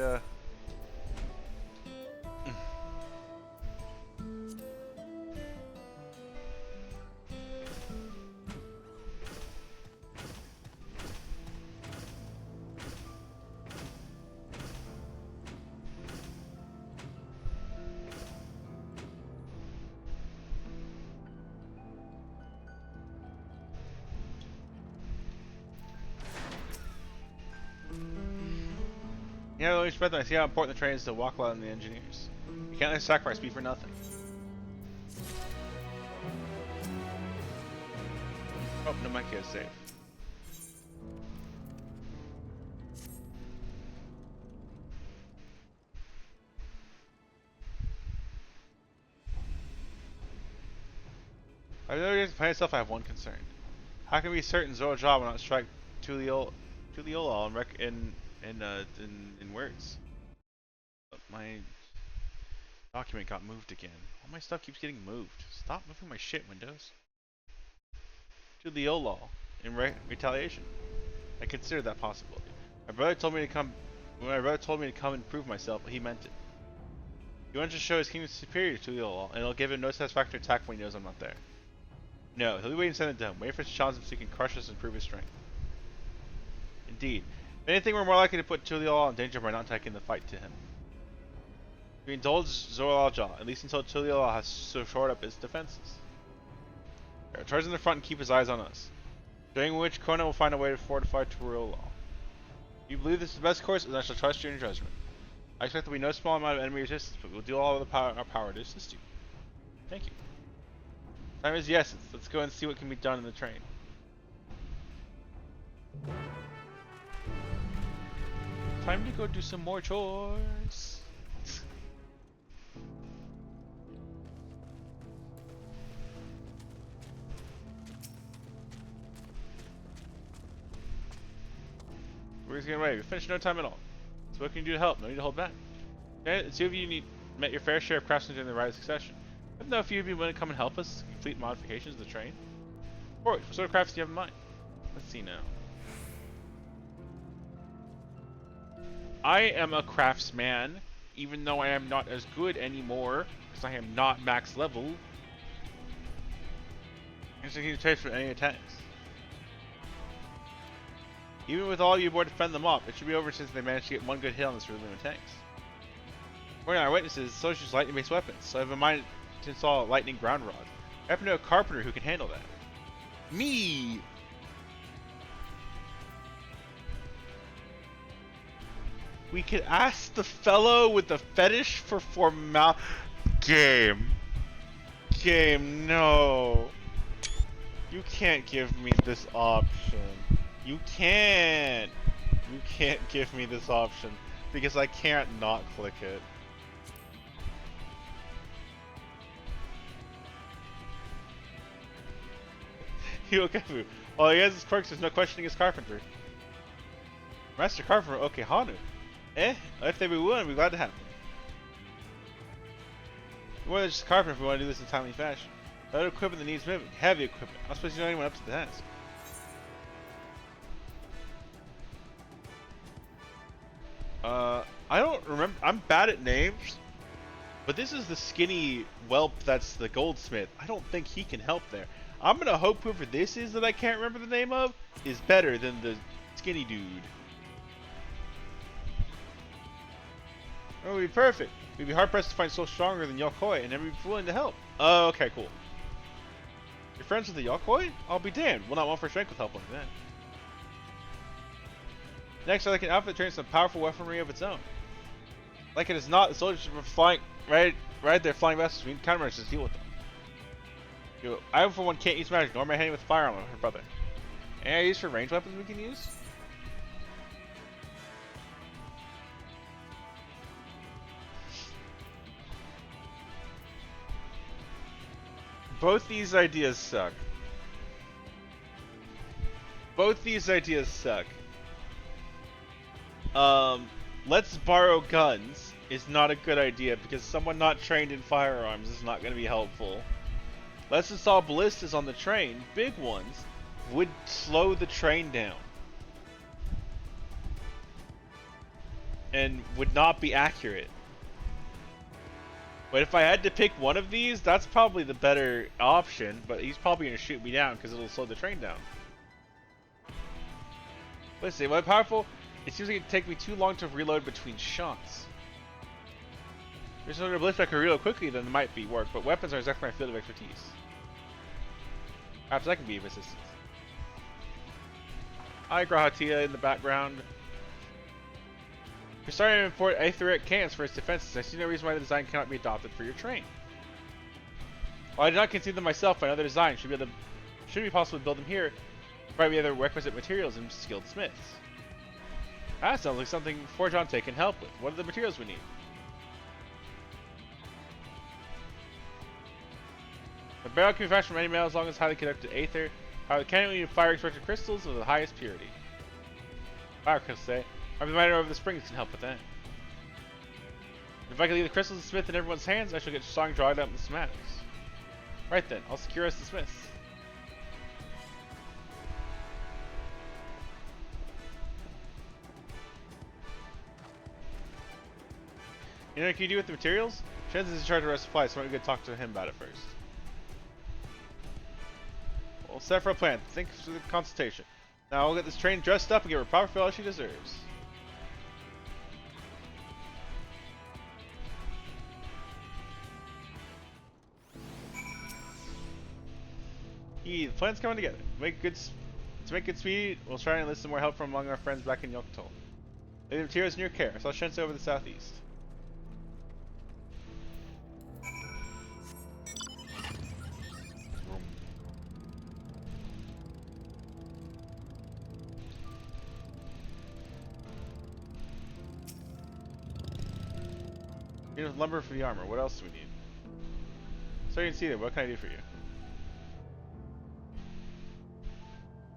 A: Yeah, I respect them. I see how important the train is to walk along the engineers. You can't let sacrifice be for nothing. Oh, no, my kid's safe. I know you guys plan itself. I have one concern. How can we be certain Zoro job will not strike Tuliola in words? My document got moved again. All my stuff keeps getting moved. Stop moving my shit, Windows. Tuliola in retaliation. I considered that possibility. My brother told me to come. When my brother told me to come and prove myself, he meant it. He wanted to show his kingdom superior to Tuliola, and it'll give him no satisfactory attack when he knows I'm not there. No, he'll be waiting to send it to him, waiting for us to challenge him so he can crush us and prove his strength. Indeed. If anything, we're more likely to put Tuliola in danger by not taking the fight to him. We indulge Zoro Jaw, at least until Tuliola has so shored up his defenses. Charge in the front and keep his eyes on us. During which Kona will find a way to fortify Tuliola. If you believe this is the best course, then I shall trust you in your judgment. I expect there will be no small amount of enemy resistance, but we'll do all of our power to assist you. Thank you. Time is yes. Let's go and see what can be done in the train. Time to go do some more chores. We're just getting ready. We finished in no time at all. So what can you do to help? No need to hold back. Okay, the two of you met your fair share of craftsmen in the right succession. I don't know if you'd be willing to come and help us complete modifications of the train. What sort of crafts do you have in mind? Let's see now. I am a craftsman, even though I am not as good anymore, because I am not max level. I'm just looking to trade for any attacks. Even with all you aboard to fend them off, it should be over since they managed to get one good hit on this ceruleum tanks. According to our witnesses, Soch use lightning-based weapons, so I have in mind to install a lightning ground rod. I happen to know a carpenter who can handle that. Me! We could ask the fellow with the fetish for formal... Game, no. You can't give me this option. You can't give me this option because I can't not click it. Hyokefu. All he has is quirks, there's no questioning his carpenter. Master Carpenter Okehanu. If they be willing, we're glad to have them. We're more than just a carpenter if we want to do this in a timely fashion. Other equipment that needs moving. Heavy equipment. I'm supposed to know anyone up to the task. I don't remember. I'm bad at names. But this is the skinny whelp that's the goldsmith. I don't think he can help there. I'm gonna hope whoever this is that I can't remember the name of is better than the skinny dude. It would be perfect. We'd be hard pressed to find so stronger than Yokoi, and everyone would be willing to help. Oh, okay, cool. You're friends with the Yokoi? I'll be damned. We'll not want for strength with help like that. Next, I like an outfit that trains some powerful weaponry of its own. Like it is not, the soldiers are flying right there, flying vessels. We need countermeasures to deal with them. Yo, I for one can't use magic, nor am I handling with firearm with her brother. Any ideas for ranged weapons we can use? Both these ideas suck. Both these ideas suck. Let's borrow guns is not a good idea because someone not trained in firearms is not going to be helpful. Let's install ballistas on the train, big ones, would slow the train down. And would not be accurate. But if I had to pick one of these, that's probably the better option, but he's probably going to shoot me down because it'll slow the train down. Let's see, am I powerful? It seems like it'd take me too long to reload between shots. If there's another blitz I could reload quickly, then it might be work, but weapons are exactly my field of expertise. Perhaps I can be of assistance. Hi, Grahatia in the background. You're starting to import aetheric cannons for its defenses. I see no reason why the design cannot be adopted for your train. While I did not conceive them myself, another design should be possible to build them here. Provide me other requisite materials and skilled smiths. That sounds like something Forjante can help with. What are the materials we need? The barrel can be fashioned from any metal as long as highly conductive aether. However, the cannon we need fire extracted crystals of the highest purity. Fire crystals, eh? Maybe the miner over the springs can help with that. If I can leave the crystals of the smith in everyone's hands, I shall get strong drawing up in the matters. Right then, I'll secure us the smiths. You know what you do with the materials? Shen's is in charge of our supplies, so why don't we go talk to him about it first. We'll set for a plan. Think through the consultation. Now we'll get this train dressed up and give her proper feel she deserves. The plan's coming together. To make good speed, we'll try and enlist some more help from among our friends back in Yoktol. Lay the materials in your care. I saw Shense over the southeast. You know, lumber for the armor. What else do we need? So you can see there. What can I do for you?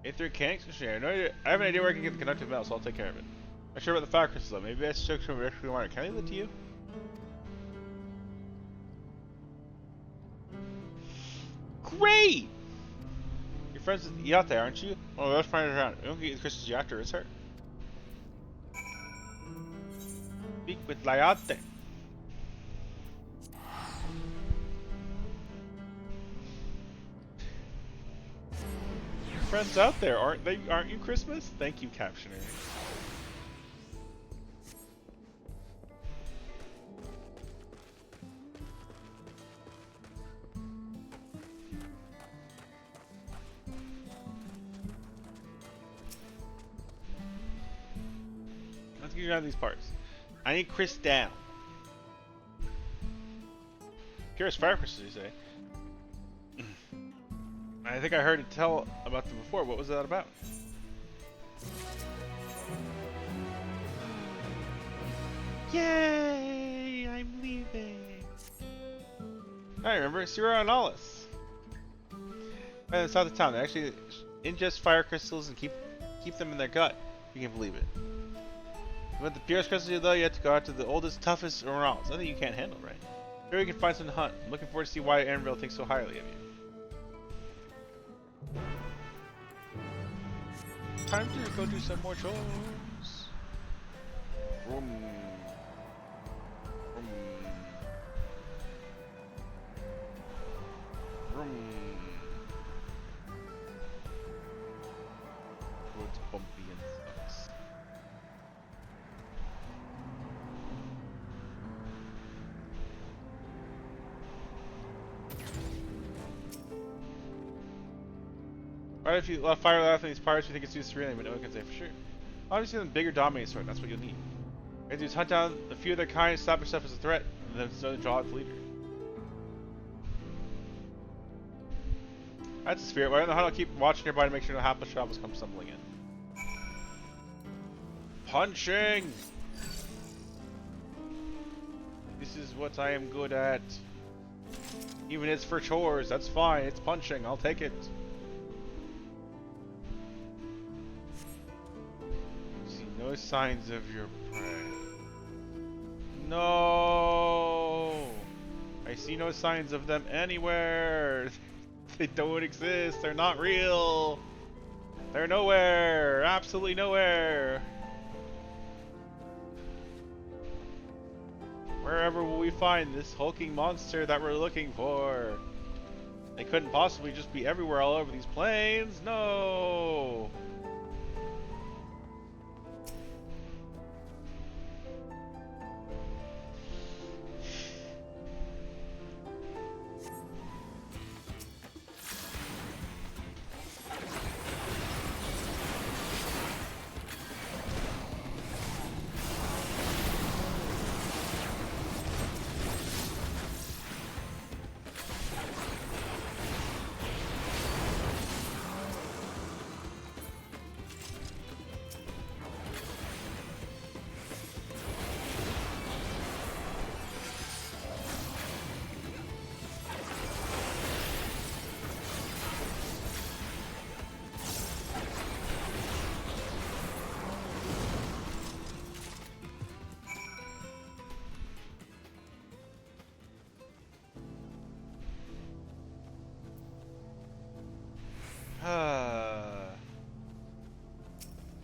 A: Aether mechanics? Sure, I have an idea where I can get the conductive metal, so I'll take care of it. I'm not sure about the fire crystals though. Maybe I should show some miner. Can I leave that to you? Great! You're friends with Yate, aren't you? Oh, let's find it around. We don't get the crystals you after, it's her. Speak with Layate. Friends out there, aren't they? Aren't you, Christmas? Thank you, Captioner. Let's get around these parts. I need Chris down. Purest fire crystals, you say? I think I heard it tell about them before. What was that about? Yay! I'm leaving. I remember Sierra and Alice. Right in the south of town, they actually ingest fire crystals and keep them in their gut. You can believe it. With the purest crystals, though, you have to go out to the oldest, toughest Orals. Nothing you can't handle, right? Maybe we can find some to hunt. I'm looking forward to see why Anvil thinks so highly of you. Time to go do some more chores. Right, if you fire that from these pirates, you think it's used to really, but no one can say for sure. Obviously, the bigger dominating sword, that's what you'll need. You have to hunt down a few of their kind, stop yourself as a threat, and then slowly draw out the leader. That's a spirit. Well, I don't know how to keep watching your body to make sure no hapless travels come stumbling in. Punching! This is what I am good at. Even if it's for chores, that's fine. It's punching. I'll take it. See no signs of your prey. No! I see no signs of them anywhere. They don't exist. They're not real. They're nowhere. Absolutely nowhere. Wherever will we find this hulking monster that we're looking for? They couldn't possibly just be everywhere all over these plains. No.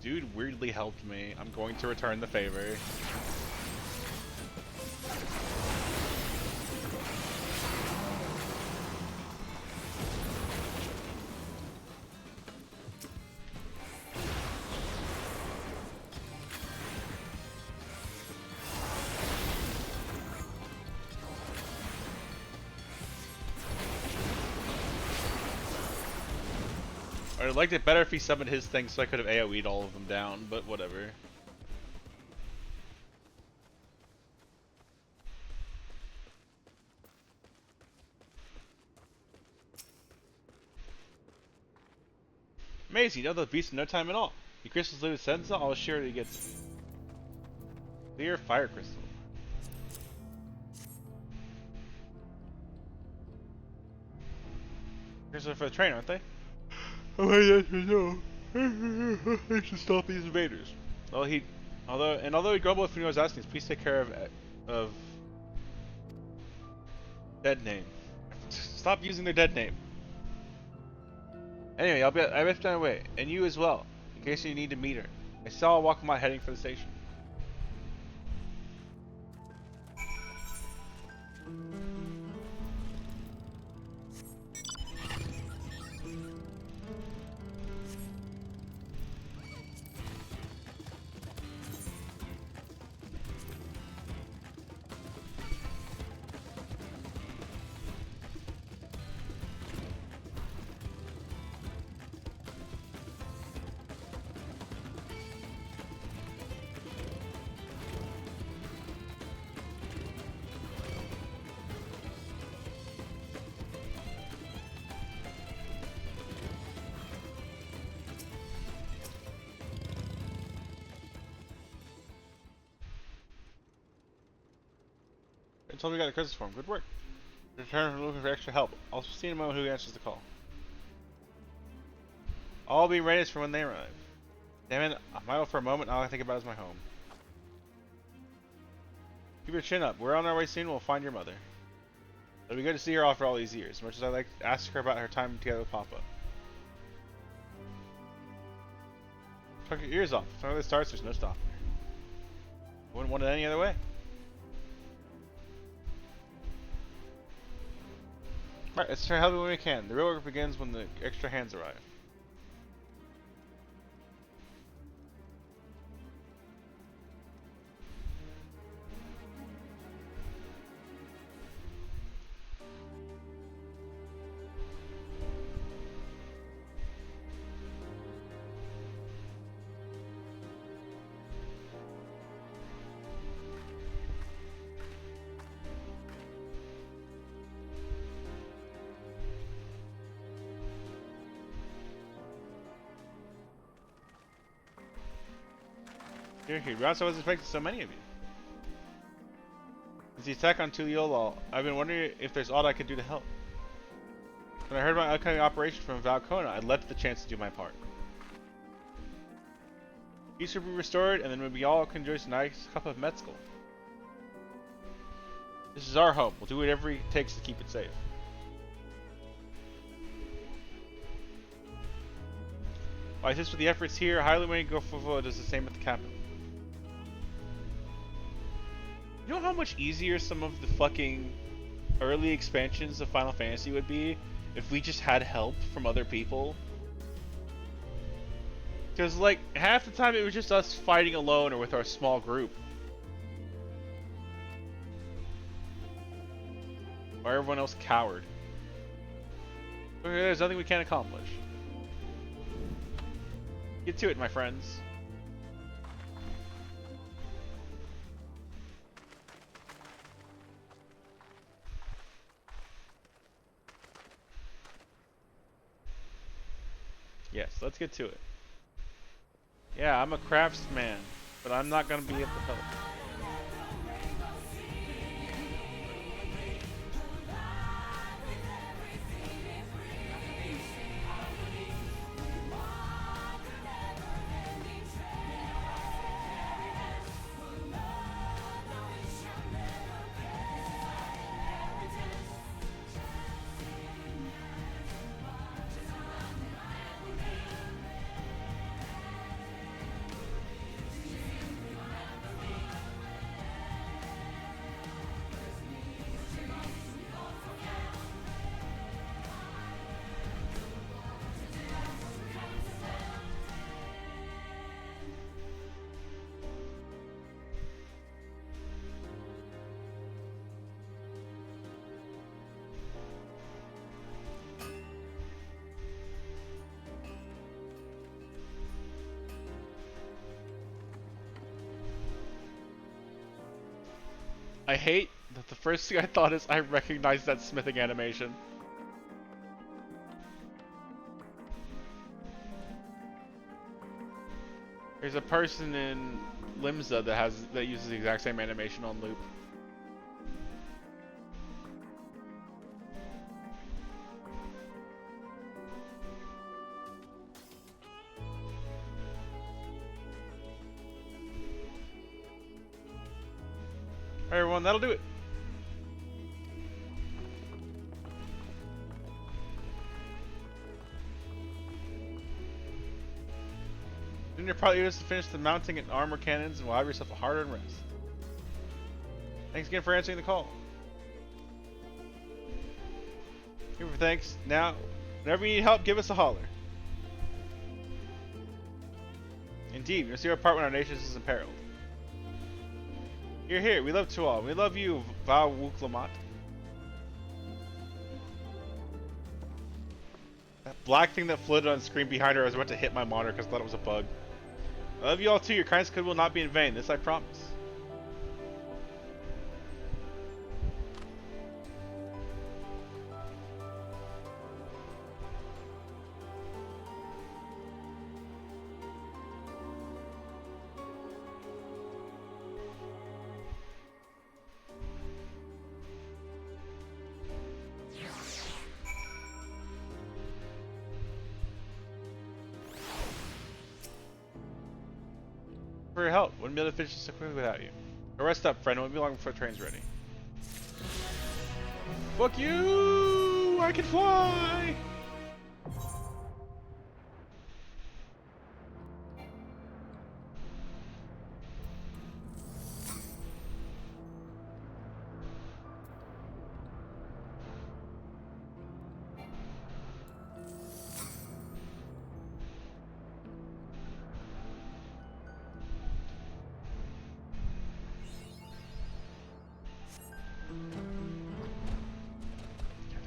A: Dude weirdly helped me. I'm going to return the favor. I would liked it better if he summoned his thing so I could have AoE'd all of them down, but whatever. Amazing, you know the beast in no time at all. The crystals live with Senza, I'll sure he gets clear fire crystal. Crystals are for the train, aren't they? Oh, yes, I know. I should stop these invaders. Although he grumbled if he was asking, please take care of dead name. Stop using their dead name. Anyway, I left my way, and you as well, in case you need to meet her. I saw her walking by heading for the station. I told me you got a Christmas form. Good work. Return from looking for extra help. I'll see in a moment who answers the call. I'll be ready for when they arrive. Damn it, I'm idle for a moment, all I think about is my home. Keep your chin up. We're on our way soon, we'll find your mother. It'll be good to see her after all these years, as much as I like to ask her about her time together with Papa. Tuck your ears off. If something starts, there's no stopping her. Wouldn't want it any other way. Right, let's try helping when we can. The real work begins when the extra hands arrive. Here, I wasn't expecting so many of you. Since the attack on Tuliolol, I've been wondering if there's aught I could do to help. When I heard about upcoming operation from Valcona, I leapt at the chance to do my part. Peace will be restored, and then we all can enjoy a nice cup of Metzgal. This is our home. We'll do whatever it takes to keep it safe. I assist with the efforts here. Highwayman Gofova does the same at the capital. You know how much easier some of the fucking early expansions of Final Fantasy would be if we just had help from other people? Because, like, half the time it was just us fighting alone or with our small group. Or everyone else cowered. There's nothing we can't accomplish. Get to it, my friends. Yes, let's get to it. Yeah, I'm a craftsman, but I'm not gonna be able to help. I hate that the first thing I thought is I recognize that smithing animation. There's a person in Limsa that uses the exact same animation on loop. Alright everyone, that'll do it. Then you're probably just to finish the mounting and armor cannons and will have yourself a hard-earned rest. Thanks again for answering the call. Here for thanks. Now, whenever you need help, give us a holler. Indeed, you'll see our part when our nation is imperiled. You're here. We love Tual. We love you, Val Wuklamat. That black thing that floated on screen behind her, I was about to hit my monitor because I thought it was a bug. I love you all too. Your kindness will not be in vain. This I promise. For your help. Wouldn't be able to finish this so quickly without you. But rest up, friend. It won't be long before the train's ready. Fuck you! I can fly!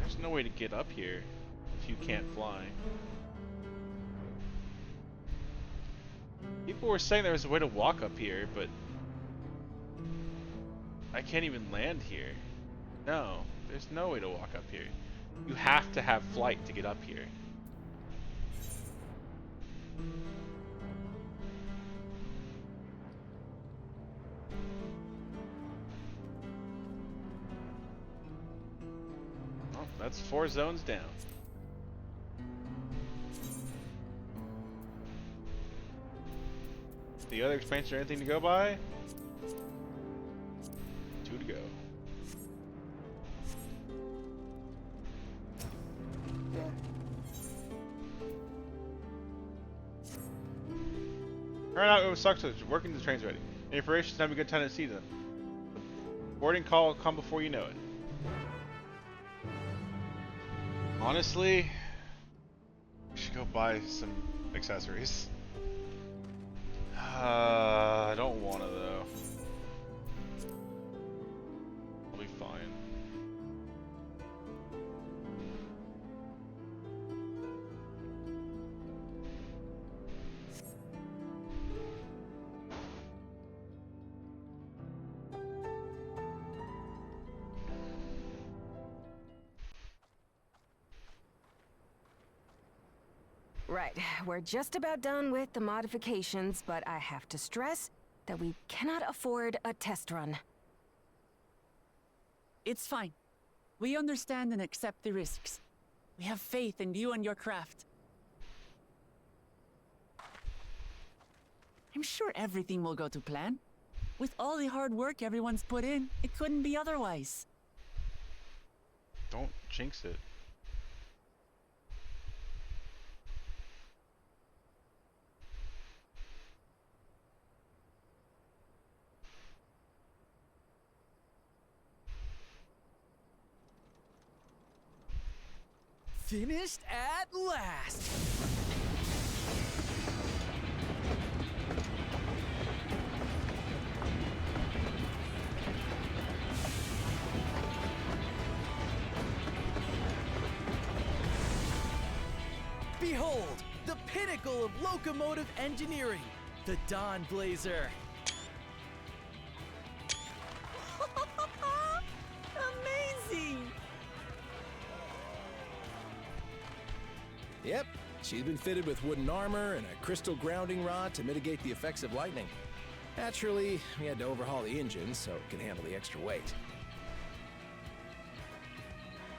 A: There's no way to get up here if you can't fly. People were saying there was a way to walk up here, but I can't even land here. No, there's no way to walk up here. You have to have flight to get up here. That's 4 zones down. The other expansion, anything to go by? 2 to go. Alright, now it sucks. Working the train's ready. Any operations, time a good time to see them. Boarding call will come before you know it. Honestly, we should go buy some accessories. I don't want to though. I'll be fine.
C: Right, we're just about done with the modifications, but I have to stress that we cannot afford a test run.
D: It's fine. We understand and accept the risks. We have faith in you and your craft. I'm sure everything will go to plan. With all the hard work everyone's put in, it couldn't be otherwise.
A: Don't jinx it.
H: Finished at last! Behold, the pinnacle of locomotive engineering, the Dawn Blazer.
D: Amazing!
F: Yep, she's been fitted with wooden armor and a crystal grounding rod to mitigate the effects of lightning. Naturally, we had to overhaul the engine so it can handle the extra weight.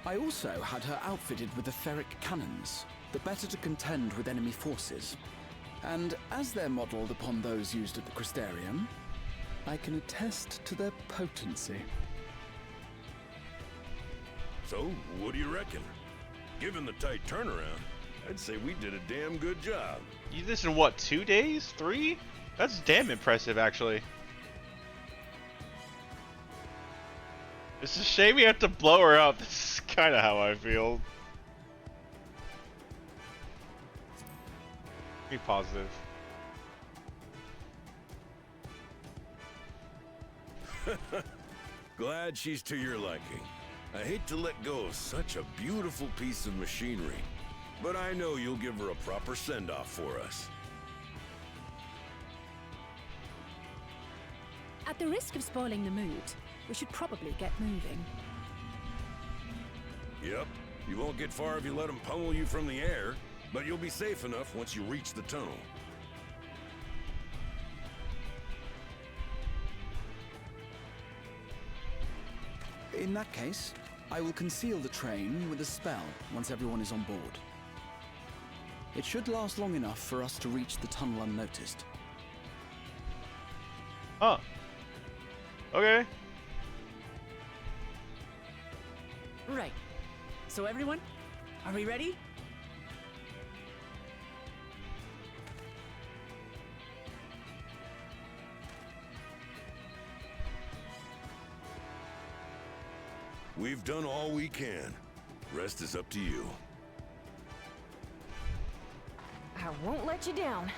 N: I also had her outfitted with the ferric cannons, the better to contend with enemy forces. And as they're modeled upon those used at the Crystarium, I can attest to their potency.
I: So, what do you reckon? Given the tight turnaround, I'd say we did a damn good job.
A: You did this in what, 2 days? 3? That's damn impressive, actually. It's a shame we have to blow her up. This is kind of how I feel. Be positive.
I: Glad she's to your liking. I hate to let go of such a beautiful piece of machinery, but I know you'll give her a proper send-off for us.
M: At the risk of spoiling the mood, we should probably get moving.
I: Yep, you won't get far if you let them pummel you from the air, but you'll be safe enough once you reach the tunnel.
N: In that case, I will conceal the train with a spell once everyone is on board. It should last long enough for us to reach the tunnel unnoticed.
A: Huh. Okay.
D: Right. So everyone, are we ready?
I: We've done all we can. Rest is up to you.
C: I won't let you down.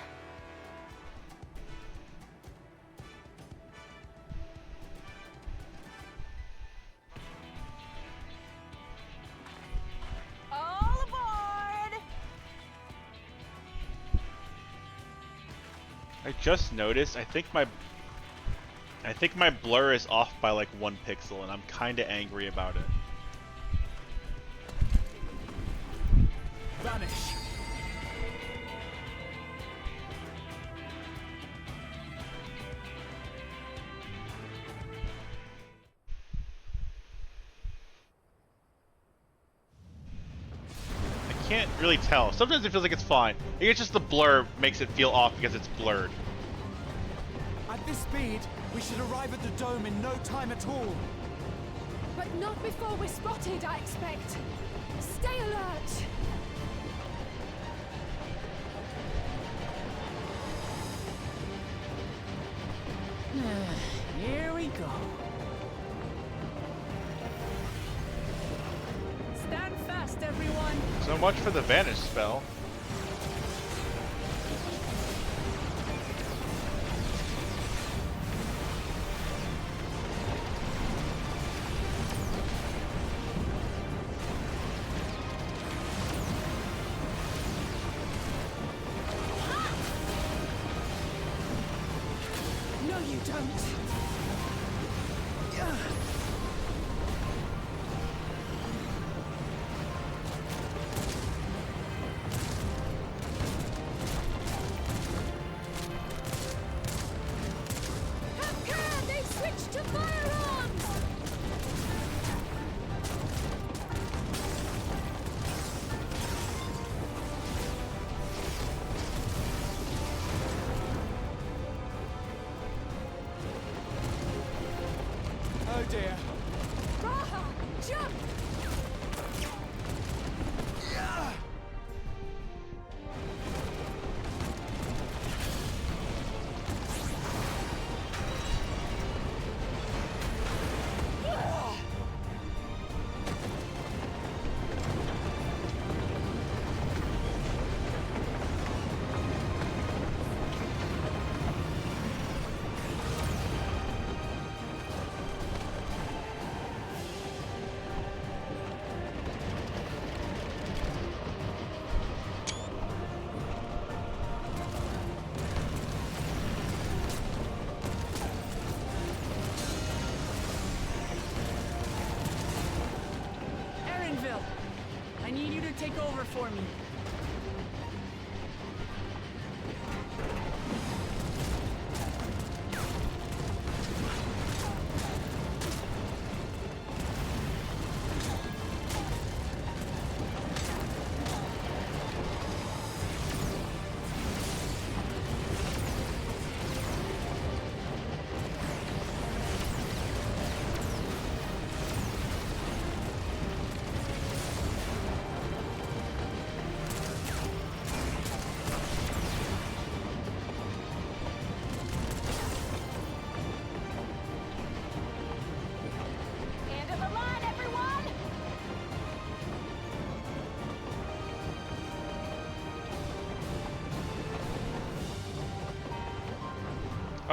C: All aboard!
A: I just noticed, I think my blur is off by like 1 pixel, and I'm kinda angry about it.
N: Vanish!
A: can't really tell. Sometimes it feels like it's fine. I think it's just the blur makes it feel off because it's blurred.
V: At this speed, we should arrive at the dome in no time at all.
M: But not before we're spotted, I expect. Stay alert!
D: Here we go. Stand fast, everyone.
A: So much for the vanish spell.
M: No, you don't. Have care! They've switched to firearms!
V: Oh dear.
M: Raha, jump!
D: Erenville, I need you to take over for me.
M: End of the line, everyone!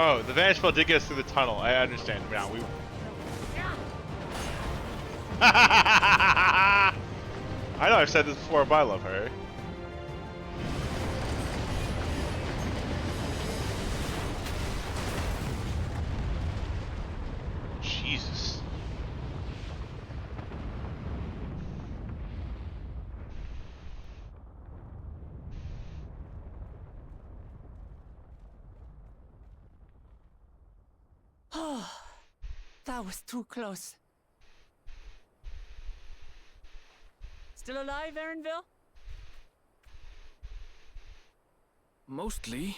A: Oh, the vanish spell did get us through the tunnel. I understand now. We. I know I've said this before, but I love her. Jesus.
D: Oh, that was too close. Still alive, Erenville?
E: Mostly.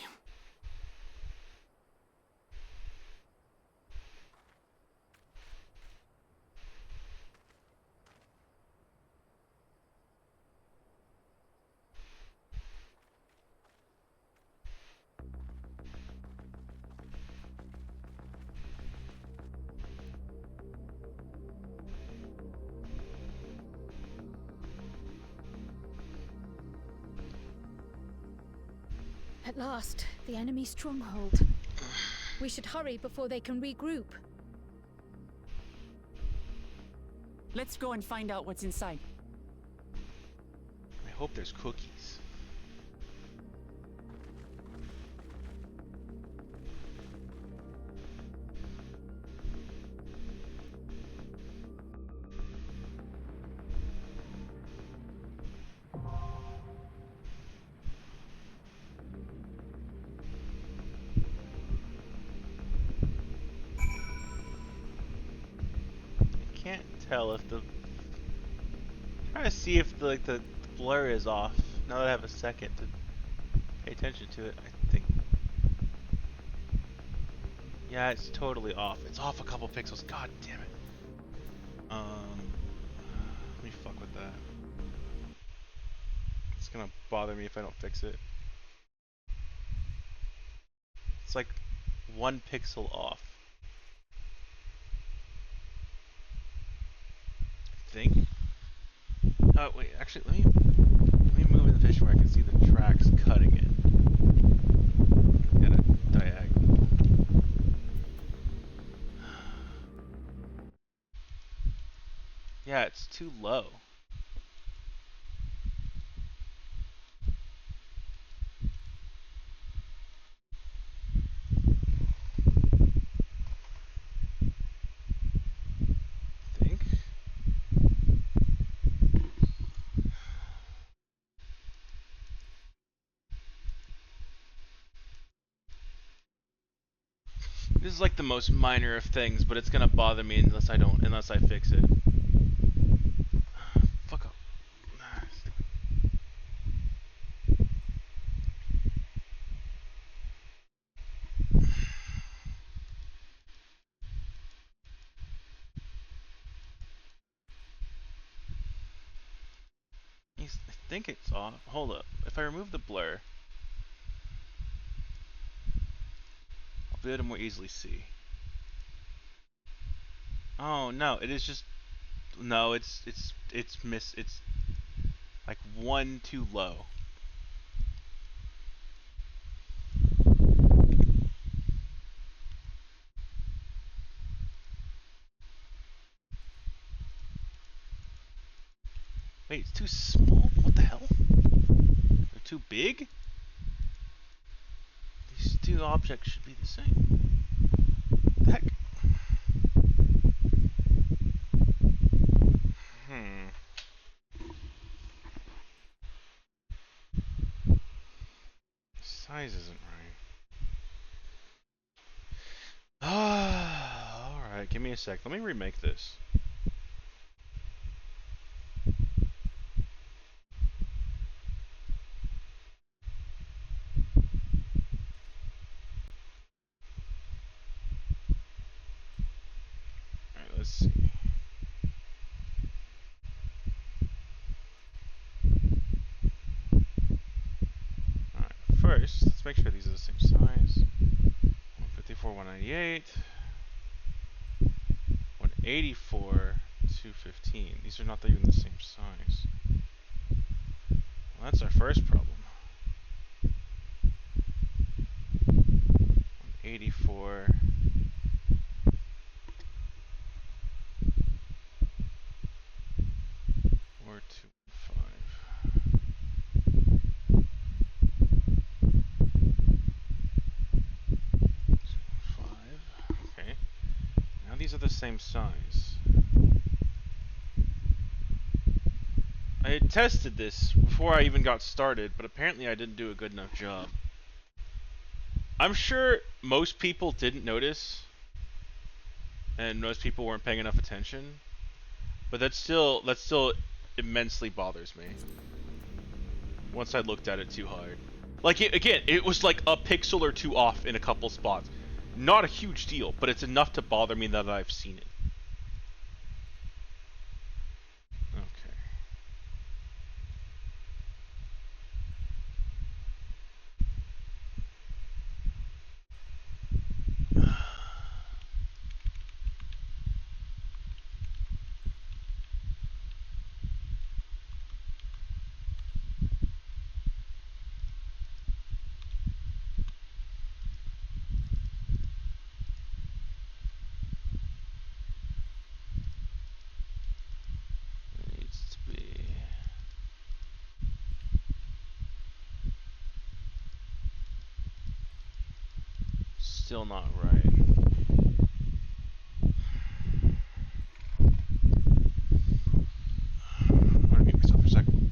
M: At last, the enemy stronghold. We should hurry before they can regroup.
D: Let's go and find out what's inside.
A: I hope there's cookies. Can't tell if the trying to see if the blur is off. Now that I have a second to pay attention to it, I think. Yeah, it's totally off. It's off a couple pixels. God damn it. Let me fuck with that. It's gonna bother me if I don't fix it. It's like 1 pixel off. I think. Oh wait, actually, let me move in the vision where I can see the tracks cutting it. At a diagonal. Yeah, it's too low. I think. This is like the most minor of things, but it's gonna bother me unless I fix it. Fuck up. I think it's off. Hold up. If I remove the blur, I'll be able to more easily see. Oh no, it is just no. It's like 1 too low. Wait, it's too small? What the hell? They're too big? These two objects should be the same. What the heck? Size isn't right. Alright, give me a sec. Let me remake this. Alright, let's see. Alright, first, let's make sure these are the same size. 154, 198. 184, 215. These are not even the same size. Well, that's our first problem. 184. Or 25. Okay. Now these are the same size. I had tested this before I even got started, but apparently I didn't do a good enough job. I'm sure most people didn't notice, and most people weren't paying enough attention, but that still immensely bothers me. Once I looked at it too hard. Like, again, it was like a pixel or two off in a couple spots. Not a huge deal, but it's enough to bother me now that I've seen it. Still not right. I'm gonna mute myself for a second.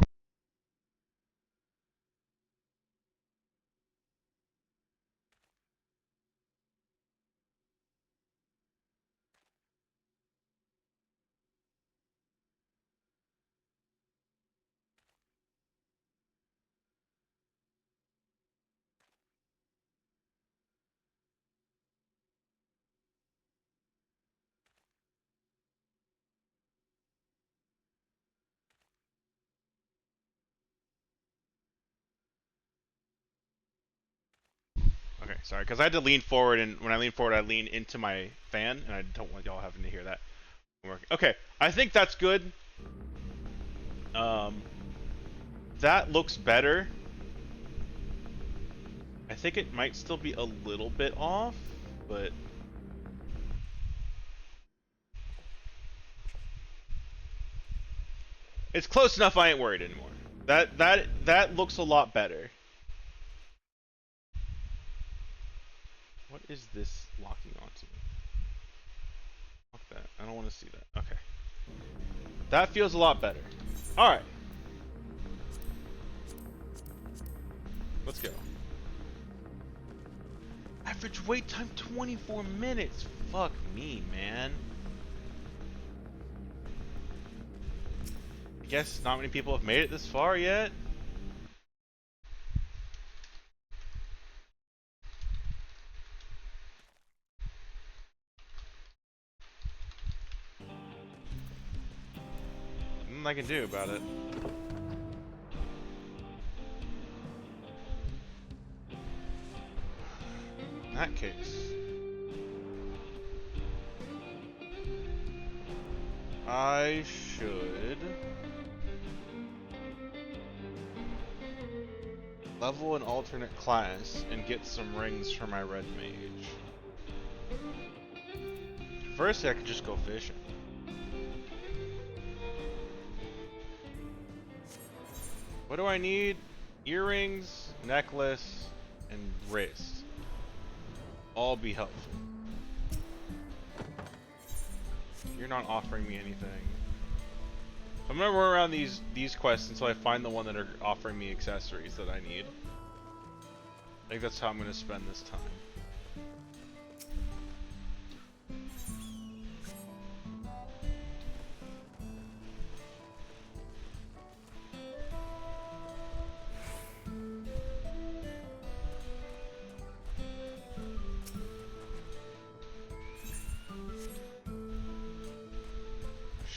A: sorry, because I had to lean forward, and when I lean forward, I lean into my fan, and I don't want y'all having to hear that. Okay, I think that's good. That looks better. I think it might still be a little bit off, but it's close enough. I ain't worried anymore. That looks a lot better. What is this locking onto? Fuck that. I don't want to see that. Okay. That feels a lot better. Alright. Let's go. Average wait time 24 minutes. Fuck me, man. I guess not many people have made it this far yet. Nothing I can do about it. In that case, I should level an alternate class and get some rings for my red mage. First, I could just go fishing. What do I need? Earrings, necklace, and wrist. All be helpful. You're not offering me anything. So I'm gonna run around these quests until I find the one that are offering me accessories that I need. I think that's how I'm gonna spend this time.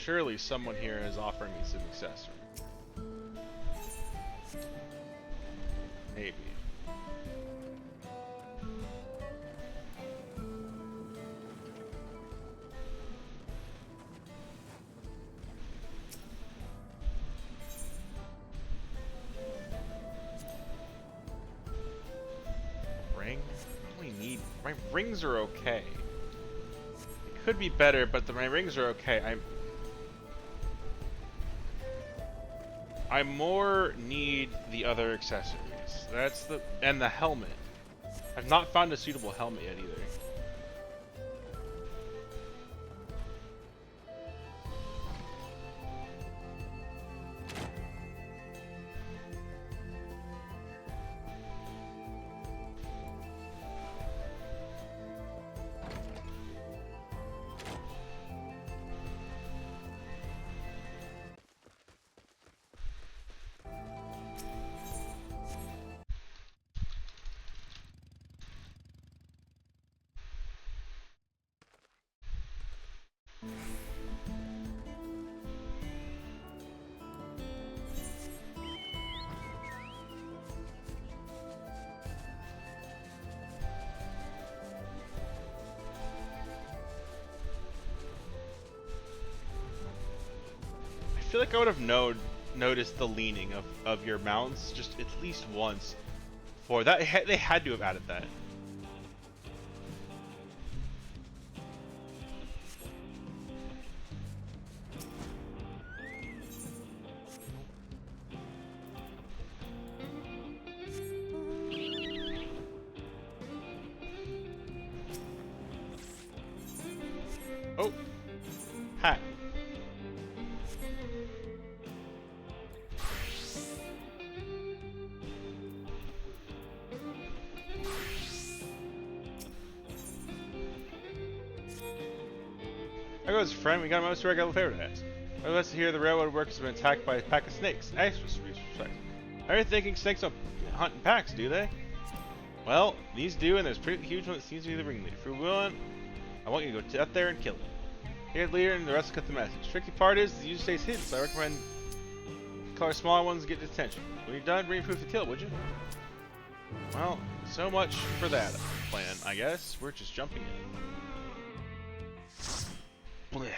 A: Surely someone here is offering me some accessories. Maybe. Ring? I only need... My rings are okay. It could be better, but my rings are okay. I more need the other accessories. That's and the helmet. I've not found a suitable helmet yet either. I feel like I would have noticed the leaning of your mounts just at least once. For that, they had to have added that. Oh, hat. There goes, friend. We got a most regular favor to ask. Let's hear the railroad workers have been attacked by a pack of snakes. Ask for respect. Are you thinking snakes don't hunt in packs, do they? Well, these do, and there's a pretty huge one that seems to be the ringleader. If you're willing, I want you to go out there and kill him. Here's the leader, and the rest cut the message. Tricky part is, the user stays hidden, so I recommend color smaller ones to get attention. When you're done, bring proof to kill, would you? Well, So much for that plan, I guess. We're just jumping in. Blech.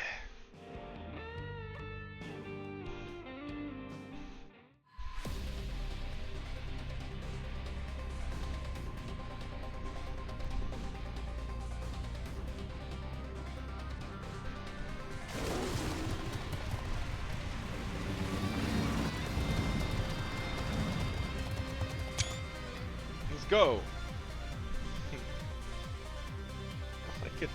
A: Let's go. I could...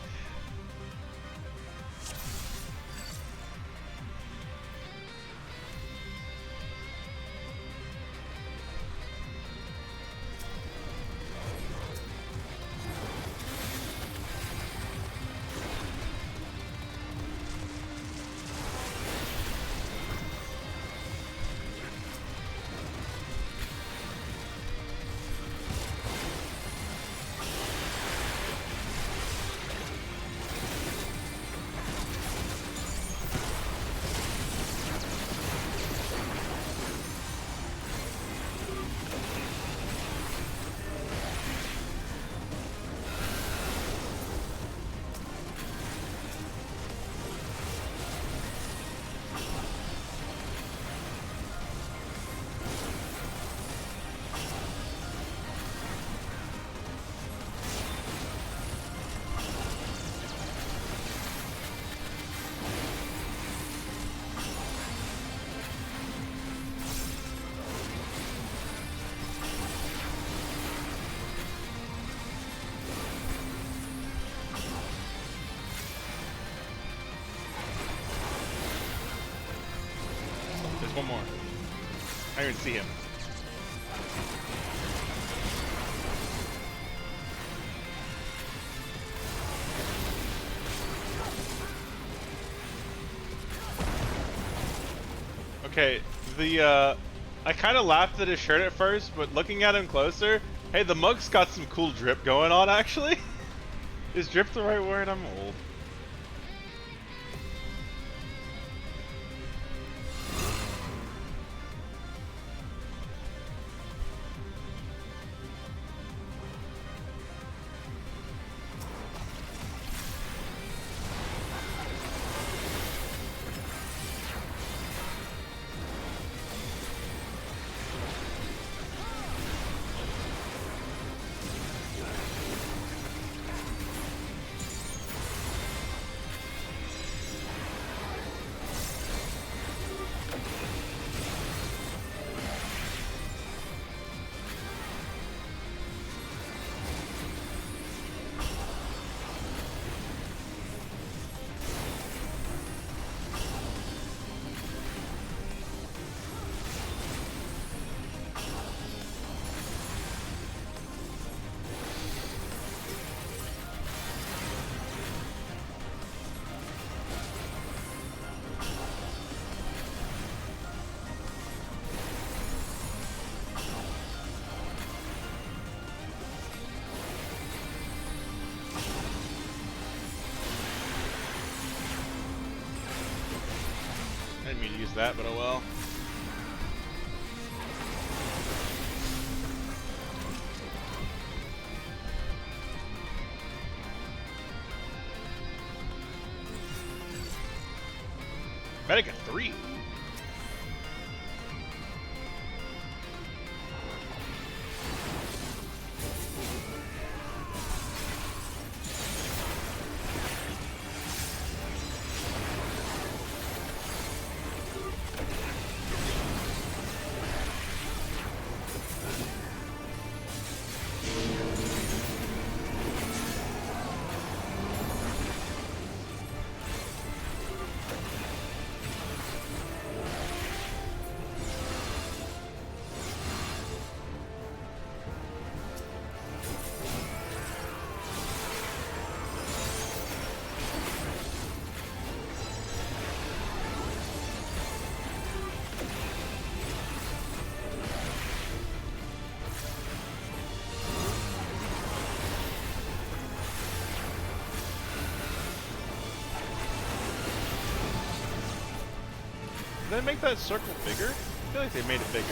A: There's one more. I didn't even see him. Okay, I kind of laughed at his shirt at first, but looking at him closer, hey, the mug's got some cool drip going on, actually. Is drip the right word? I'm old. I didn't mean to use that, but oh well. Medic at 3. Did they make that circle bigger? I feel like they made it bigger.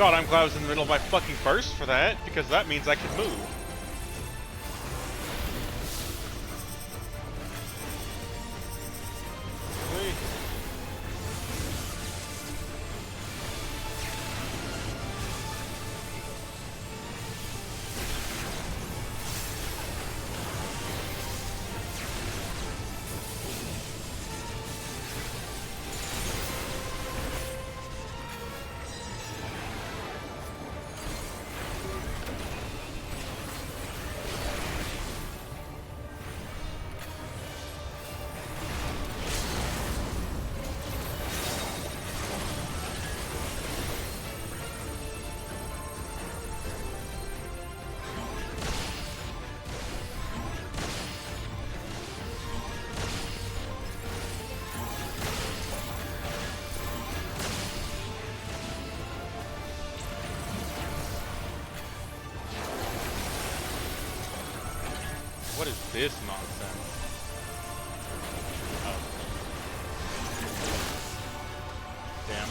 A: God, I'm glad I was in the middle of my fucking burst for that, because that means I can move. Wait.
B: What is this nonsense? Oh. Damn.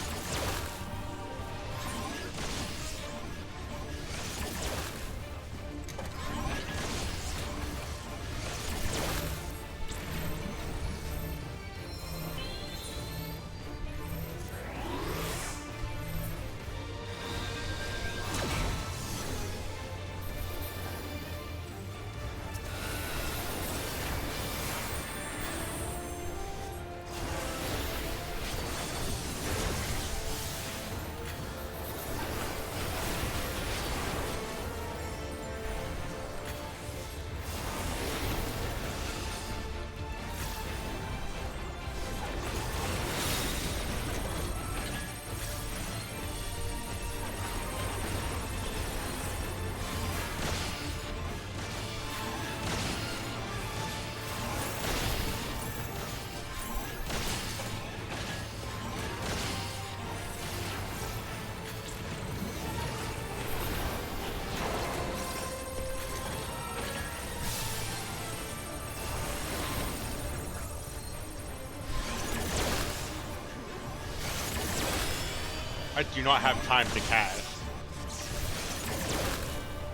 B: I do not have time to cast.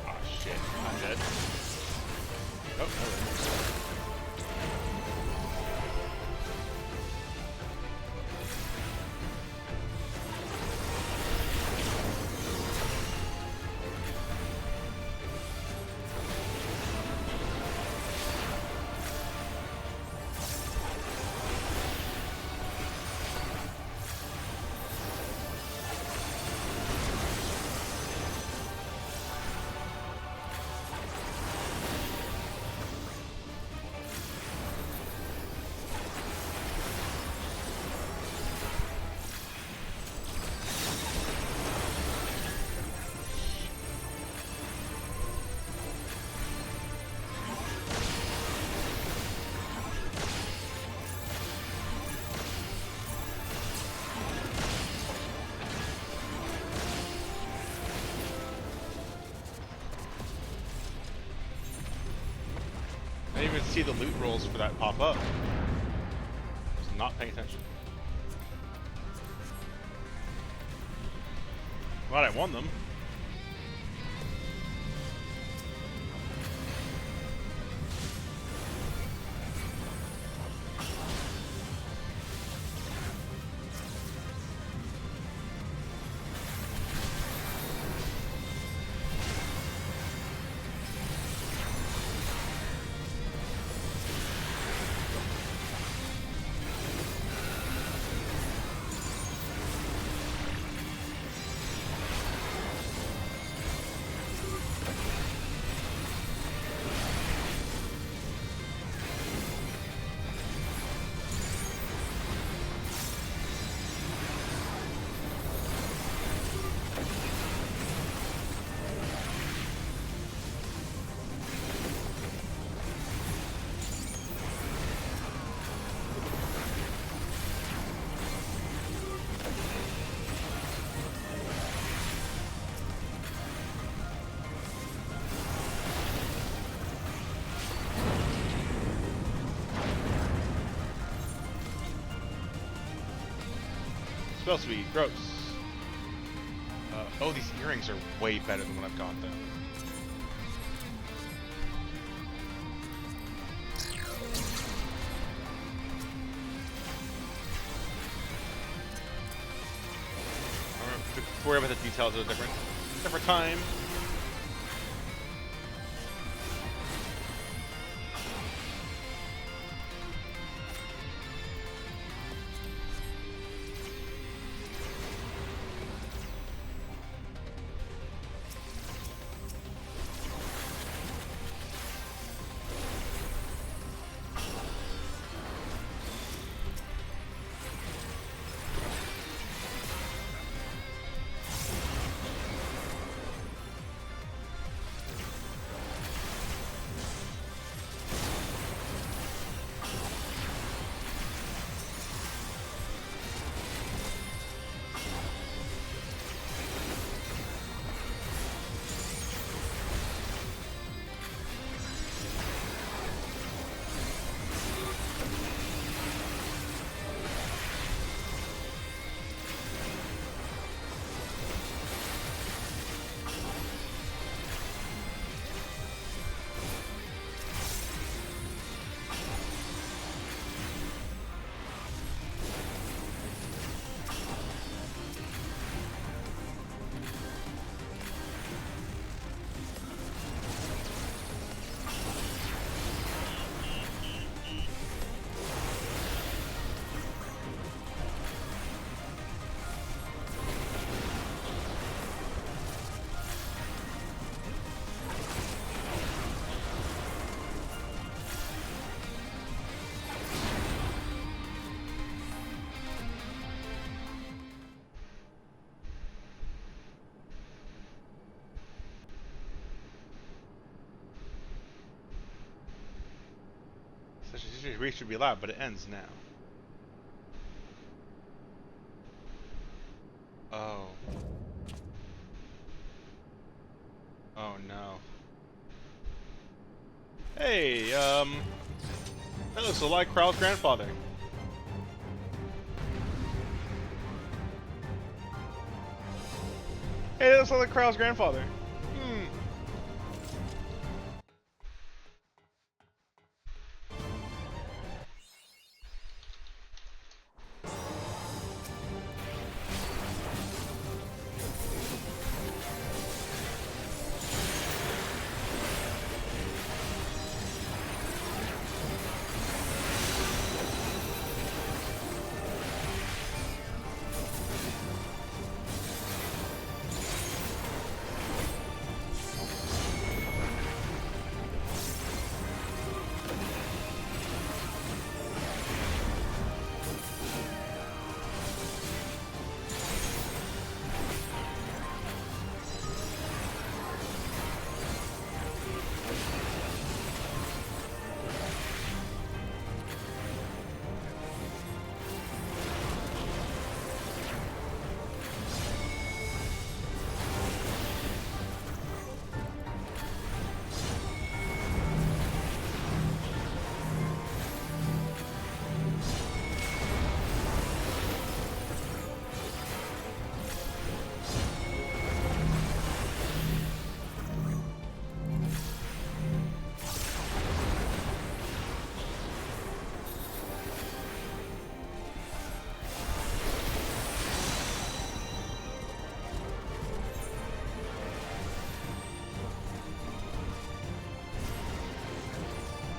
B: Oh shit, I'm dead. Oh, no. I didn't even see the loot rolls for that pop up. I was not paying attention. Glad I won them. Spell speed, gross. Oh, these earrings are way better than what I've got though. I don't have to worry about the details of a different time. We should be loud, but it ends now. Oh. Oh no. Hey, that looks a lot like Krau's grandfather. Hey, that looks like Krau's grandfather. Hmm.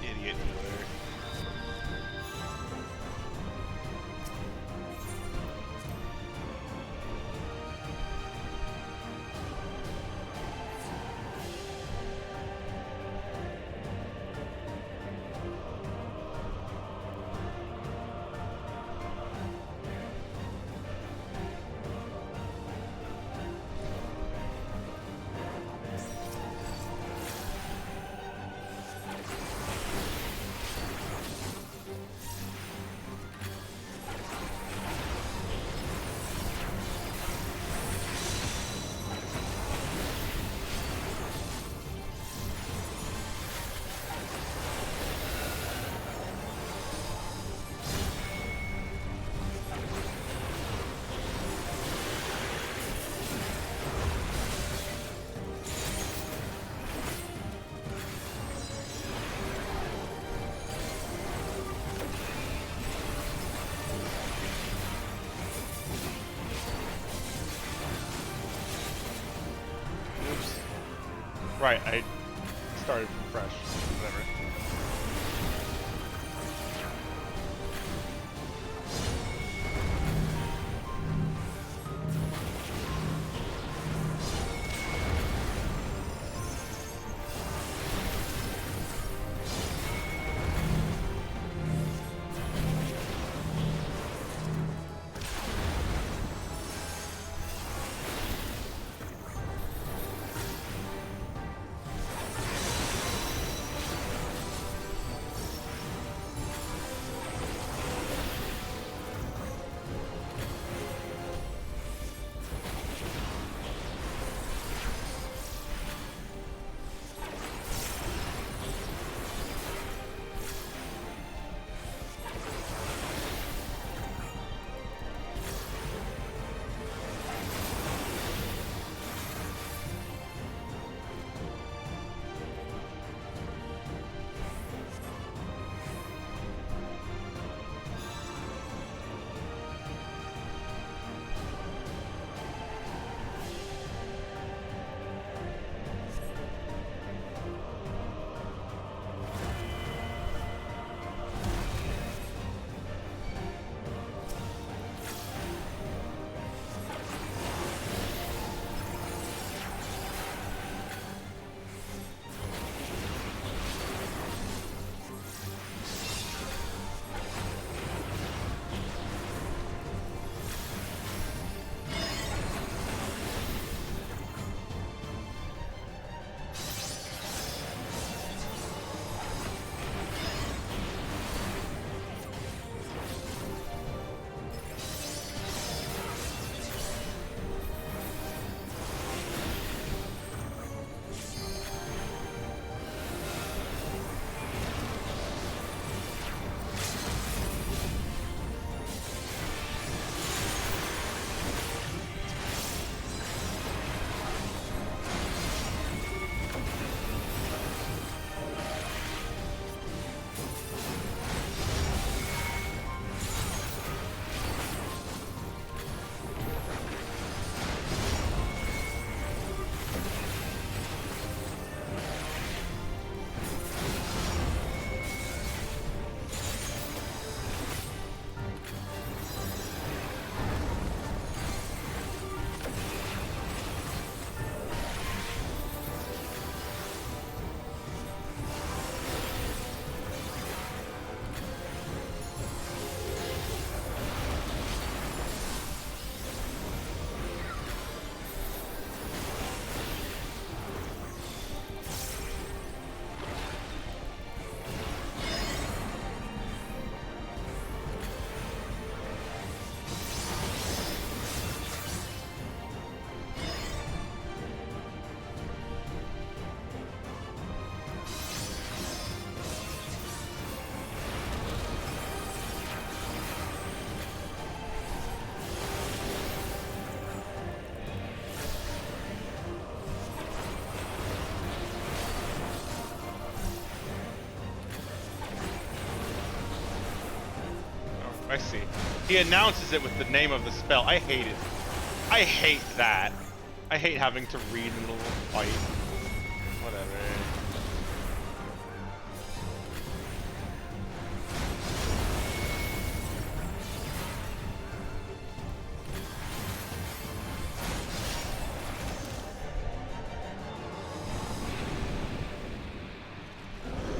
B: Idiot healer. Right, I started from fresh. Whatever. I see. He announces it with the name of the spell. I hate it. I hate that. I hate having to read in the middle of a fight. Whatever.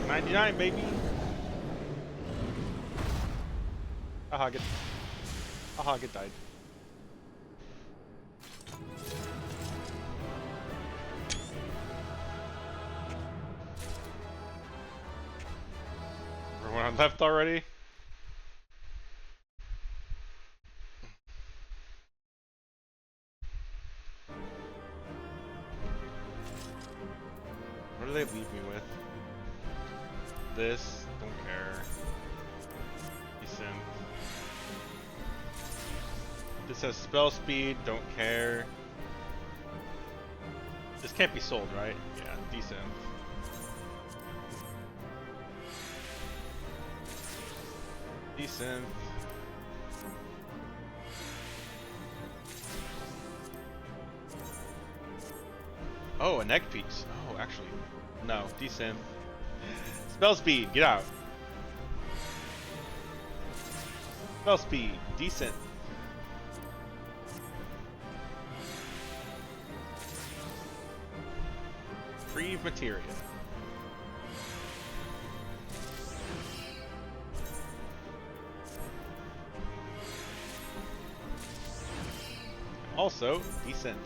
B: $99, baby. Aha, get died. Everyone left already? What do they leave me with? This, don't care. Decent. This has spell speed, don't care. This can't be sold, right? Yeah, decent. Decent. Oh, a neck piece. Oh, actually, no, decent. Spell speed, get out. Spell speed, decent. Free materia. Also, decent.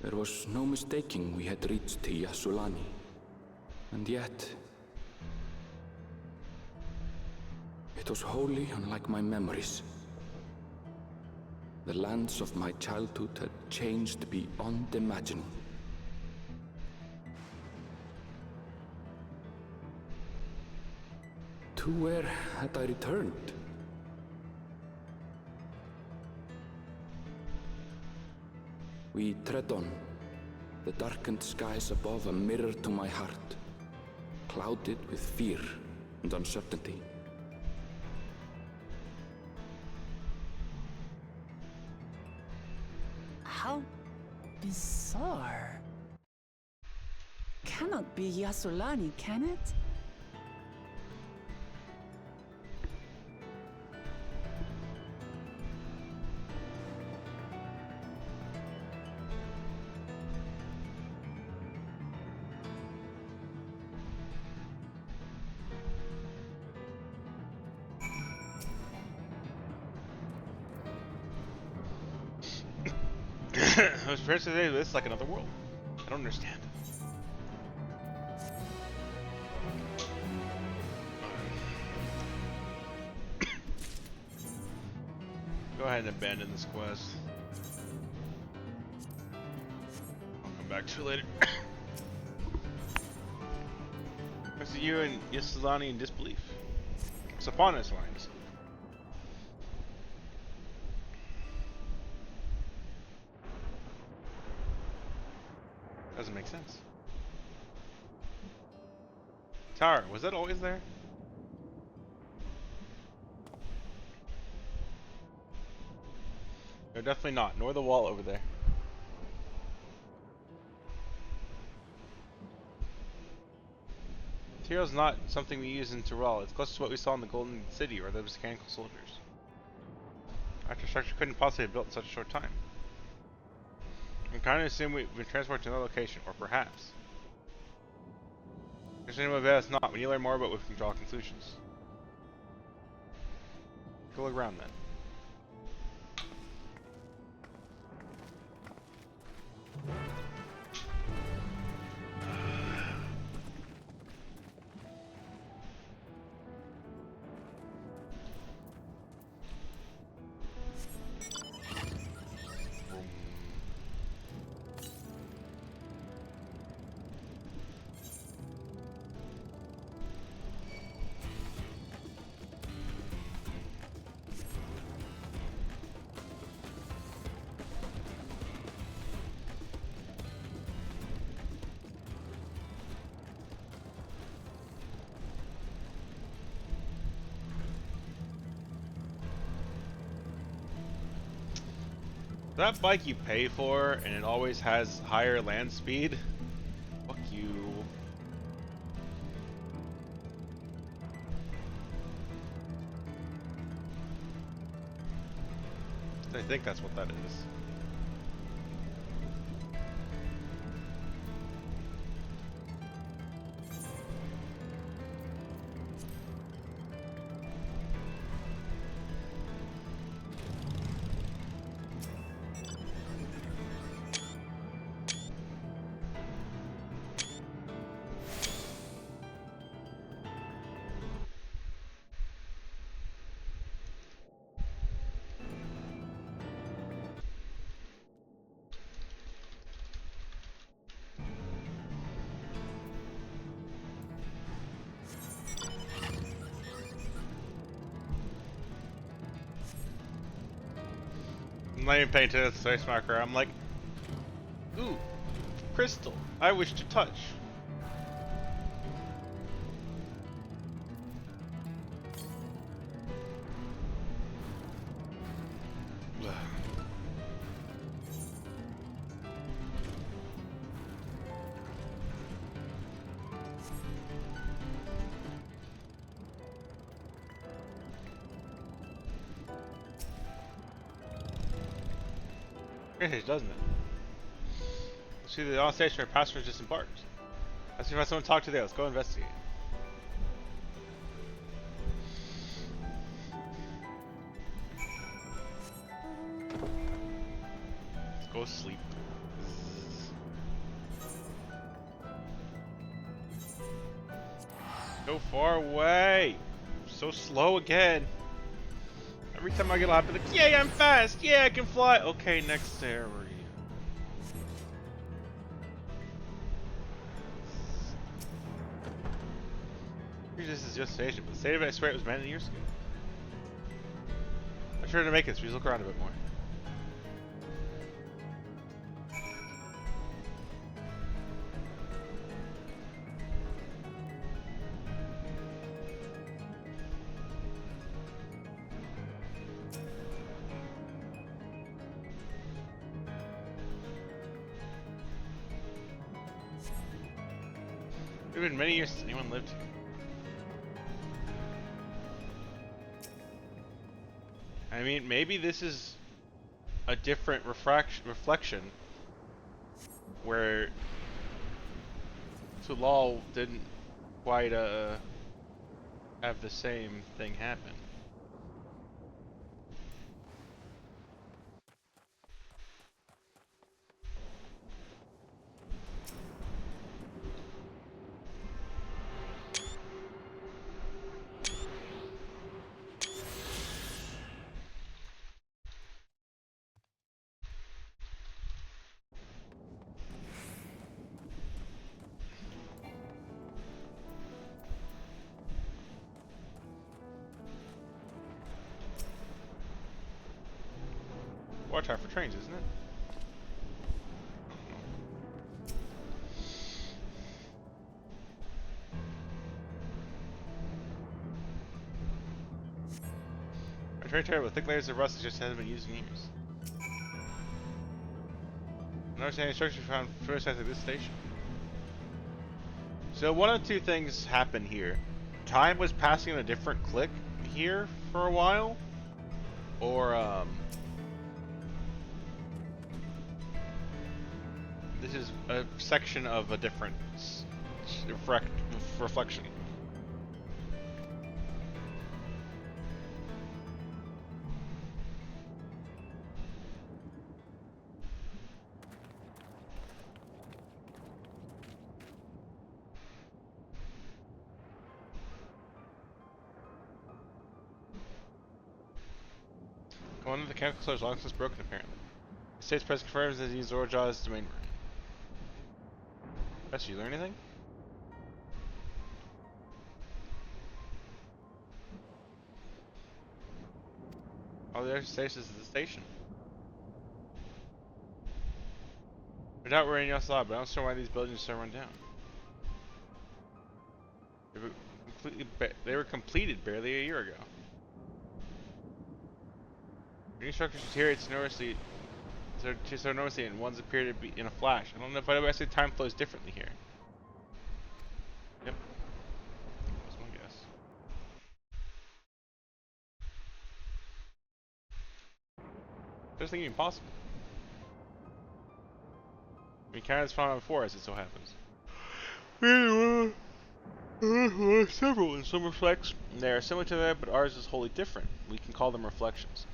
E: There was no mistaking we had reached Yassulani. And yet... it was wholly unlike my memories. The lands of my childhood had changed beyond imagining. To where had I returned? We tread on, the darkened skies above a mirror to my heart, clouded with fear and uncertainty.
D: How bizarre. Cannot be Yassulani, can it?
B: I was prepared to say this is like another world. I don't understand. Go ahead and abandon this quest. I'll come back to it later. I see you and Yassulani in disbelief. It's upon us lines. Doesn't make sense. Tower, was that always there? No, definitely not. Nor the wall over there. Material's not something we use in Tyrell. It's close to what we saw in the Golden City or those mechanical soldiers. Architecture couldn't possibly have built in such a short time. I'm kind of assuming we've been transported to another location, or perhaps. There's anyone bet it's not. When you learn more about it, we can draw conclusions. Go look around then.
A: That bike you pay for and it always has higher land speed. Fuck you. I think that's what that is. I'm not even paying attention to the space marker. I'm like, ooh, crystal. I wish to touch. It doesn't it? See the on station where passengers disembarked. Let's see if I someone to talk to there. Let's go investigate. Let's go sleep. Go far away. So slow again. Every time I get a lap, I'm like, yay, I'm fast. Yeah, I can fly. Okay, next area. This is just station, but the state of it, I swear it was many years ago. I'm sure to make it, so please look around a bit more. It's been many years since anyone lived here. I mean, maybe this is a different reflection where Tulal didn't quite have the same thing happen. Watch out for trains, isn't it? A train trail with thick layers of rust that just hasn't been used in years. No understanding structure found first at this station. So one of two things happened here. Time was passing in a different click here for a while, or this is a section of a different reflection. One of the chemical stores long since broken, apparently. The state's press confirms that he's Zorja's domain room. Did you learn anything? All the other stations is the station. I doubt we're in your slot, but I don't know why these buildings are so run down. They were completed barely a year ago. New structures deteriorate notoriously
B: so enormously, and ones appear to be in a flash. I don't know if I ever say time flows differently here. Yep. That's my guess. Just thinking impossible. I mean, Canada's found before, as it so happens. Several in some respects. They are similar to that, but ours is wholly different. We can call them reflections.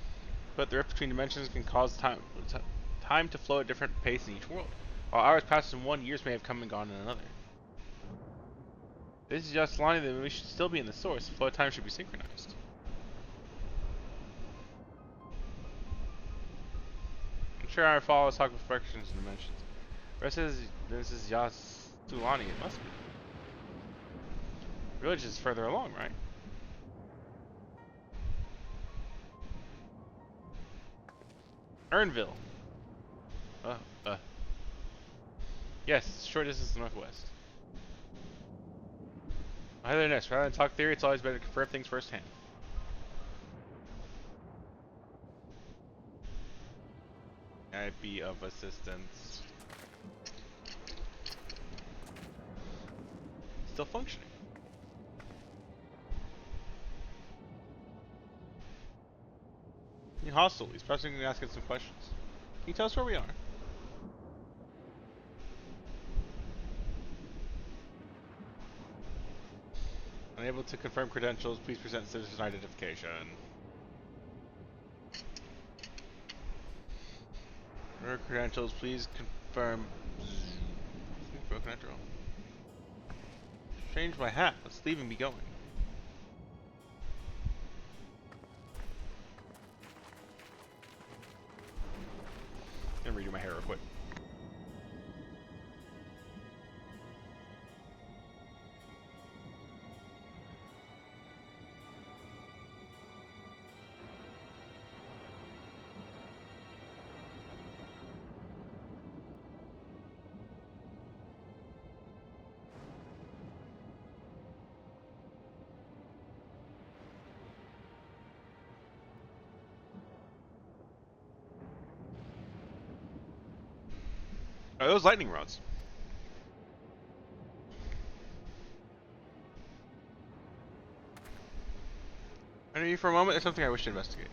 B: But the rift between dimensions can cause time to flow at different pace in each world. While ours passes in one, years may have come and gone in another. This is just lining that we should still be in the source. The flow of time should be synchronized. I'm sure I follow talk with fractions and dimensions. Rest is this is Yas Tulani, it must be. Village is further along, right? Ernville. Yes, short distance to northwest. Either next, rather than talk theory, it's always better to confirm things firsthand. I'd be of assistance. Still functioning. You're hostile. He's pressing and asking some questions. Can you tell us where we are? Unable to confirm credentials, please present citizen identification. For credentials, please confirm. Broken after all. Change my hat. Let's leave and be going. I'm gonna redo my hair real quick. Are those lightning rods? I know you for a moment. There's something I wish to investigate.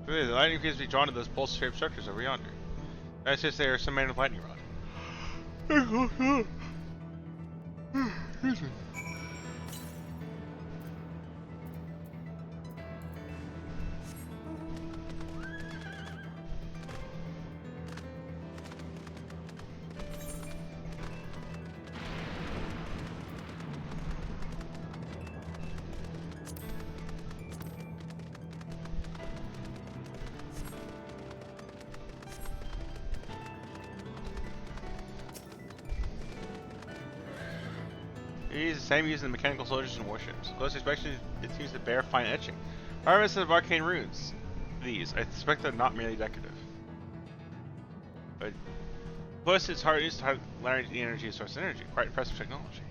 B: The lightning appears to be drawn to those pulse-shaped structures over yonder. That's just there some man with lightning rod. Excuse me. It is the same used in mechanical soldiers and warships. Close inspection, it seems to bear fine etching. Harvest of arcane runes. These, I suspect they're not merely decorative. But plus, it's hard used to learn the energy source energy. Quite impressive technology.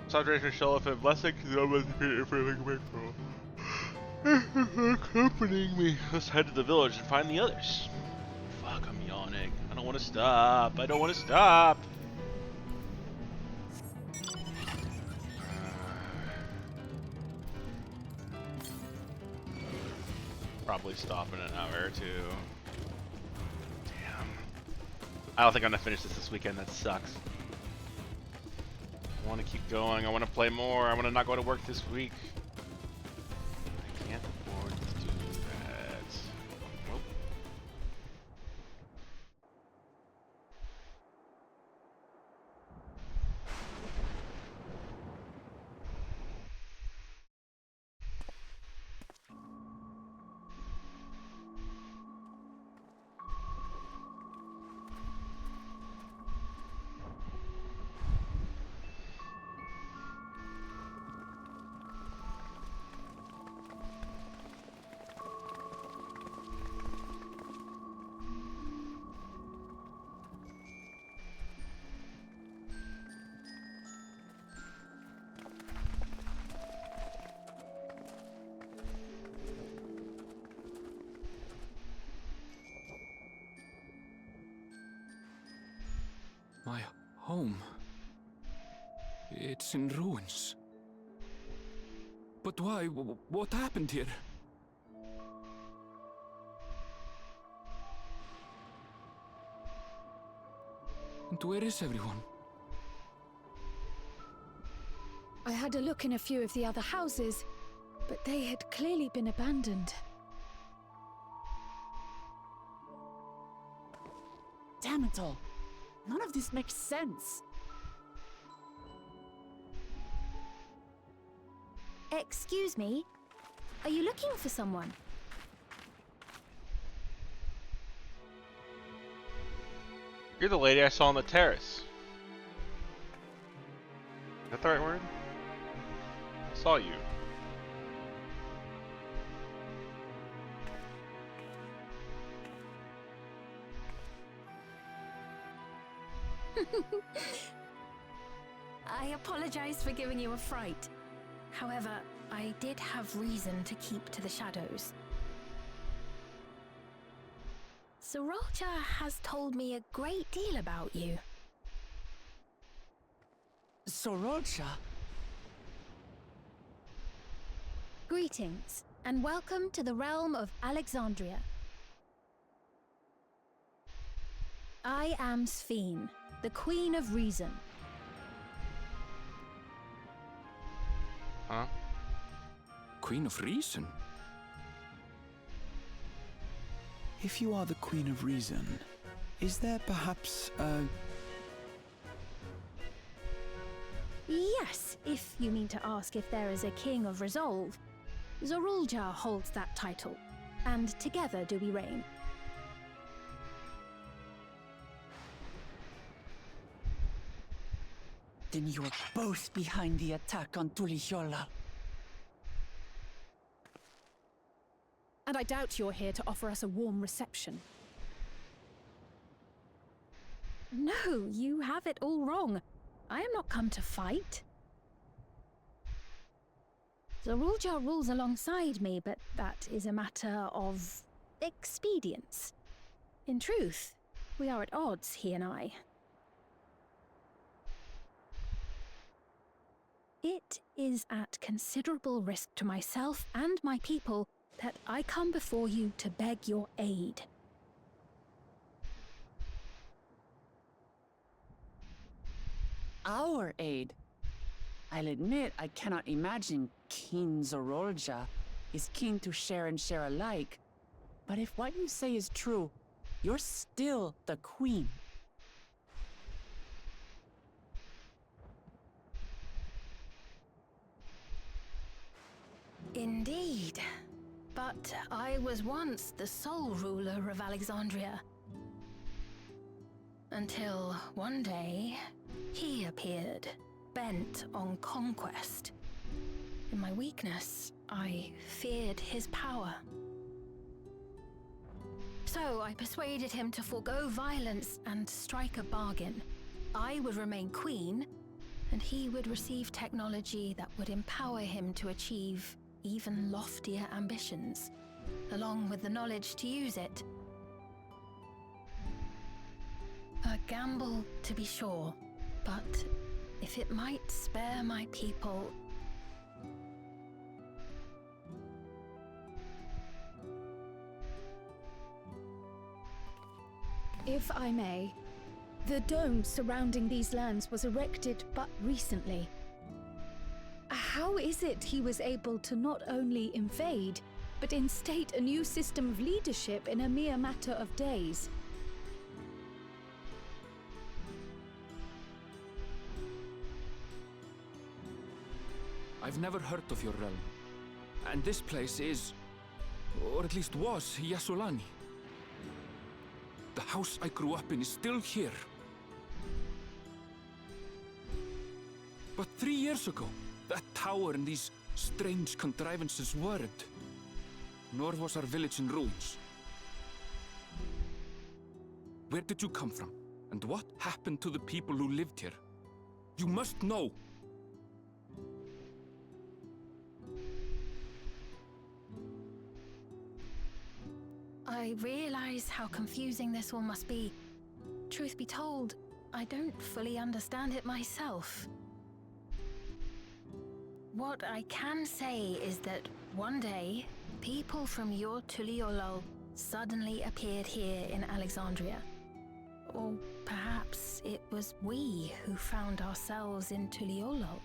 B: Subject show if a blessing for accompanying me. Let's head to the village and find the others. Fuck, I'm yawning. I don't want to stop. I don't want to stop. Probably stop in an hour or two. Damn. I don't think I'm gonna finish this weekend. That sucks. I want to keep going. I want to play more. I want to not go to work this week. I can't afford to do that. Nope.
E: Home. It's in ruins. But why? What happened here? And where is everyone?
J: I had a look in a few of the other houses, but they had clearly been abandoned.
D: Damn it all. None of this makes sense.
M: Excuse me? Are you looking for someone?
B: You're the lady I saw on the terrace. Is that the right word? I saw you.
C: I apologize for giving you a fright. However, I did have reason to keep to the shadows. Sriracha has told me a great deal about you.
D: Sriracha?
M: Greetings, and welcome to the realm of Alexandria. I am Sphene, the Queen of Reason.
B: Huh?
E: Queen of Reason?
N: If you are the Queen of Reason, is there perhaps a...
M: Yes, if you mean to ask if there is a King of Resolve. Zorulja holds that title, and together do we reign.
D: Then you are both behind the attack on Tuliyola.
J: And I doubt you're here to offer us a warm reception.
M: No, you have it all wrong. I am not come to fight. Zorulja rules alongside me, but that is a matter of expedience. In truth, we are at odds, he and I. It is at considerable risk to myself and my people that I come before you to beg your aid.
D: Our aid? I'll admit I cannot imagine King Zorulja is keen to share and share alike. But if what you say is true, you're still the Queen.
C: Indeed. But I was once the sole ruler of Alexandria. Until one day, he appeared, bent on conquest. In my weakness, I feared his power. So I persuaded him to forego violence and strike a bargain. I would remain queen, and he would receive technology that would empower him to achieve even loftier ambitions, along with the knowledge to use it. A gamble, to be sure, but if it might spare my people...
J: If I may, the dome surrounding these lands was erected but recently. How is it he was able to not only invade, but instate a new system of leadership in a mere matter of days?
E: I've never heard of your realm. And this place is, or at least was, Yasolani. The house I grew up in is still here. But 3 years ago, that tower and these strange contrivances weren't. Nor was our village in ruins. Where did you come from? And what happened to the people who lived here? You must know!
C: I realize how confusing this all must be. Truth be told, I don't fully understand it myself. What I can say is that one day, people from your Tuliolol suddenly appeared here in Alexandria. Or perhaps it was we who found ourselves in Tuliolol.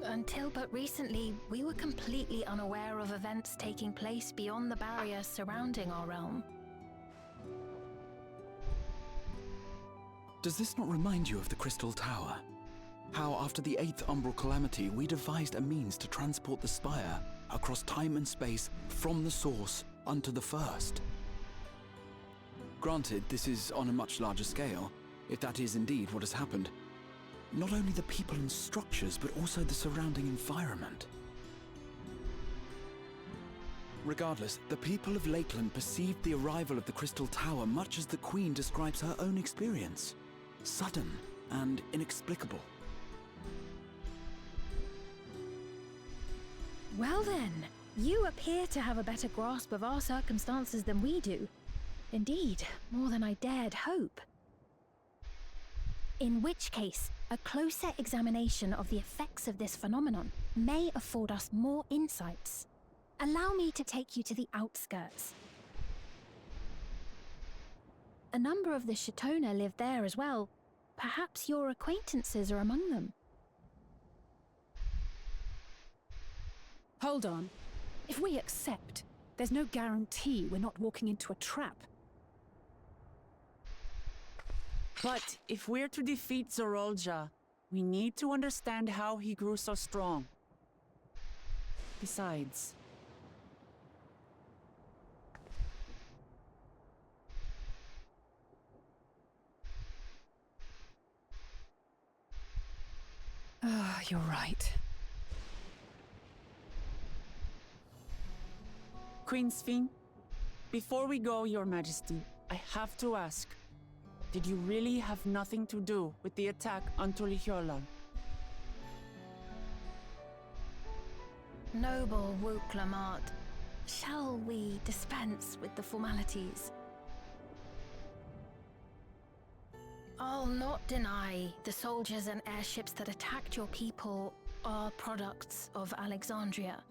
C: Until but recently, we were completely unaware of events taking place beyond the barrier surrounding our realm.
N: Does this not remind you of the Crystal Tower? How after the 8th Umbral Calamity, we devised a means to transport the Spire across time and space from the source unto the First. Granted, this is on a much larger scale, if that is indeed what has happened. Not only the people and structures, but also the surrounding environment. Regardless, the people of Lakeland perceived the arrival of the Crystal Tower much as the Queen describes her own experience. Sudden and inexplicable.
J: Well then, you appear to have a better grasp of our circumstances than we do. Indeed, more than I dared hope. In which case, a closer examination of the effects of this phenomenon may afford us more insights. Allow me to take you to the outskirts. A number of the Shatona live there as well. Perhaps your acquaintances are among them.
G: Hold on. If we accept, there's no guarantee we're not walking into a trap.
D: But if we're to defeat Zorolja, we need to understand how he grew so strong. Besides...
G: You're right.
D: Queen Sphene, before we go, Your Majesty, I have to ask, did you really have nothing to do with the attack on Tuliolol?
C: Noble Wook Lamart, shall we dispense with the formalities? I'll not deny the soldiers and airships that attacked your people are products of Alexandria.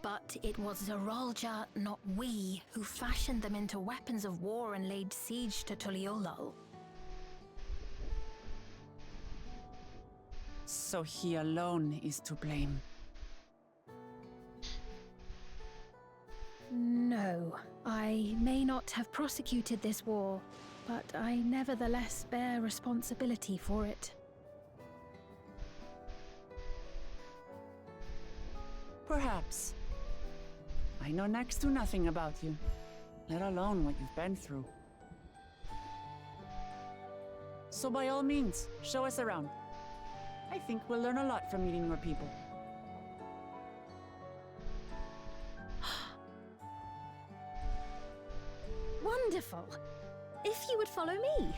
C: But it was Zorolja, not we, who fashioned them into weapons of war and laid siege to Tuliolol.
D: So he alone is to blame.
J: No, I may not have prosecuted this war, but I nevertheless bear responsibility for it.
D: Perhaps. I know next to nothing about you, let alone what you've been through. So by all means, show us around. I think we'll learn a lot from meeting your people.
J: Wonderful! If you would follow me.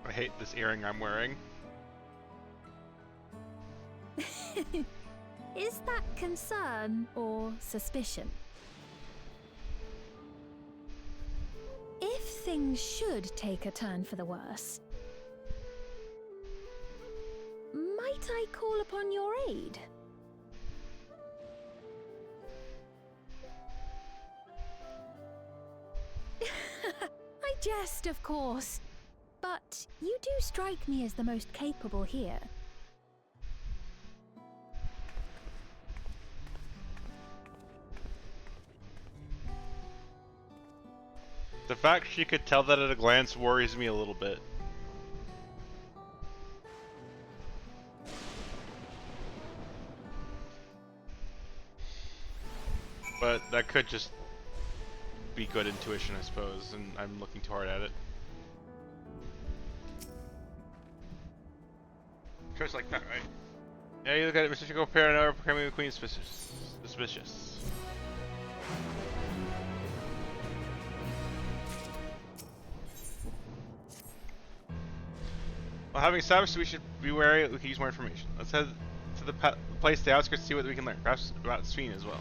B: I hate this earring I'm wearing.
J: Is that concern or suspicion? If things should take a turn for the worse, might I call upon your aid? I jest, of course, but you do strike me as the most capable here.
B: The fact she could tell that at a glance worries me a little bit. But that could just be good intuition, I suppose, and I'm looking too hard at it. Choice like that, right? Yeah, you look at it, Mr. Chico Pair, and now proclaiming the Queen suspicious. Well, having established we should be wary, we can use more information. Let's head to the place, the outskirts, to see what we can learn. Perhaps about Sphene as well.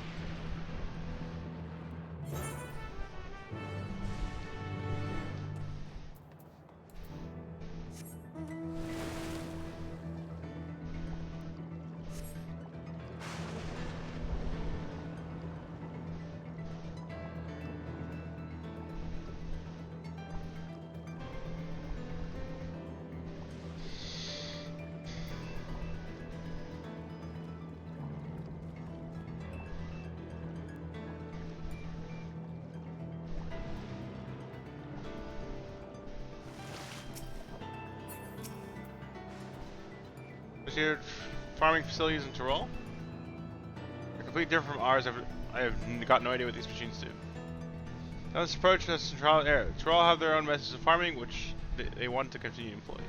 B: Here, farming facilities in Tyrol. They're completely different from ours. I have got no idea what these machines do. Now let's approach the central area. Tyrol have their own methods of farming, which they want to continue to employ.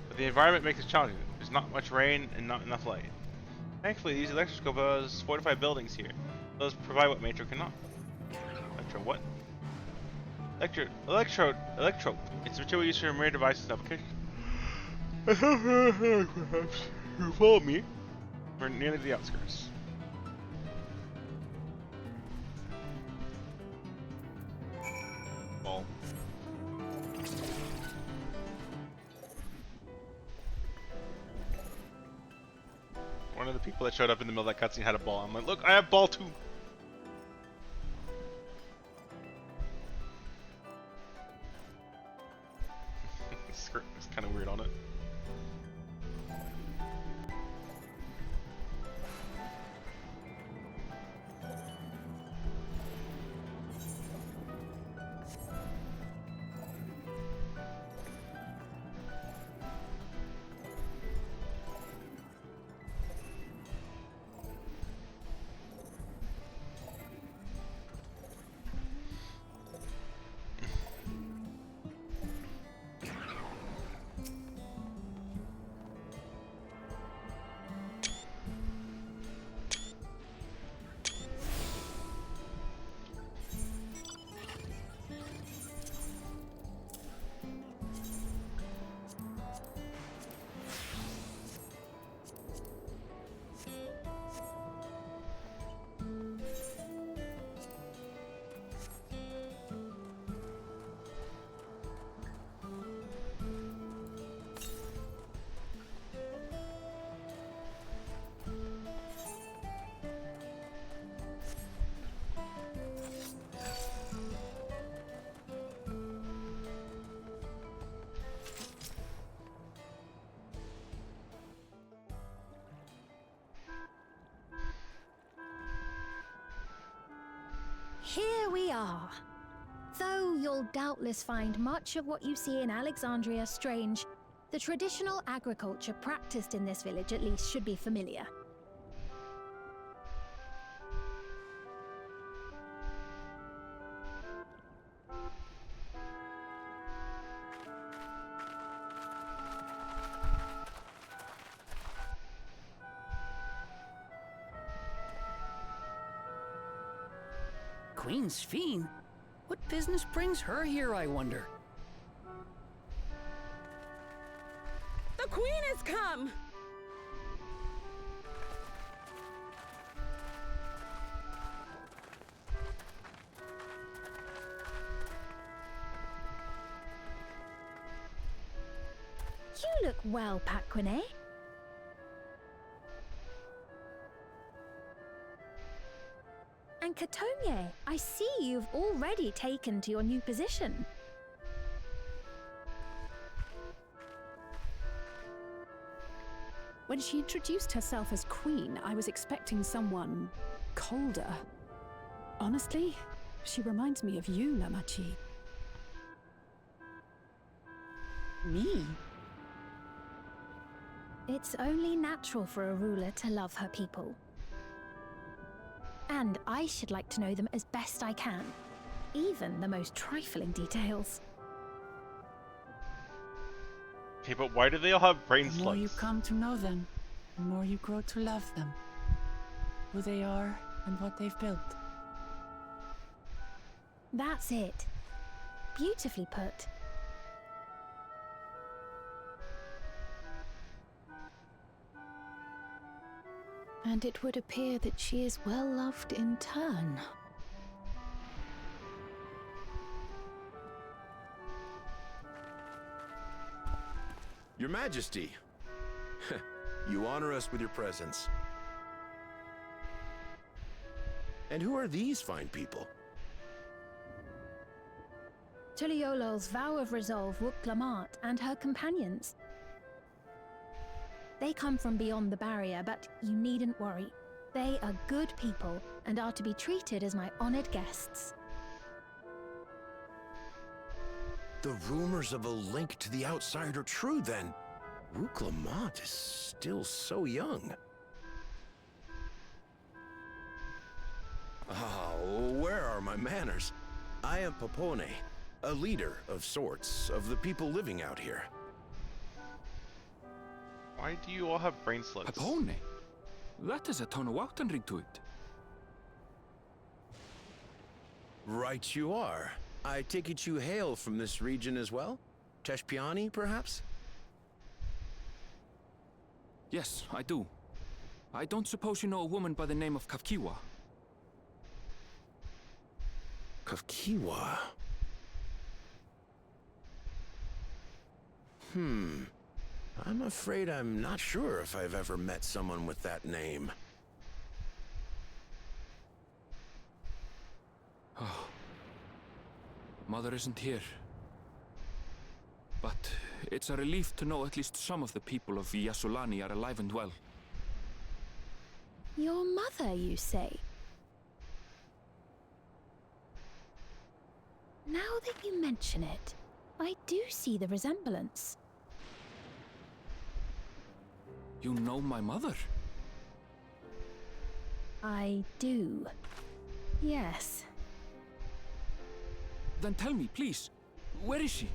B: But the environment makes it challenging. There's not much rain and not enough light. Thankfully, these electroscopes fortify buildings here. Those provide what Metro cannot. Electro what? Electrode. It's a material used for marine devices and applications. Perhaps you follow me. We're nearly the outskirts. Ball. One of the people that showed up in the middle of that cutscene had a ball. I'm like, look, I have ball too. It's kind of weird on it.
C: Here we are. Though you'll doubtless find much of what you see in Alexandria strange, the traditional agriculture practiced in this village at least should be familiar.
H: Queen Sphene? What business brings her here, I wonder?
D: The Queen has come!
C: You look well, Paquine. And Katonye, I see you've already taken to your new position.
G: When she introduced herself as queen, I was expecting someone colder. Honestly, she reminds me of you, Namachi.
D: Me?
C: It's only natural for a ruler to love her people. And I should like to know them as best I can, even the most trifling details.
B: Okay, but why do they all have brain
D: The more you
B: slugs?
D: come to know them, the more you grow to love them. Who they are and what they've built.
C: That's it. Beautifully put.
J: And it would appear that she is well loved in turn.
I: Your Majesty, you honor us with your presence. And who are these fine people?
C: Tuliolol's vow of resolve Wuk-Lamat and her companions. They come from beyond the barrier, but you needn't worry. They are good people and are to be treated as my honored guests.
I: The rumors of a link to the outside are true, then. Wuk-Lamat is still so young. Oh, where are my manners? I am Papone, a leader of sorts of the people living out here.
B: Why do you all have brain slugs?
E: Papone? That is a Tonawautan ring to it.
I: Right you are. I take it you hail from this region as well? Teshpiani, perhaps?
E: Yes, I do. I don't suppose you know a woman by the name of Kafkiwa?
I: Kafkiwa? I'm afraid I'm not sure if I've ever met someone with that name.
E: Oh. Mother isn't here. But it's a relief to know at least some of the people of Yasulani are alive and well.
C: Your mother, you say? Now that you mention it, I do see the resemblance.
E: You know my mother?
C: I do. Yes.
E: Then tell me, please, where is she?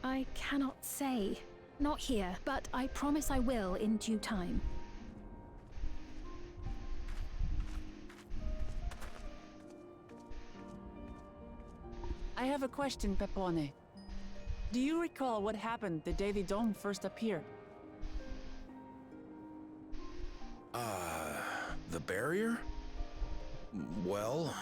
C: I cannot say. Not here, but I promise I will in due time.
D: I have a question, Pepone. Do you recall what happened the day the dome first appeared?
I: The barrier? Well,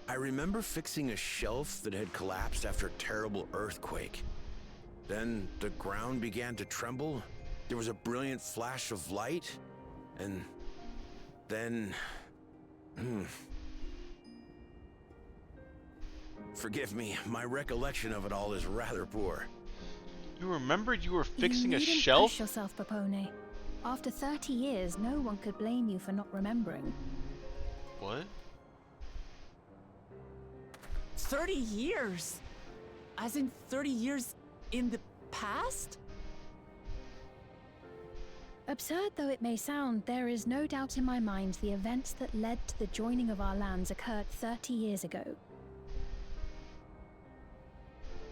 I: I remember fixing a shelf that had collapsed after a terrible earthquake. Then the ground began to tremble. There was a brilliant flash of light, and then... Forgive me, my recollection of it all is rather poor.
B: You remembered you were fixing
C: you
B: a
C: needn't
B: shelf?
C: Push yourself, Papone. After 30 years, no one could blame you for not remembering.
B: What?
D: 30 years? As in 30 years in the past?
C: Absurd though it may sound, there is no doubt in my mind the events that led to the joining of our lands occurred 30 years ago.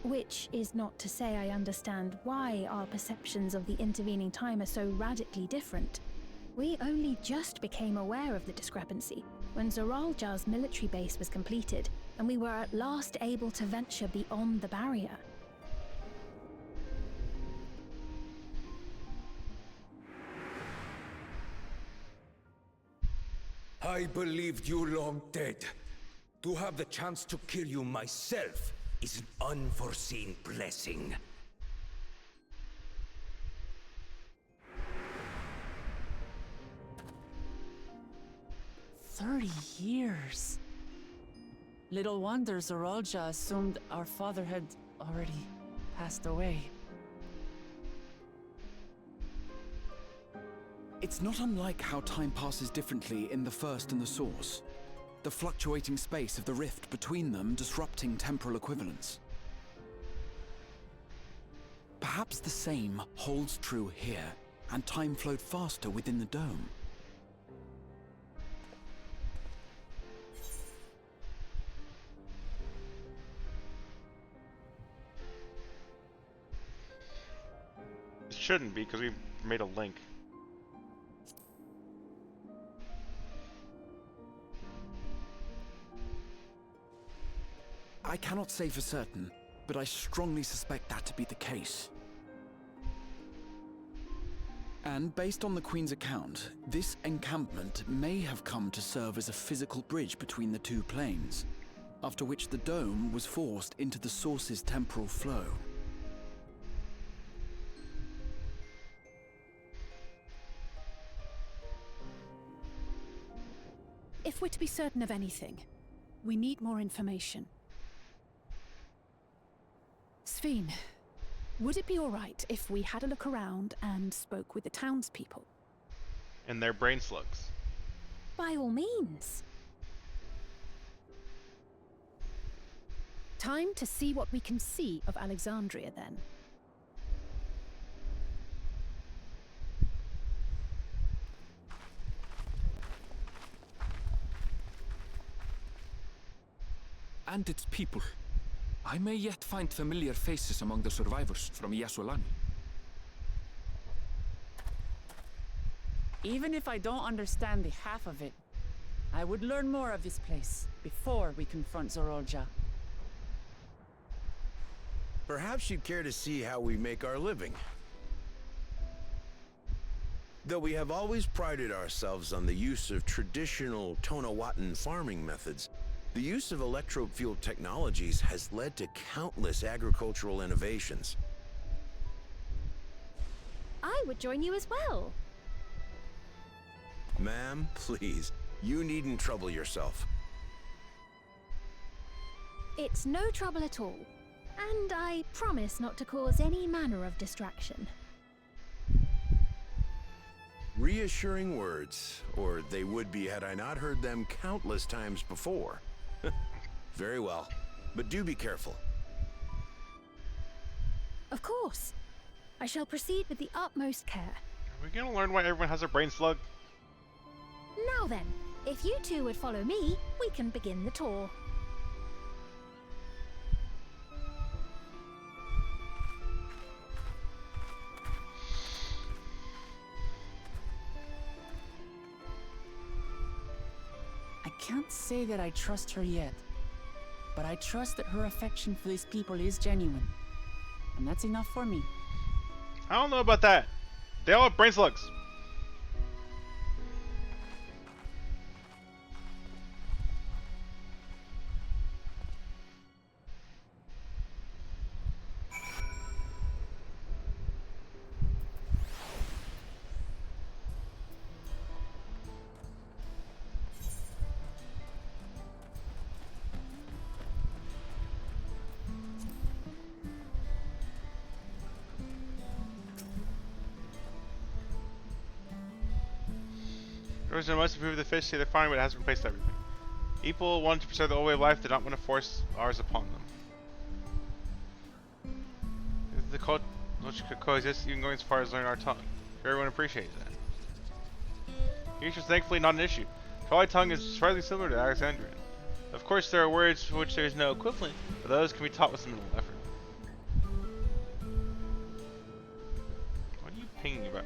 C: Which is not to say I understand why our perceptions of the intervening time are so radically different. We only just became aware of the discrepancy when Zoraljar's military base was completed, and we were at last able to venture beyond the barrier.
T: I believed you long dead. To have the chance to kill you myself is an unforeseen blessing.
D: Years. Little wonder Zoralja assumed our father had already passed away.
N: It's not unlike how time passes differently in the First and the Source. The fluctuating space of the rift between them disrupting temporal equivalence. Perhaps the same holds true here, and time flowed faster within the dome.
B: It shouldn't be, because we made a link.
N: I cannot say for certain, but I strongly suspect that to be the case. And based on the Queen's account, this encampment may have come to serve as a physical bridge between the two planes, after which the dome was forced into the source's temporal flow.
G: If we're to be certain of anything, we need more information. Sveen, would it be all right if we had a look around and spoke with the townspeople?
B: And their brain slugs.
C: By all means.
G: Time to see what we can see of Alexandria, then.
E: And its people. I may yet find familiar faces among the survivors from Yassolani.
D: Even if I don't understand the half of it, I would learn more of this place before we confront Zorolja.
I: Perhaps you'd care to see how we make our living. Though we have always prided ourselves on the use of traditional Tonawatan farming methods, the use of electro-fueled technologies has led to countless agricultural innovations.
C: I would join you as well.
I: Ma'am, please, you needn't trouble yourself.
C: It's no trouble at all. And I promise not to cause any manner of distraction.
I: Reassuring words, or they would be had I not heard them countless times before. Very well, but do be careful.
C: Of course. I shall proceed with the utmost care.
B: Are we gonna learn why everyone has a brain slug?
C: Now then, if you two would follow me, we can begin the tour.
D: I can't say that I trust her yet, but I trust that her affection for these people is genuine. And that's enough for me.
B: I don't know about that. They all have brain slugs. There must improve the fish, say they're fine, but it hasn't replaced everything. People want to preserve the old way of life, they don't want to force ours upon them. The cult which could coexist, even going as far as learn our tongue. Everyone appreciates that. English is thankfully not an issue. Trolley tongue is fairly similar to Alexandrian. Of course, there are words for which there is no equivalent, but those can be taught with some minimal effort. What are you pinging about?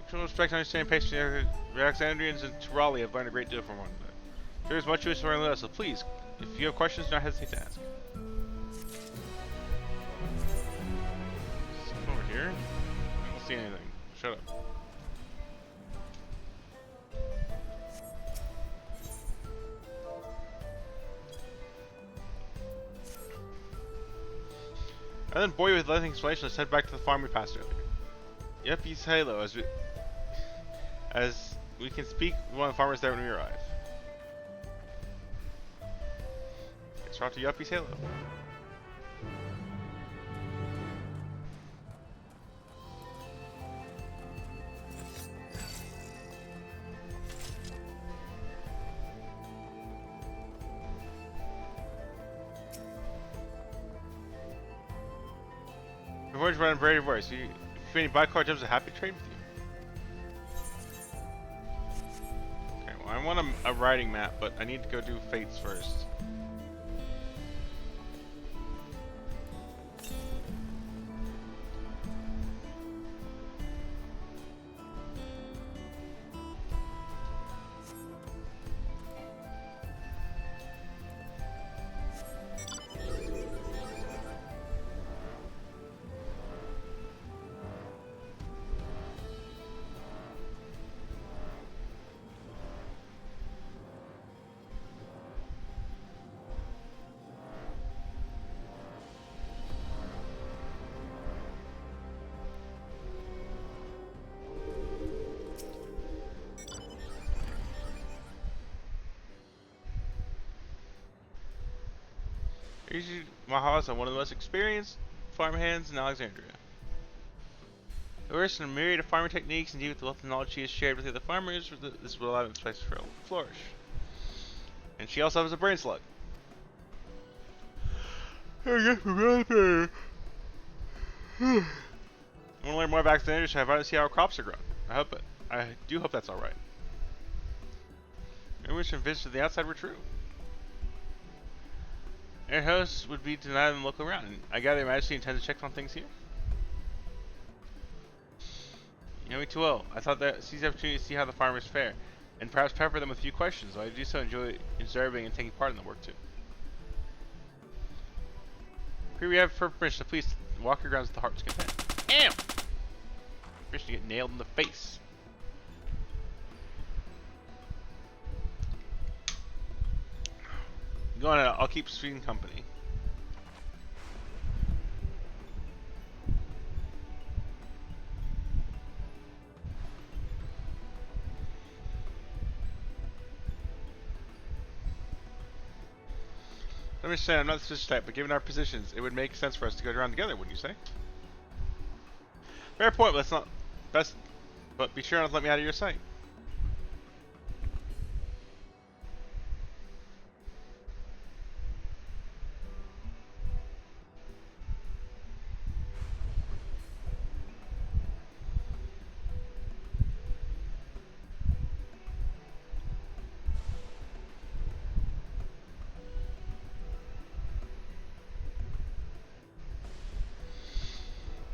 B: Mutual respect and understanding patience. The Alexandrians and Raleigh have learned a great deal from one another. There is much to us to learn, so please, if you have questions, do not hesitate to ask. Something over here? I don't see anything. Shut up. And then boy with nothing explanation, let's head back to the farm we passed earlier. Yep, he's Halo, as we can speak with one of the farmers there when we arrive. It's off to Yuppie's Halo. The voyage ran very voice. If any Bi-Car jumps, a happy trade with you. Okay, well, I want a riding map, but I need to go do fates first. Mahas are one of the most experienced farmhands in Alexandria. They versed in a myriad of farming techniques and deep with the wealth of knowledge she has shared with the other farmers, this will allow them to flourish. And she also has a brain slug. I guess we're really better. I want to learn more about Alexandria, so I want to see how our crops are grown. I do hope that's alright. Rumors from visitors to the outside were true. Their hosts would be denied them look around. I gather Your Majesty intends to check on things here. You know me too well. I thought that seize the opportunity to see how the farmers fare, and perhaps pepper them with a few questions. While I do so, enjoy observing and taking part in the work too. Here we have permission to please walk your grounds with the heart's content. Damn! Permission to get nailed in the face. Go on, I'll keep Sweden company. Let me say, I'm not the such type, but given our positions, it would make sense for us to go around together, wouldn't you say? Fair point, but that's not best. But be sure not to let me out of your sight.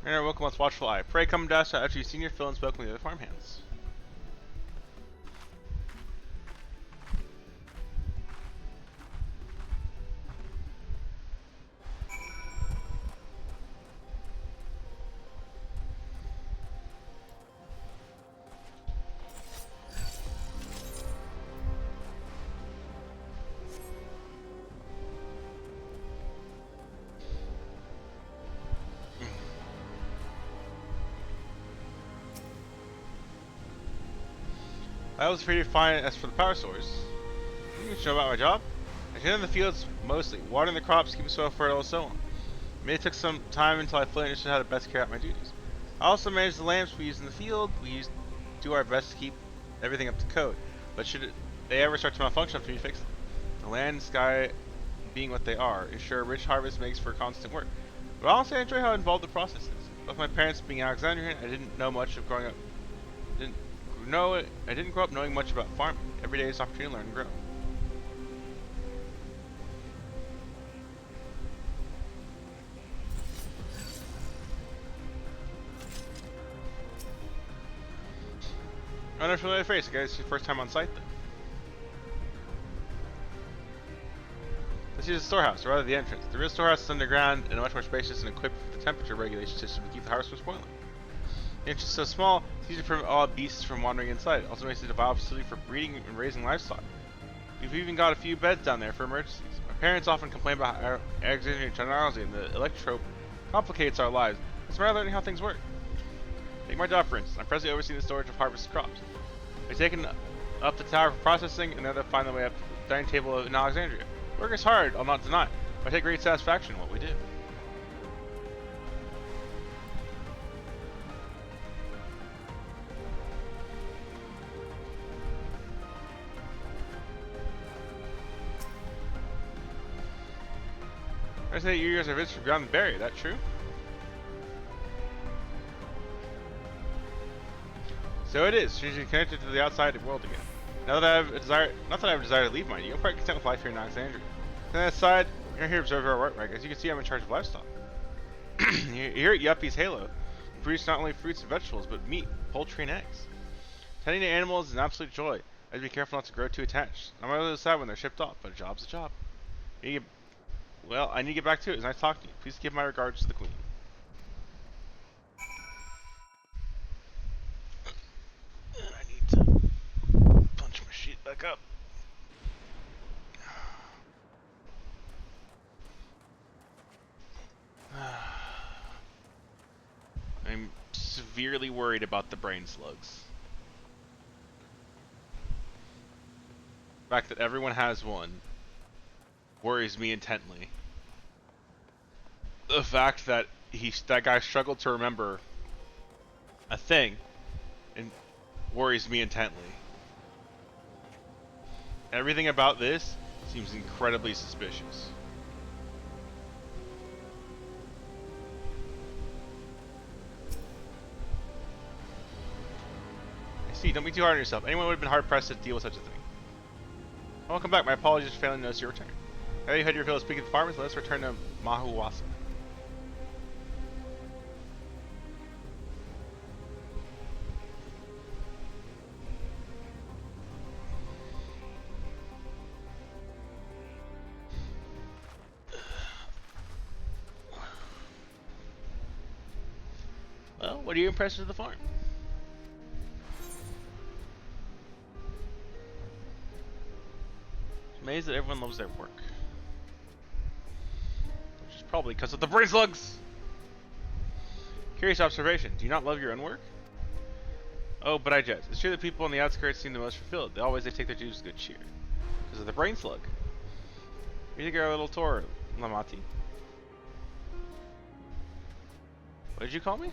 B: Alright, welcome, let's watchful eye. Pray come to us after you've seen your fill and spoken with the other farmhands. I was pretty fine as for the power source. You can know about my job? I tend in the fields mostly, watering the crops, keeping soil fertile, and so on. It may took some time until I fully understood how to best carry out my duties. I also manage the lamps we use in the field. Do our best to keep everything up to code, but should they ever start to malfunction, we fix them. The land and sky being what they are, ensure a rich harvest makes for constant work. But honestly, I enjoy how involved the process is. Both my parents being Alexandrian, I didn't know much of growing up. I didn't grow up knowing much about farming. Every day is an opportunity to learn and grow. I'm not familiar face. I guess it's your first time on site then. Let's use the storehouse, or rather the entrance. The real storehouse is underground and much more spacious and equipped with the temperature regulation system to keep the harvest from spoiling. The entrance is so small, it's easy to prevent all beasts from wandering inside. It also makes it a viable facility for breeding and raising livestock. We've even got a few beds down there for emergencies. My parents often complain about how Alexandrian technology and the electrope complicates our lives. It's a matter of learning how things work. Take my job for instance. I'm presently overseeing the storage of harvested crops. They're taken up the tower for processing, and then they'll find their way up to the dining table in Alexandria. Work is hard, I'll not deny, but I take great satisfaction in what we do. I say you guys are visitors from beyond the barrier, that true? So it is, strangely connected to the outside world again. Now that I have a desire, not that I have a desire to leave mine, I'm quite content with life here in Alexandria. On that side, you're here to observe our work, right? As you can see, I'm in charge of livestock. Here at Yuppie's Halo, we produce not only fruits and vegetables, but meat, poultry, and eggs. Tending to animals is an absolute joy. I have to be careful not to grow too attached. I'm on the other side when they're shipped off, but a job's a job. Well, I need to get back to it. It's nice talking to you. Please give my regards to the Queen. I need to punch my shit back up. I'm severely worried about the brain slugs. The fact that everyone has one worries me intently. the fact that that guy struggled to remember a thing and worries me intently. Everything about this seems incredibly suspicious. I see, don't be too hard on yourself. Anyone would have been hard pressed to deal with such a thing. Welcome back. My apologies for failing to notice your return. Have you had your fill of speaking to the farmers? Let us return to Mahuwasa. Well, what are your impressions of the farm? Amazed that everyone loves their work. Which is probably because of the brain slugs! Curious observation. Do you not love your own work? Oh, but I judge. It's true that people on the outskirts seem the most fulfilled. They take their duties with good cheer. Because of the brain slug. You think you're a little tour, Lamati? What did you call me?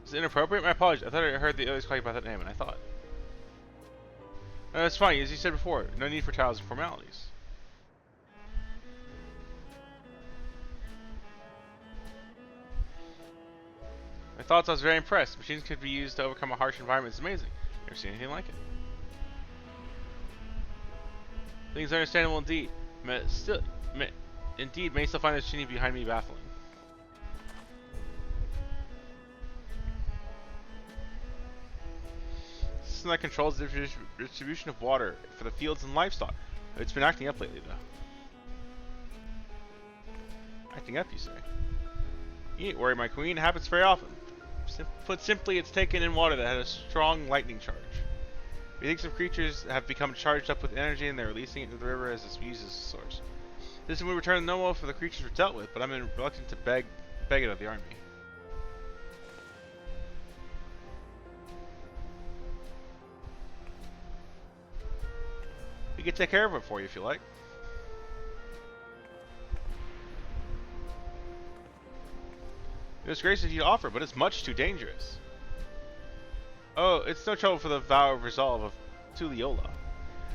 B: Is it inappropriate? My apologies. I thought I heard the others call you by that name, and I thought. No, it's fine. As you said before, no need for titles and formalities. I thought I was very impressed. Machines could be used to overcome a harsh environment. It's amazing. Never seen anything like it. Things are understandable indeed. Indeed, may still find this machine behind me baffling. System that controls the distribution of water for the fields and livestock. It's been acting up lately, though. Acting up, you say? You needn't worry, my queen. It happens very often. Put simply, it's taken in water that had a strong lightning charge. We think some creatures have become charged up with energy and they're releasing it into the river as it's used as a source. This would return no more for the creatures were dealt with, but I'm reluctant to beg it of the army. We can take care of it for you if you like. It's gracious of you to offer, but it's much too dangerous. Oh, it's no trouble for the vow of resolve of Tuliola.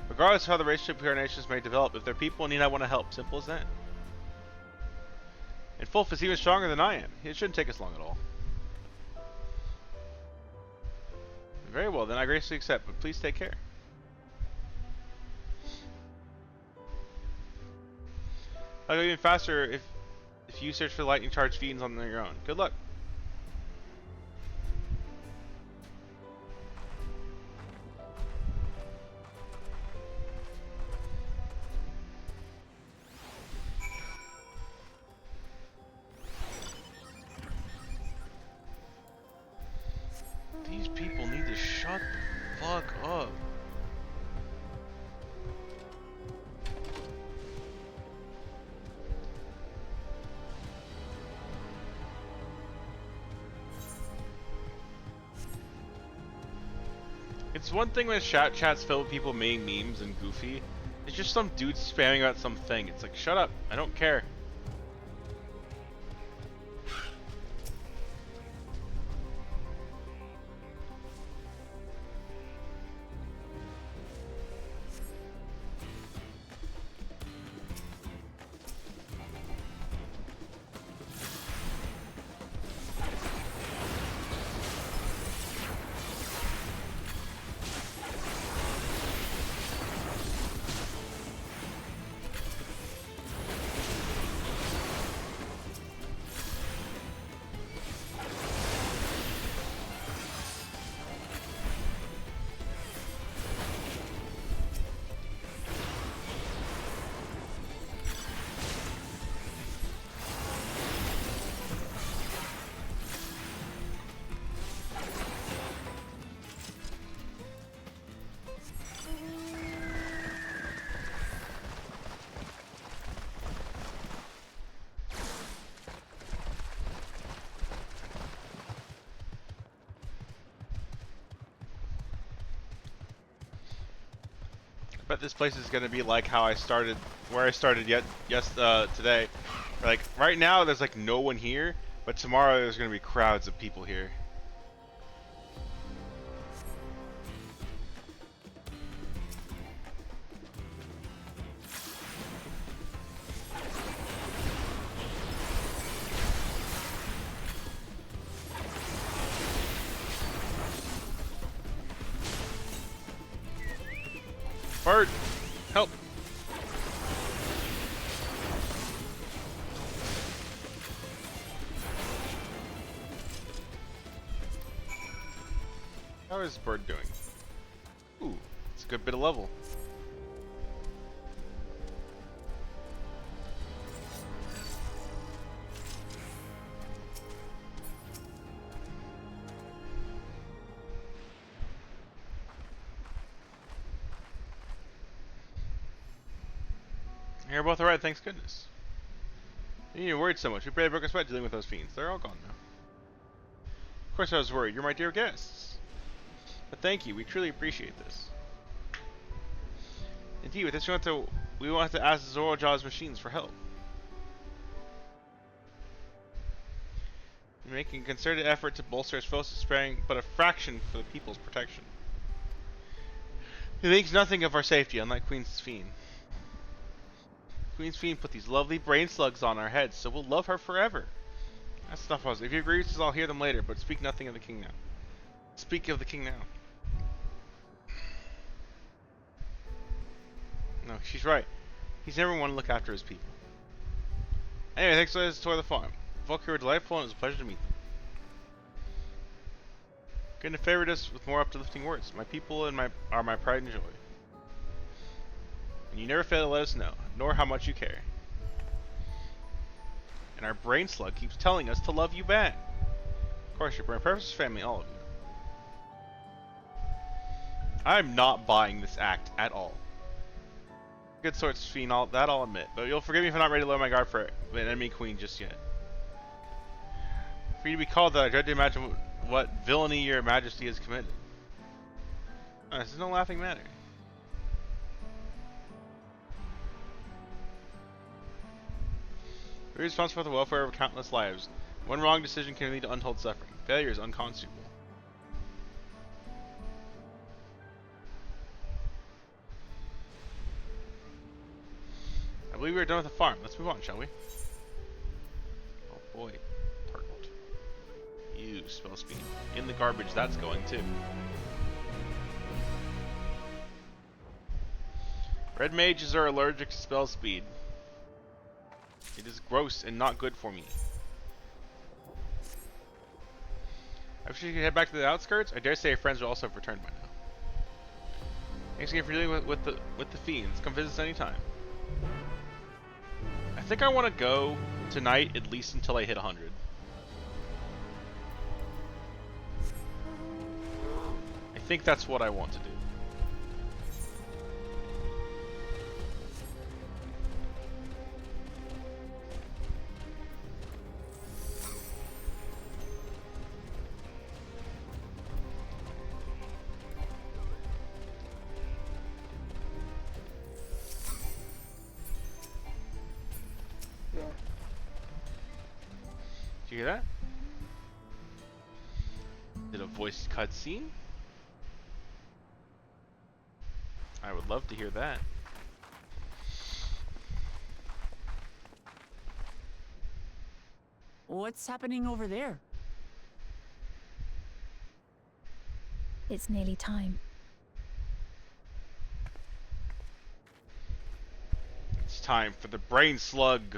B: Regardless of how the relationship between our nations may develop, if their people need I want to help, simple as that. And Fulf is even stronger than I am. It shouldn't take us long at all. Very well, then I graciously accept, but please take care. I'll go even faster if you search for lightning charge fiends on your own. Good luck. These people need to shut the fuck up. It's one thing when chat's filled with people making memes and goofy. It's just some dude spamming about something. It's like, shut up, I don't care. bet this place is gonna be like how I started, where I started today. Like right now, there's like no one here, but tomorrow there's gonna be crowds of people here. Bird, help! How is Bird doing? Ooh, it's a good bit of level. You're both alright, thanks goodness. You're worried so much. We barely broke a sweat dealing with those fiends. They're all gone now. Of course I was worried. You're my dear guests. But thank you. We truly appreciate this. Indeed, with this we want to ask Zorojaw's machines for help. We're making a concerted effort to bolster its forces, sparing but a fraction for the people's protection. He thinks nothing of our safety, unlike Queen's Fiend. Queen's Fiend put these lovely brain slugs on our heads, so we'll love her forever. That's stuff I was. If you agree, I'll hear them later, but speak nothing of the king now. Speak of the king now. No, she's right. He's never one to look after his people. Anyway, thanks for this tour of the farm. Folk were delightful, and it was a pleasure to meet them. Couldn't have favored us with more uplifting words. My people are my pride and joy. And you never fail to let us know, nor how much you care. And our brain slug keeps telling us to love you back. Of course, you're my precious family, all of you. I'm not buying this act at all. Good sorts, Fiend, that I'll admit. But you'll forgive me if I'm not ready to lower my guard for an enemy queen just yet. For you to be called that, I dread to imagine what villainy your majesty has committed. Oh, this is no laughing matter. We're responsible for the welfare of countless lives. One wrong decision can lead to untold suffering. Failure is unconscionable. I believe we are done with the farm. Let's move on, shall we? Oh boy. Turtled. You spell speed. In the garbage that's going too. Red mages are allergic to spell speed. It is gross and not good for me. I wish you could head back to the outskirts. I dare say your friends will also have returned by now. Thanks again for dealing with the fiends. Come visit us anytime. I think I want to go tonight at least until I hit 100. I think that's what I want to do. Did you hear that? Did a voice cutscene? I would love to hear that.
D: What's happening over there?
C: It's nearly time.
B: It's time for the brain slug.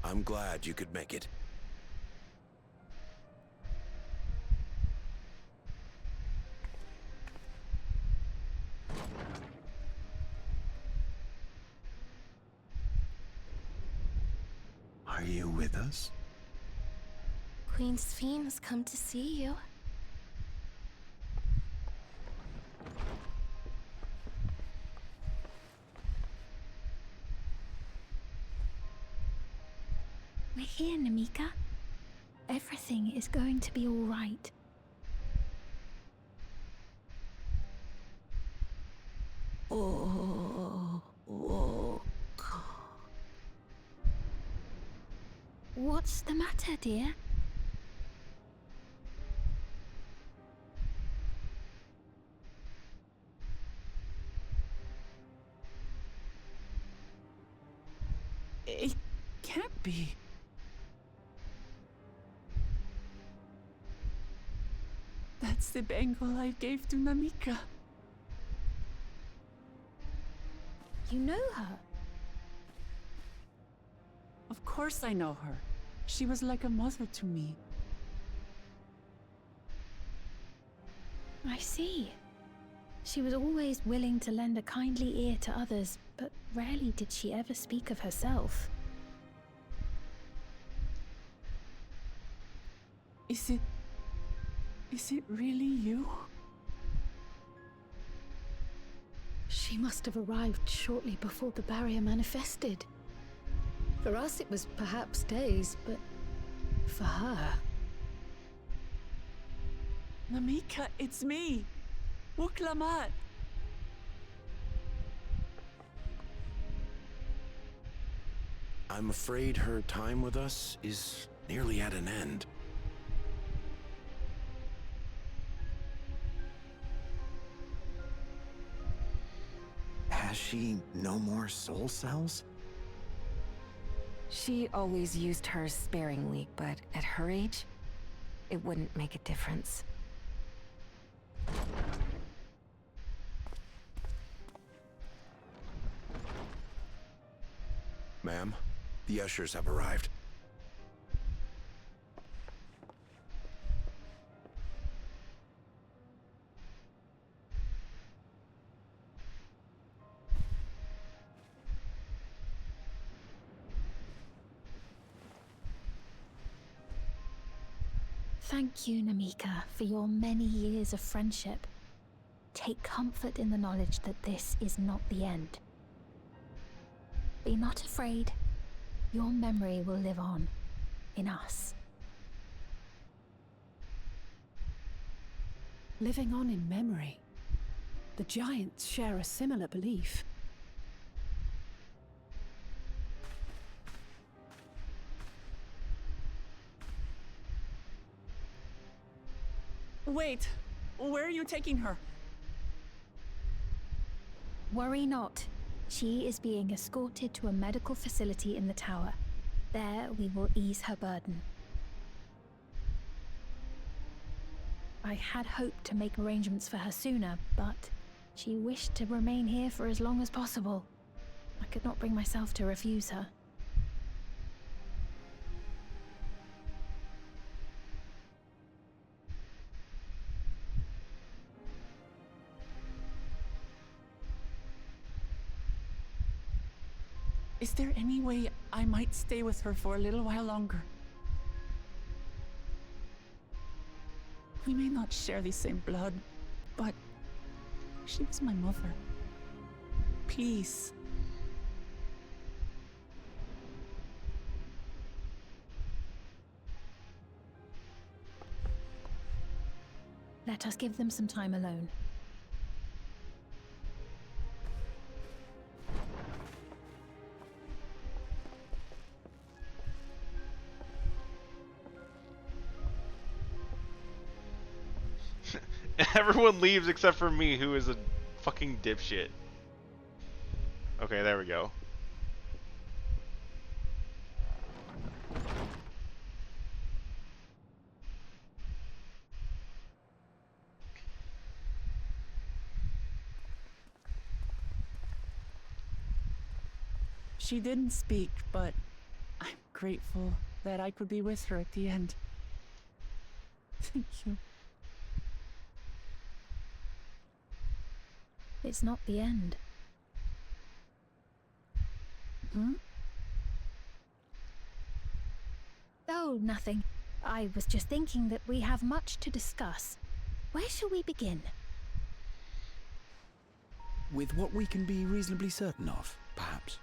I: I'm glad you could make it.
P: Are you with us?
J: Queen's Fiend has come to see you.
C: We're here, Namika. Everything is going to be all right. Oh, what's the matter, dear?
D: It can't be. That's the bangle I gave to Namika.
C: You know her?
D: Of course I know her. She was like a mother to me.
C: I see. She was always willing to lend a kindly ear to others, but rarely did she ever speak of herself.
D: Is it really you?
J: She must have arrived shortly before the barrier manifested. For us, it was perhaps days, but for her...
D: Namika, it's me! Wuklamat!
I: I'm afraid her time with us is nearly at an end.
H: Has she no more soul cells?
O: She always used hers sparingly, but at her age, it wouldn't make a difference.
I: Ma'am, the ushers have arrived.
C: Thank you, Namika, for your many years of friendship. Take comfort in the knowledge that this is not the end. Be not afraid. Your memory will live on, in us.
G: Living on in memory. The giants share a similar belief.
D: Wait, where are you taking her?
C: Worry not. She is being escorted to a medical facility in the tower. There we will ease her burden. I had hoped to make arrangements for her sooner, but she wished to remain here for as long as possible. I could not bring myself to refuse her.
D: Is there any way I might stay with her for a little while longer? We may not share the same blood, but she was my mother. Please.
C: Let us give them some time alone.
B: Everyone leaves except for me, who is a fucking dipshit. Okay, there we go.
D: She didn't speak, but I'm grateful that I could be with her at the end. Thank you.
C: It's not the end.
D: Hmm?
C: Oh, nothing. I was just thinking that we have much to discuss. Where shall we begin?
N: With what we can be reasonably certain of, perhaps.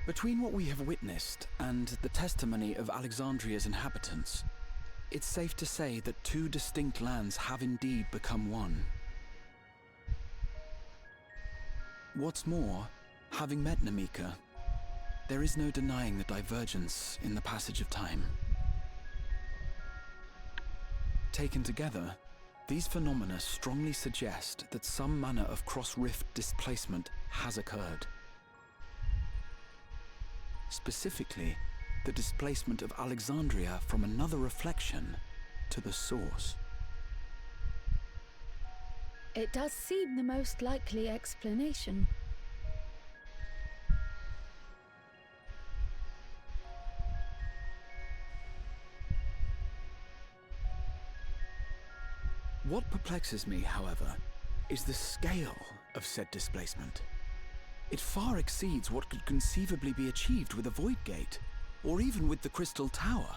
N: Between what we have witnessed and the testimony of Alexandria's inhabitants, it's safe to say that two distinct lands have indeed become one. What's more, having met Namika, there is no denying the divergence in the passage of time. Taken together, these phenomena strongly suggest that some manner of cross-rift displacement has occurred. Specifically, the displacement of Alexandria from another reflection to the source.
J: It does seem the most likely explanation.
N: What perplexes me, however, is the scale of said displacement. It far exceeds what could conceivably be achieved with a Void Gate, or even with the Crystal Tower.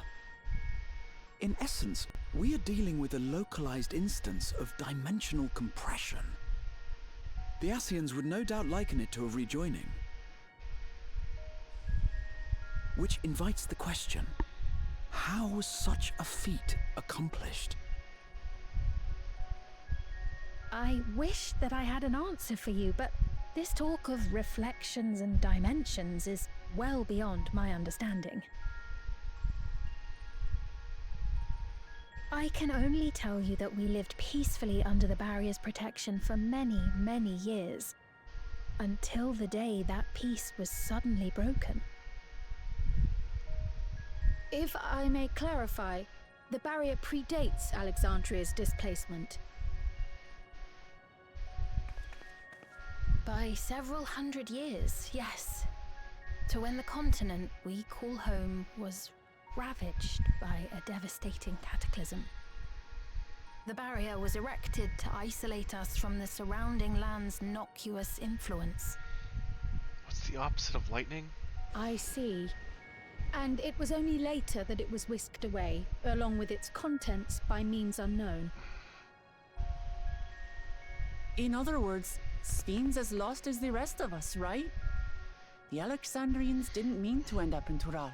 N: In essence, we are dealing with a localized instance of dimensional compression. The Ascians would no doubt liken it to a rejoining. Which invites the question, how was such a feat accomplished?
C: I wish that I had an answer for you, but this talk of reflections and dimensions is well beyond my understanding. I can only tell you that we lived peacefully under the barrier's protection for many, many years, until the day that peace was suddenly broken.
J: If I may clarify, the barrier predates Alexandria's displacement.
C: By several hundred years, yes. To when the continent we call home was ravaged by a devastating cataclysm. The barrier was erected to isolate us from the surrounding land's innocuous influence.
B: What's the opposite of lightning?
J: I see. And it was only later that it was whisked away, along with its contents, by means unknown.
D: In other words, Sven's as lost as the rest of us, right? The Alexandrians didn't mean to end up in Tural.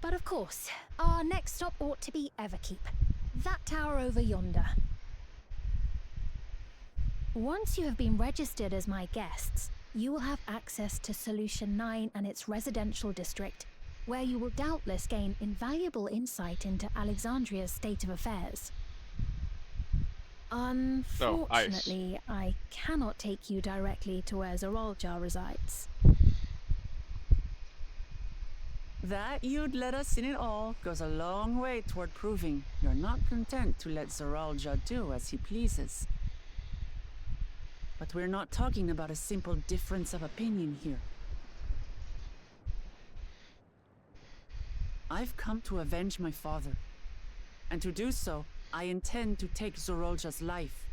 C: But of course, our next stop ought to be Everkeep. That tower over yonder. Once you have been registered as my guests, you will have access to Solution 9 and its residential district, where you will doubtless gain invaluable insight into Alexandria's state of affairs. Unfortunately, I cannot take you directly to where Zoraljar resides.
D: That you'd let us in it all goes a long way toward proving you're not content to let Zoraljar do as he pleases. But we're not talking about a simple difference of opinion here. I've come to avenge my father, and to do so, I intend to take Zoraljar's life.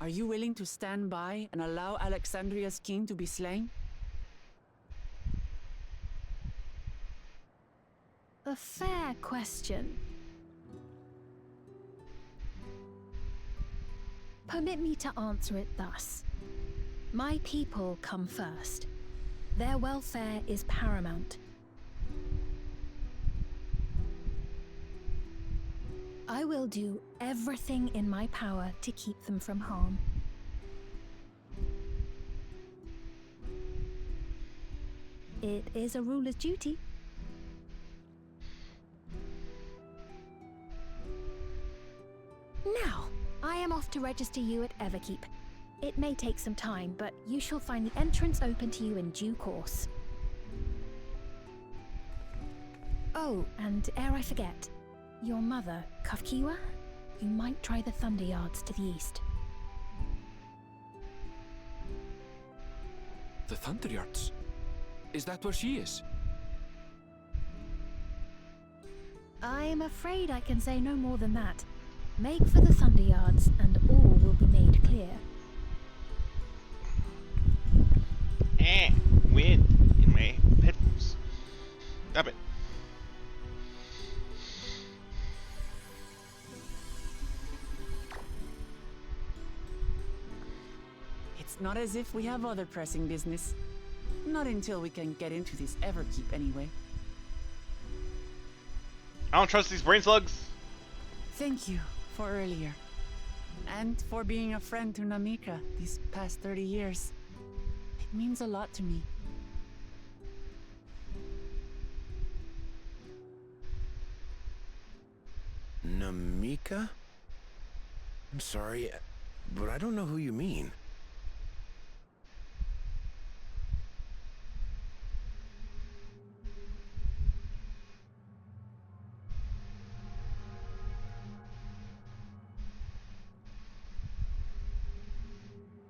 D: Are you willing to stand by and allow Alexandria's king to be slain?
C: A fair question. Permit me to answer it thus. My people come first. Their welfare is paramount. I will do everything in my power to keep them from harm. It is a ruler's duty. Now, I am off to register you at Everkeep. It may take some time, but you shall find the entrance open to you in due course. Oh, and ere I forget, your mother, Kafkiwa, you might try the Thunder Yards to the east.
E: The Thunder Yards? Is that where she is?
C: I'm afraid I can say no more than that. Make for the Thunder Yards, and all will be made clear.
B: Wind in my headphones. Stop it.
D: It's not as if we have other pressing business. Not until we can get into this Everkeep, anyway.
B: I don't trust these brain slugs.
D: Thank you for earlier. And for being a friend to Namika these past 30 years. It means a lot to me.
I: Namika? I'm sorry, but I don't know who you mean.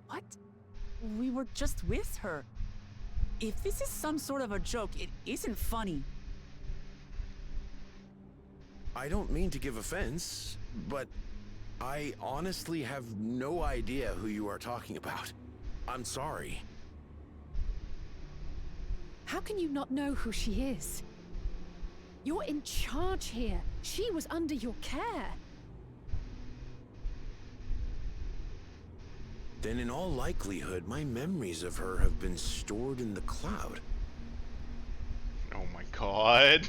D: What? We were just with her. If this is some sort of a joke, it isn't funny.
I: I don't mean to give offense, but I honestly have no idea who you are talking about. I'm sorry.
G: How can you not know who she is? You're in charge here. She was under your care.
I: Then in all likelihood, my memories of her have been stored in the cloud.
B: Oh my god.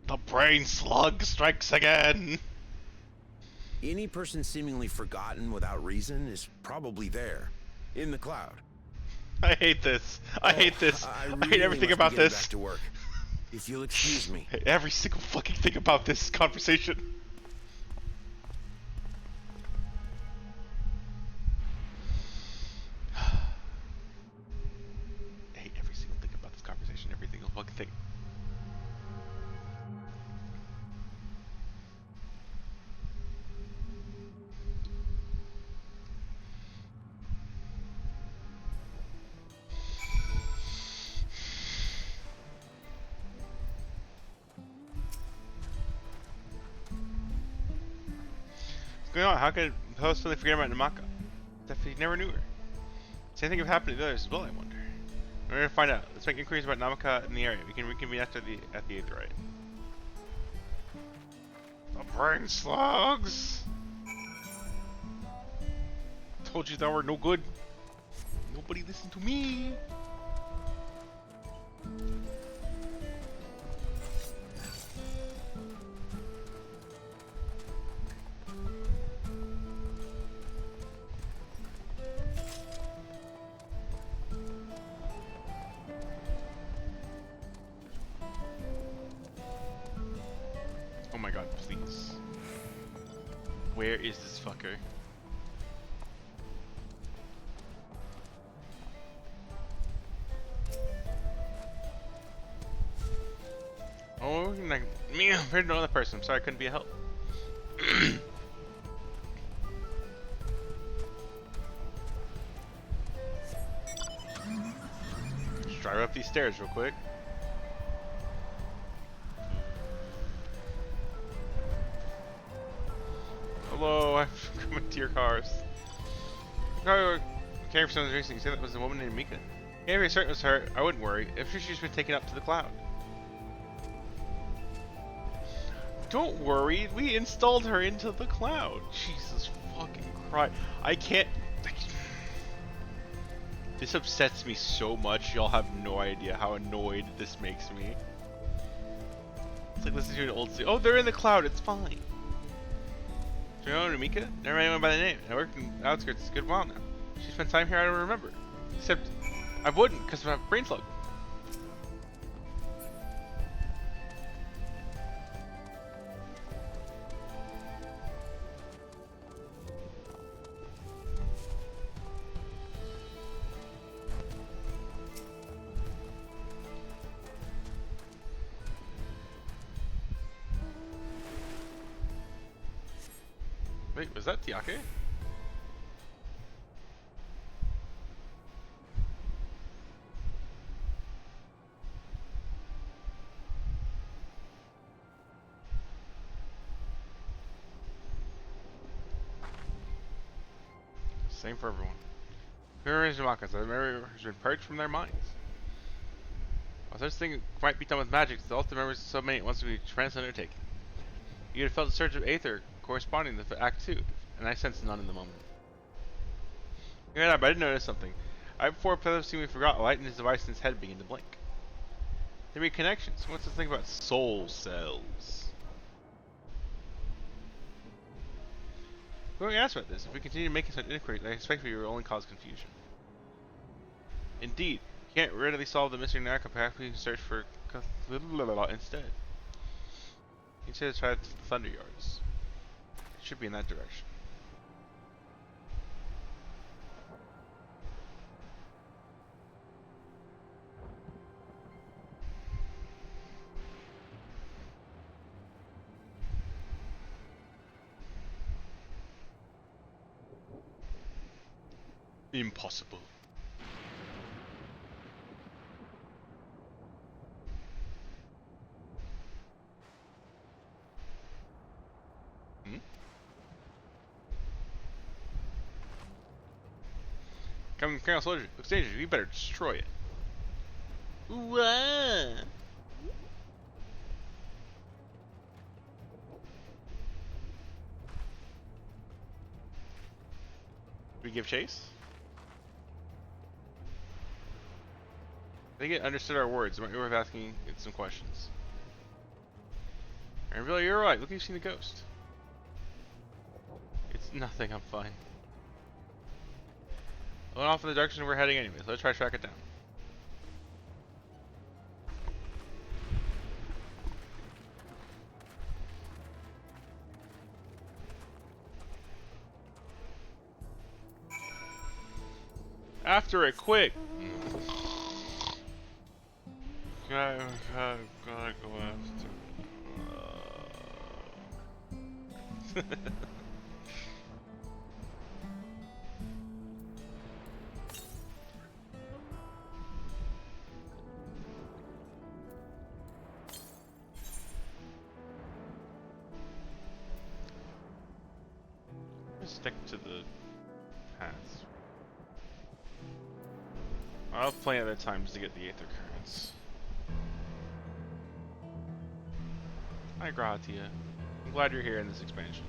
B: The brain slug strikes again.
I: Any person seemingly forgotten without reason is probably there, in the cloud.
B: I hate this. I hate this. I hate everything about this.
I: Back to work. If you'll excuse me.
B: I hate every single fucking thing about this conversation. I hate every single thing about this conversation. Every single fucking thing. What's going on? How could Poe suddenly forget about Namaka? That he never knew her. Same thing could happen to the others as well, I wonder. We're gonna find out. Let's make inquiries about Namaka in the area. We can reconvene after the Aetheryte. The brain slugs! Told you they were no good. Nobody listened to me. Oh my god, please. Where is this fucker? Oh, like me compared to another person. I'm sorry I couldn't be a help. Let's drive up these stairs real quick. Hello, I've come into your cars. No, came for someone's racing. You said that was the woman named Mika? Yeah, if you're certain it was her, I wouldn't worry. If she's been taken up to the cloud. Don't worry, we installed her into the cloud. Jesus fucking Christ. I can't... This upsets me so much, y'all have no idea how annoyed this makes me. It's like listening to an old... Oh, they're in the cloud, it's fine. Do you know Namika? Never met anyone by the name. I worked in the outskirts a good while now. She spent time here I don't remember. Except, I wouldn't, because of a brain slug. Wait, was that Tiake? Same for everyone. Memories of Makas, the memory has been purged from their minds. While such thing might be done with magic, the ultimate memories of so many at once to be tremendous undertaking. You had felt a surge of aether corresponding to Act 2. and I sense none in the moment. Yeah, but I did notice something. Right before Pedro seemingly forgot, a light in his device in his head began to blink. There be connections. What's this thing about soul cells? We already asked about this. If we continue making such inquiries, I expect we will only cause confusion. Indeed, you can't readily solve the missing narco. Perhaps we can search for instead. Instead, try the Thunder Yards. It should be in that direction. Impossible. Hmm? Come, Colonel Soldier. Looks dangerous. We better destroy it. Ooh-ah. We give chase? I think it understood our words. It might be worth asking it some questions. And really, you're right. Look, you've seen the ghost. It's nothing. I'm fine. I went off in the direction we're heading anyways. Let's try to track it down. After a quick gotta go after stick to the paths. I'll play other times to get the Aether Currents. Hi Gratia. I'm glad you're here in this expansion.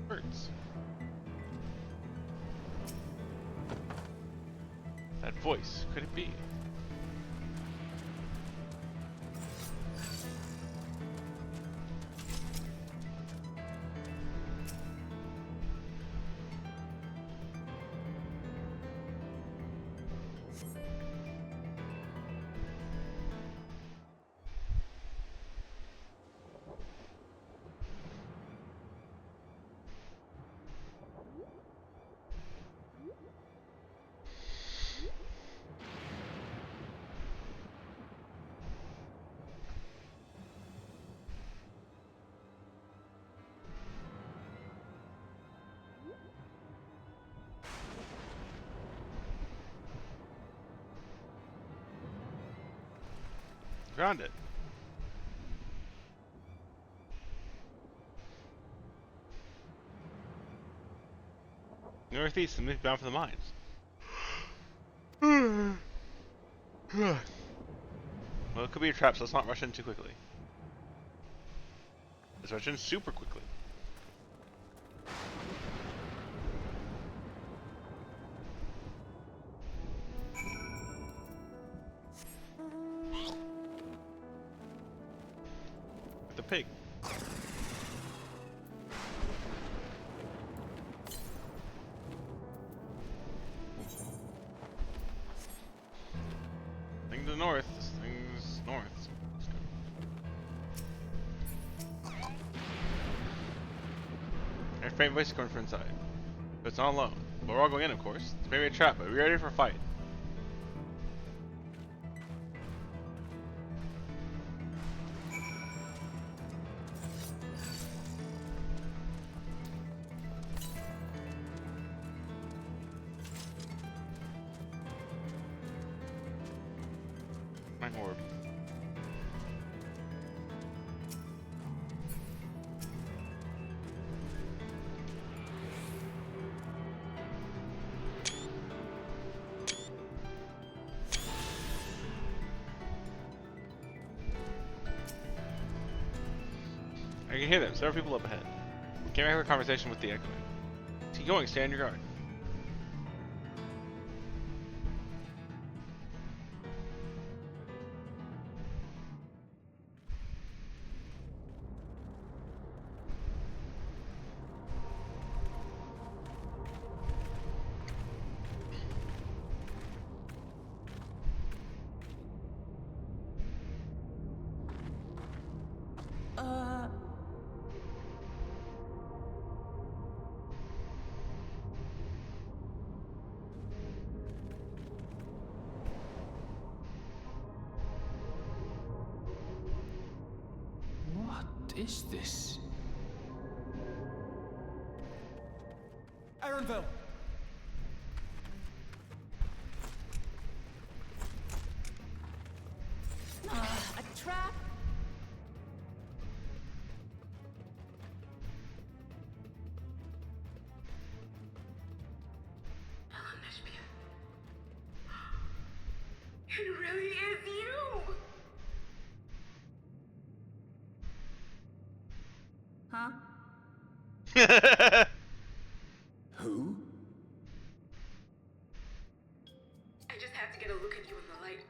B: Birds. That voice, could it be? Found it. Northeast and move bound for the mines. Well, it could be a trap, so let's not rush in too quickly. Let's rush in super quickly. The pig. Thing to the north. This thing's north. There's faint voices coming from inside. But it's not alone. But we're all going in, of course. It's maybe a trap, but we're ready for a fight. My orb. hear them. Several people up ahead. Can't have a conversation with the echoing. Keep going. Stay on your guard.
E: What is this?
V: Aaronville!
D: A trap?
M: It really is you!
D: Huh?
P: Who?
M: I just had to get a look at you in the light.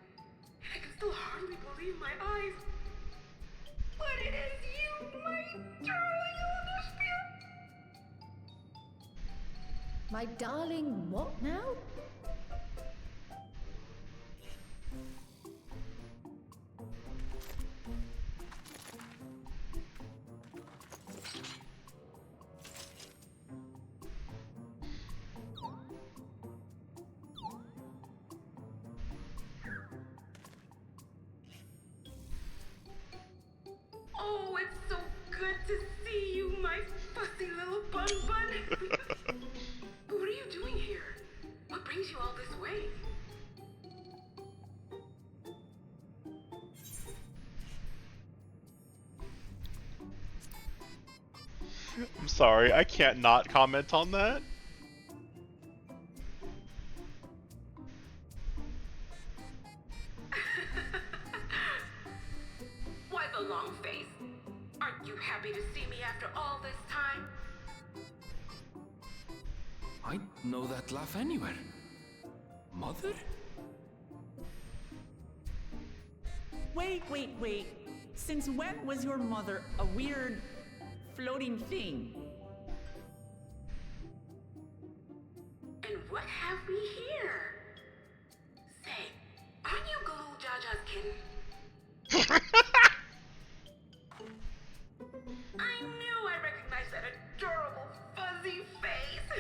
M: And I can still hardly believe my eyes. But it is you, my darling Eldersphere!
J: My darling, what now?
M: Oh, it's so good to see you, my fussy little bun bun. But what are you doing here? What brings you all this way?
A: I'm sorry, I can't not comment on that.
M: Why the long face? Aren't you happy to see me after all this time?
E: I'd know that laugh anywhere. Mother?
D: Wait. Since when was your mother a weird floating thing?
M: And what have we here? Say, aren't you Galul Jaja's kitten? I knew I recognized that adorable fuzzy face.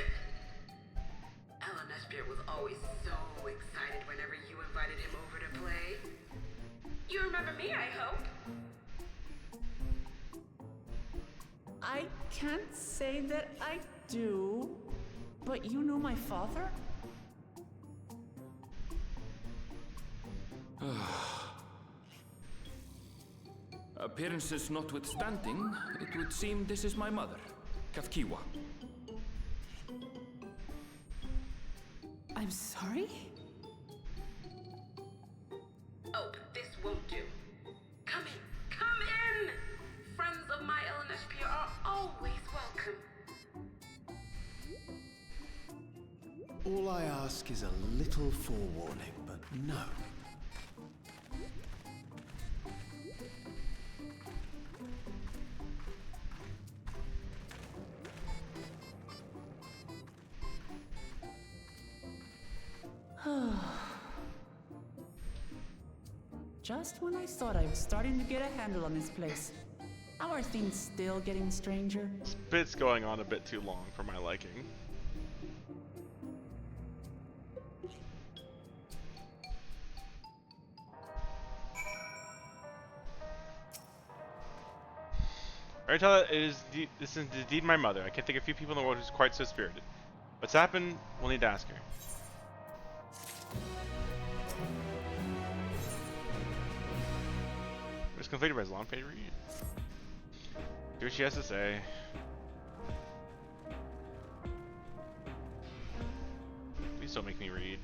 M: Eldersphere was always so excited whenever you invited him over to play. You remember me, I hope?
D: I can't say that I do, but you know my father?
E: Appearances notwithstanding, it would seem this is my mother, Kafkiwa.
D: I'm sorry?
M: Oh, this won't do. Come in! Friends of my Eldersphere are always welcome.
P: All I ask is a little forewarning, but no.
D: Just when I thought I was starting to get a handle on this place. How are things still getting stranger?
A: This bit's going on a bit too long for my liking. Aritella this is indeed my mother. I can't think of a few people in the world who's quite so spirited. What's happened? We'll need to ask her. It's completed by Zlon Page Read. Do what she has to say. Please don't make me read.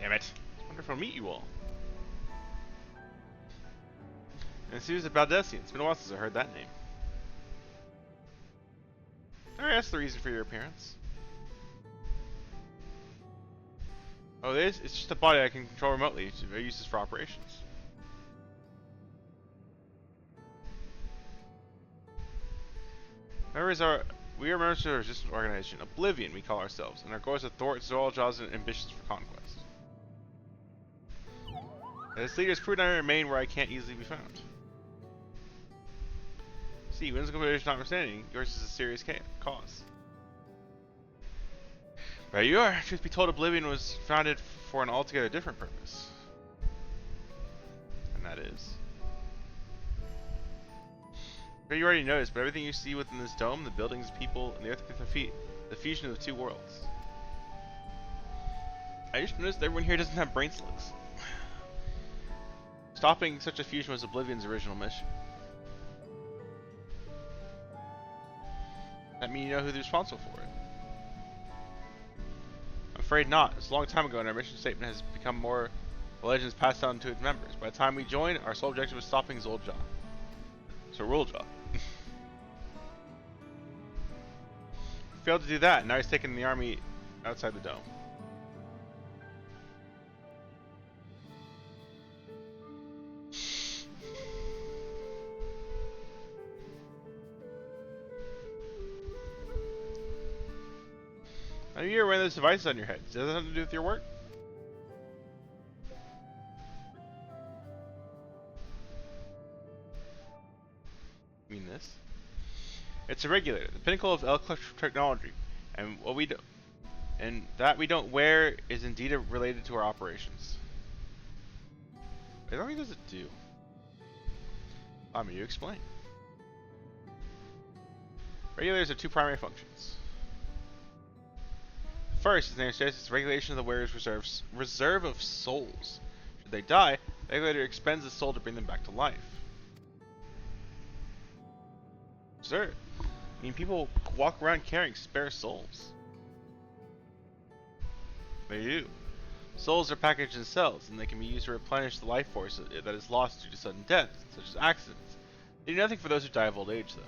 B: Damn it. It's wonderful to meet you all. And Sue's a Baldessian. It's been a while since I heard that name. Alright, that's the reason for your appearance. Oh, this? It's just a body I can control remotely. I use this for operations. We are members of a resistance organization, Oblivion we call ourselves, and our goal is to thwart Zoalja's ambitions for conquest. As leaders, prove I remain where I can't easily be found. See, whimsical tradition notwithstanding, yours is a serious cause. Right you are. Truth be told, Oblivion was founded for an altogether different purpose. And that is... You already noticed, but everything you see within this dome, the buildings, people, and the earth beneath their feet, the fusion of the two worlds. I just noticed that everyone here doesn't have brain slugs. Stopping such a fusion was Oblivion's original mission. That mean you know who's responsible for it? I'm afraid not. It's a long time ago and our mission statement has become more the legends passed down to its members. By the time we joined, our sole objective was stopping Zoalja. So Zoalja. Failed to do that, and now he's taking the army outside the dome. I know you're wearing those devices on your head. Does that have something to do with your work? You mean this? It's a regulator, the pinnacle of electrical technology, and what we do, and that we don't wear is indeed related to our operations. What does it do? Allow me to explain. Regulators have two primary functions. First, as the name states, it's regulation of the wearer's reserve of souls. Should they die, the regulator expends the soul to bring them back to life. Sir, I mean, people walk around carrying spare souls. They do. Souls are packaged in cells, and they can be used to replenish the life force that is lost due to sudden death, such as accidents. They do nothing for those who die of old age, though.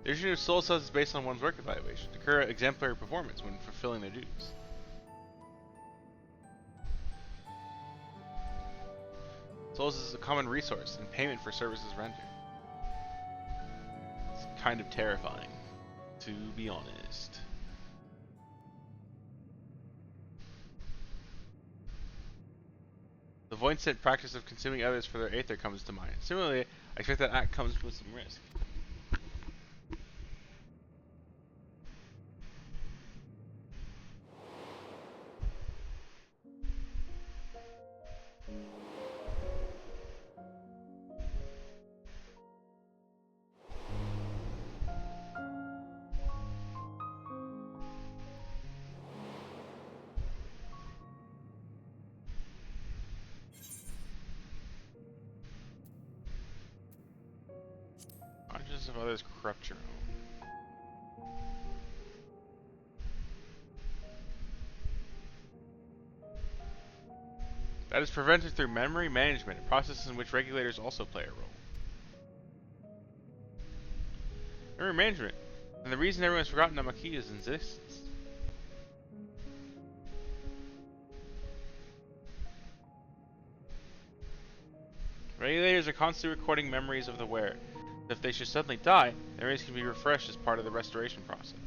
B: The issue of soul cells is based on one's work evaluation, to occur exemplary performance when fulfilling their duties. Souls is a common resource and payment for services rendered. It's kind of terrifying, to be honest. The Voincent practice of consuming others for their aether comes to mind. Similarly, I expect that act comes with some risk. Conscious of others corrupt your own. That is prevented through memory management, a process in which regulators also play a role. Memory management, and the reason everyone's forgotten Namakia's existence. Regulators are constantly recording memories of the wearer. If they should suddenly die, their memories can be refreshed as part of the restoration process.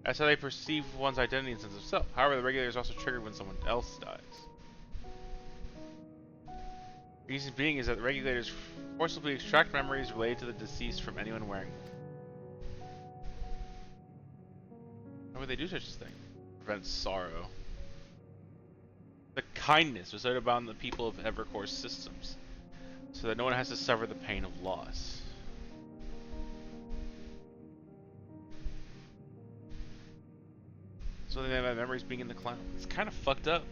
B: That's how they perceive one's identity and sense of self. However, the regulator is also triggered when someone else dies. The reason being is that the regulators forcibly extract memories related to the deceased from anyone wearing them. How would they do such a thing? Prevent sorrow. The kindness bestowed upon the people of Evercore's systems, so that no one has to suffer the pain of loss. So they have memories being in the cloud. It's kind of fucked up.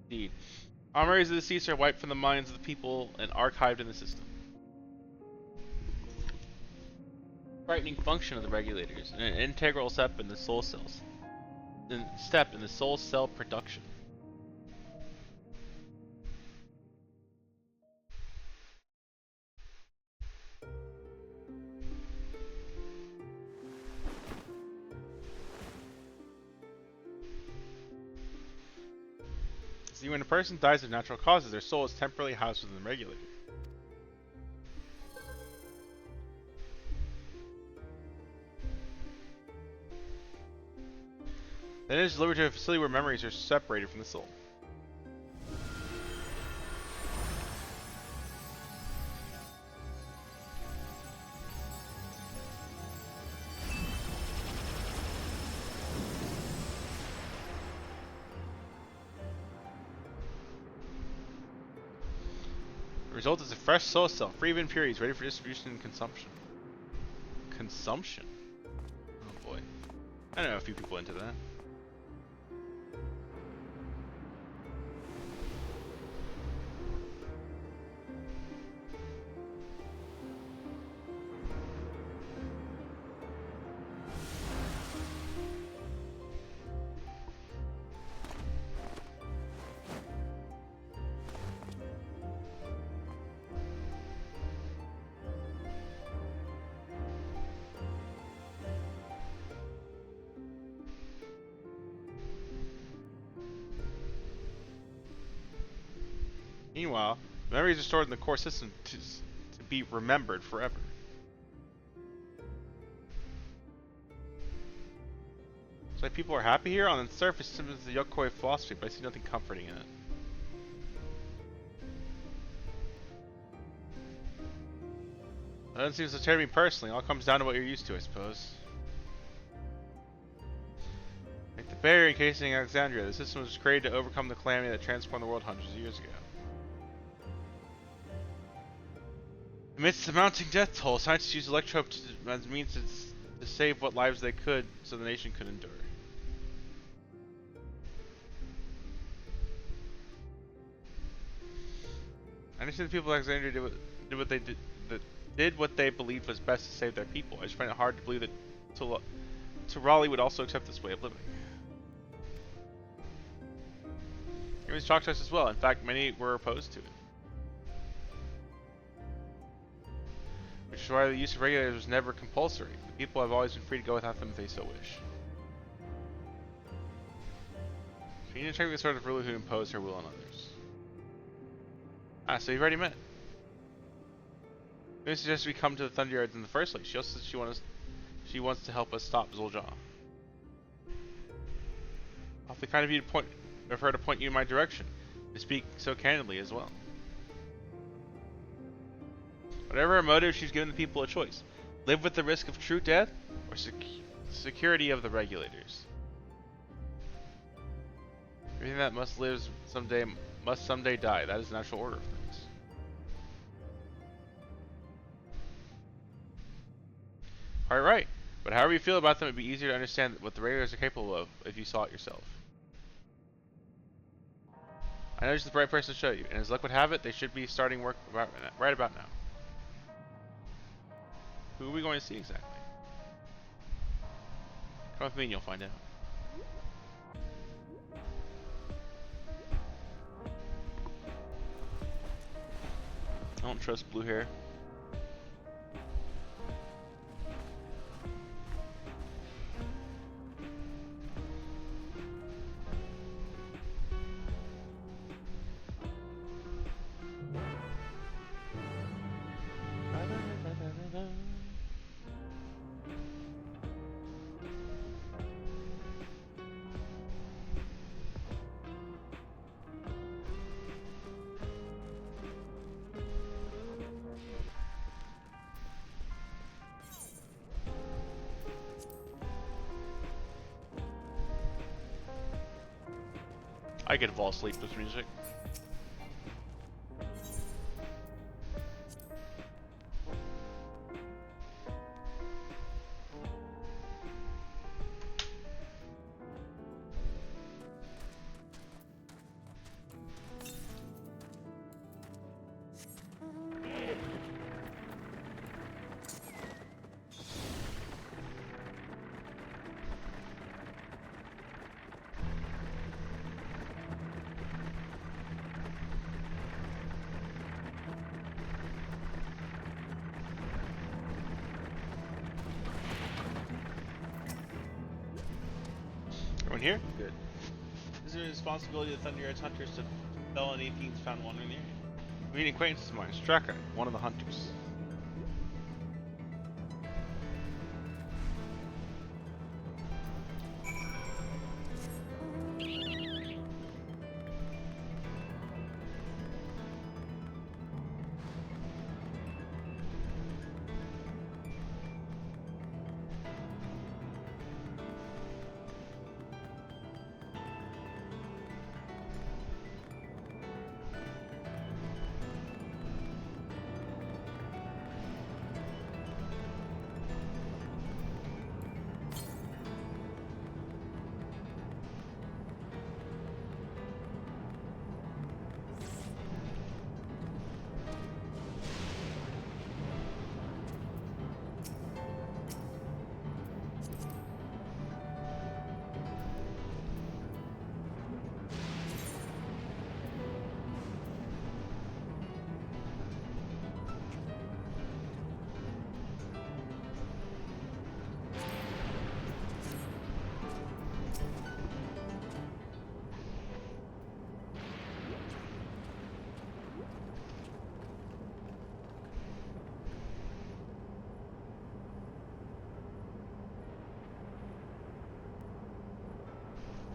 B: Indeed. All memories of the deceased are wiped from the minds of the people and archived in the system. frightening function of the regulators, and an integral step in the soul cells. Step in the soul cell production. See, when a person dies of natural causes, their soul is temporarily housed within the regulator. Then it is delivered to a facility where memories are separated from the soul. The result is a fresh soul cell, free of impurities, ready for distribution and consumption. Consumption? Oh boy. I know a few people into that. Meanwhile, memories are stored in the core system to be remembered forever. So like people are happy here? On the surface, it's the Yokoi philosophy, but I see nothing comforting in it. That doesn't seem so tear me personally. It all comes down to what you're used to, I suppose. Like the barrier encasing Alexandria, the system was created to overcome the calamity that transformed the world hundreds of years ago. Amidst the mounting death toll, scientists used electrope as a means to save what lives they could so the nation could endure. I understand the people of Alexandria did what they believed was best to save their people. I just find it hard to believe that Raleigh would also accept this way of living. It was shocked us as well. In fact, many were opposed to it. Which is why the use of regulators was never compulsory. The people have always been free to go without them if they so wish. So you need to check the sort of ruler who imposed her will on others. Ah, so you've already met. Maybe suggests we come to the Thunder Yards in the first place. She also says she wants to help us stop Zul'jah. Awfully kind of you of her to point you in my direction. To speak so candidly as well. Whatever her motive, she's given the people a choice. Live with the risk of true death, or security of the regulators. Everything that must live must someday die. That is the natural order of things. Quite right. But however you feel about them, it'd be easier to understand what the regulators are capable of if you saw it yourself. I know she's the right person to show you, and as luck would have it, they should be starting work right about now. Who are we going to see exactly? Come with me and you'll find out. I don't trust blue hair. I could fall asleep with music. Anyone here? Good. Is it the responsibility of Thunderyard's hunters to fell any fiends found wandering the area? We need acquaintances of mine. Straka, one of the hunters.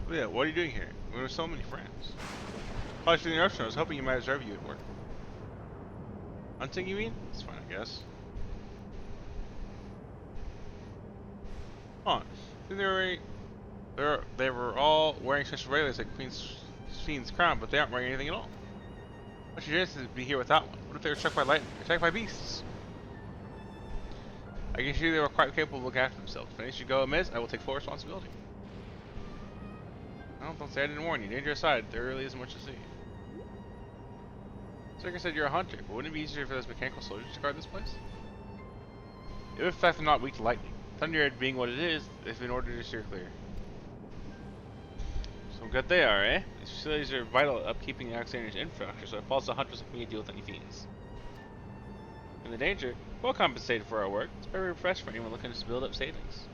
B: Oh yeah, what are you doing here? We have so many friends. Probably through the interruption, I was hoping you might observe you at work. Hunting, you mean? It's fine, I guess. Huh. They were all wearing special regulars like Queen's crown, but they aren't wearing anything at all. What's your chances to be here without one? What if they were struck by lightning, attacked by beasts? I can assure you they were quite capable of looking after themselves. If any should go amiss, I will take full responsibility. Don't say I didn't warn you. Danger aside, there really isn't much to see. Striker said you're a hunter, but wouldn't it be easier for those mechanical soldiers to guard this place? If in fact they're not weak to lightning, Thunderyard being what it is, they've been ordered to steer clear. So good they are, eh? These facilities are vital at upkeeping Alexander's infrastructure, so it falls to hunters like me to deal with any fiends. In the danger, well compensated for our work, it's very refreshing for anyone looking to build up savings.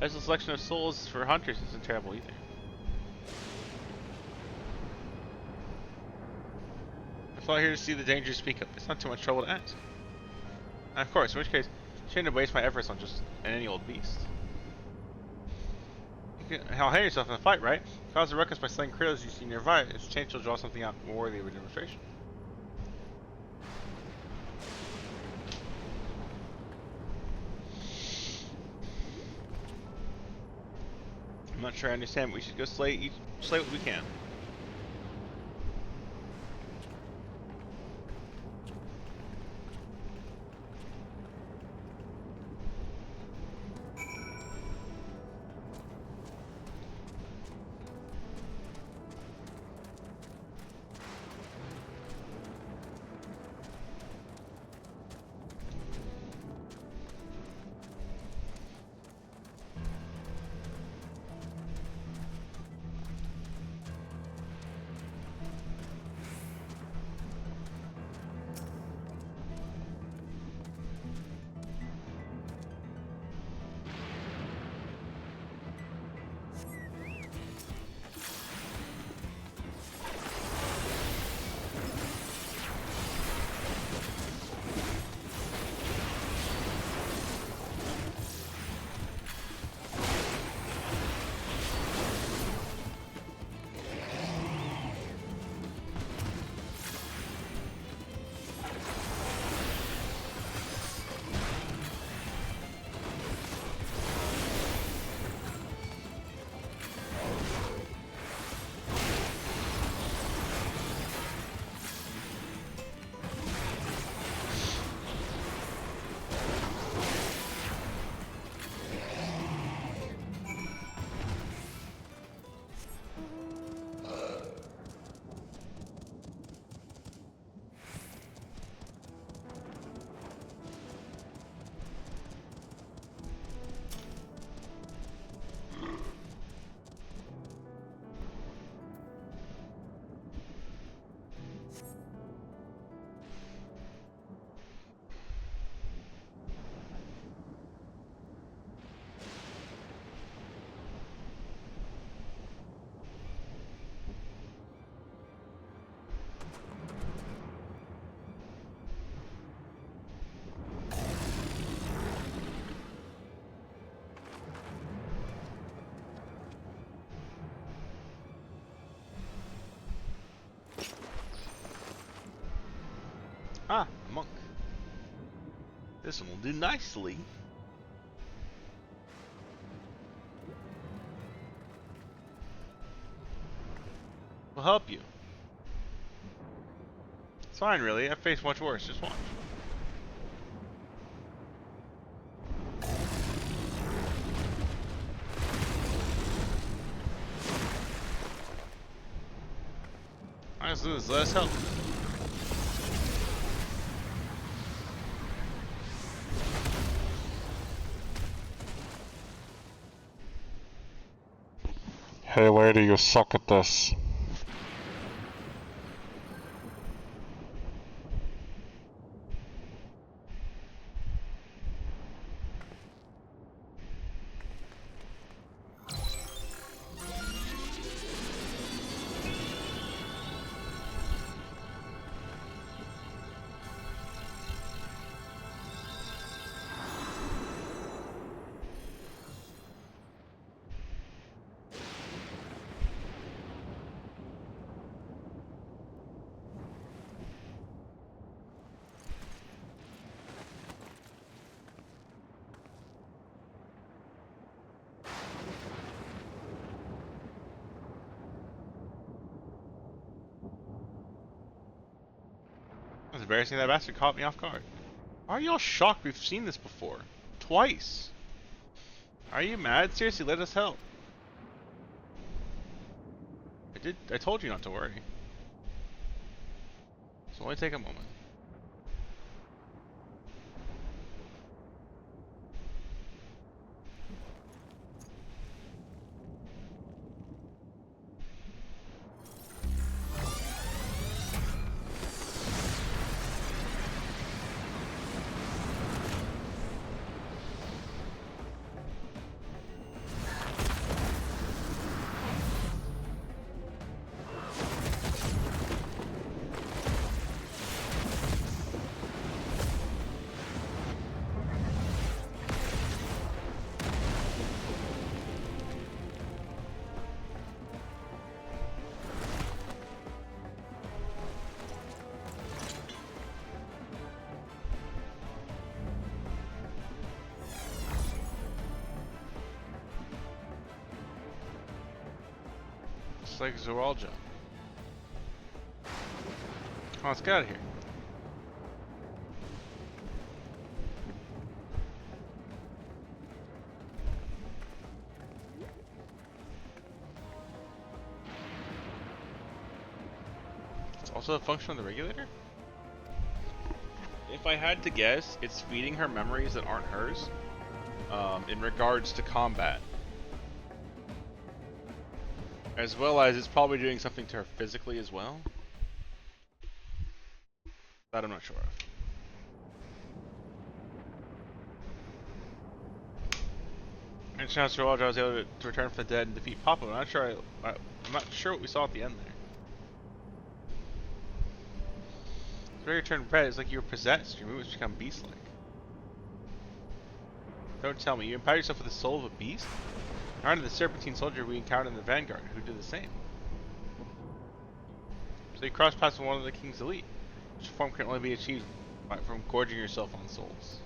B: As a selection of souls for hunters isn't terrible either. If I'm here to see the danger, speak up. It's not too much trouble to ask. And of course, in which case, I shouldn't waste my efforts on just any old beast. You can hang yourself in a fight, right? Cause a ruckus by slaying critters you see nearby. It's a chance you'll draw something out more worthy of a demonstration. I'm not sure I understand, but we should go slay what we can. Ah, a monk. This one will do nicely. We'll help you. It's fine, really. I've faced much worse. Just watch. Alright, so let us help.
K: Hey lady, you suck at this.
B: It's embarrassing that bastard caught me off guard. Why are you all shocked? We've seen this before. Twice. Are you mad? Seriously, let us help. I told you not to worry. So only take a moment. It's like zoologia. Oh, let's get out of here. It's also a function of the regulator? If I had to guess, it's feeding her memories that aren't hers, in regards to combat. As well as it's probably doing something to her physically as well. That I'm not sure of. And Chancellor Lodge, I was able to return from the dead and defeat Papa. I'm not sure. I'm not sure what we saw at the end there. It's very turned red. It's like you were possessed. Your movements become beast-like. Don't tell me you empowered yourself with the soul of a beast. Honor the Serpentine soldier we encountered in the Vanguard, who did the same. So you cross paths with one of the King's elite, which form can only be achieved from gorging yourself on souls.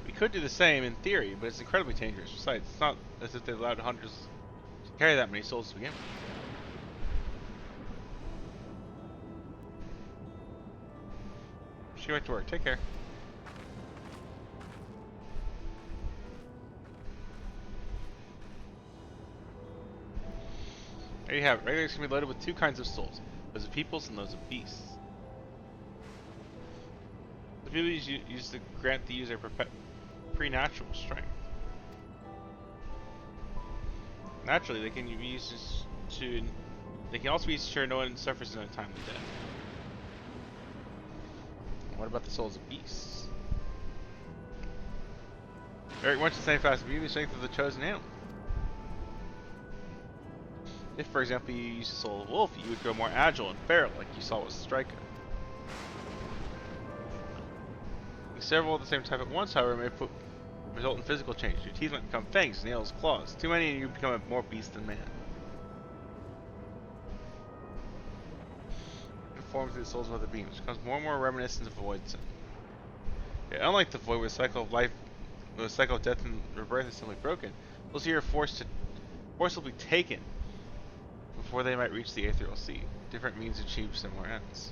B: We could do the same in theory, but it's incredibly dangerous. Besides, it's not as if they allowed hunters to carry that many souls to begin with. Just get back to work. Take care. There you have it. Regulars can be loaded with two kinds of souls. Those of peoples and those of beasts. The abilities used to grant the user preternatural strength. Naturally, they can be used to... They can also be used to ensure no one suffers an untimely death. And what about the souls of beasts? Very much the same fast view, the strength of the chosen animal. If, for example, you use the soul of a wolf, you would grow more agile and feral, like you saw with Striker. Using several of the same type at once, however, may result in physical change. Your teeth might become fangs, nails, claws. Too many and you become more beast than man. form through the souls of other beings, which becomes more and more reminiscent of Void Sin. Yeah, unlike the Void, where the cycle of life, where the cycle of death and rebirth is simply broken, those here are forcibly taken before they might reach the Aetherial Sea. Different means achieve similar ends.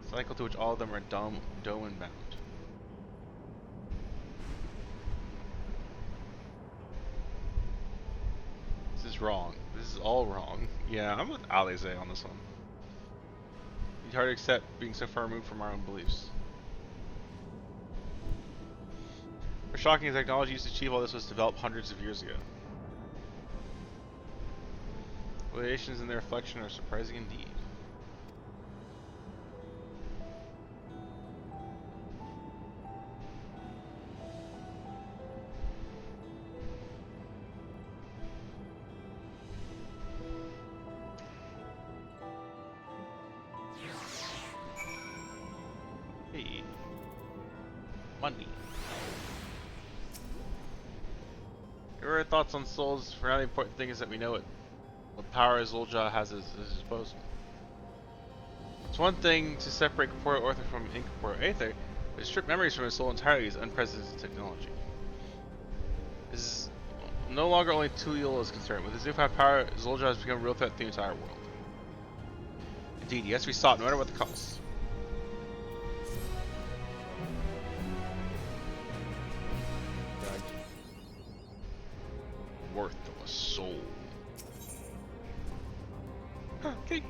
B: Cycle to which all of them are domain bound. This is wrong. This is all wrong. Yeah, I'm with Alize on this one. It's hard to accept being so far removed from our own beliefs. What's shocking is the technology used to achieve all this was developed hundreds of years ago. Variations in their reflection are surprising indeed. Hey. Money. Your thoughts on souls? For now, the important thing is that we know what power Zul'Jah has at his disposal. It's one thing to separate corporeal ether from incorporeal aether, but to strip memories from his soul entirely is unprecedented technology. This is no longer only Tuliel is concerned. With his newfound power, Zul'Jah has become a real threat to the entire world. Indeed, he has to be sought no matter what the cost. Worth of a soul. Okay.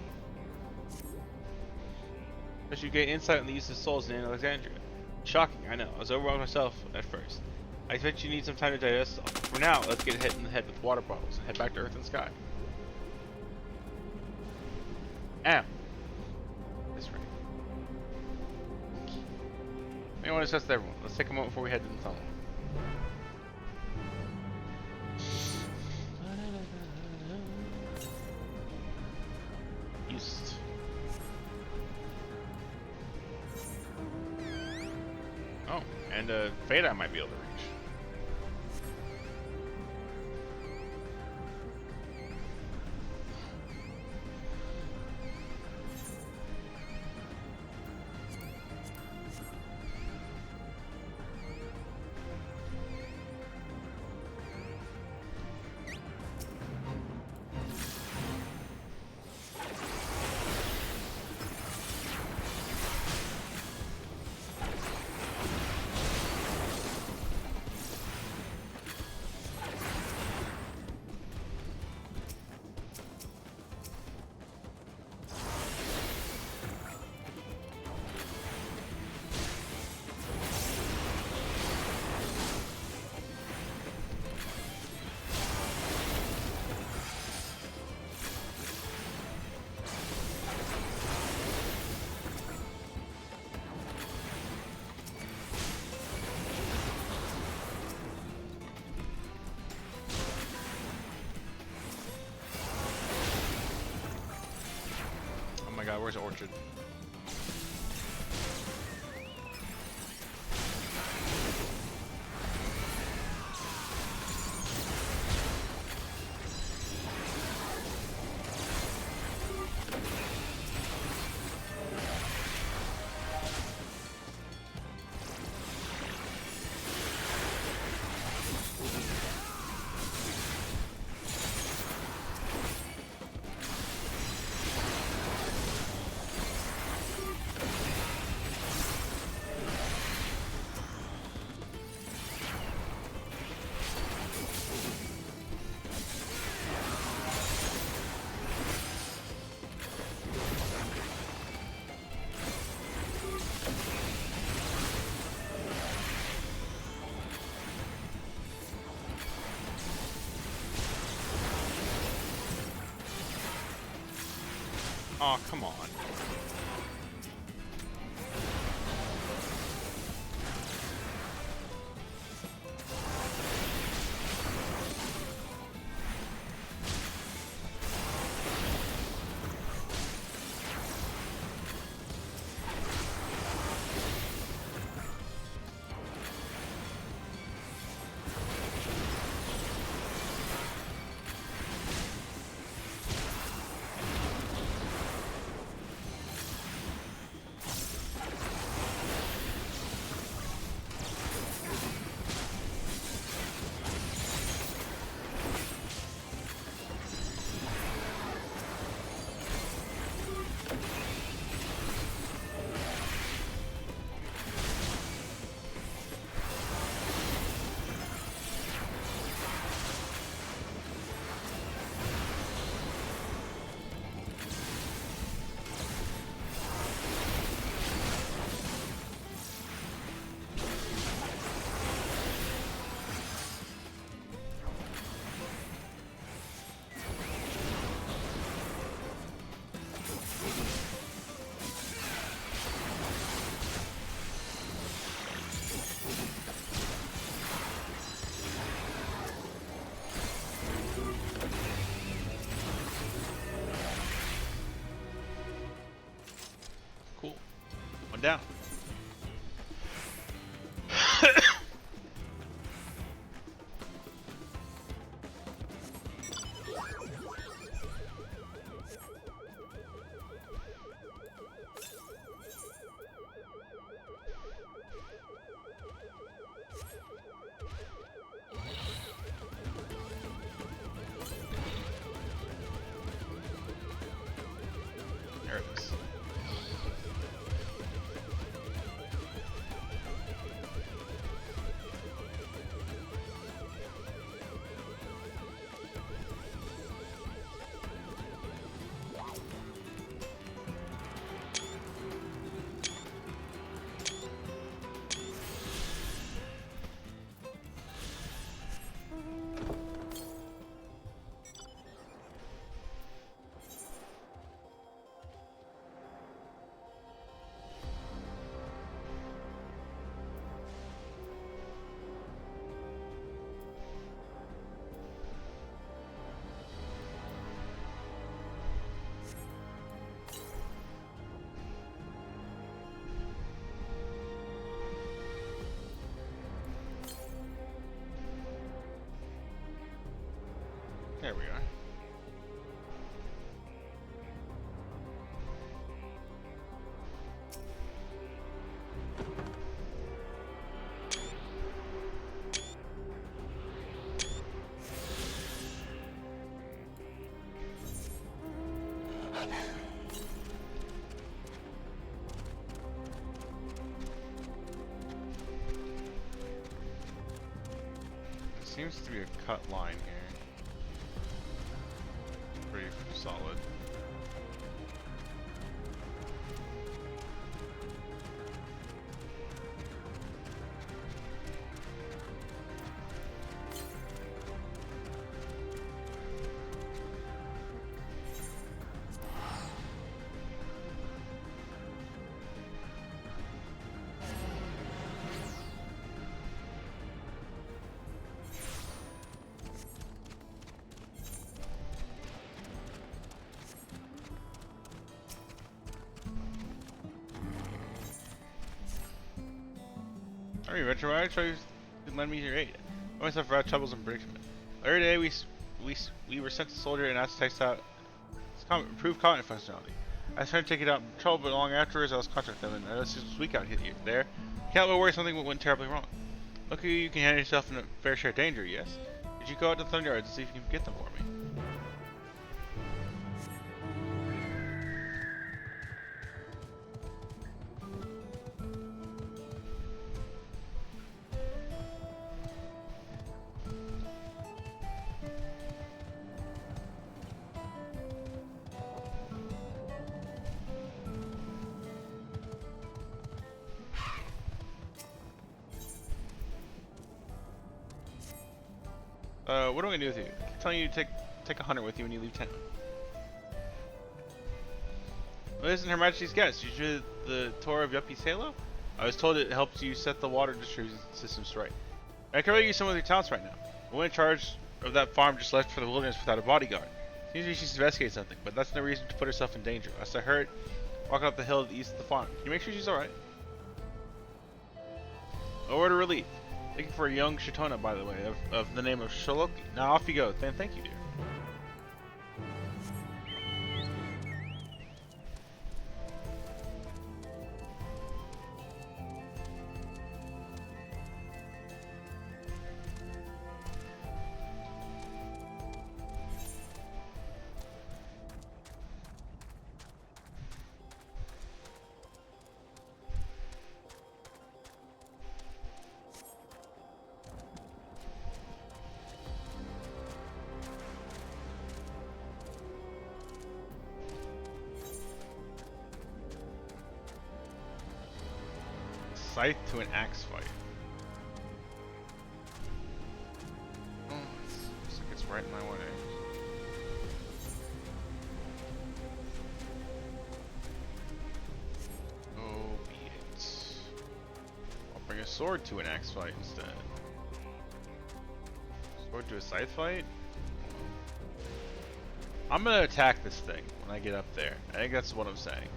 B: But you gain insight on the use of souls in Alexandria. Shocking, I know. I was overwhelmed myself at first. I expect you need some time to digest. For now, let's get hit in the head with water bottles and head back to Earth and Sky. Ow. This way. Maybe I want to discuss with everyone. Let's take a moment before we head to the tunnel. East. Oh, and Fade I might be able to reach. God, where's the orchard? Oh, come on.
A: down. There it is. There we are. There seems to be a cut line here. Pretty solid. Alright, Retro, I try to lend me your aid. I myself had troubles and predicament. The other day, we were sent to soldier and asked to test out improved combat functionality. I was trying to take it out in trouble, but long afterwards I was contacting them and I noticed it was weak out here. There, can't but worry something went terribly wrong. Luckily, you can handle yourself in a fair share of danger. Yes. Did you go out to the Thunderyards and see if you can get them for me? What am I gonna do with you? I'm telling you to take a hunter with you when you leave town. Well, isn't Her Majesty's guest? You drew the tour of Yuppie's Halo? I was told it helps you set the water distribution system straight. I can really use some of your talents right now. The woman in charge of that farm just left for the wilderness without a bodyguard. Seems like she's investigating something, but that's no reason to put herself in danger. As I heard, walking up the hill to the east of the farm. Can you make sure she's alright? A word of relief. Looking for a young Shitona, by the way, of the name of Sholoki. Now off you go. Thank you, dear. Scythe to an axe fight. Oh, looks like it's right in my way. Oh, be it. I'll bring a sword to an axe fight instead. Sword to a scythe fight? I'm gonna attack this thing when I get up there. I think that's what I'm saying.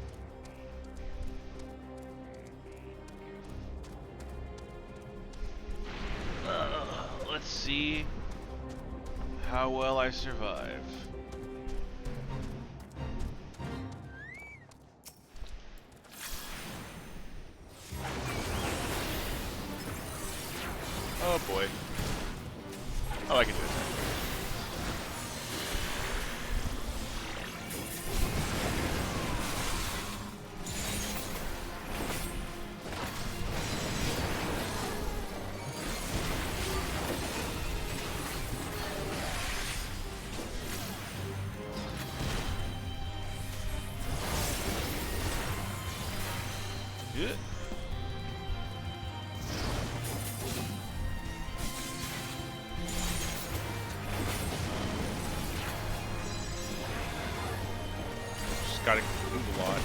B: see how well I survive. Oh boy. Oh, I can do it. Yeah. Just gotta move a lot.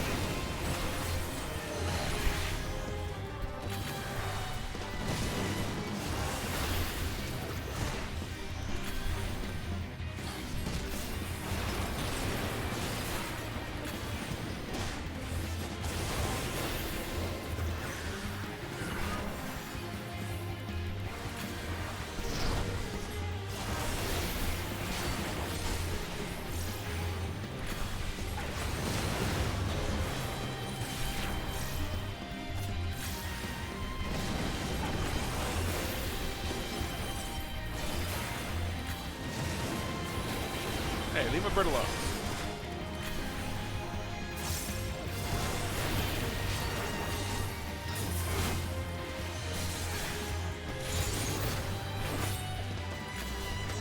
B: Hey, leave my bird alone.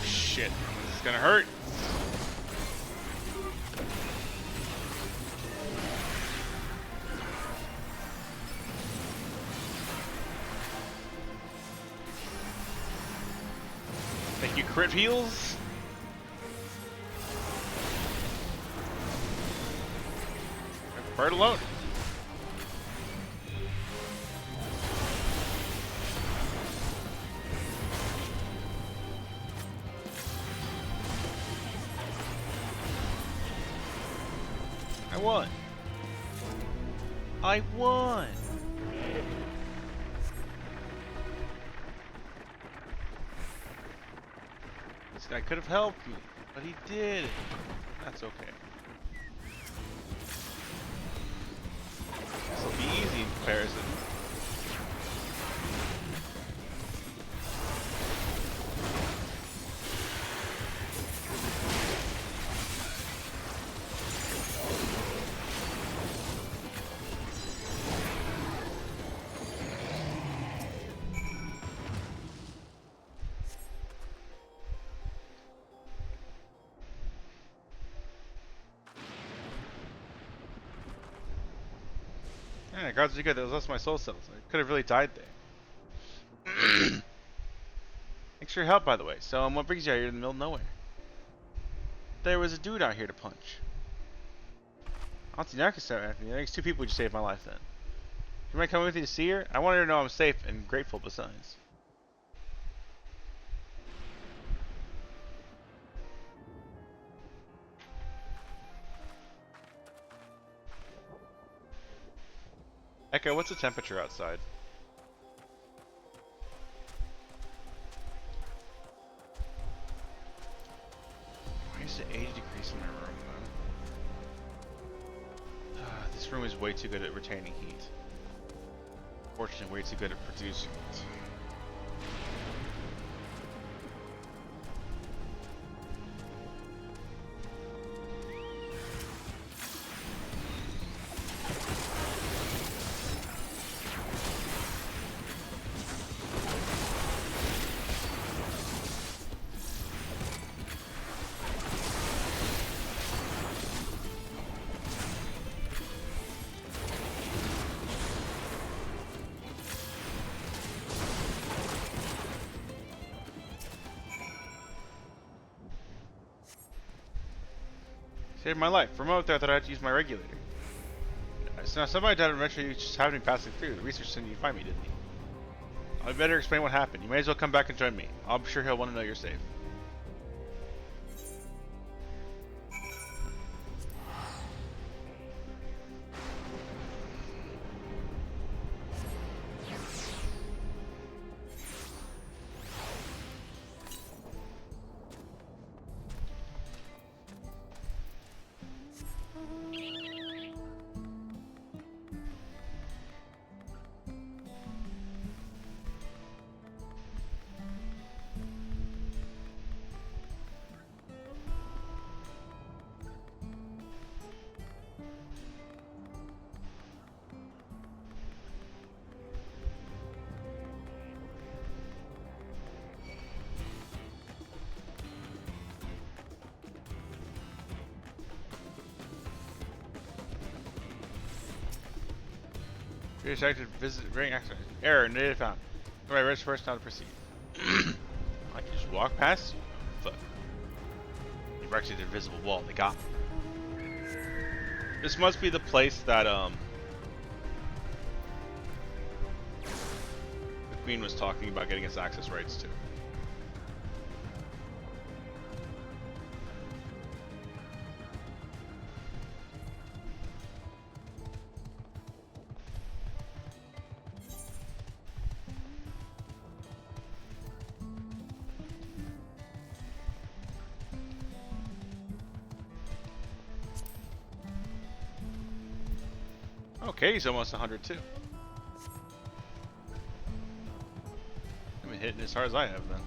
B: Shit, this is gonna hurt. Thank you, crit heals. Bird alone. I won. I won. This guy could have helped me, but he didn't. That's okay. This will be easy in comparison. Yeah, guards are good. That was lost my soul cells. I could have really died there. Thanks for your help, by the way. So, what brings you out here in the middle of nowhere? There was a dude out here to punch. Auntie Narcus sent after me. I think it's 2 people who just saved my life then. You might come with me to see her? I want her to know I'm safe and grateful besides. Echo, what's the temperature outside? Why is it 80 degrees in my room, though? This room is way too good at retaining heat. Fortunately, way too good at producing it. Saved my life. From out there, I thought I had to use my regulator. So now somebody died eventually just happened to be passing through. The research sent you to find me, didn't he? I'd better explain what happened. You may as well come back and join me. I'm sure he'll want to know you're safe. Redirected visit ring access. Error, data found. Alright, rest first now to proceed. I can just walk past you. Fuck. You erected an invisible wall, they got me. This must be the place that the Queen was talking about getting us access rights to. Okay, he's almost 100 too. I've been hitting as hard as I have then.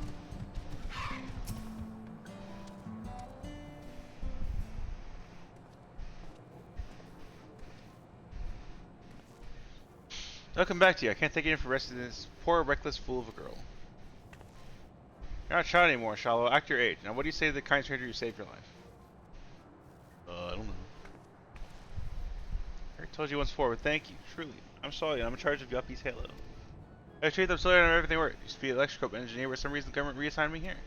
B: I'll come back to you. I can't take it in for resting this poor, reckless fool of a girl. You're not a child anymore, Shallow. Act your age. Now, what do you say to the kind stranger who saved your life? I don't know. I already told you once before, but thank you. Truly. I'm sorry. I'm in charge of Yuppie's Halo. I treat them solely on everything works. Used to be an electrical engineer, but for some reason the government reassigned me here.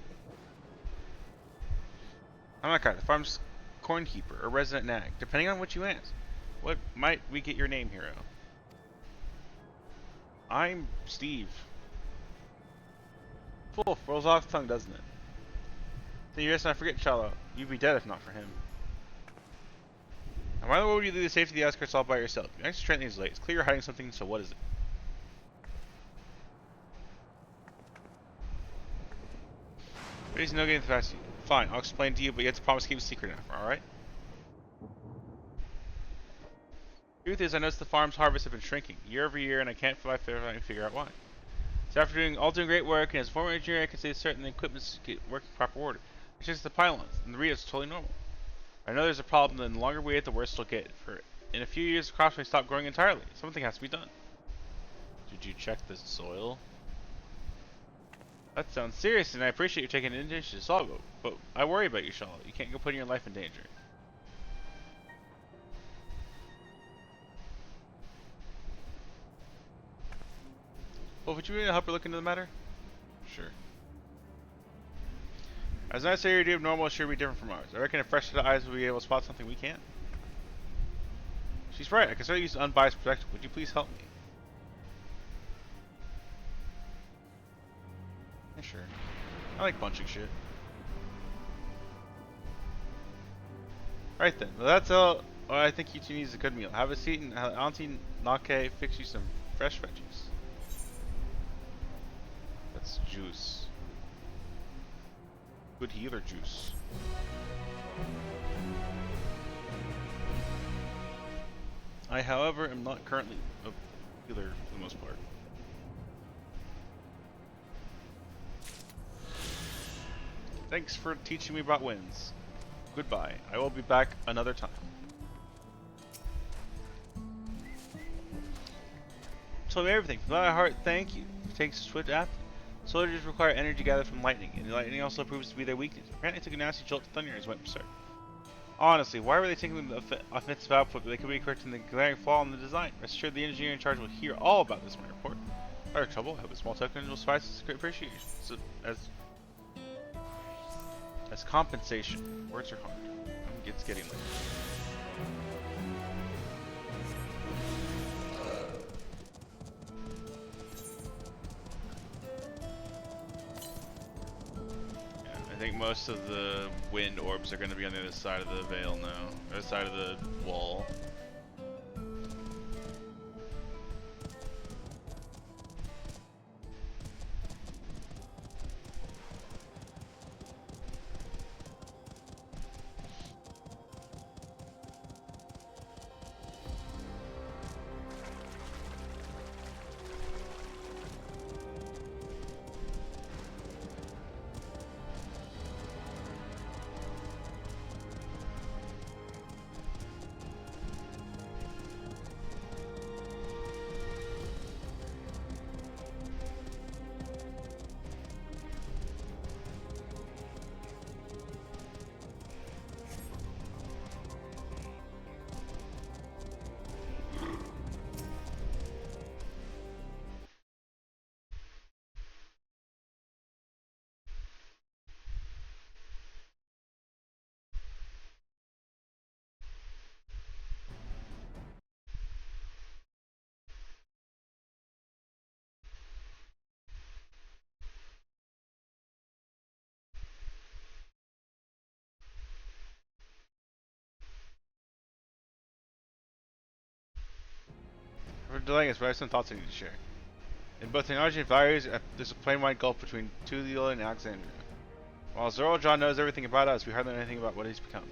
B: I'm that guy, the farm's corn keeper, or resident nag, depending on what you ask. What might we get your name, hero? I'm Steve. Full rolls off the tongue, doesn't it? Then you just not forget, Shallow. You'd be dead if not for him. And why the world would you leave the safety of the outskirts all by yourself? Your next training is late. It's clear you're hiding something, so what is it? There's no getting past you. Fine, I'll explain to you, but you have to promise to keep it secret enough, alright? Truth is, I noticed the farm's harvests have been shrinking year over year, and I can't figure out why. So after doing great work, and as a former engineer, I can say certain equipment's working in proper order. It's just the pylons, and the readouts are totally normal. I know there's a problem, and the longer we wait, the worse it'll get. For in a few years, the crops may stop growing entirely. Something has to be done. Did you check the soil? That sounds serious, and I appreciate you taking an initiative to solve it, but I worry about you, Shallow. You can't go putting your life in danger. Well, would you really help her look into the matter? Sure. As nice as your idea of normal should be different from ours. I reckon a fresh set of eyes will be able to spot something we can't. She's right. I can certainly use unbiased perspective. Would you please help me? Yeah, sure. I like punching shit. Right then. Well, that's all. Well, I think you two need a good meal. Have a seat and Auntie Nake fix you some fresh veggies. That's juice. Good healer juice. I, however, am not currently a healer for the most part. Thanks for teaching me about winds. Goodbye. I will be back another time. Told me everything. From my heart, thank you. It takes a swift after. Soldiers require energy gathered from lightning, and lightning also proves to be their weakness. Apparently took a nasty jolt to thunder and went berserk. Honestly, why were they taking the offensive output? They could be correcting the glaring flaw in the design. Rest assured the engineer in charge will hear all about this in my report. If I have trouble, I have a small token and will suffice as great appreciation. So, as compensation. Words are hard. It's getting late. I think most of the wind orbs are going to be on the other side of the veil now. Other side of the wall. delaying us, but I have some thoughts I need to share. In both technology and values, there's a plain-wide gulf between Tulio and Alexandria. While Zorljaw knows everything about us, we hardly know anything about what he's become.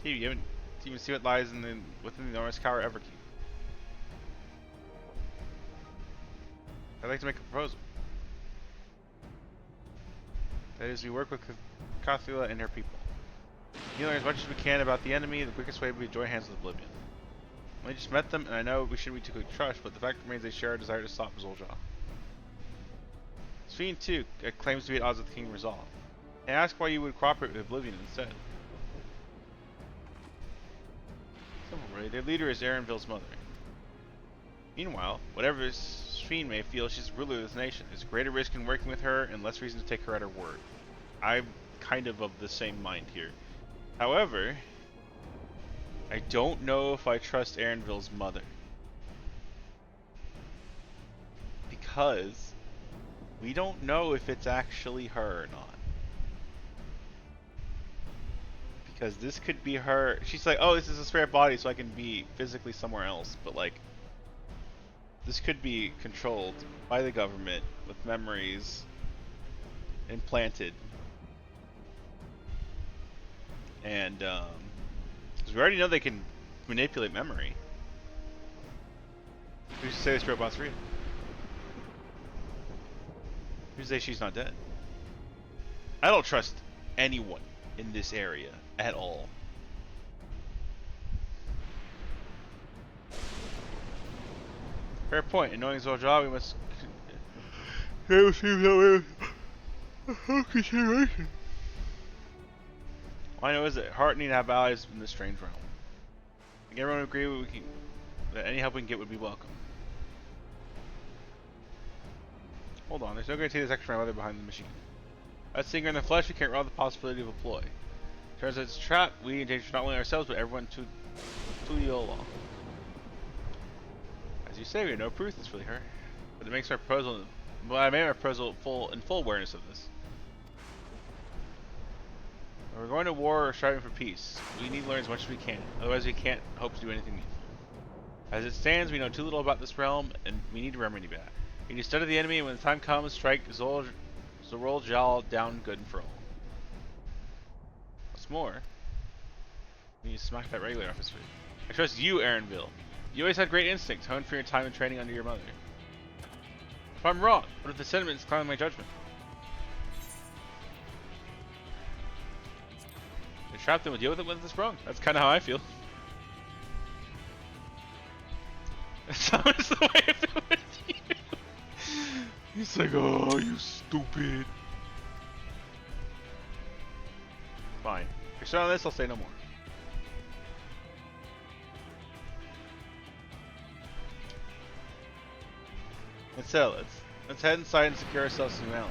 B: You haven't even seen what lies within the enormous Tower Everkeep. I'd like to make a proposal. That is, we work with Cathula and her people. You learn as much as we can about the enemy. The quickest way would be to join hands with Oblivion. I just met them, and I know we shouldn't be too quick to trust, but the fact remains they share a desire to stop Zul'jah. Sphene, too, claims to be at odds with the King Resolve. I ask why you would cooperate with Oblivion instead. Simple, really. Their leader is Erenville's mother. Meanwhile, whatever Sphene may feel, she's the ruler of this nation. There's greater risk in working with her, and less reason to take her at her word. I'm kind of the same mind here. However, I don't know if I trust Erenville's mother. Because we don't know if it's actually her or not. Because this could be her. She's like, oh, this is a spare body so I can be physically somewhere else. But like, this could be controlled by the government with memories implanted. And, because we already know they can manipulate memory. Who's to say this robot's real? Who's to say she's not dead? I don't trust anyone in this area at all. Fair point. In knowing Zul'jah, we must consideration. All I know is that heartening to have allies in this strange realm. I think everyone would agree that any help we can get would be welcome. Hold on, there's no guarantee there's extra mother behind the machine. As seeing her in the flesh, we can't rule out the possibility of a ploy. Turns out it's a trap. We endanger not only ourselves, but everyone to Tuliola. As you say, we have no proof it's really her. But it makes our proposal. Well, I made our proposal in full awareness of this. We're going to war or striving for peace. We need to learn as much as we can. Otherwise, we can't hope to do anything meaningful. As it stands, we know too little about this realm, and we need to remedy that. We need to study the enemy, and when the time comes, strike Zul'jah down good and for all. What's more, we need to smack that regular off his feet. I trust you, Erenville. You always had great instincts, honed for your time and training under your mother. If I'm wrong, what if the sentiments cloud my judgment? You're trapped and we'll deal with it when it's wrong. That's kind of how I feel. That's always the way I feel with you. He's like, oh, you stupid. Fine. If you're still on this, I'll say no more. And so, let's head inside and secure ourselves some allies.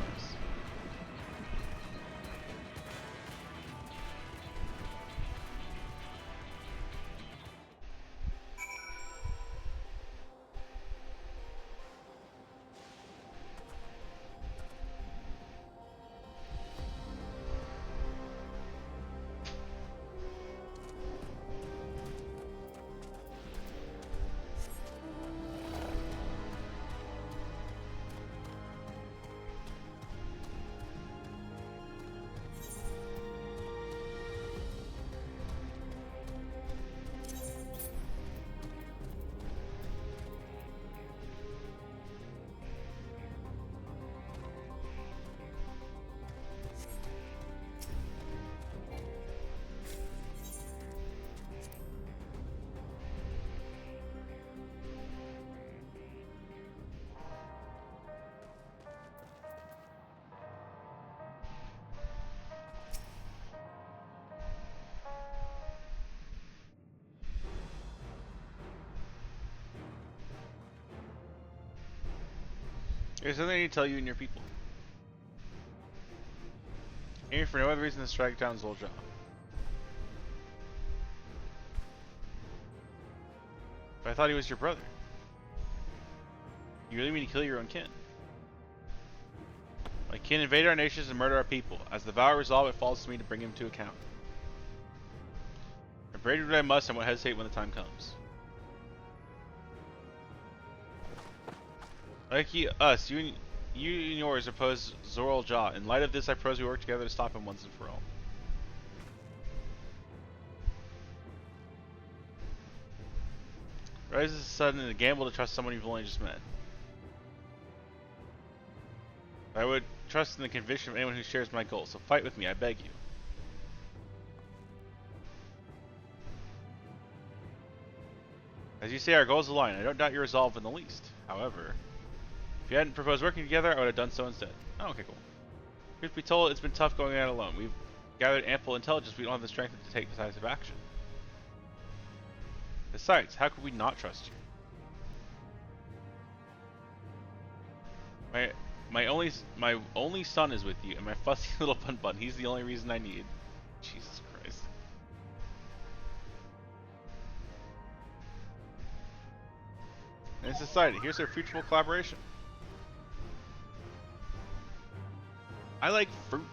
B: There's something I need to tell you and your people. Aiming for no other reason than to strike down Zul'jah. But I thought he was your brother. You really mean to kill your own kin? My kin invaded our nations and murdered our people. As the vow resolved, it falls to me to bring him to account. I braved what I must and won't hesitate when the time comes.
A: Like us, you and yours oppose Zoral Jaw. In light of this, I propose we work together to stop him once and for all. Rise is sudden and a gamble to trust someone you've only just met. I would trust in the conviction of anyone who shares my goals, so fight with me, I beg you. As you say, our goals align. I don't doubt your resolve in the least. However, if you hadn't proposed working together, I would have done so instead. Oh, okay, cool. Truth be told, it's been tough going out alone. We've gathered ample intelligence, but we don't have the strength to take decisive action. Besides, how could we not trust you? My only son is with you, and my fussy little bun. He's the only reason I need. Jesus Christ. In society, here's our fruitful collaboration. I like fruit.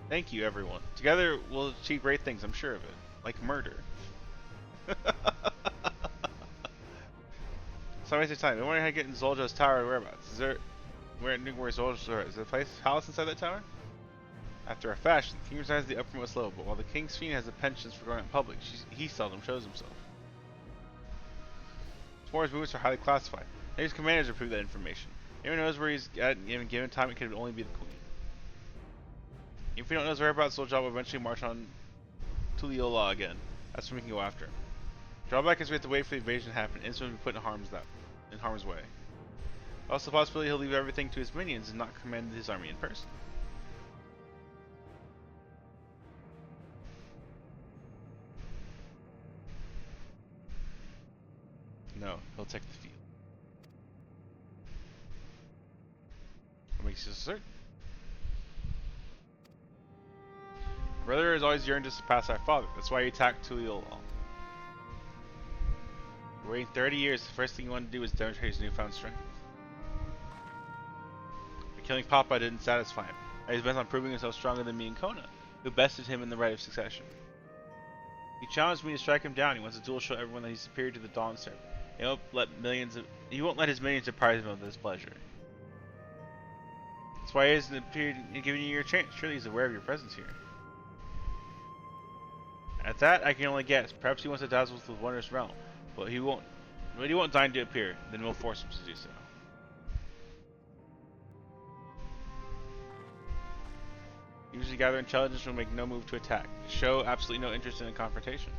A: Thank you, everyone. Together, we'll achieve great things, I'm sure of it. Like murder. So waste of time. I'm wondering how to get in Zolja's tower whereabouts. Is there... where Zolja's tower is? There a palace inside that tower? After a fashion, the king resides the uppermost level, but while the king's fiend has the penchants for going out in public, he seldom shows himself. Tomorrow's movements are highly classified. His commanders approve that information. Anyone knows where he's at any given time, it could only be the queen. If we don't know his whereabouts, Zolja will eventually march on Tuliyola again. That's when we can go after him. Drawback is we have to wait for the invasion to happen and instantly be put in harm's way. Also, the possibility he'll leave everything to his minions and not command his army in person. No, he'll take the field. What makes you so certain? Brother has always yearned to surpass our father. That's why he attacked Tuliyola. For waiting 30 years, the first thing he wanted to do was demonstrate his newfound strength. But killing Papa didn't satisfy him. He was bent on proving himself stronger than me and Kona, who bested him in the right of succession. He challenged me to strike him down. He wants to duel show everyone that he's superior to the Dawntrail. He won't let his minions deprive him of this pleasure. That's why he hasn't appeared in giving you your chance. Surely he's aware of your presence here. At that, I can only guess. Perhaps he wants to dazzle us with the wondrous realm, but he won't. But he won't deign to appear. Then we'll force him to do so. Usually gather intelligence and will make no move to attack. Show absolutely no interest in a confrontation.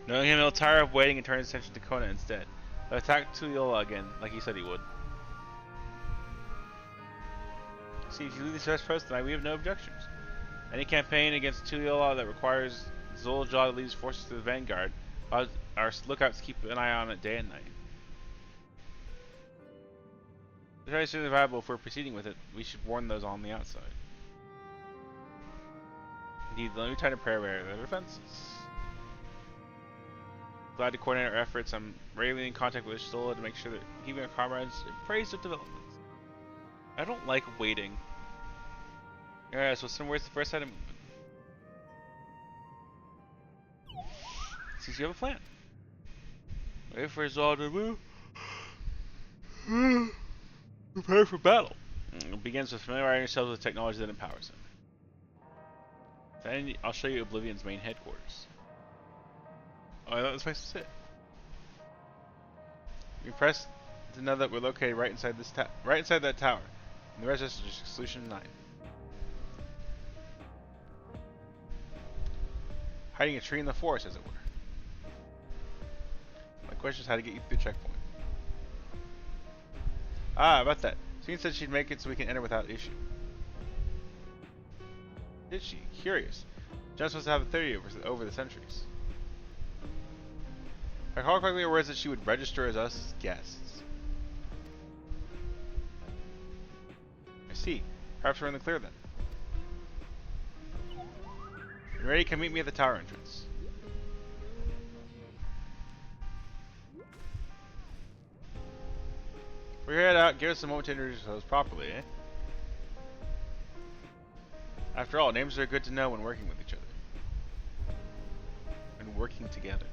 A: Knowing him, he'll tire of waiting and turn his attention to Kona instead. He'll attack Tuliyola again, like he said he would. See, if you leave this best post tonight, we have no objections. Any campaign against Tuliyola that requires Zolja to lead his forces to the vanguard, our lookouts keep an eye on it day and night. If it's really viable if we're proceeding with it, we should warn those on the outside. Indeed, let me try to prepare their defenses. Glad to coordinate our efforts. I'm regularly in contact with Stola to make sure that keeping our comrades appraised of developments. I don't like waiting. Alright, so where's the first item movement? Since you have a plan. Wait for Zol to move. Prepare for battle. It begins with familiarizing yourselves with technology that empowers him. Then I'll show you Oblivion's main headquarters. Oh, I thought this place was it. You press to know that we're located right inside this that tower. And the rest is just Solution 9. Hiding a tree in the forest, as it were. My question is how to get you through the checkpoint. Ah, about that. Sean said she'd make it so we can enter without issue. Did she? Curious. Jen's supposed to have a theory over the centuries. If I recall correctly, or was it she would register as us guests? I see. Perhaps we're in the clear then. You ready? Come meet me at the tower entrance. We're head out. Give us a moment to introduce ourselves properly, eh? After all, names are good to know when working with each other. And working together.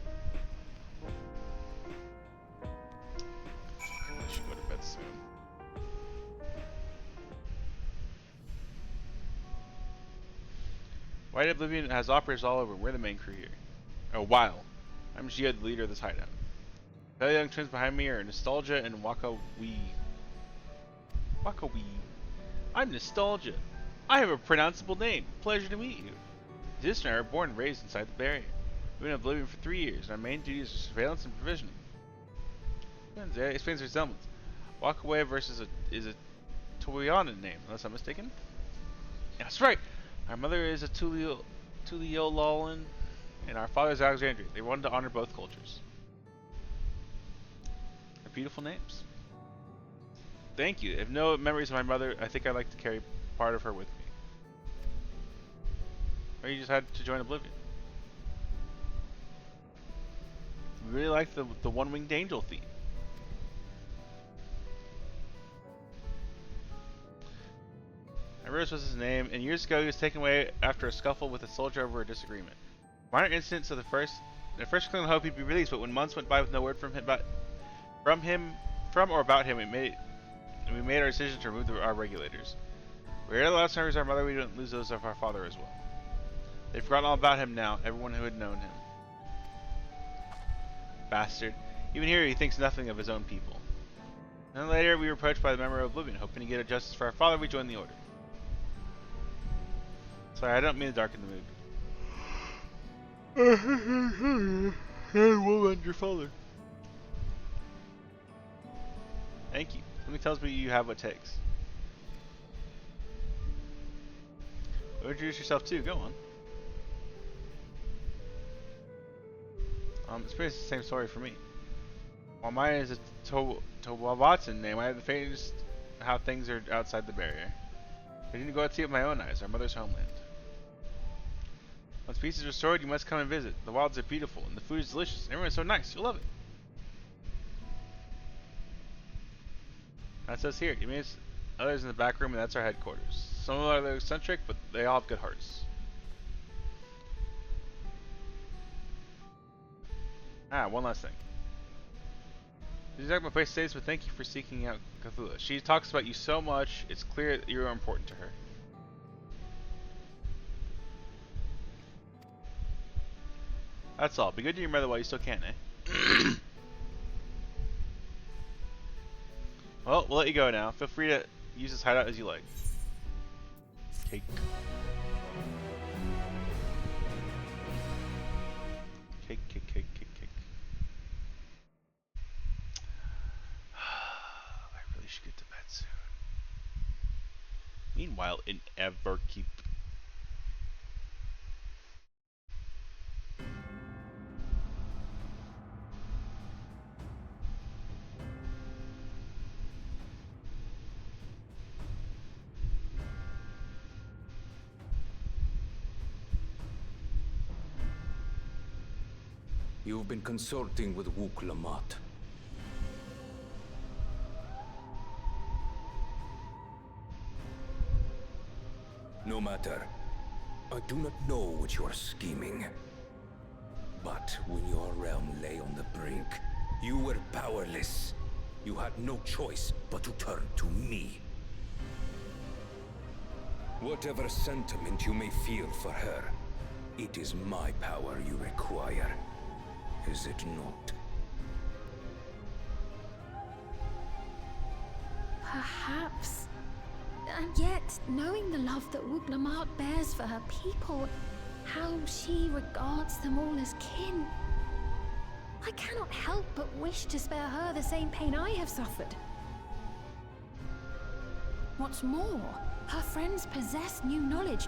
B: White Oblivion has operators all over. We're the main crew here. Oh, wow. I'm Gia, the leader of this hideout. The young twins behind me are Nostalgia and Waka Wee. Waka Wee. I'm Nostalgia. I have a pronounceable name. Pleasure to meet you. This and I were born and raised inside the barrier. We've been in Oblivion for 3 years, and our main duties are surveillance and provisioning. That explains the resemblance. Walkaway versus is a Toyanan name, unless I'm mistaken. Yeah, that's right. Our mother is a Tuliolalan, and our father is Alexandria. They wanted to honor both cultures. They're beautiful names. Thank you. I have no memories of my mother. I think I'd like to carry part of her with me. Or you just had to join Oblivion. We really like the one-winged angel theme. Iris was his name, and years ago he was taken away after a scuffle with a soldier over a disagreement. Minor incidents of the first clean hope he'd be released, but when months went by with no word from him or about him, we made our decision to remove our regulators. We rarely lost memories of our mother, we didn't lose those of our father as well. They've forgotten all about him now, everyone who had known him. Bastard. Even here he thinks nothing of his own people. Then later we were approached by the member of Oblivion, hoping to get a justice for our father, we joined the order. Sorry, I don't mean to darken the mood. Hey, woman, your father. Thank you. Something tells me you have what it takes. Introduce yourself too, go on. It's pretty much the same story for me. While mine is a Towawatan name, I have the faintest how things are outside the barrier. I need to go out to see it with my own eyes, our mother's homeland. Once peace is restored, you must come and visit. The wilds are beautiful, and the food is delicious. Everyone's so nice, you'll love it. That says here, you meet others in the back room, and that's our headquarters. Some of them are eccentric, but they all have good hearts. Ah, one last thing. This is not my place to say this, but thank you for seeking out Cthulhu. She talks about you so much, it's clear that you are important to her. That's all. Be good to your mother while you still can, eh? Well, we'll let you go now. Feel free to use this hideout as you like. Cake. Cake, cake, cake, cake, cake. I really should get to bed soon. Meanwhile, in Everkeep.
E: You've been consulting with Wook Lamont. No matter. I do not know what you are scheming. But when your realm lay on the brink, you were powerless. You had no choice but to turn to me. Whatever sentiment you may feel for her, it is my power you require. Is it not?
C: Perhaps. And yet, knowing the love that Wook Lamont bears for her people, how she regards them all as kin, I cannot help but wish to spare her the same pain I have suffered. What's more, her friends possess new knowledge.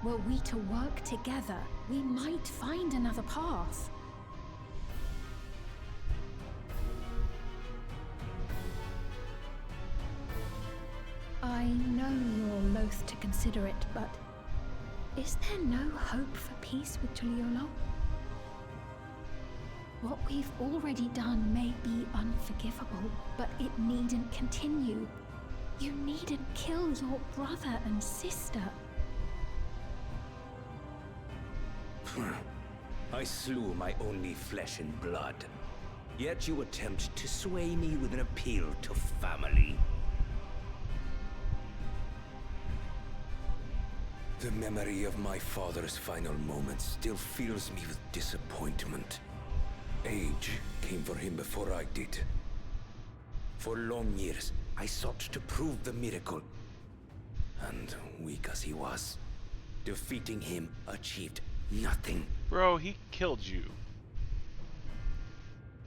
C: Were we to work together, we might find another path. I know you're loath to consider it, but is there no hope for peace with Tuliolo? What we've already done may be unforgivable, but it needn't continue. You needn't kill your brother and sister.
E: I slew my only flesh and blood. Yet you attempt to sway me with an appeal to family.
I: The memory of my father's final moments still fills me with disappointment. Age came for him before I did. For long years, I sought to prove the miracle. And weak as he was, defeating him achieved nothing.
B: Bro, he killed you.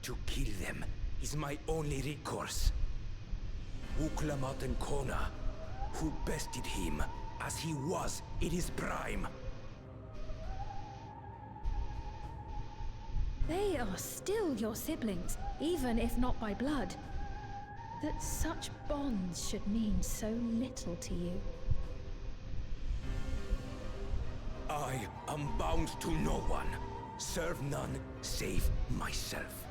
I: To kill them is my only recourse. Uklamat and Kona, who bested him as he was in his prime.
M: They are still your siblings, even if not by blood. That such bonds should mean so little to you.
I: I am bound to no one. Serve none save myself.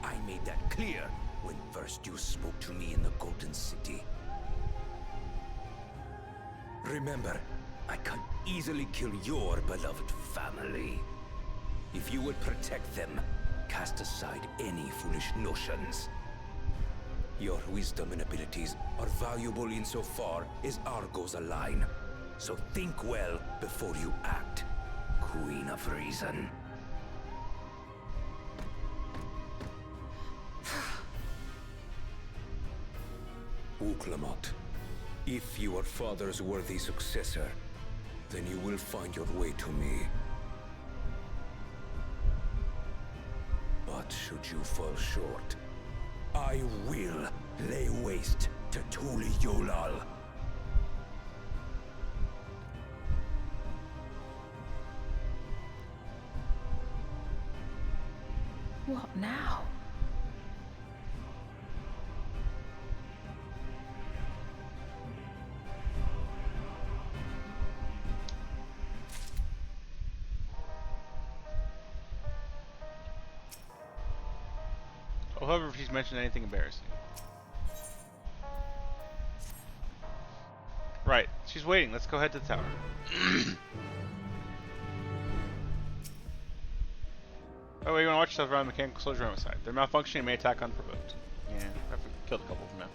I: I made that clear when first you spoke to me in the Golden City. Remember, I can easily kill your beloved family. If you would protect them, cast aside any foolish notions. Your wisdom and abilities are valuable insofar as our goals align. So think well before you act, Queen of Reason. Uklamat, if you are father's worthy successor, then you will find your way to me. But should you fall short, I will lay waste to Tuli Yolal.
M: What now?
B: However, if he's mentioned anything embarrassing. Right, she's waiting. Let's go head to the tower. Oh, wait, you want to watch yourself around the mechanical soldier on the side. They're malfunctioning and may attack unprovoked. Yeah, I've killed a couple of them now.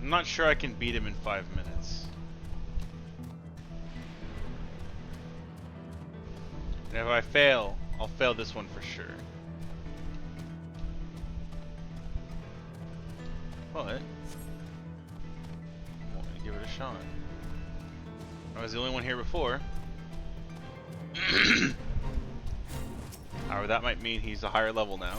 B: I'm not sure I can beat him in 5 minutes. And if I fail, I'll fail this one for sure. But I'm going to give it a shot. I was the only one here before. However, that might mean he's a higher level now.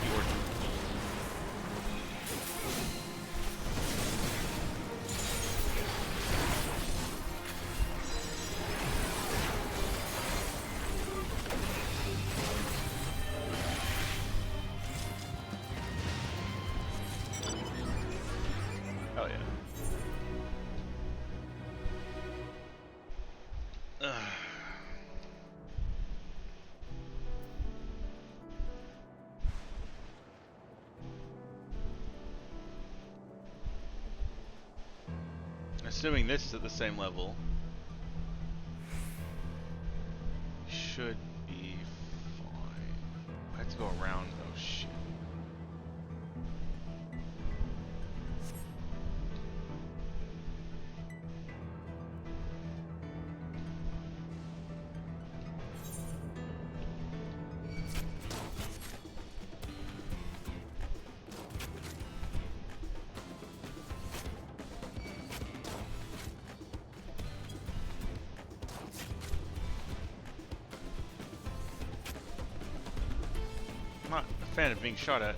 B: Monkey Orchard. Oh yeah. Assuming this is at the same level, should be fine. I have to go around. Oh shit. I'm not a fan of being shot at.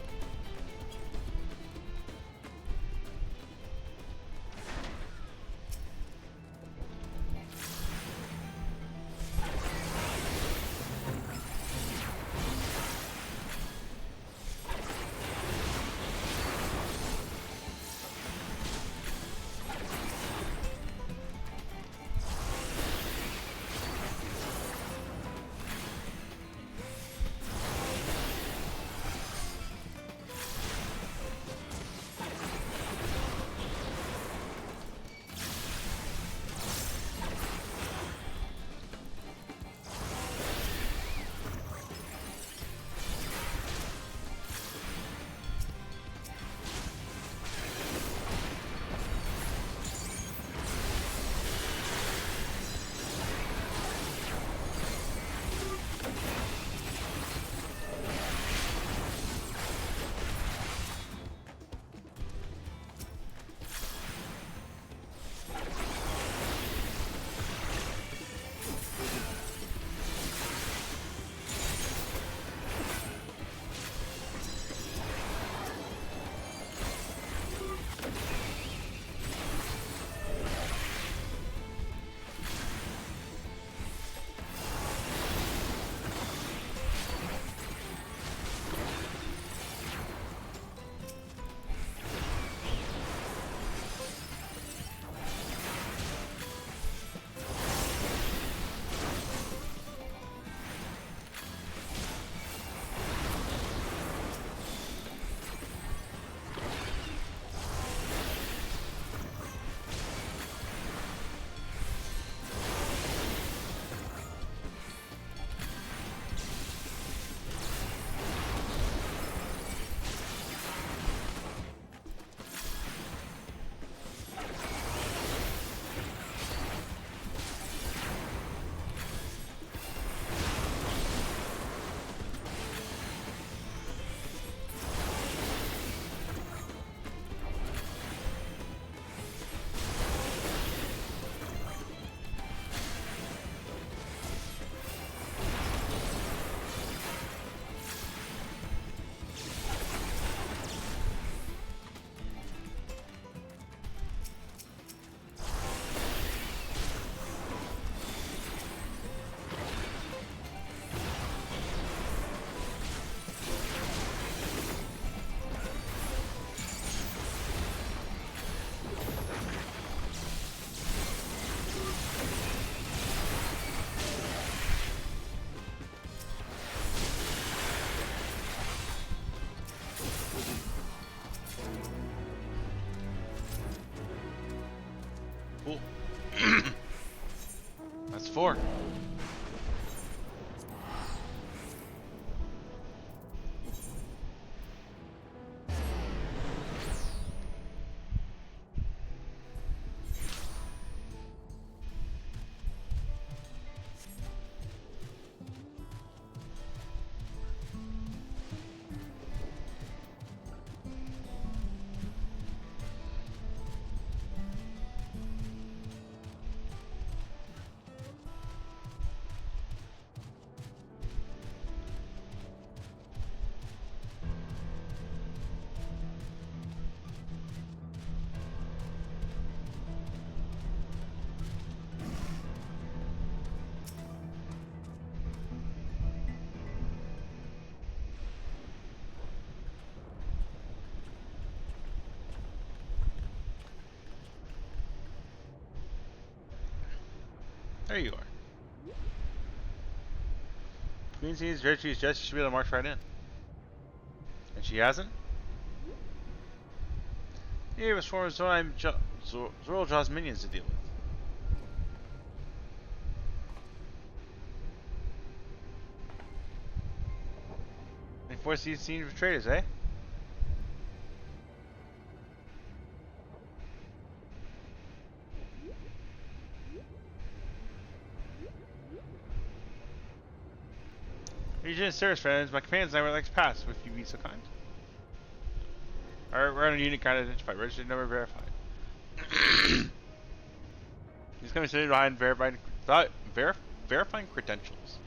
B: Cool. That's 4. There you are. Queen sees Virtue's just should be able to march right in. And she hasn't? Here was for Zorljaw's minions to deal with. And force these scenes of traitors, eh? Legion of service friends, my commands and I would like to pass, if you be so kind. Alright, we're on a unit kind of identified, registered number verified. He's coming sitting behind verifying credentials.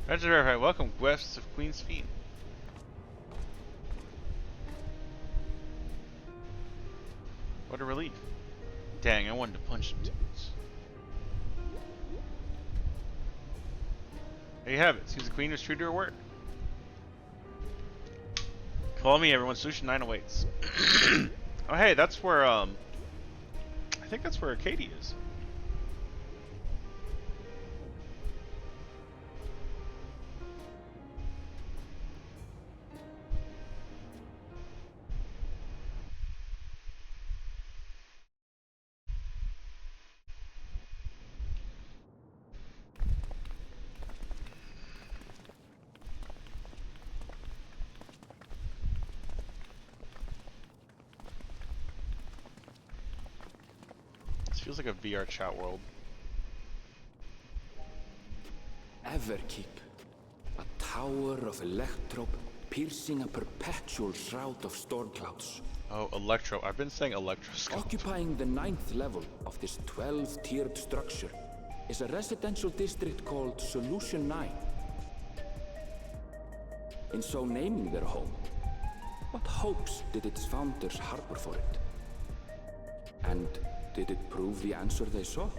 B: Registered verified, welcome, guests of Queen's Fiend. What a relief. Dang, I wanted to punch some dudes. There you have it. Seems the Queen was true to her word. Call me, everyone. Solution 9 awaits. Oh, hey, that's where, I think that's where Arcadia is. Feels like a VR chat world.
E: Everkeep, a tower of electrope piercing a perpetual shroud of storm clouds.
A: Oh, Electro. I've been saying Electroscope.
E: Occupying the 9th level of this 12-tiered structure is a residential district called Solution 9. In so naming their home, what hopes did its founders harbor for it? And did it prove the answer they sought?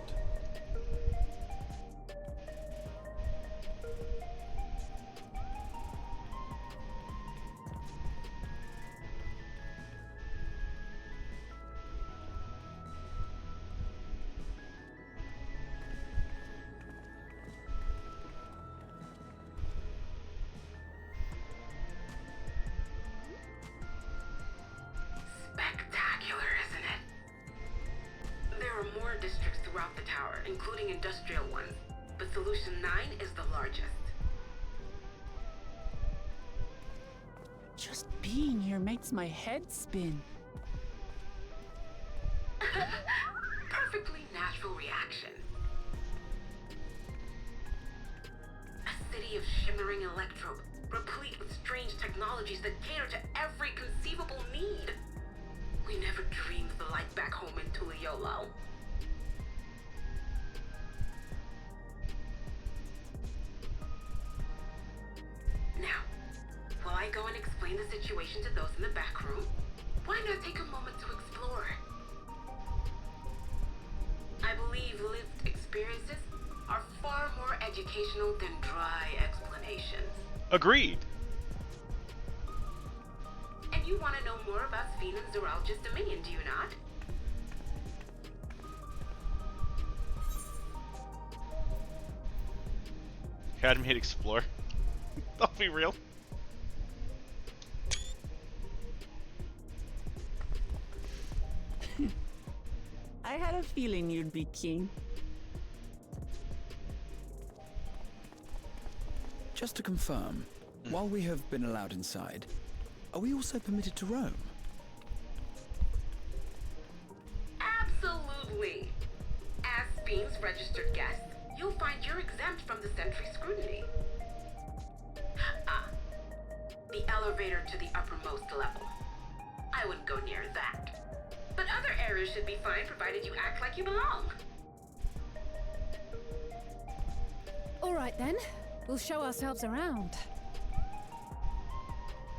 L: Spectacular, isn't it? There are more districts throughout the tower, including industrial ones, but Solution 9 is the largest.
D: Just being here makes my head spin.
L: Perfectly natural reaction. A city of shimmering electrope, replete with strange technologies that cater to every conceivable need. We never dreamed the light back home in Tuliolo. Now, while I go and explain the situation to those in the back room, why not take a moment to explore? I believe lived experiences are far more educational than dry explanations.
A: Agreed.
L: And you want to know more about Sphene and Zoralja's Dominion, do you not?
A: Academy hit explore. I'll be real.
D: I had a feeling you'd be keen.
N: Just to confirm, while we have been allowed inside, are we also permitted to roam?
L: Absolutely. As Sphene's registered guest, you'll find you're exempt from the sentry scrutiny. The elevator to the uppermost level. I wouldn't go near that. But other areas should be fine provided you act like you belong.
G: All right then, we'll show ourselves around.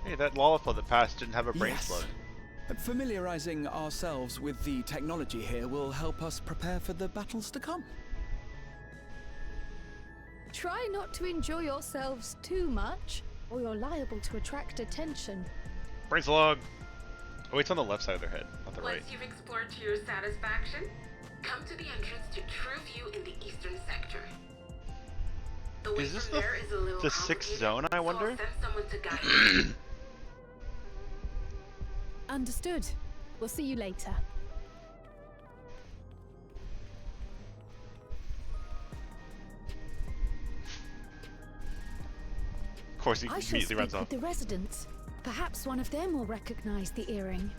A: Hey, that Lollipop that passed didn't have a brain
N: Yes.
A: slug.
N: Familiarizing ourselves with the technology here will help us prepare for the battles to come.
J: Try not to enjoy yourselves too much, or you're liable to attract attention.
A: Brains log. Oh, it's on the left side of their head, not the right.
L: Once you've explored to your satisfaction, come to the entrance to True View in the eastern sector. The way
A: Is this
L: from there is a little
A: the sixth
L: complicated,
A: zone, I wonder?
L: So I'll send someone to guide you.
G: Understood. We'll see you later.
A: Of course, he
J: I shall
A: immediately
J: speak
A: runs
J: with
A: off.
J: the residents. Perhaps one of them will recognize the earring.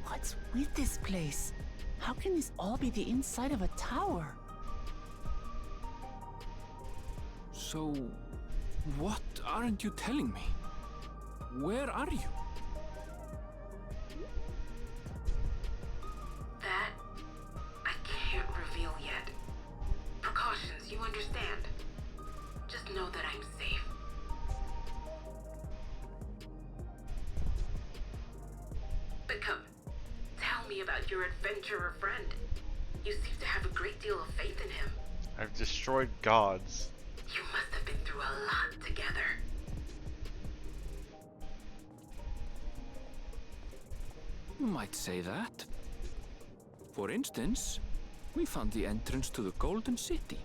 D: What's with this place? How can this all be the inside of a tower?
E: So, what aren't you telling me? Where are you?
L: That I can't reveal yet. Precautions, you understand. Just know that I'm safe. But come, tell me about your adventurer friend. You seem to have a great deal of faith in him.
A: I've destroyed gods.
L: You must have been through a lot together.
E: Might say that. For instance, we found the entrance to the Golden City.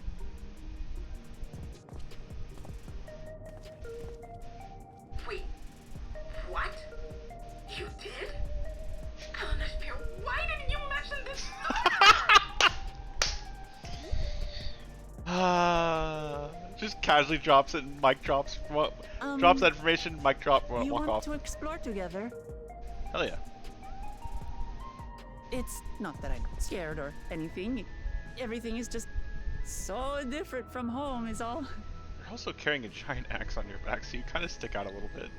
L: Wait, what? You did? Eleanor Spear, why didn't you mention this
A: Just casually drops it and mic drops. Drops that information, mic drop,
D: You
A: walk
D: want
A: off.
D: to explore together?
A: Hell yeah.
D: It's not that I'm scared or anything. Everything is just so different from home is all.
A: You're also carrying a giant axe on your back, so you kind of stick out a little bit.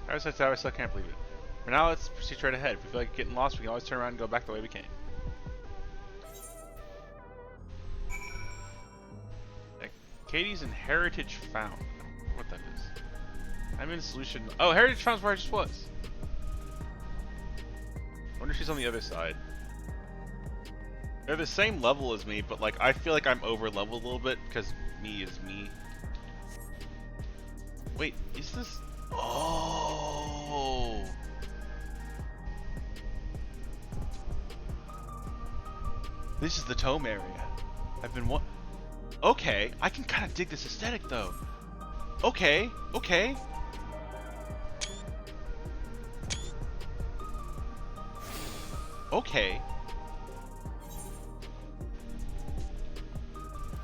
A: I still can't believe it. For now, let's proceed straight ahead. If we feel like getting lost, we can always turn around and go back the way we came. Katie's and Heritage Found. What that is? I'm in solution. Oh, Heritage Found's where I just was. I wonder if she's on the other side. They're the same level as me, but like I feel like I'm over leveled a little bit because me is me. Wait, is this? Oh. This is the tome area. I've been Okay, I can kind of dig this aesthetic though. Okay, okay. Okay.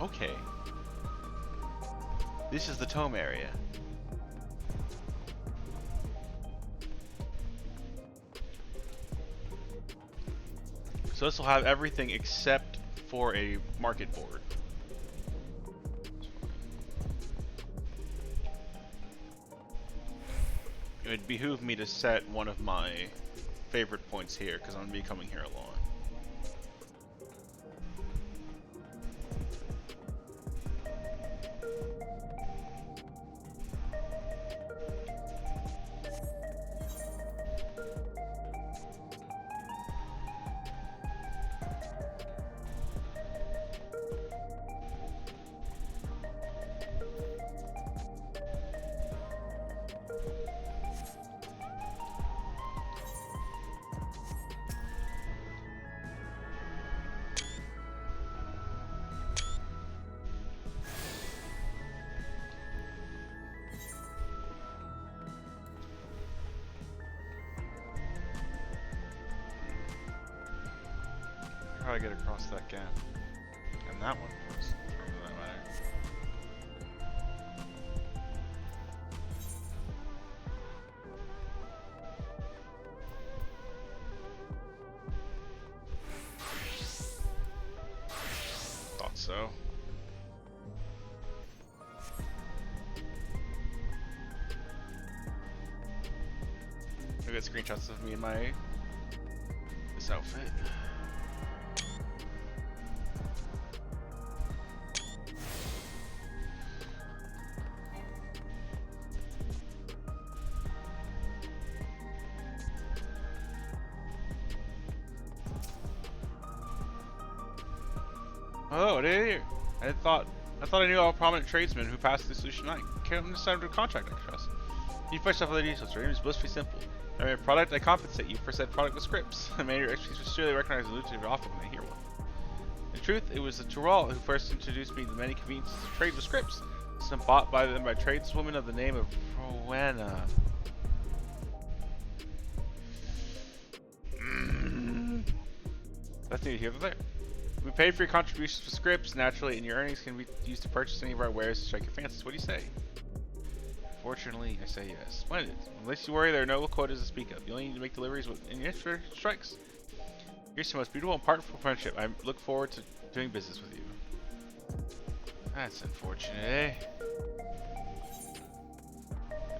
A: Okay. This is the tome area. So this will have everything except for a market board. It would behoove me to set one of my favorite points here because I'm going to be coming here a lot. How do I get across that gap? And that one first, for that matter. Thought so.
B: I got screenshots of me in my this outfit. Oh, here. I thought I knew all prominent tradesmen who passed through Solution 9. Can't understand what contract I trust. You push up other details. Your aim is blissfully simple. I made a product, I compensate you for said product with scripts. I made your expertise surely recognize the lucrative offer when they hear one. In truth, it was the Tural who first introduced me to the many conveniences of trade with scripts. Some bought by them by tradeswomen of the name of Rowena. That's neither here nor there. We paid for your contributions for scripts, naturally, and your earnings can be used to purchase any of our wares to strike your fancies. What do you say? Fortunately, I say yes. Splendid. Unless you worry, there are no quotas to speak of. You only need to make deliveries in extra strikes. Here's the most beautiful and partnerful friendship. I look forward to doing business with you. That's unfortunate, eh?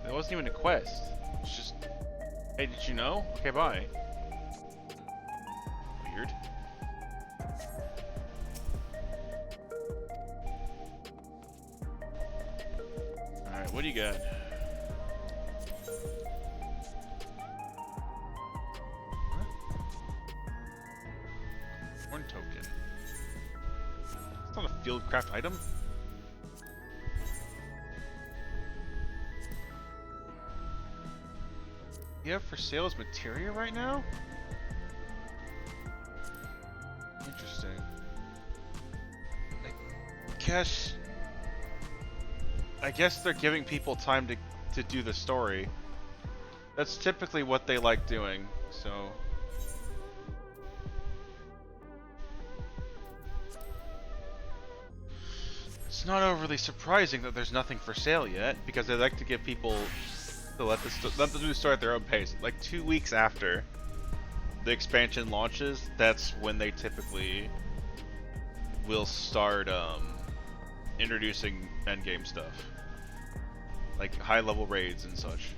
B: It wasn't even a quest. It's just, hey, did you know? Okay, bye. Weird. Alright, what do you got? Horn token. It's not a fieldcraft item. You have for sale as materia right now? Interesting. I guess they're giving people time to do the story. That's typically what they like doing, so. It's not overly surprising that there's nothing for sale yet, because they like to give people to let them do the story at their own pace. Like 2 weeks after the expansion launches, that's when they typically will start introducing endgame stuff. Like high-level raids and such.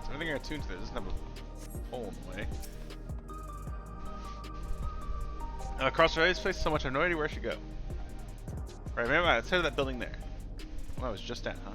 B: So everything I tuned to this doesn't have a pole in the way. Across the way, this place so much I have no idea where I should go. Right, maybe let's head to that building there. Well, I was just at, huh?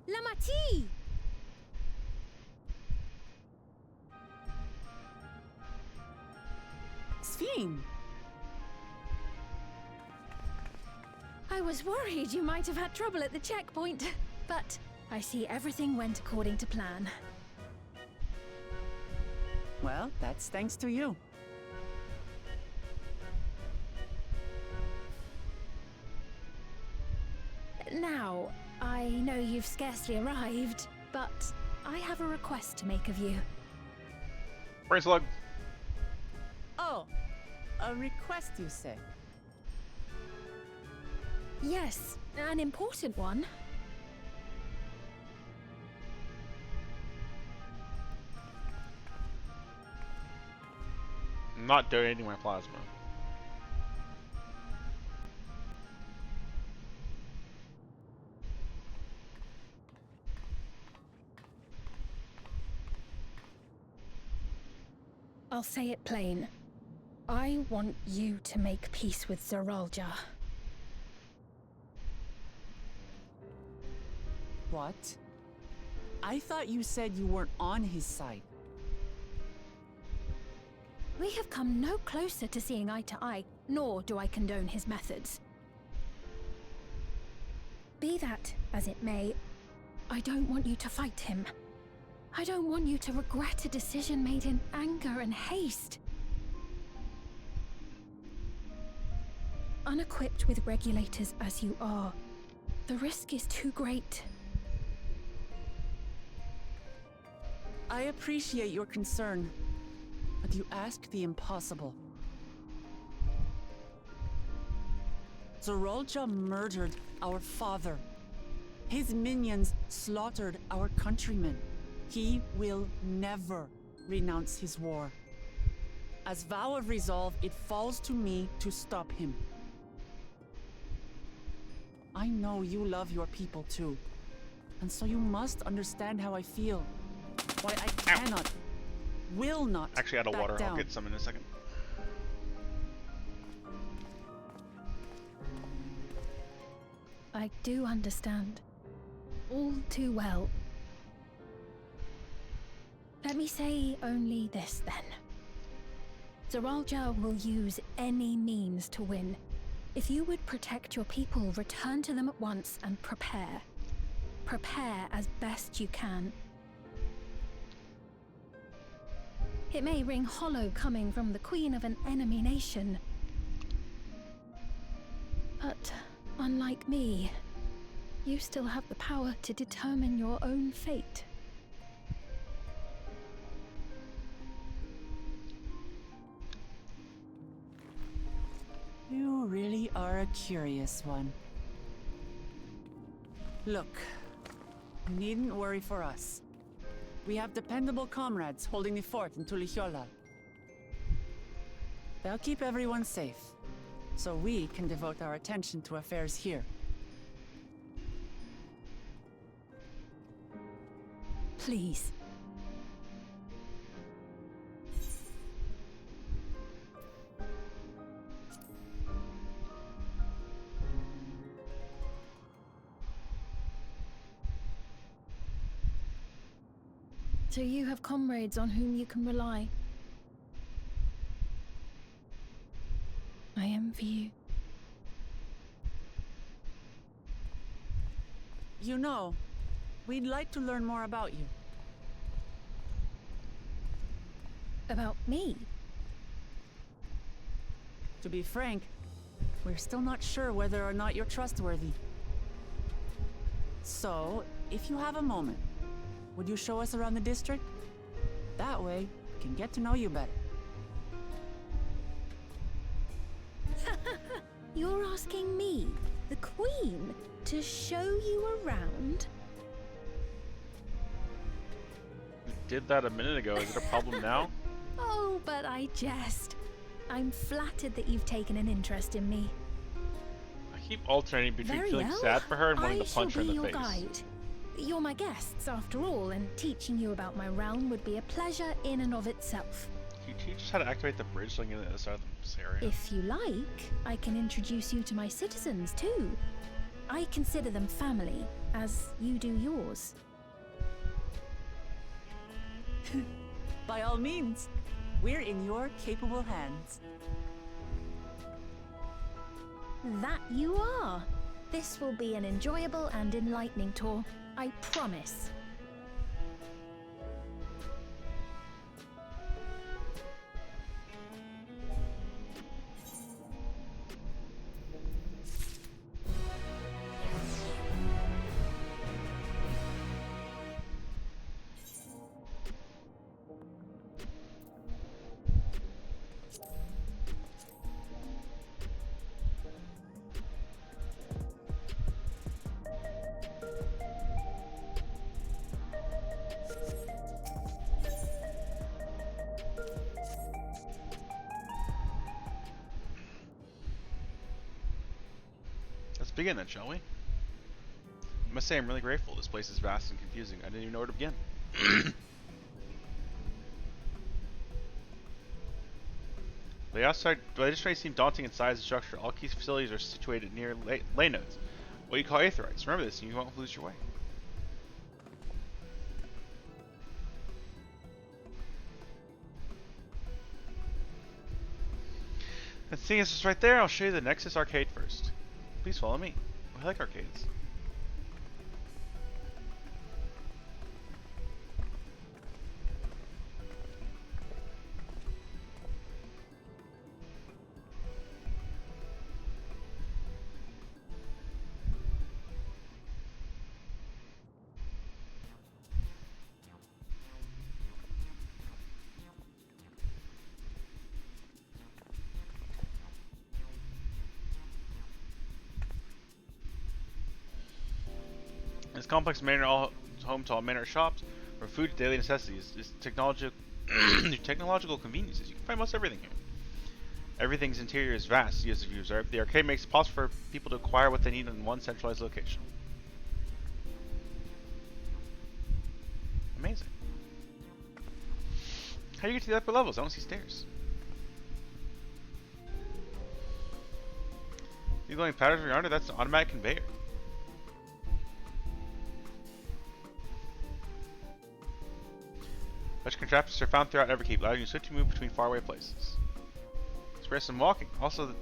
J: Lamati!
D: Sphene!
C: I was worried you might have had trouble at the checkpoint, but I see everything went according to plan.
D: Well, that's thanks to you.
C: Now, I know you've scarcely arrived, but I have a request to make of you.
B: Brain slug.
D: Oh, a request, you say?
C: Yes, an important one.
B: I'm not donating my plasma.
C: I'll say it plain. I want you to make peace with Zeralja.
D: What? I thought you said you weren't on his side.
C: We have come no closer to seeing eye to eye, nor do I condone his methods. Be that as it may, I don't want you to fight him. I don't want you to regret a decision made in anger and haste. Unequipped with regulators as you are, the risk is too great.
D: I appreciate your concern, but you ask the impossible. Zorolja murdered our father. His minions slaughtered our countrymen. He will never renounce his war. As vow of resolve, it falls to me to stop him. I know you love your people too, and so you must understand how I feel. Why I cannot, will not
A: Actually, out of
D: back
A: water.
D: down.
A: I'll get some in a second.
C: I do understand. All too well. Let me say only this then. Zoralja will use any means to win. If you would protect your people, return to them at once and prepare. Prepare as best you can. It may ring hollow coming from the queen of an enemy nation. But unlike me, you still have the power to determine your own fate.
D: You really are a curious one. Look, you needn't worry for us. We have dependable comrades holding the fort in Tulihiola. They'll keep everyone safe, so we can devote our attention to affairs here.
C: Please. So you have comrades on whom you can rely. I envy you.
D: You know, we'd like to learn more about you.
C: About me?
D: To be frank, we're still not sure whether or not you're trustworthy. So, if you have a moment, would you show us around the district? That way, we can get to know you better.
C: You're asking me, the Queen, to show you around?
A: We did that a minute ago. Is it a problem now?
C: Oh, but I jest. I'm flattered that you've taken an interest in me.
A: I keep alternating between
C: Very
A: feeling
C: well.
A: sad for her and wanting
C: I
A: to punch her
C: shall
A: in the
C: be
A: face.
C: your guide. You're my guests, after all, and teaching you about my realm would be a pleasure in and of itself.
A: Can you teach us how to activate the bridge so I can get to the other side of this area?
C: If you like, I can introduce you to my citizens, too. I consider them family, as you do yours.
D: By all means, we're in your capable hands.
C: That you are. This will be an enjoyable and enlightening tour, I promise.
A: Let's begin then, shall we? I must say I'm really grateful. This place is vast and confusing. I didn't even know where to begin. The outside, the just may seem daunting in size and structure. All key facilities are situated near ley nodes, what you call aetherites. Remember this, and you won't lose your way. And seeing as it's right there, I'll show you the Nexus arcade first. Please follow me. I like arcades.
B: complex manor home to all manor shops, from food to daily necessities, is technological conveniences. You can find most everything here. Everything's interior is vast, as you observe. The arcade makes it possible for people to acquire what they need in one centralized location. Amazing. How do you get to the upper levels? I don't see stairs. You going patterns from your under? That's an automatic conveyor. Such contraptions are found throughout Everkeep, allowing you to swiftly move between faraway places. Express some walking. Also,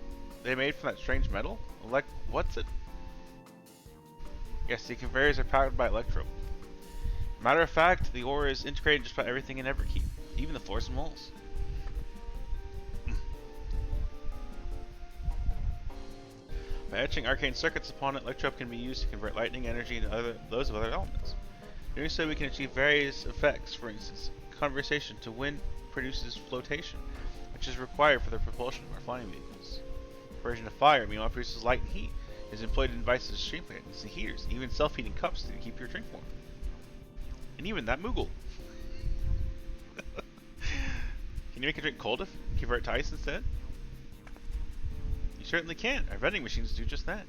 B: they made from that strange metal? What's it? Yes, the conveyors are powered by electro. Matter of fact, the ore is integrated in just about everything in Everkeep, even the floors and walls. By etching arcane circuits upon it, electrope can be used to convert lightning energy into those of other elements. Doing so, we can achieve various effects. For instance, conversation to wind produces flotation, which is required for the propulsion of our flying vehicles. Conversion of fire, meanwhile, produces light and heat. It is employed in devices as stream fans and heaters, even self-heating cups to keep your drink warm. And even that Moogle. Can you make a drink cold if you convert to ice instead? You certainly can. Our vending machines do just that.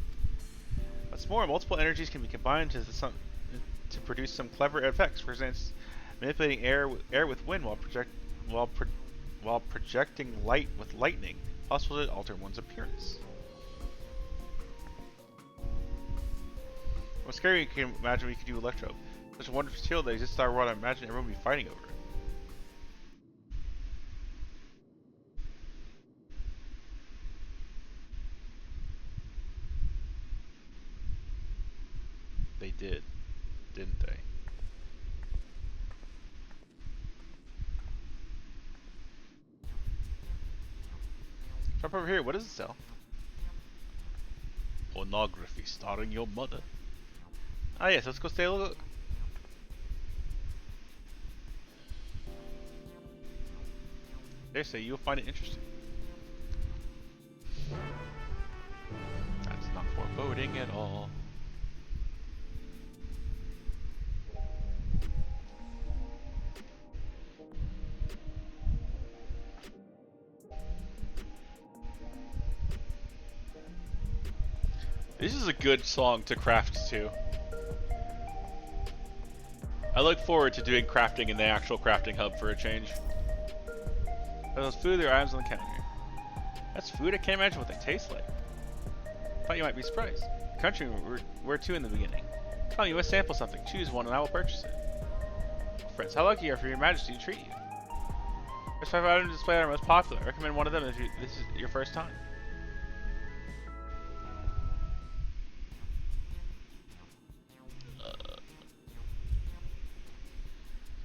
B: What's more, multiple energies can be combined to produce some clever effects. For instance, manipulating air with wind while projecting light with lightning, possible to alter one's appearance. What's scary, you can imagine we could do electro. Such a wonderful material that exists in our world, I imagine everyone would be fighting over it. They did, didn't they? Jump over here, what does it sell? Pornography starring your mother. Ah yes, let's go stay a look. They say you'll find it interesting. That's not foreboding at all. This is a good song to craft to. I look forward to doing crafting in the actual crafting hub for a change. Are those food or items on the counter? That's food? I can't imagine what they taste like. Thought you might be surprised. The country were two in the beginning. Come on, you must sample something. Choose one and I will purchase it. Friends, how lucky you are for your majesty to treat you. There's 5 items displayed are most popular. I recommend one of them if this is your first time.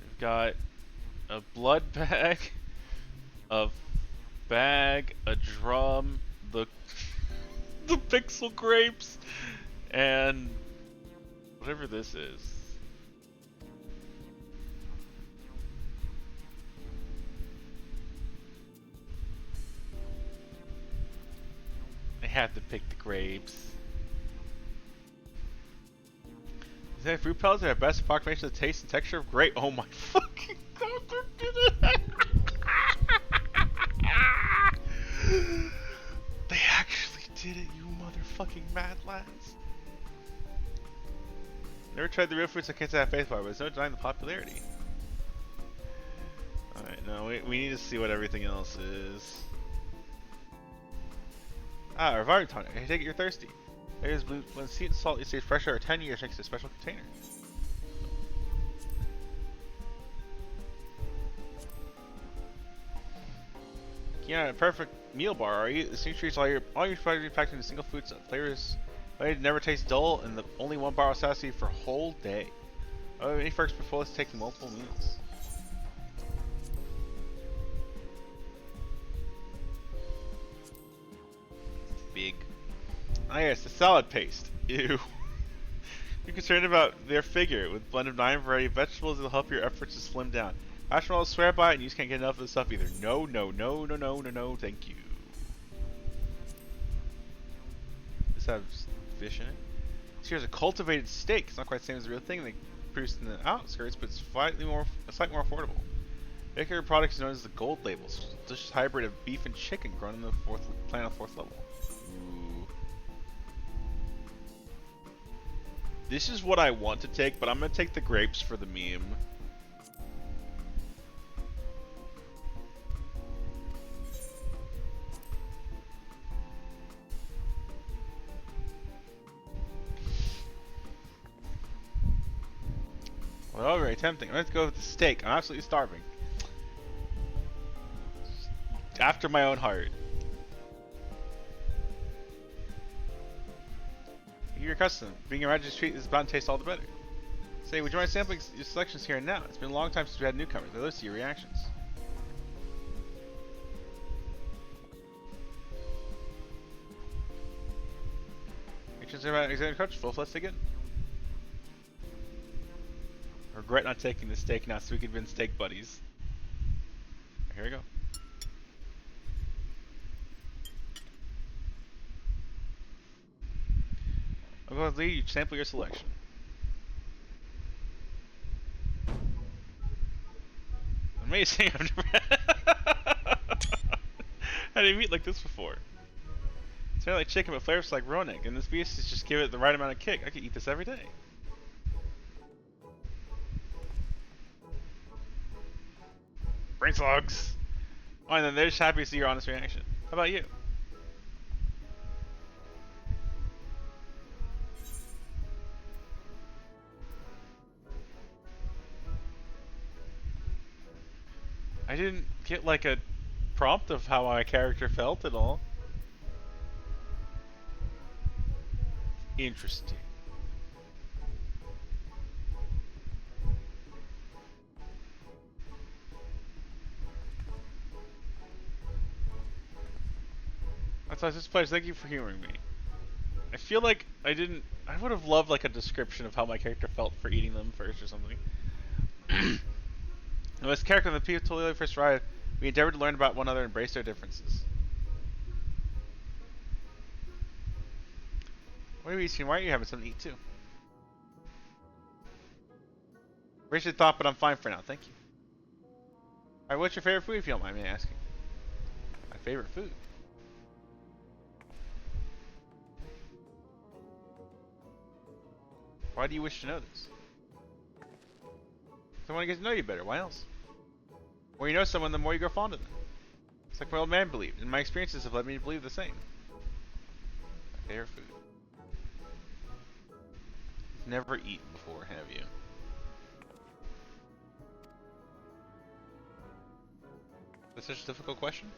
B: We've got a blood bag, a drum, the pixel grapes, and whatever this is. I have to pick the grapes. Is that fruit pellets are the best approximation of the taste and texture of grape? Oh my fucking god, they did it! They actually did it, you motherfucking mad lads. Never tried the real fruits I can't say I have faith for, but there's no denying the popularity. Alright, no, we need to see what everything else is. Ah, reviving tonic. I take it you're thirsty. There's blue. When sweet and salt, it stays fresher or 10 years thanks to a special container. Yeah, a perfect meal bar. Are you? The treats all your products packed into single food flavors. They never taste dull, and the only one bar will satisfy you for a whole day. Oh, any perks before let's take multiple meals. Big. Ah yes, the salad paste. Ew. You're concerned about their figure. With a blend of 9 variety of vegetables, it'll help your efforts to slim down. Marshmallows swear by it, and you just can't get enough of the stuff either. No, no, no, no, no, no, no, thank you. Does this have fish in it? Here's a cultivated steak. It's not quite the same as the real thing they produce in the outskirts, but it's slightly more affordable. Bakery product is known as the Gold Label. It's a delicious hybrid of beef and chicken grown in the plant on the 4th level. Ooh. This is what I want to take, but I'm gonna take the grapes for the meme. Well, very tempting. Let's go with the steak. I'm absolutely starving. After my own heart. You're accustomed. Being a Majesty's treat is bound to taste all the better. Say, would you mind sampling your selections here and now? It's been a long time since we had newcomers. I'd love to see your reactions. Reactions about executive coach. Full flesh again. Regret not taking the steak now, so we could win steak buddies. Here we go. I'm going to lead you sample your selection. Amazing! I've never had any meat like this before. It's not like chicken, but flavors like raw egg, and this beast is just give it the right amount of kick. I could eat this every day. Brain slugs! Oh, and then they're just happy to see your honest reaction. How about you? I didn't get like a prompt of how my character felt at all. Interesting. That's this place. Thank you for humoring me. I feel like I would have loved like a description of how my character felt for eating them first or something. As character when the people totally first arrived, we endeavored to learn about one another and embrace their differences. What are you eating? Why aren't you having something to eat too? Raise your thought, but I'm fine for now. Thank you. Alright, what's your favorite food if you don't mind me asking? My favorite food? Why do you wish to know this? I want to get to know you better. Why else? The more you know someone, the more you grow fond of them. It's like my old man believed, and my experiences have led me to believe the same. My favorite food. You've never eaten before, have you? That's such a difficult question?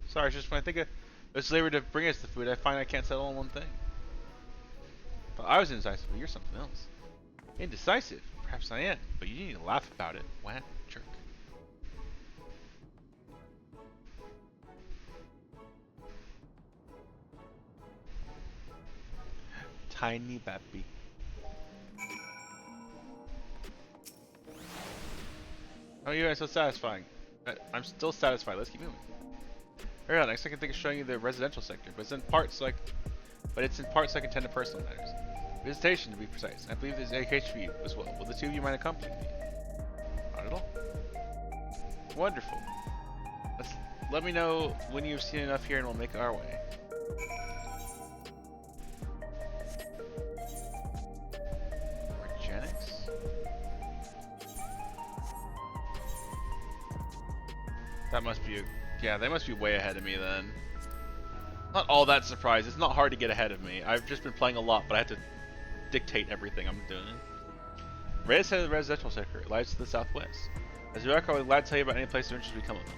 B: Sorry, it's just when I think of this labor to bring us the food, I find I can't settle on one thing. But I was indecisive, but you're something else. Indecisive? Perhaps I am, but you need to laugh about it. Wow, jerk. Tiny baby. Oh, you guys are so satisfying. I'm still satisfied. Let's keep moving. Alright, next I can think of showing you the residential sector, but it's in parts so I can tend to personal matters. Visitation, to be precise. I believe there's education for you as well. Will the two of you mind accompanying me? Not at all. Wonderful. Let me know when you've seen enough here and we'll make our way. Organics? That must be yeah, they must be way ahead of me then. Not all that surprised. It's not hard to get ahead of me. I've just been playing a lot, but I have to dictate everything I'm doing. Right side of the residential sector. It lies to the southwest. As we walk, I would glad to tell you about any place of interest we come upon.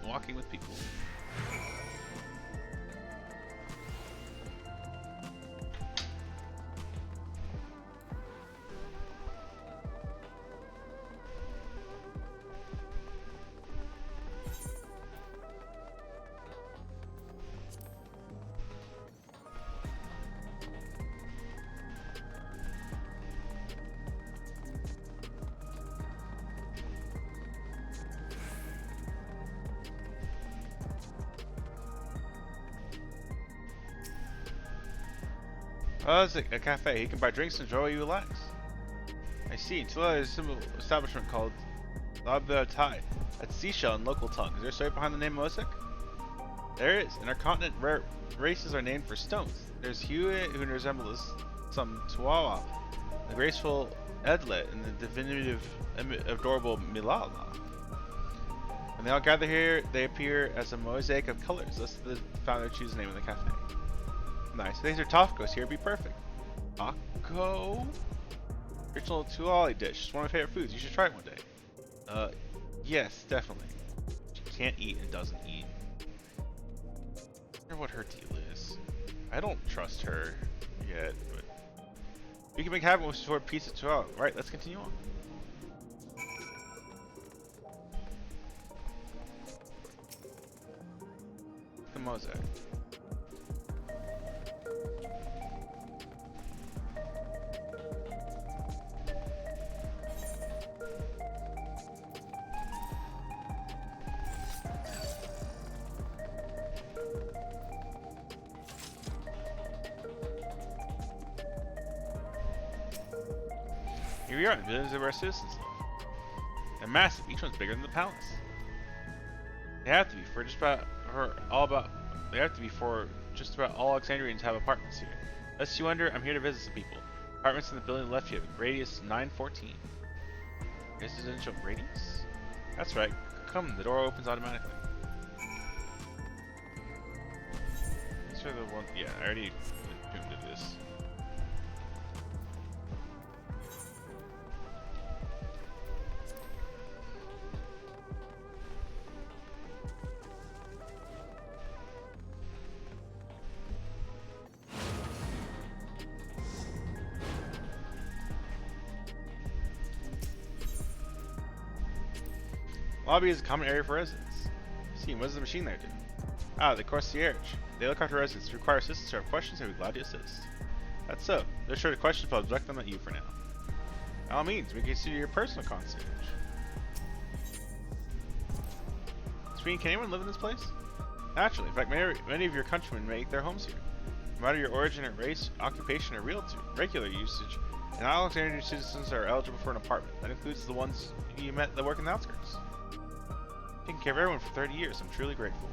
B: Cool. Walking with people. Oh, it's a cafe. You can buy drinks and enjoy while you relax. I see. Tula is a simple establishment called La Tide. That's seashell in local tongue. Is there a story behind the name Mosaic? There is. In our continent, rare races are named for stones. There's Hewitt, who resembles some Tuawa, the graceful Edlet, and the diminutive, adorable Milala. When they all gather here, they appear as a mosaic of colors. Thus, the founder chooses the name of the cafe. Nice. Thanks for tacos here. Be perfect. Taco? Original Tuali dish. It's one of my favorite foods. You should try it one day. Yes, definitely. She can't eat and doesn't eat. I wonder what her deal is. I don't trust her yet, but we can make happen with sort of pizza too. Right, let's continue on. The mosaic. Here we are, the buildings of our citizens live. They're massive, each one's bigger than the palace. They have to be for just about all Alexandrians have apartments here. Lest you wonder, I'm here to visit some people. Apartments in the building left here, radius 914. Residential radius? That's right. Come, the door opens automatically. These are the one. Yeah, I already assumed of this. Lobby is a common area for residents. See, what does the machine there do? Ah, the concierge. They look after residents. If you require assistance or have questions, they'll be glad to assist. That's so. They're sure to question, but I'll direct them at you for now. By all means, we can consider your personal concierge. Sween, can anyone live in this place? Naturally. In fact, many of your countrymen make their homes here. No matter your origin or race, occupation, or regular usage, and all Alexandrian citizens are eligible for an apartment. That includes the ones you met that work in the outskirts. Taking care of everyone for 30 years. I'm truly grateful.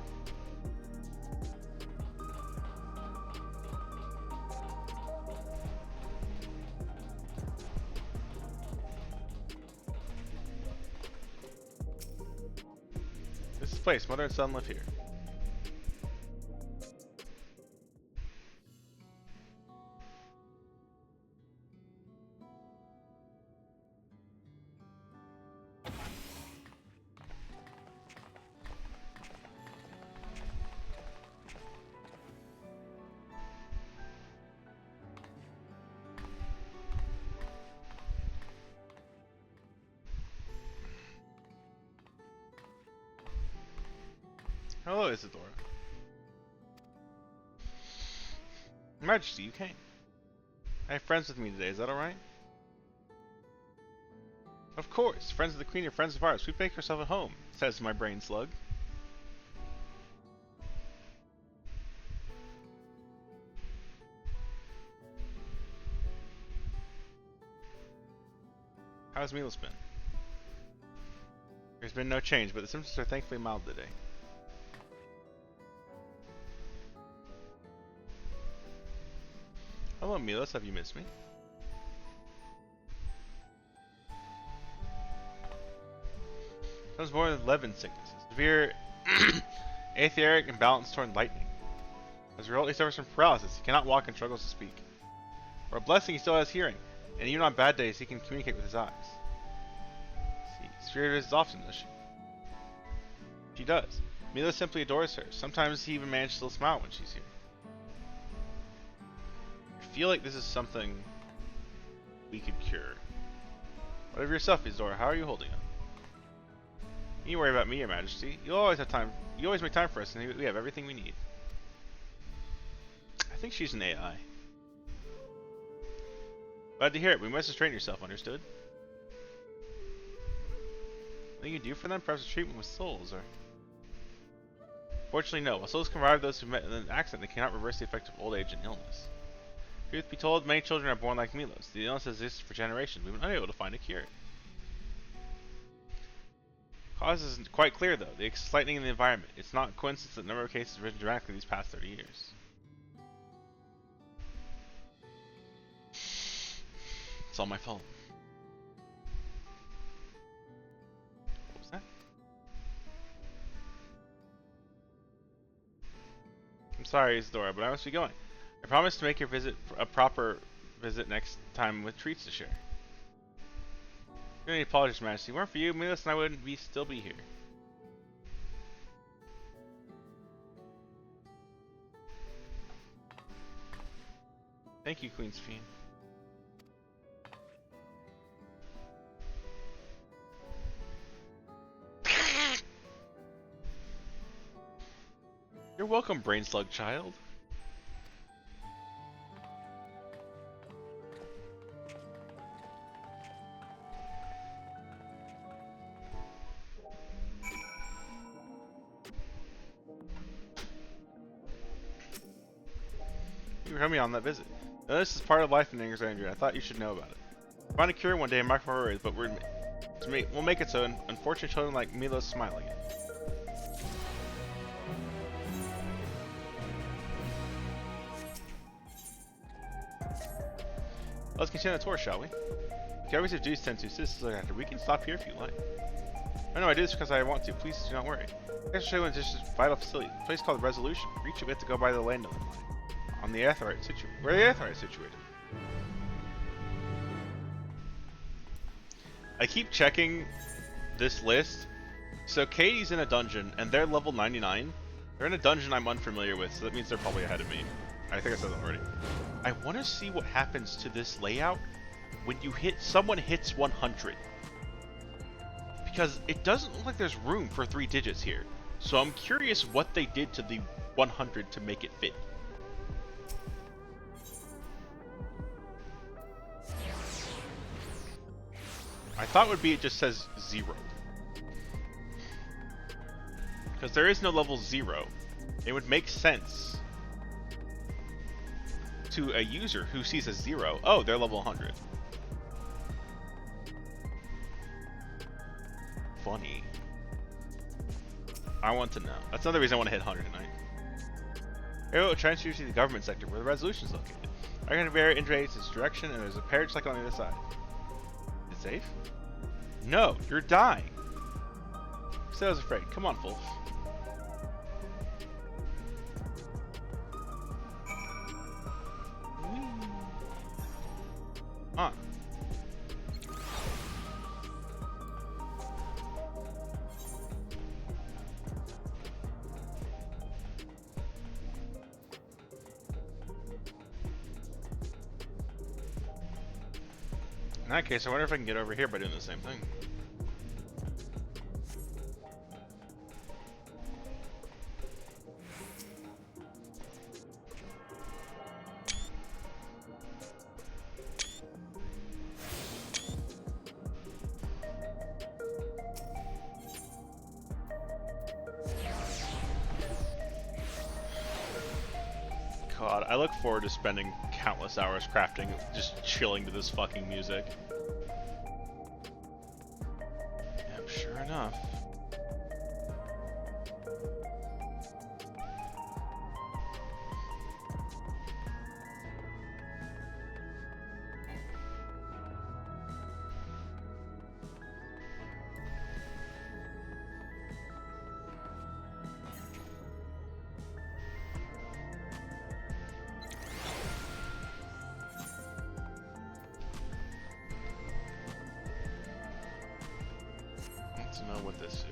B: This is the place. Mother and son live here. Hello, Isadora. Your Majesty, you came. I have friends with me today, is that alright? Of course, friends of the Queen are friends of ours. Please make yourself at home, says my brain slug. How's Milos been? There's been no change, but the symptoms are thankfully mild today. Hello, Milos. Have you missed me? I was born with Levin sickness, severe aetheric imbalance toward lightning. As a result, he suffers from paralysis. He cannot walk and struggles to speak. For a blessing, he still has hearing, and even on bad days, he can communicate with his eyes. See, Spirit visits often, does she? She does. Milos simply adores her. Sometimes he even manages to smile when she's here. I feel like this is something we could cure. Whatever yourself, Isadora, how are you holding up? You worry about me, Your Majesty. You always have time. You always make time for us, and we have everything we need. I think she's an AI. Glad to hear it. We must restrain yourself, understood? What you can do for them? Perhaps a treatment with souls, or... Fortunately, no. While souls can revive those who met in an accident, they cannot reverse the effect of old age and illness. Truth be told, many children are born like Milos. The illness has existed for generations. We've been unable to find a cure. Cause isn't quite clear though. The lightning in the environment. It's not a coincidence that the number of cases has risen dramatically these past 30 years. It's all my fault. What was that? I'm sorry, Isadora, but I must be going. I promise to make your visit a proper visit next time with treats to share. Any apologies, Majesty. If it weren't for you, Milos and I wouldn't still be here. Thank you, Queen Sphene. You're welcome, brain slug child. You were me on that visit. Now, this is part of life in Alexandria. I thought you should know about it. Find a cure one day in my worries, but we'll make it so. And unfortunate children like Milos smile again. Let's continue the tour, shall we? If you always have duties to tend to, citizens look after. We can stop here if you like. I know I do this because I want to. Please do not worry. I show you this vital facility. A place called Resolution. Reach it, we have to go by the landing line. On the Aetheryte situated. Where are the Aetheryte situated? I keep checking this list. So Katie's in a dungeon and they're level 99. They're in a dungeon I'm unfamiliar with, so that means they're probably ahead of me. I think I said that already. I want to see what happens to this layout when someone hits 100. Because it doesn't look like there's room for 3 digits here. So I'm curious what they did to the 100 to make it fit. I thought it would be it just says 0. Because there is no level 0. It would make sense to a user who sees a 0. Oh, they're level 100. Funny. I want to know. That's another reason I want to hit 100 tonight. Arrow will transfer you to the government sector where the resolution is located. I can vary indicates its direction and there's a parrot cycle on the other side. Is it safe? No, you're dying. So I was afraid. Come on, Fulf. On. In that case, I wonder if I can get over here by doing the same thing. God, I look forward to spending countless hours crafting, just chilling to this fucking music. Yep, sure enough. To know what this is.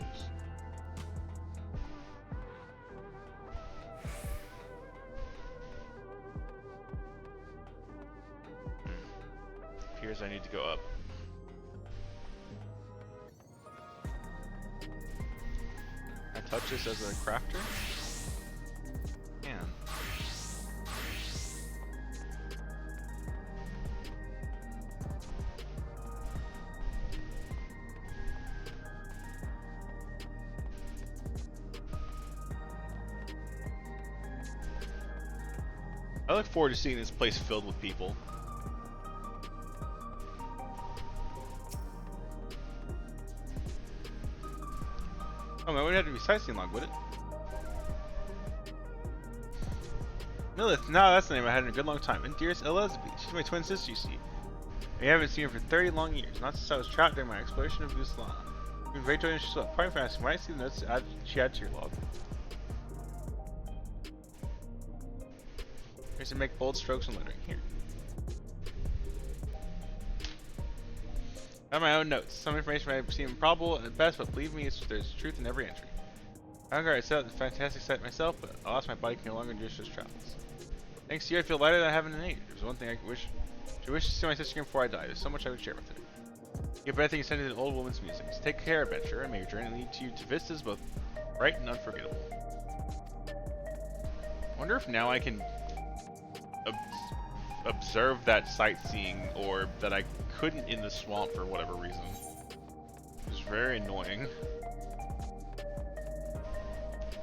B: Appears I need to go up. I touch this as a crafter? Can.
A: I look forward to seeing this place filled with people. Oh man, we'd have to be sightseeing long, would it? Lilith, no, that's the name I had in a good long time. And dearest Elizabeth, she's my twin sister, you see. I haven't seen her for 30 long years, not since I was trapped during my exploration of Guslan. I've been very joyous she's well. Pardon for asking, might I see the notes she added to your log? Here's to make bold strokes and lettering. Here. I have my own notes. Some information may seem improbable at best, but believe me, there's truth in every entry. I set out the fantastic sight myself, but alas, my body can no longer endure such travels. Thanks to you, I feel lighter than I have in an age. There's one thing I wish to see my sister again before I die. There's so much I would share with her. Your better thing is sending to the old woman's musings. Take care, adventurer, and may your journey lead you to vistas both bright and unforgettable. I wonder if now I can observe that sightseeing orb that I couldn't in the swamp for whatever reason. It's very annoying.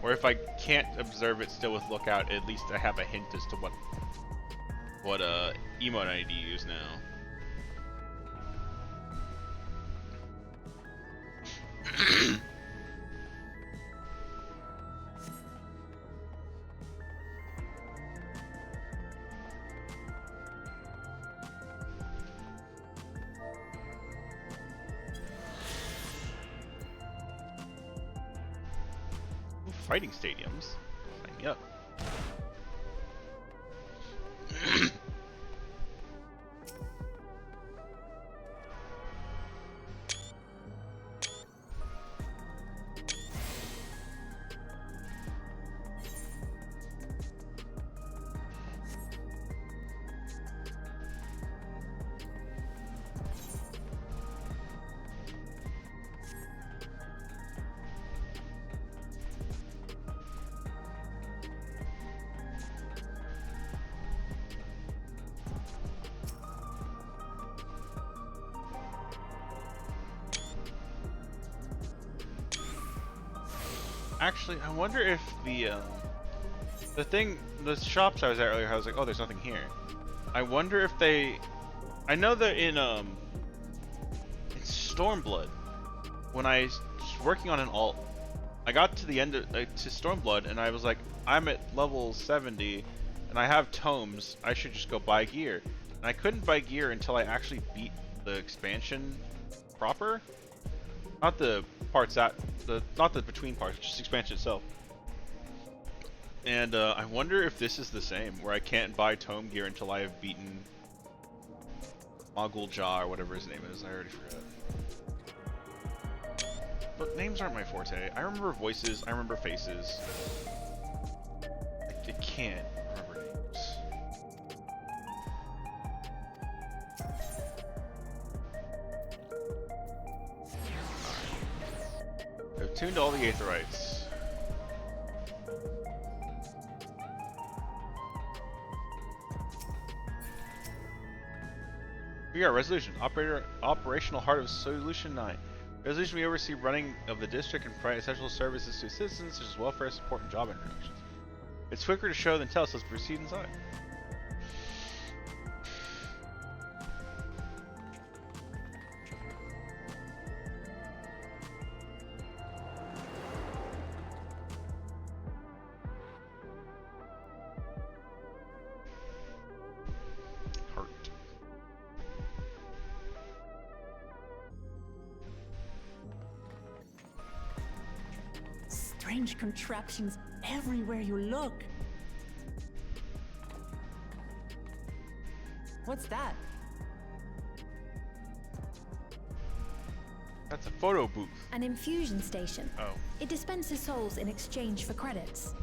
A: Or if I can't observe it still with lookout, at least I have a hint as to what emote I need to use now. Fighting stadiums. Sign me up. Actually, I wonder if the shops I was at earlier, I was like, oh, there's nothing here. I wonder if I know that in Stormblood, when I was working on an alt, I got to the end of to Stormblood, and I was like, I'm at level 70, and I have tomes. I should just go buy gear. And I couldn't buy gear until I actually beat the expansion proper, not the parts not the between parts, just expansion itself. And I wonder if this is the same, where I can't buy tome gear until I have beaten Mogul Jah or whatever his name is. I already forgot. But names aren't my forte. I remember voices. I remember faces. I can't remember names. I've tuned all the Aetherites. We are Resolution, operational heart of Solution 9. Resolution, we oversee running of the district and provide essential services to citizens such as welfare, support, and job introductions. It's quicker to show than tell, so let's proceed inside.
D: Strange contraptions everywhere you look. What's that?
A: That's a photo booth.
C: An infusion station.
A: Oh.
C: It dispenses souls in exchange for credits.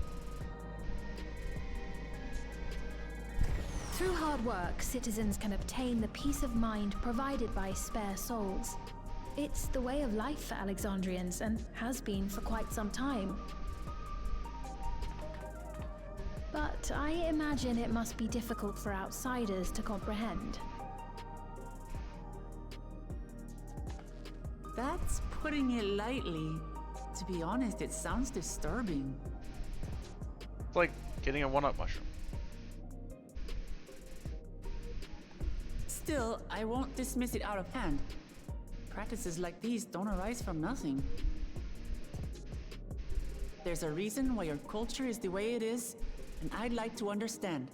C: Through hard work, citizens can obtain the peace of mind provided by spare souls. It's the way of life for Alexandrians, and has been for quite some time. But I imagine it must be difficult for outsiders to comprehend.
D: That's putting it lightly. To be honest, it sounds disturbing.
A: It's like getting a one-up mushroom.
D: Still, I won't dismiss it out of hand. Practices like these don't arise from nothing. There's a reason why your culture is the way it is, and I'd like to understand.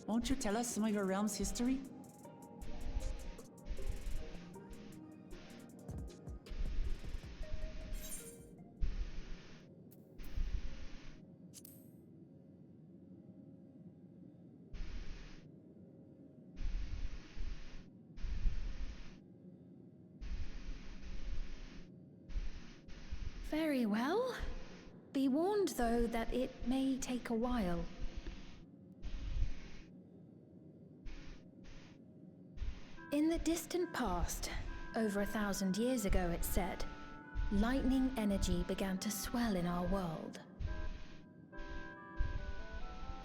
D: Won't you tell us some of your realm's history?
C: Very well. Be warned, though, that it may take a while. In the distant past, over 1,000 years ago it's said, lightning energy began to swell in our world.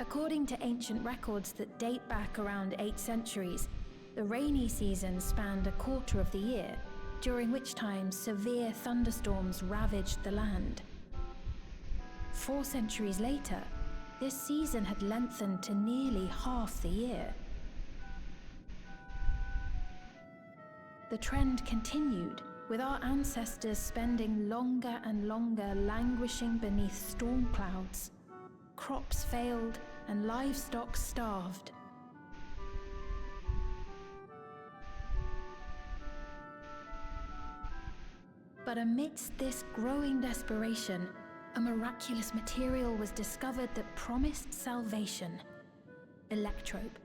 C: According to ancient records that date back around 8 centuries, the rainy season spanned a quarter of the year, during which time severe thunderstorms ravaged the land. 4 centuries later, this season had lengthened to nearly half the year. The trend continued, with our ancestors spending longer and longer languishing beneath storm clouds. Crops failed and livestock starved. But amidst this growing desperation, a miraculous material was discovered that promised salvation: electrope.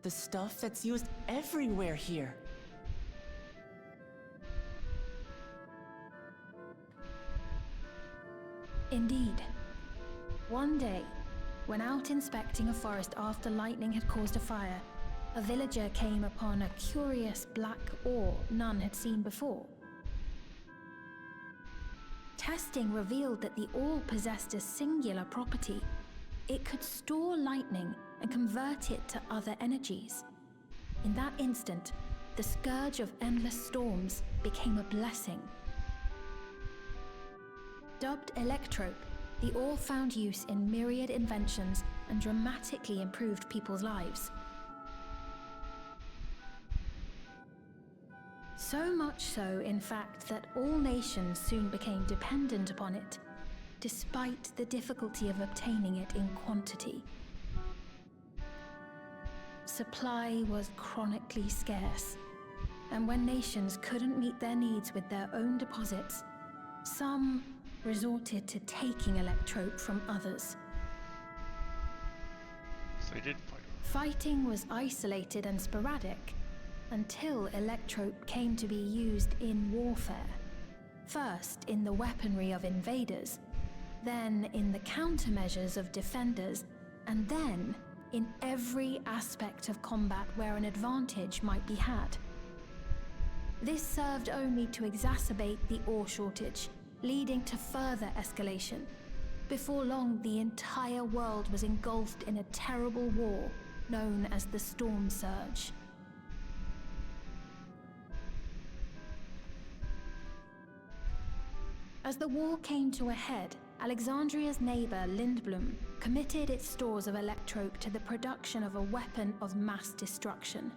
D: The stuff that's used everywhere here.
C: Indeed. One day, when out inspecting a forest after lightning had caused a fire, a villager came upon a curious black ore none had seen before. Testing revealed that the ore possessed a singular property. It could store lightning and convert it to other energies. In that instant, the scourge of endless storms became a blessing. Dubbed electrope, the ore found use in myriad inventions and dramatically improved people's lives. So much so, in fact, that all nations soon became dependent upon it, despite the difficulty of obtaining it in quantity. Supply was chronically scarce, and when nations couldn't meet their needs with their own deposits, some resorted to taking electrope from others.
B: So they did fight.
C: Fighting was isolated and sporadic, until electrope came to be used in warfare. First in the weaponry of invaders, then in the countermeasures of defenders, and then in every aspect of combat where an advantage might be had. This served only to exacerbate the ore shortage, leading to further escalation. Before long, the entire world was engulfed in a terrible war known as the Storm Surge. As the war came to a head, Alexandria's neighbor, Lindblum, committed its stores of electrope to the production of a weapon of mass destruction.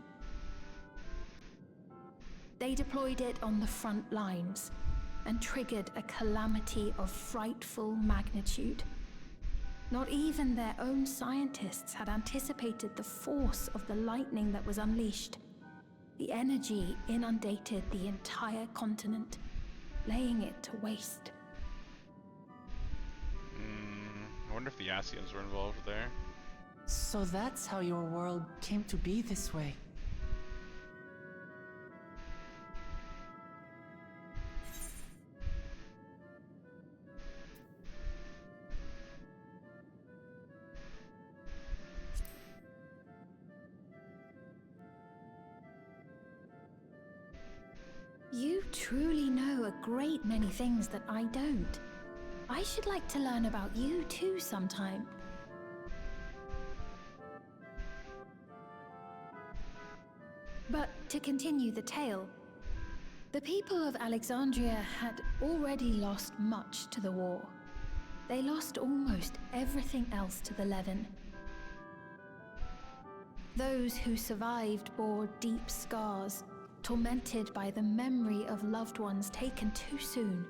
C: They deployed it on the front lines and triggered a calamity of frightful magnitude. Not even their own scientists had anticipated the force of the lightning that was unleashed. The energy inundated the entire continent, laying it to waste.
B: I wonder if the Asians were involved there.
D: So that's how your world came to be this way.
C: You truly know a great many things that I don't. I should like to learn about you too sometime. But to continue the tale, the people of Alexandria had already lost much to the war. they lost almost everything else to the Levin. Those who survived bore deep scars, tormented by the memory of loved ones taken too soon.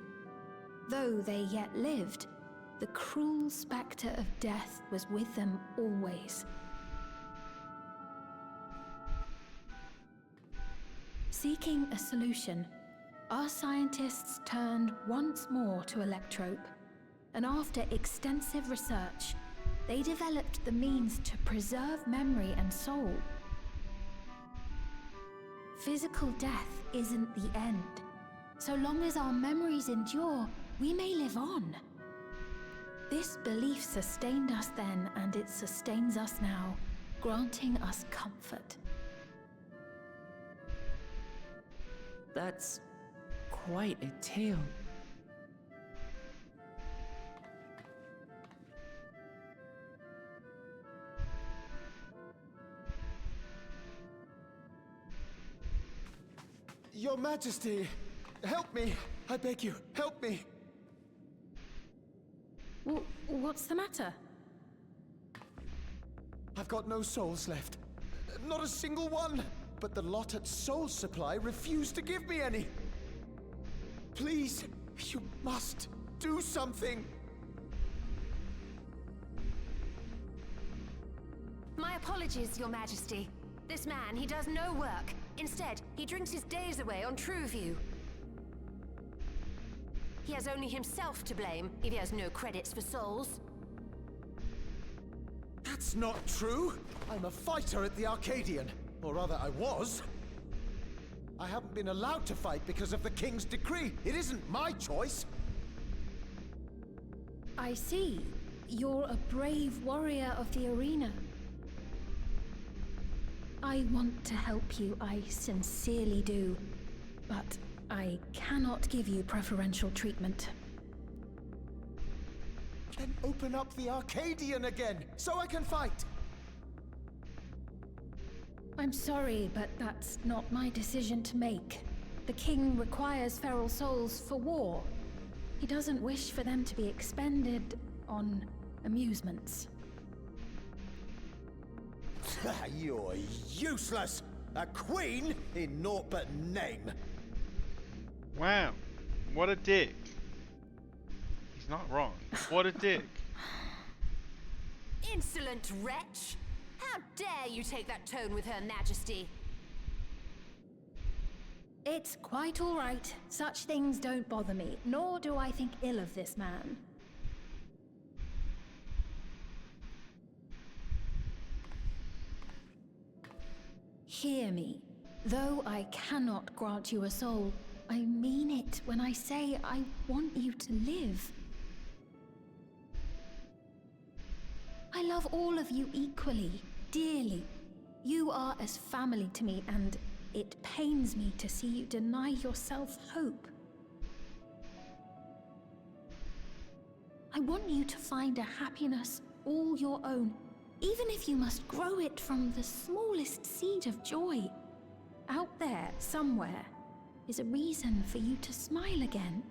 C: Though they yet lived, the cruel spectre of death was with them always. Seeking a solution, our scientists turned once more to Electrope, and after extensive research, they developed the means to preserve memory and soul. Physical death isn't the end. So long as our memories endure, we may live on. This belief sustained us then, and it sustains us now, granting us comfort.
D: That's quite a tale.
V: Your Majesty, help me! I beg you, help me!
C: What's the matter?
V: I've got no souls left. Not a single one! But the lot at Soul Supply refused to give me any! Please, you must do something!
O: My apologies, Your Majesty. This man, he does no work. Instead, he drinks his days away on Trueview. He has only himself to blame if he has no credits for souls.
V: That's not true! I'm a fighter at the Arcadian. Or rather, I was. I haven't been allowed to fight because of the King's decree. It isn't my choice.
C: I see. You're a brave warrior of the arena. I want to help you, I sincerely do. But I cannot give you preferential treatment.
V: Then open up the Arcadian again, so I can fight!
C: I'm sorry, but that's not my decision to make. The king requires feral souls for war. He doesn't wish for them to be expended on amusements.
V: You're useless! A queen in naught but name!
A: Wow, what a dick. He's not wrong. What a dick.
O: Insolent wretch! How dare you take that tone with Her Majesty?
C: It's quite all right. Such things don't bother me, nor do I think ill of this man. Hear me. Though I cannot grant you a soul, I mean it when I say I want you to live. I love all of you equally, dearly. You are as family to me, and it pains me to see you deny yourself hope. I want you to find a happiness all your own, even if you must grow it from the smallest seed of joy. Out there, somewhere, is a reason for you to smile again.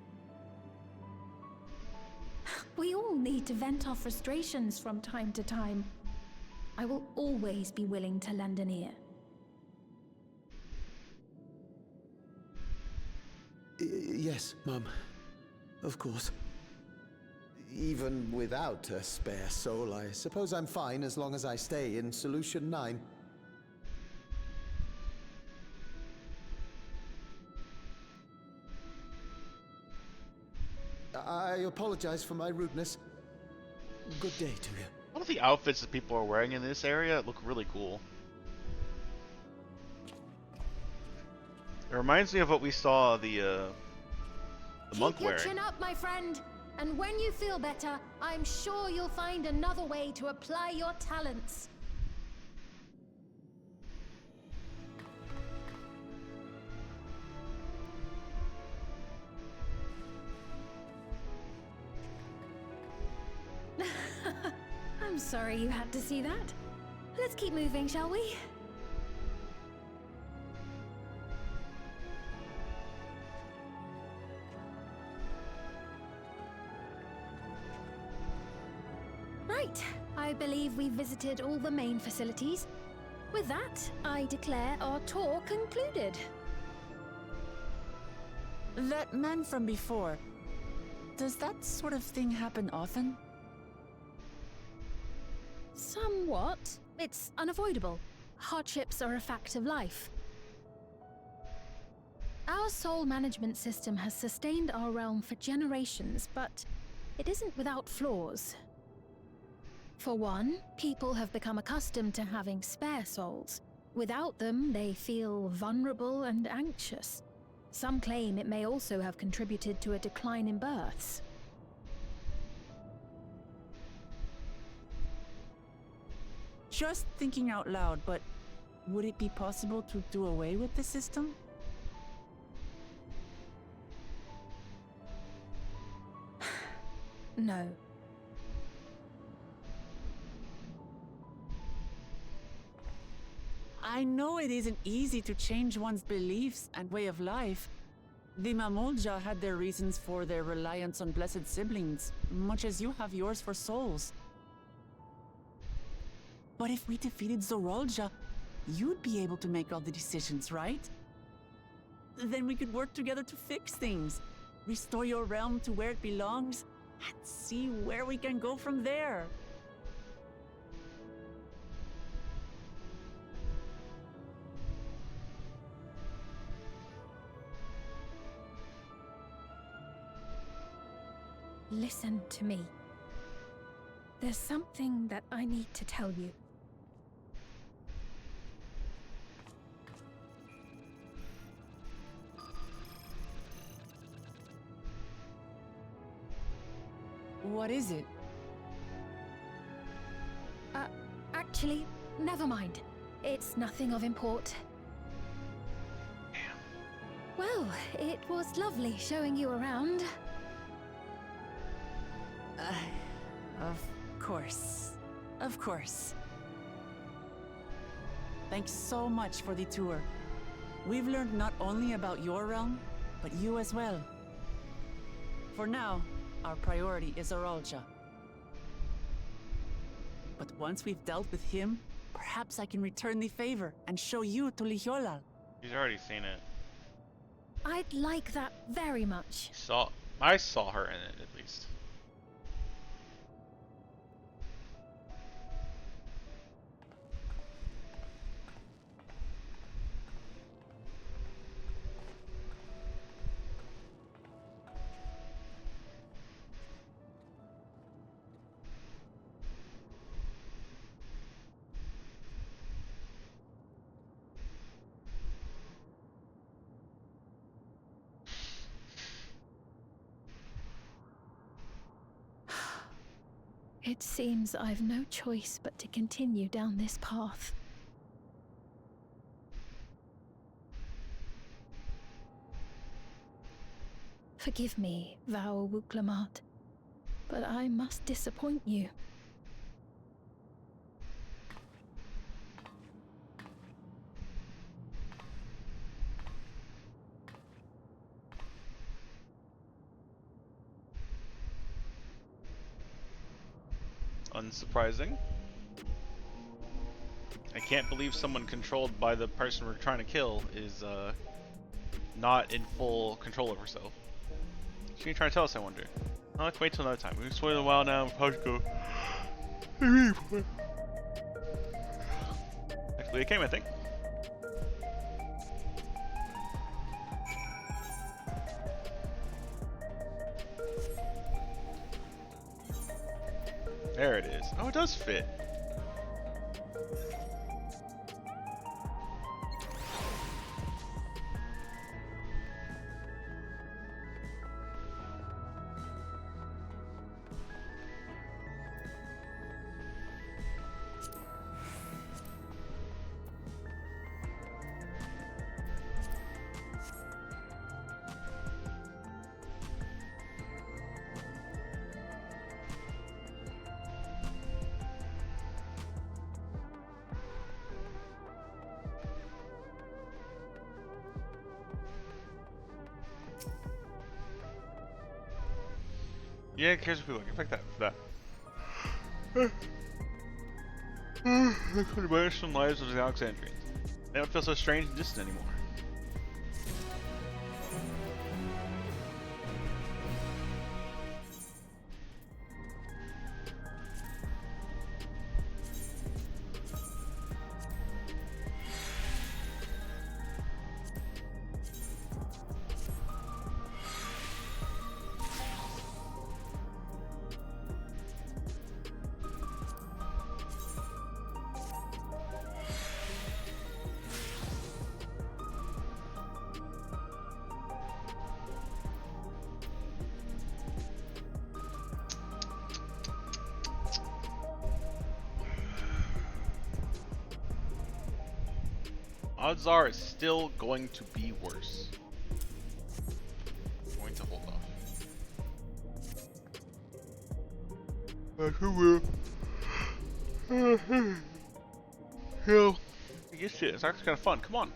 C: We all need to vent our frustrations from time to time. I will always be willing to lend an ear.
V: Yes, Mum. Of course. Even without a spare soul, I suppose I'm fine as long as I stay in Solution 9. I apologize for my rudeness. Good day to you.
A: All of the outfits that people are wearing in this area look really cool. It reminds me of what we saw the monk
C: Keep your
A: wearing.
C: chin up, my friend. And when you feel better, I'm sure you'll find another way to apply your talents. I'm sorry you had to see that. Let's keep moving, shall we? Right, I believe we've visited all the main facilities. With that, I declare our tour concluded.
D: That man from before, does that sort of thing happen often?
C: Somewhat. It's unavoidable. Hardships are a fact of life. Our soul management system has sustained our realm for generations, but it isn't without flaws. For one, people have become accustomed to having spare souls. Without them, they feel vulnerable and anxious. Some claim it may also have contributed to a decline in births.
D: Just thinking out loud, but would it be possible to do away with the system?
C: No.
D: I know it isn't easy to change one's beliefs and way of life. The Mamolja had their reasons for their reliance on blessed siblings, much as you have yours for souls. But if we defeated Zorolja, you'd be able to make all the decisions, right? Then we could work together to fix things, restore your realm to where it belongs, and see where we can go from there.
C: Listen to me. There's something that I need to tell you.
D: What is it?
C: Actually, never mind. It's nothing of import. Well, it was lovely showing you around.
D: Of course. Of course. Thanks so much for the tour. We've learned not only about your realm, but you as well. For now, our priority is Zorolja. But once we've dealt with him, perhaps I can return the favor and show you to Lihiolal.
B: He's already seen it.
C: I'd like that very much.
B: I saw her in it, at least.
C: It seems I've no choice but to continue down this path. Forgive me, Vau Wuklamat, but I must disappoint you.
B: Unsurprising. I can't believe someone controlled by the person we're trying to kill is not in full control of herself. She ain't trying to tell us, I wonder. Oh, let's wait till another time. We've waited a while now. Actually, it came, I think. There it is. Oh, it does fit. Yeah, here's what people looking like that. The conventional lives of the Alexandrians. They don't feel so strange and distant anymore. Odds are it's still going to be worse. I'm going to hold off. Who will? Hell. I guess shit. It's actually kind of fun. Come on.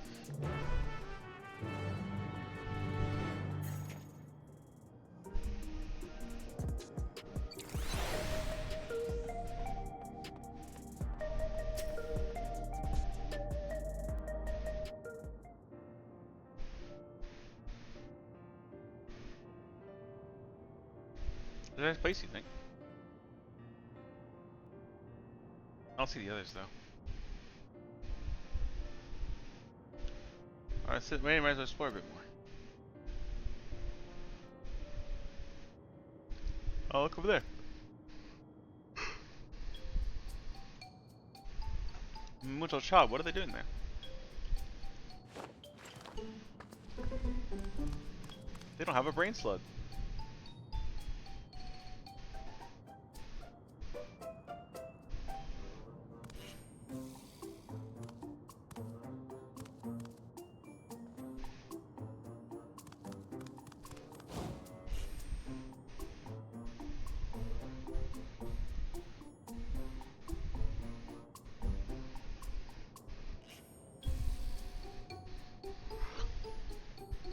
B: Is that a place, you think? I don't see the others though. Alright, so maybe might as well explore a bit more. Oh, look over there. Mucho child, what are they doing there? They don't have a brain slug.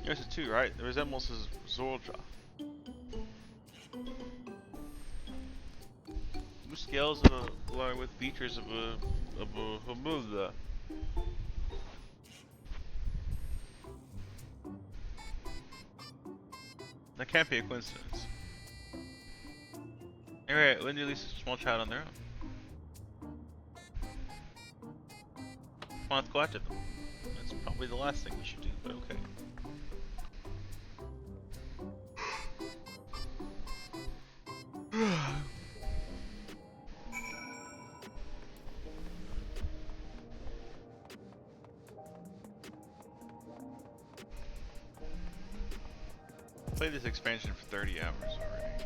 B: There's a two, right? It resembles his Zorja. Two scales of a, along with features of a Hamula. That can't be a coincidence. Alright, Lindy releases a small child on their own. Come on, let's go after them. That's probably the last thing we should do, but okay. Played this expansion for 30 hours already.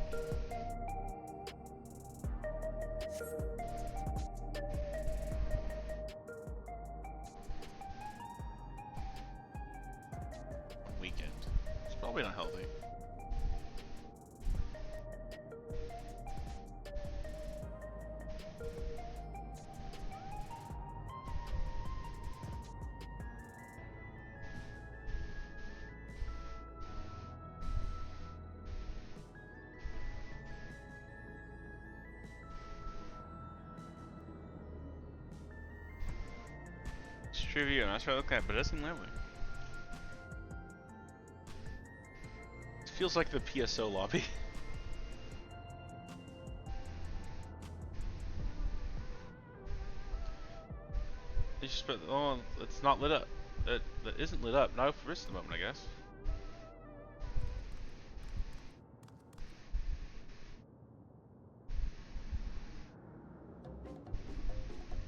B: Weekend. It's probably not healthy. Trivia, that's what I look at, but it doesn't that way. It feels like the PSO lobby. It's just, oh, it's not lit up. That isn't lit up. Not for this at the moment, I guess.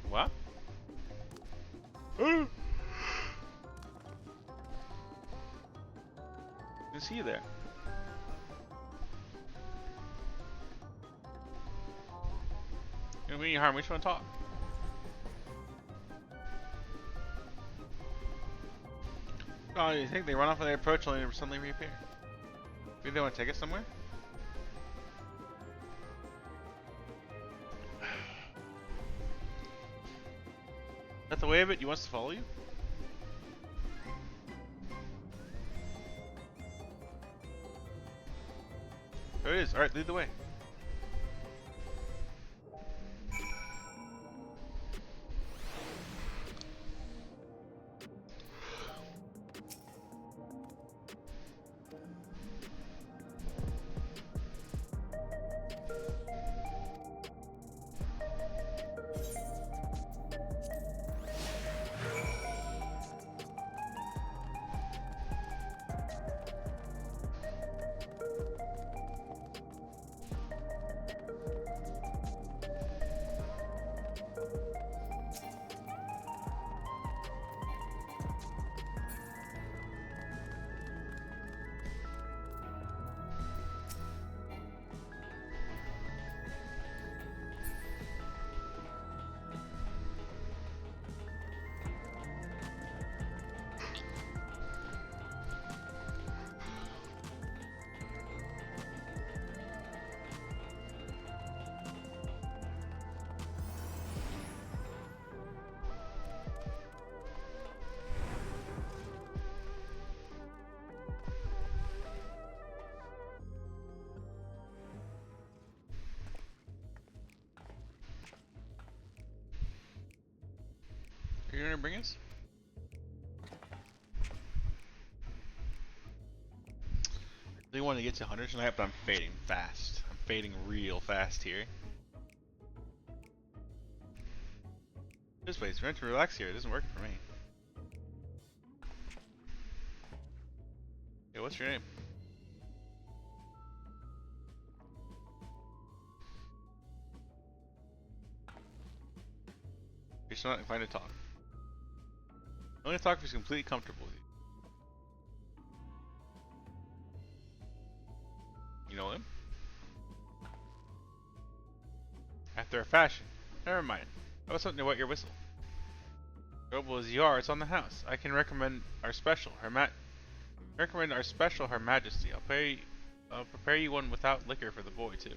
B: What? I see you there. You don't mean any harm. We just want to talk. Oh, you think they run off when they approach only to suddenly reappear? Maybe they want to take us somewhere? Is that the way of it? You want us to follow you? There it is. Alright, lead the way. Are you gonna bring us?
A: I really want to get to 100 tonight, but I'm fading fast. I'm fading real fast here. This place, we're meant to relax here. It isn't working for me. Hey, what's your name? You're still not inclined to talk. Only talk if he's completely comfortable with you. You know him? After a fashion. Never mind. I was something to wet your whistle. Noble as you are, it's on the house. I can recommend our special, Her Majesty. I'll prepare you one without liquor for the boy too.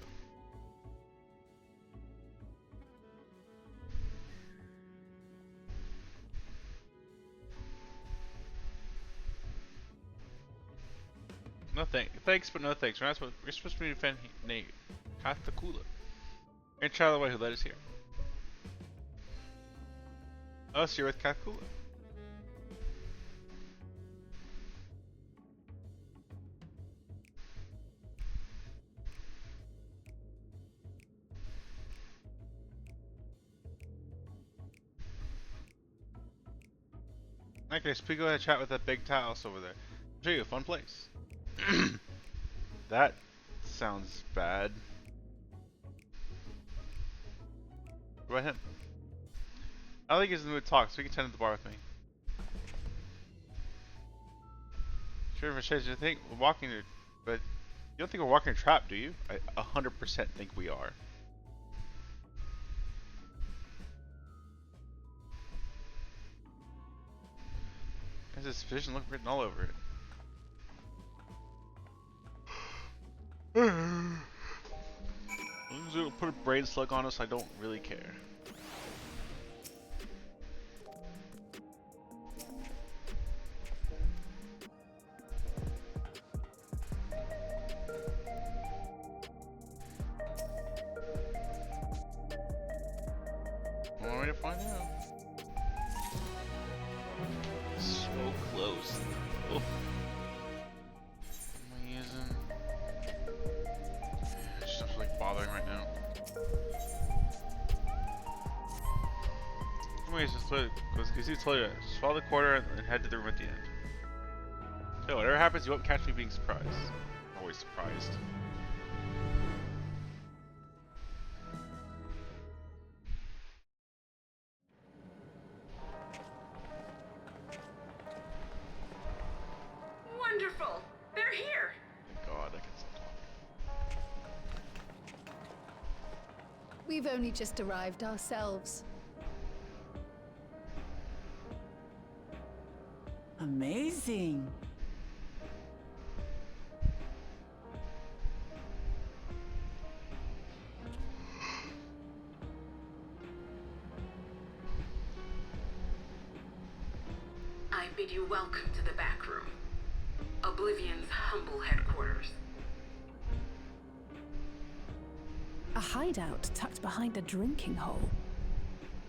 A: No thanks, but no thanks. We're supposed to be defending Kathakula. And child away who led us here. Oh, so you're with Kathakula. Okay, so please go ahead and chat with that big house over there. I'll show you a fun place. That sounds bad. What about him? I don't think he's in the mood to talk, so he can tend to the bar with me. Sure, for sure, you think we're walking, but you don't think we're walking a trap, do you? I 100% think we are. There's a suspicion look written all over it. As long as they don't put a brain slug on us, I don't really care. One way to find out. So close. Oh. Am I using? It's just like bothering right now. Anyways, just because he told you, just follow the quarter and head to the room at the end. So whatever happens, you won't catch me being surprised. I'm always surprised.
L: Wonderful! They're here!
A: Thank God, I can stop talking.
J: We've only just arrived ourselves.
D: Amazing.
L: I bid you welcome to the back room. Oblivion's humble headquarters.
G: A hideout tucked behind a drinking hole.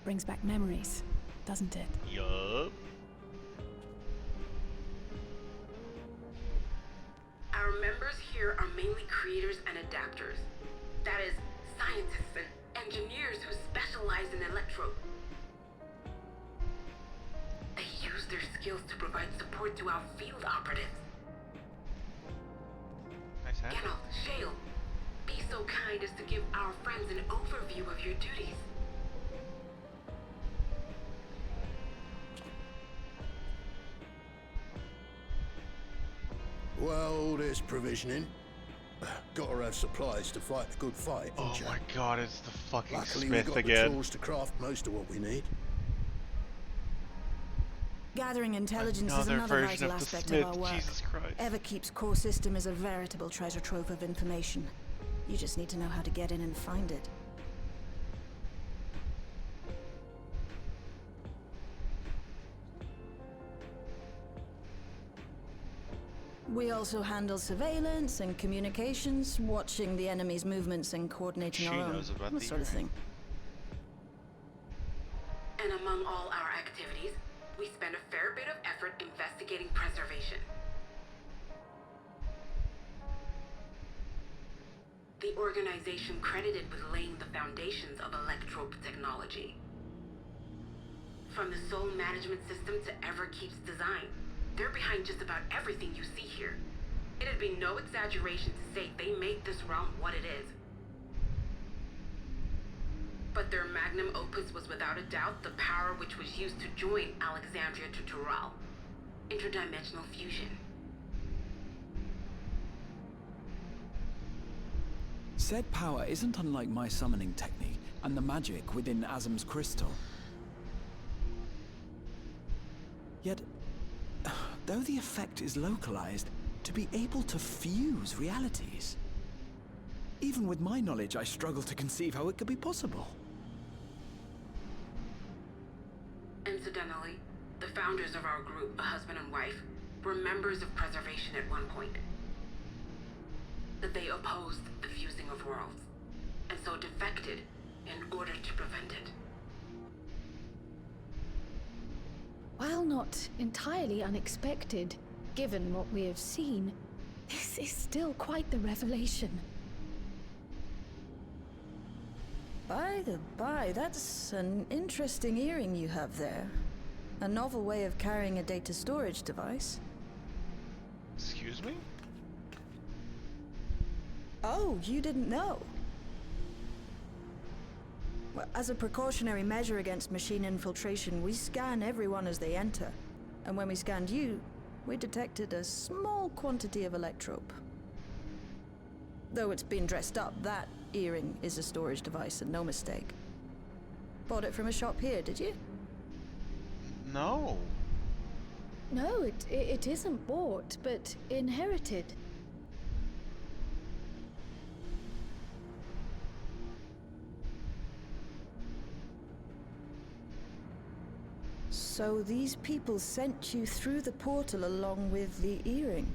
G: Brings back memories, doesn't it?
A: Yup.
L: Our members here are mainly creators and adapters. That is, scientists and engineers who specialize in electro. They use their skills to provide support to our field operatives.
A: Nice hat.
L: Geralt, Shale, be so kind as to give our friends an overview of your duties.
T: Well, there's provisioning. Gotta have supplies to fight a good fight.
A: Oh my god, it's the fucking
T: Luckily,
A: Smith
T: we got
A: again.
T: the tools to craft most of what we need.
Q: Gathering intelligence is
A: Another
Q: another
A: version
Q: vital
A: of the
Q: aspect
A: Smith,
Q: of our work.
A: Jesus Christ.
Q: Everkeep's core system is a veritable treasure trove of information. You just need to know how to get in and find it. We also handle surveillance and communications, watching the enemy's movements and coordinating
A: She
Q: our own,
A: knows about
Q: that
A: the
Q: sort of thing.
L: And among all our activities, we spend a fair bit of effort investigating preservation. The organization credited with laying the foundations of electrope technology. From the soul management system to Everkeep's design, they're behind just about everything you see here. It'd be no exaggeration to say they made this realm what it is. But their magnum opus was without a doubt the power which was used to join Alexandria to Tural. Interdimensional fusion.
N: Said power isn't unlike my summoning technique and the magic within Azam's crystal. Yet, though the effect is localized, to be able to fuse realities. Even with my knowledge, I struggle to conceive how it could be possible.
L: Incidentally, the founders of our group, a husband and wife, were members of preservation at one point. That they opposed the fusing of worlds, and so defected in order to prevent it.
M: While not entirely unexpected, given what we have seen, this is still quite the revelation.
Q: By the by, that's an interesting earring you have there. A novel way of carrying a data storage device.
A: Excuse me?
Q: Oh, you didn't know? Well, as a precautionary measure against machine infiltration, we scan everyone as they enter. And when we scanned you, we detected a small quantity of electrope. Though it's been dressed up, that earring is a storage device and no mistake. Bought it from a shop here, did you?
A: No.
M: No, it isn't bought, but inherited.
Q: So these people sent you through the portal along with the earring?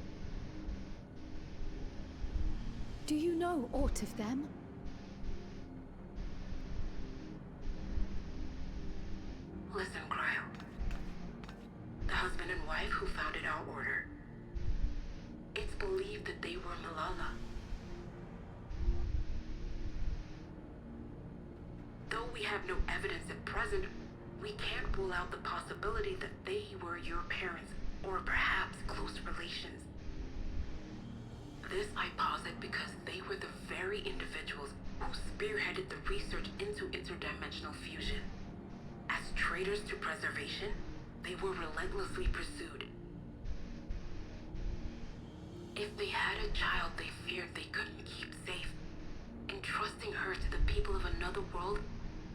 M: Do you know aught of them?
L: Listen, Cryo. The husband and wife who founded our order. It's believed that they were Malala. Though we have no evidence at present, we can't rule out the possibility that they were your parents, or perhaps close relations. This I posit because they were the very individuals who spearheaded the research into interdimensional fusion. As traitors to preservation, they were relentlessly pursued. If they had a child they feared they couldn't keep safe, entrusting her to the people of another world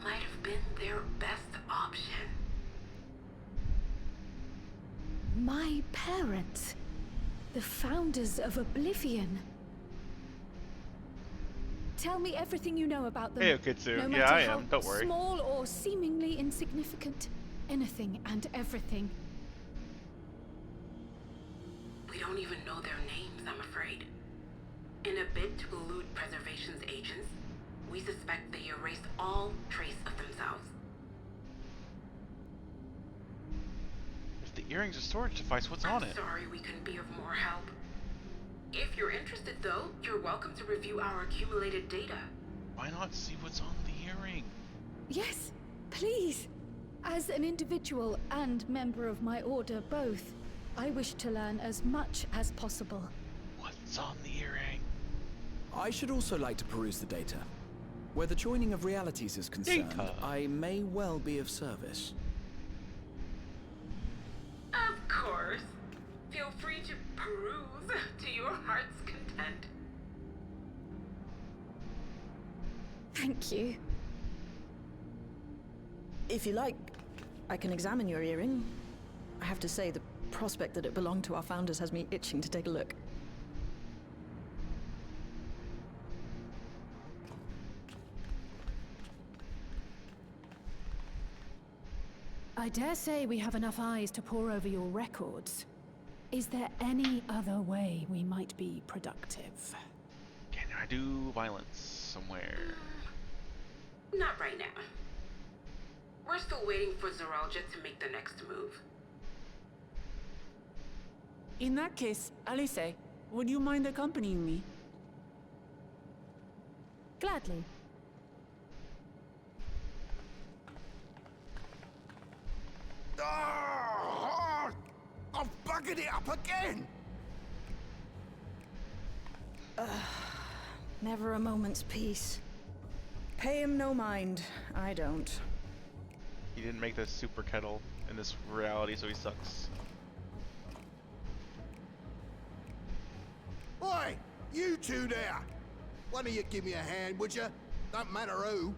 L: might have been their best option.
M: My parents, the founders of Oblivion. Tell me everything you know about them.
A: Hey, Okitsu.
M: No
A: Yeah,
M: matter
A: I
M: how
A: am. Don't worry.
M: Small or seemingly insignificant. Anything and everything.
L: We don't even know their names, I'm afraid. In a bid to elude preservation's agents, we suspect they erased all trace of themselves.
A: If the earring's a storage device, what's on it?
L: Sorry we couldn't be of more help. If you're interested, though, you're welcome to review our accumulated data.
A: Why not see what's on the earring?
M: Yes, please. As an individual and member of my order both, I wish to learn as much as possible.
A: What's on the earring?
N: I should also like to peruse the data. Where the joining of realities is concerned,
A: Data.
N: I may well be of service.
L: Of course. Feel free to peruse to your heart's content.
Q: Thank you. If you like, I can examine your earring. I have to say, the prospect that it belonged to our founders has me itching to take a look.
G: I dare say we have enough eyes to pore over your records. Is there any other way we might be productive?
A: Can I do violence somewhere?
L: Not right now. We're still waiting for Zoralja to make the next move.
D: In that case, Alice, would you mind accompanying me?
J: Gladly.
T: Ah, I've buggered it up again!
Q: Never a moment's peace. Pay him no mind. I don't.
A: He didn't make the super kettle in this reality, so he sucks.
T: Oi! You two there! Why don't you give me a hand, would you? Don't matter who.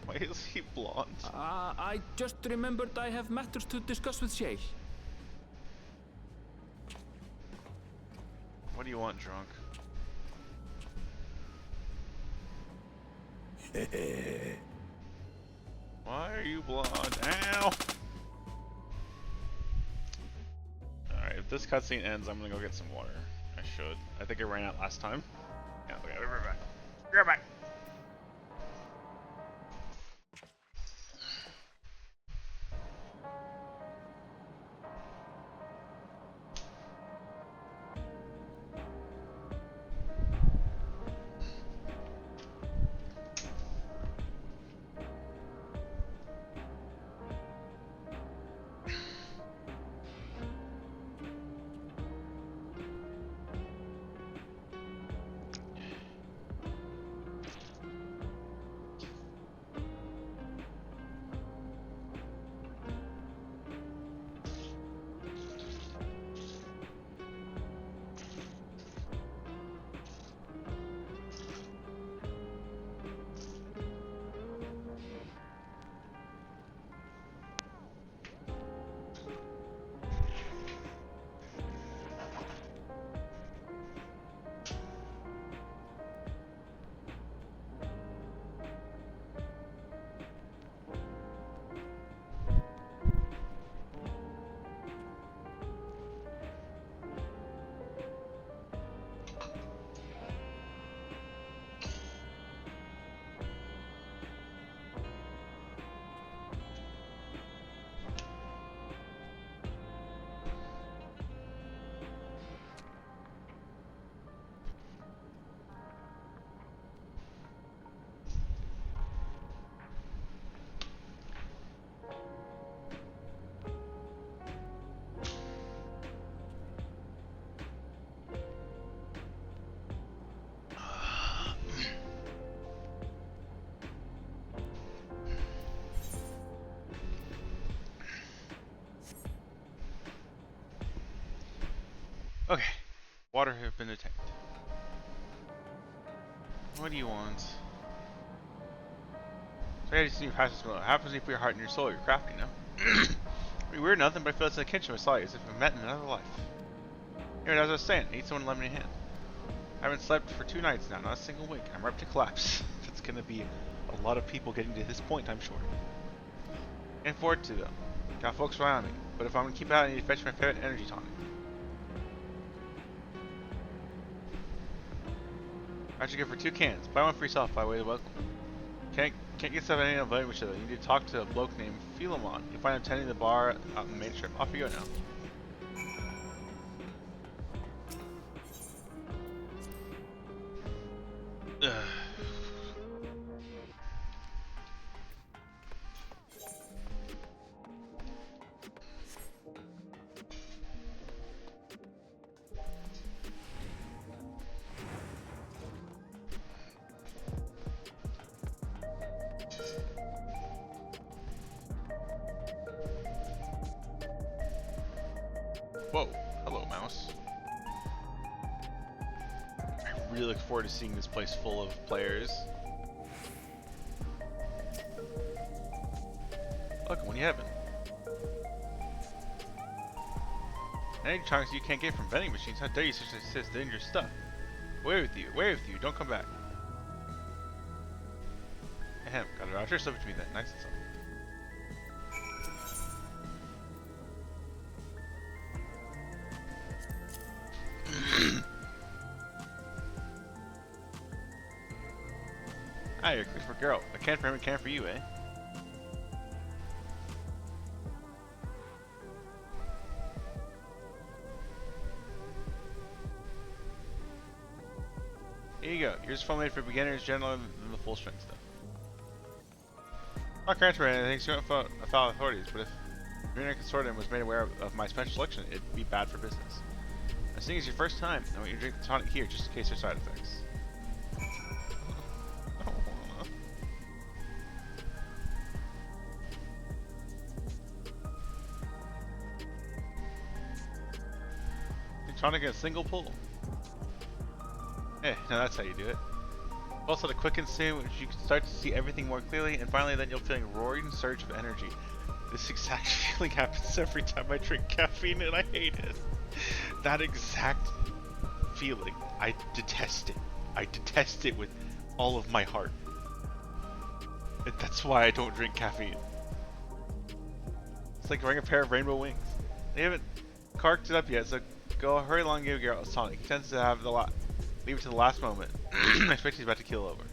A: Why is he blonde?
E: I just remembered I have matters to discuss with Shay.
A: What do you want, drunk? Why are you blonde? Ow! Alright, if this cutscene ends, I'm gonna go get some water. I should. I think I ran out last time. Yeah, okay, we're right back. We're right back. Okay, water has been detected. What do you want? So yeah, you see your passion smell. What happens if your heart and your soul? You're crafty, no? We're nothing, but I feel it's a kinship with Sally, as if we met in another life. Anyway, as I was saying, I need someone to lend me a hand. I haven't slept for 2 nights now, not a single wink. I'm ripe to collapse. It's gonna be a lot of people getting to this point, I'm sure. Looking forward to though. Got folks around me, but if I'm gonna keep out, I need to fetch my favorite energy tonic. I should go for 2 cans. Buy one for yourself by way of welcome. Can't get stuff at any of them with each other. You need to talk to a bloke named Philemon. You'll find him tending the bar out in the main strip. Off you go now. Whoa, hello, really look forward to seeing this place full of players. Look, what do you having? Any chunks you can't get from vending machines. How dare you such insist dangerous stuff? Away with you, away with you, don't come back. Ahem, got it, Roger. Slip it to me then. Nice and simple. Ah, you're a Clifford girl. I can for him, I can for you, eh? Here you go. Here's a phone made for beginners, general, and the full strength stuff. Not current or anything, so you don't follow authorities, but if Rena Consortium was made aware of my special selection, it'd be bad for business. As seeing it's your first time, I want you to drink the tonic here just in case there's side effects. I don't wanna. The tonic in a single pull. Eh, now that's how you do it. Also, the quicken soon, which you can start to see everything more clearly, and finally then you'll feel a roaring surge of energy. This exact feeling happens every time I drink caffeine, and I hate it. That exact feeling, I detest it. I detest it with all of my heart. And that's why I don't drink caffeine. It's like wearing a pair of rainbow wings. They haven't carked it up yet, so go hurry along and give Geralt a tonic. He tends to have the lot. Leave it to the last moment. I expect he's about to keel over.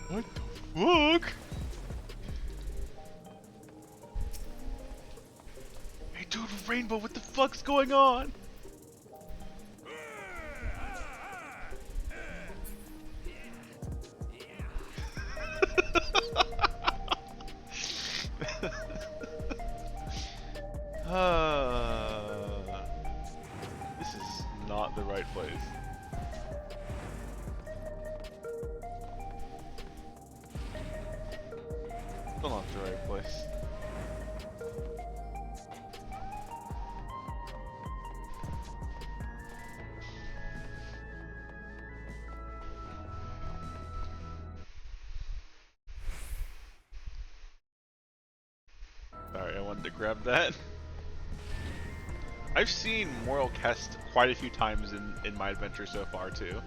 A: What the fuck? Hey dude, Rainbow, what the fuck's going on? This is not the right place. Still not the right place. Sorry, I wanted to grab that. I've seen Moral Kest quite a few times in my adventure so far too.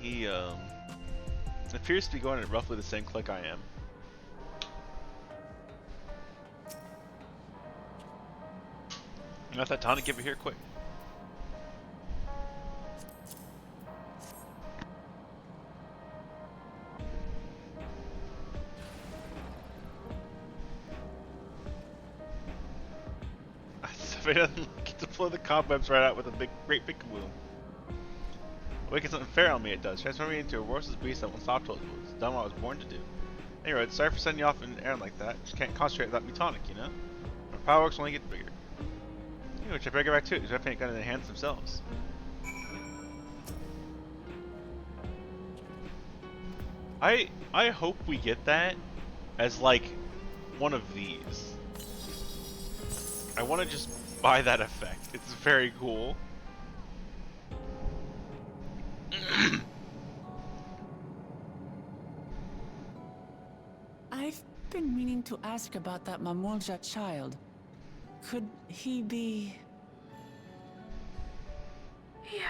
A: He appears to be going at roughly the same click I am. Got that tonic, give it here quick. If it doesn't get to blow the cobwebs right out with a great big kaboom. Awakens something fair on me, it does. Transform me into a ferocious beast that won't stop till it's done what I was born to do. Anyway, sorry for sending you off in the air like that. Just can't concentrate without me tonic, you know? My fireworks only get bigger. You know, which I better get back to it, because weapons ain't got it in their hands themselves. I hope we get that as like one of these. I want to just buy that effect. It's very cool.
D: I've been meaning to ask about that Mamulja child. Could he be...
L: Yes.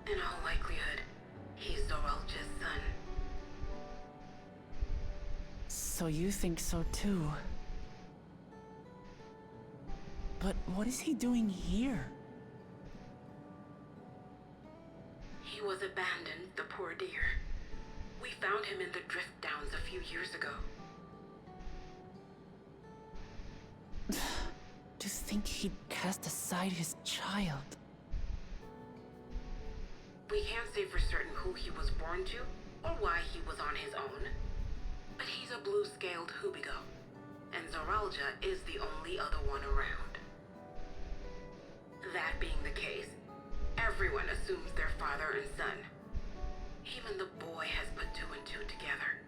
L: In all likelihood, he's Zoralja's son.
D: So you think so too? But what is he doing here?
L: He was abandoned, the poor dear. We found him in the drift downs a few years ago.
D: To think he'd cast aside his child.
L: We can't say for certain who he was born to, or why he was on his own. But he's a blue-scaled Hubigo, and Zoralja is the only other one around. That being the case, everyone assumes they're father and son. Even the boy has put two and two together.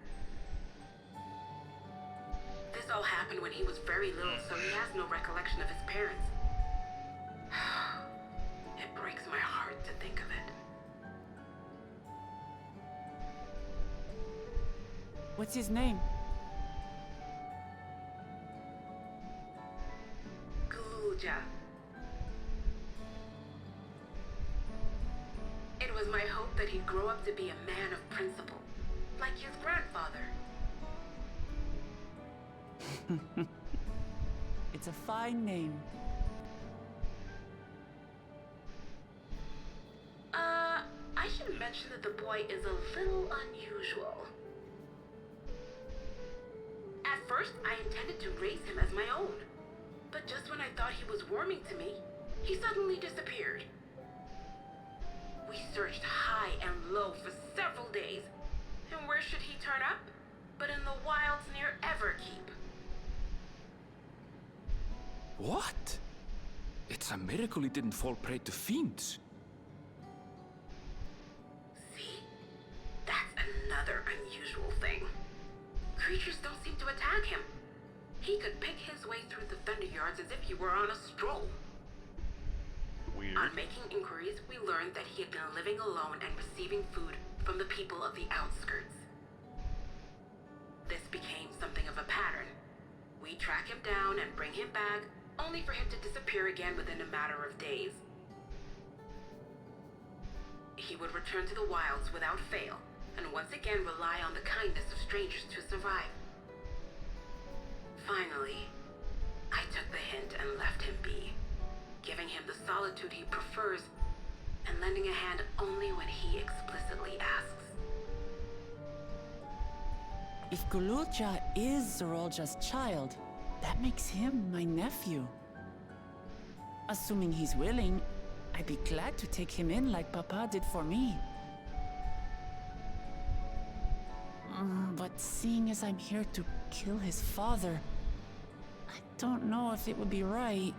L: This all happened when he was very little, so he has no recollection of his parents.
D: What's his name?
L: Gulja. It was my hope that he'd grow up to be a man of principle, like his grandfather.
D: It's a fine name.
L: I should mention that the boy is a little unusual. At first, I intended to raise him as my own. But just when I thought he was warming to me, he suddenly disappeared. We searched high and low for several days. And where should he turn up? But in the wilds near Everkeep.
E: What? It's a miracle he didn't fall prey to fiends.
L: See? That's another unusual thing. Creatures don't seem to attack him. He could pick his way through the Thunder Yards as if he were on a stroll.
A: Weird.
L: On making inquiries, we learned that he had been living alone and receiving food from the people of the outskirts. This became something of a pattern. We track him down and bring him back, only for him to disappear again within a matter of days. He would return to the wilds without fail, and once again rely on the kindness of strangers to survive. Finally, I took the hint and left him be, giving him the solitude he prefers and lending a hand only when he explicitly asks.
D: If Gulja is Zorolja's child, that makes him my nephew. Assuming he's willing, I'd be glad to take him in like Papa did for me. But seeing as I'm here to kill his father, I don't know if it would be right.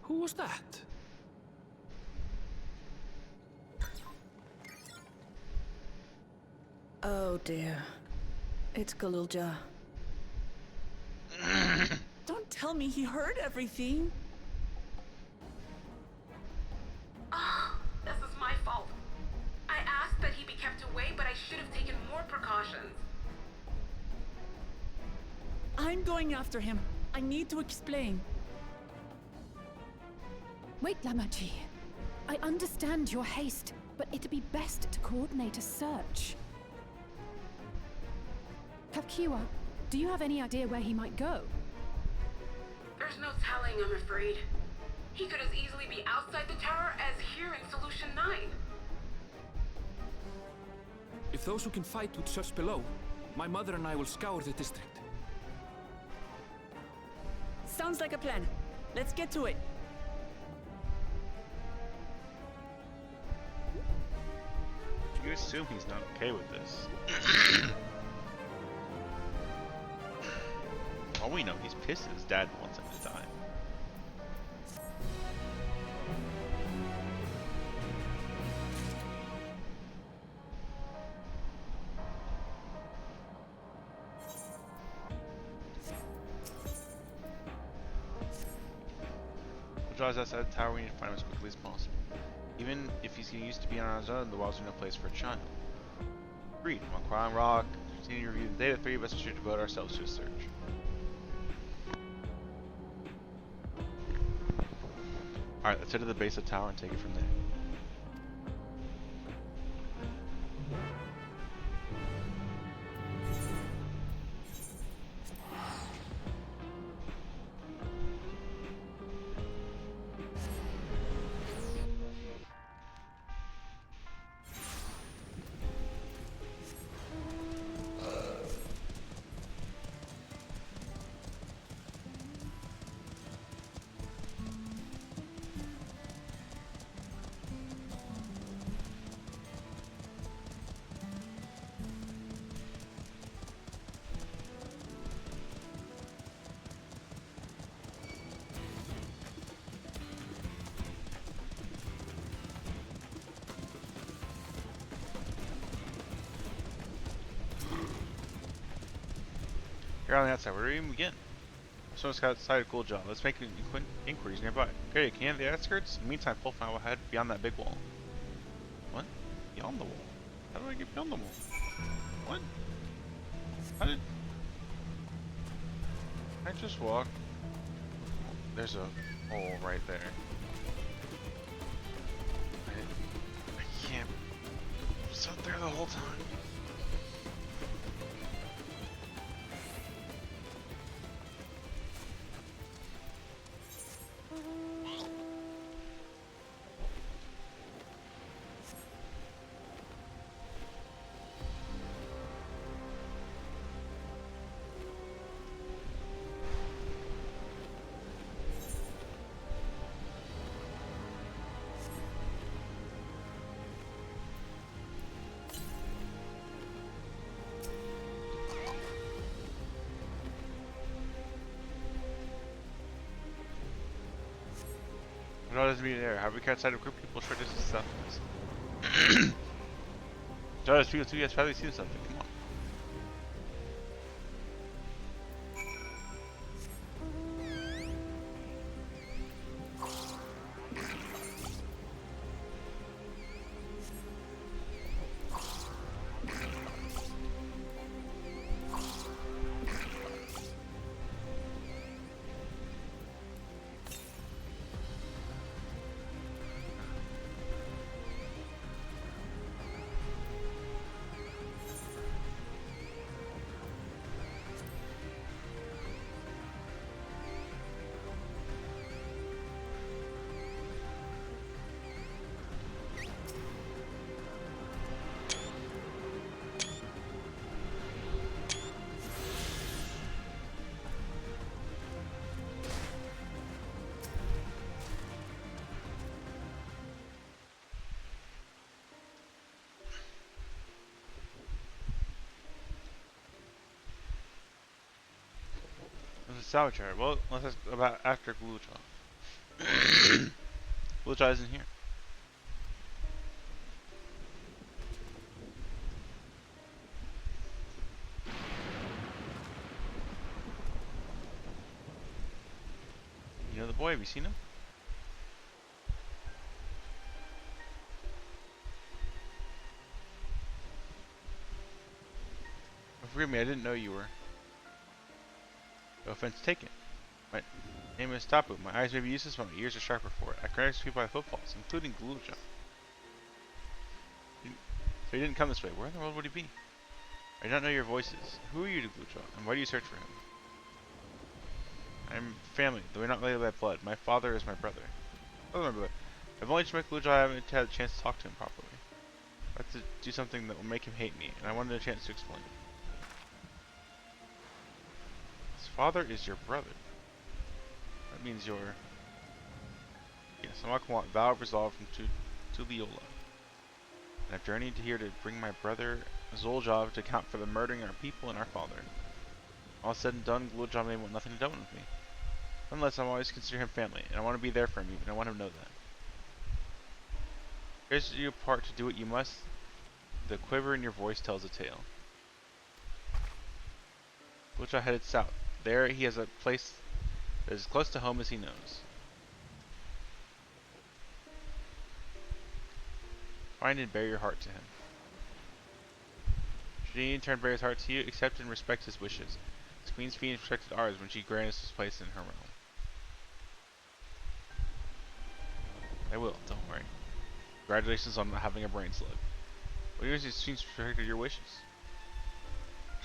E: Who was that?
Q: Oh dear. It's Gulja.
D: Don't tell me he heard everything.
L: Oh, this is my fault. I asked that he be kept away, but I should have taken more precautions.
D: I'm going after him. I need to explain.
G: Wait, Lamachi. I understand your haste, but it'd be best to coordinate a search. Kapkiwa, do you have any idea where he might go?
L: There's no telling, I'm afraid. He could as easily be outside the tower as here in Solution 9.
E: If those who can fight would search below, my mother and I will scour the district.
D: Sounds like a plan. Let's get to it.
A: You assume he's not okay with this. All we know, he's pissed that his dad wants him to die. We'll drive outside the tower. We need to find him as quickly as possible. Even if he's used to being on his own, the wild's no place for a child. Agreed. On Crown Rock, continue to review the data. 3 of us should devote ourselves to a search. Alright, let's head to the base of the tower and take it from there. Here on the outside, where do we even begin? Someone's got sighted Gulja. Let's make inquiries nearby. Okay, can you have the outskirts? In the meantime, we'll find out what had beyond that big wall. What?
B: Beyond the wall? How do I get beyond the wall? What? How did... I just walk? There's a hole right there. I can't... I was out there the whole time. What does mean there? How we can't outside of group people short distance stuff. So does people too, you guys probably seen something. Come on. There's a salvage yard. Well, let's ask about after Glutcha. Glutcha isn't here. You know the boy? Have you seen him? Oh, forgive me, I didn't know you were. No offense taken. My name is Tapu. My eyes may be useless, but my ears are sharper for it. I can recognize people by footfalls, including Glutcha. So he didn't come this way. Where in the world would he be? I do not know your voices. Who are you to Glutcha, and why do you search for him? I'm family, though we're not related by blood. My father is my brother. Oh, my brother. I've only just met Glutcha. I haven't had a chance to talk to him properly. I have to do something that will make him hate me, and I wanted a chance to explain. His father is your brother. That means you're... Yes, I'm Akwant, vow of resolve from Tuliola. And I've journeyed here to bring my brother Zoljov to account for the murdering our people and our father. All said and done, Glutcha may want nothing to do with me. Nonetheless, I always consider him family, and I want to be there for him, and I want him to know that. Here's your part to do what you must. The quiver in your voice tells a tale. Glutcha headed south. There he has a place that is as close to home as he knows. Find and bear your heart to him. Should he in turn bear his heart to you, accept and respect his wishes. His queen's Phoenix respected ours when she granted us his place in her realm. I will, don't worry. Congratulations on not having a brain slip. What yours is Queen's respected your wishes.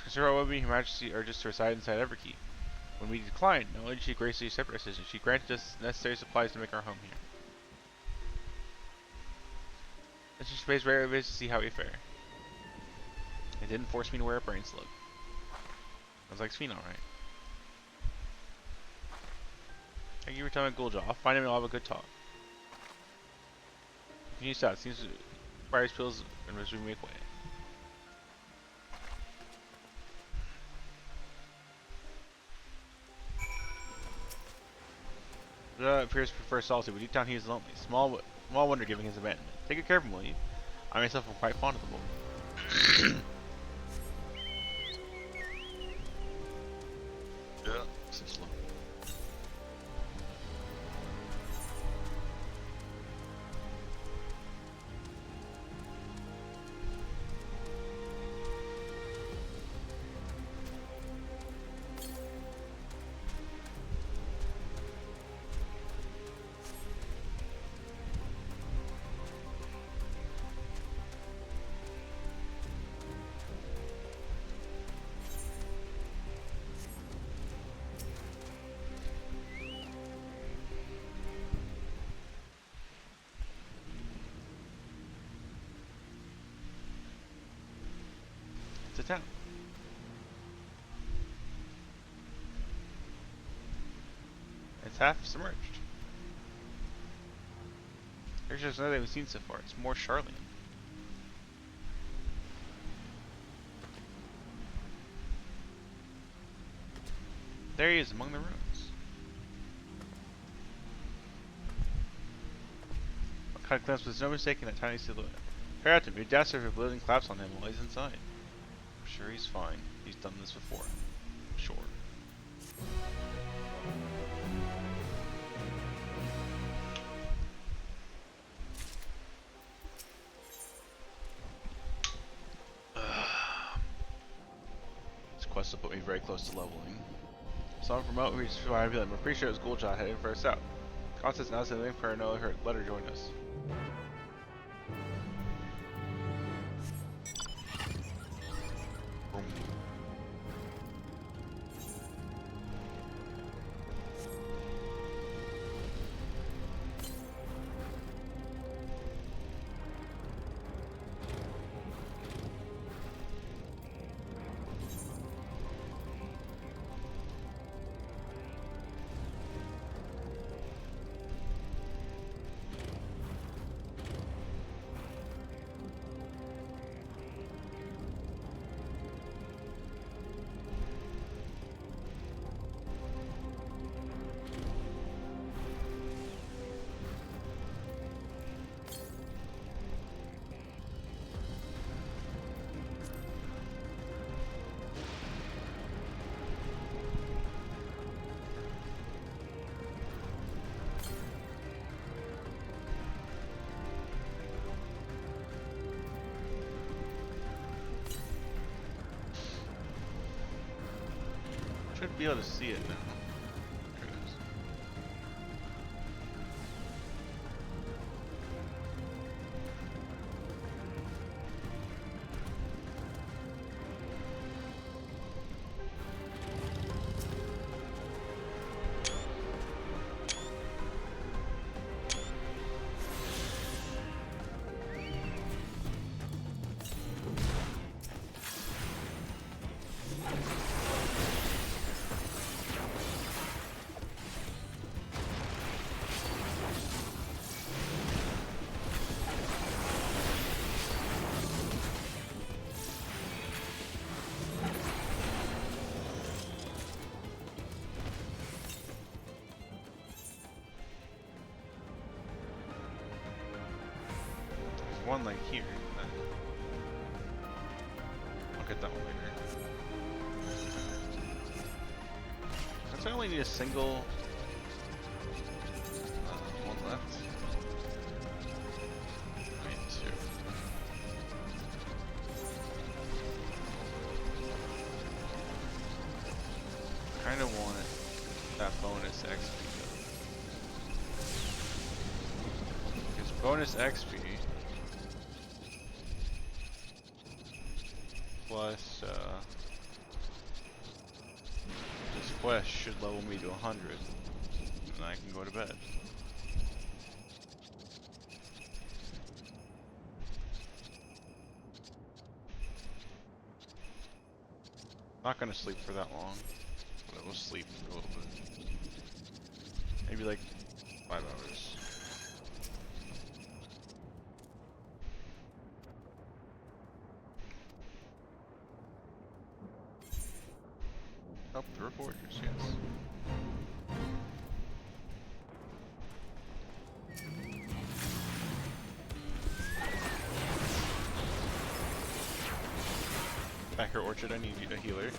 B: Consider what Her Majesty urges to reside inside Everkeep. When we declined, not only did she graciously accept our decision, she granted us necessary supplies to make our home here. Then she pays regular visits to see how we fare. It didn't force me to wear a brain slug. I was like, Sphene, alright. Thank you for telling Glutcha. I'll find him and I'll have a good talk. Continue south. Seems to fire pills and as we make way. Appears to prefer solitude, but deep down he is lonely. Small wonder given his abandonment. Take good care of him, will you? I myself am quite fond of the boy. Yeah, so slow. town. It's half submerged. There's just nothing we've seen so far. It's more Charlene. There he is among the ruins. Cut glimpse was no mistaking that tiny silhouette. Hurry out to me, dasher if a building collapse on him while he's inside. I'm sure he's fine. He's done this before. Sure. This quest will put me very close to leveling. Someone from out reached for my feeling. I'm pretty sure it was Ghouljaw heading for us out. Constance now said for her letter join us. Should be able to see it now. There it is. One like here. I'll get that one later. Since I only need a single one left. I need two. I kinda want that bonus XP though. Because bonus XP plus this quest should level me to 100 and I can go to bed. Not gonna sleep for that long, but I will sleep for a little bit. Maybe like 5 hours. Help the reporters, yes. Backer Orchard, I need a healer.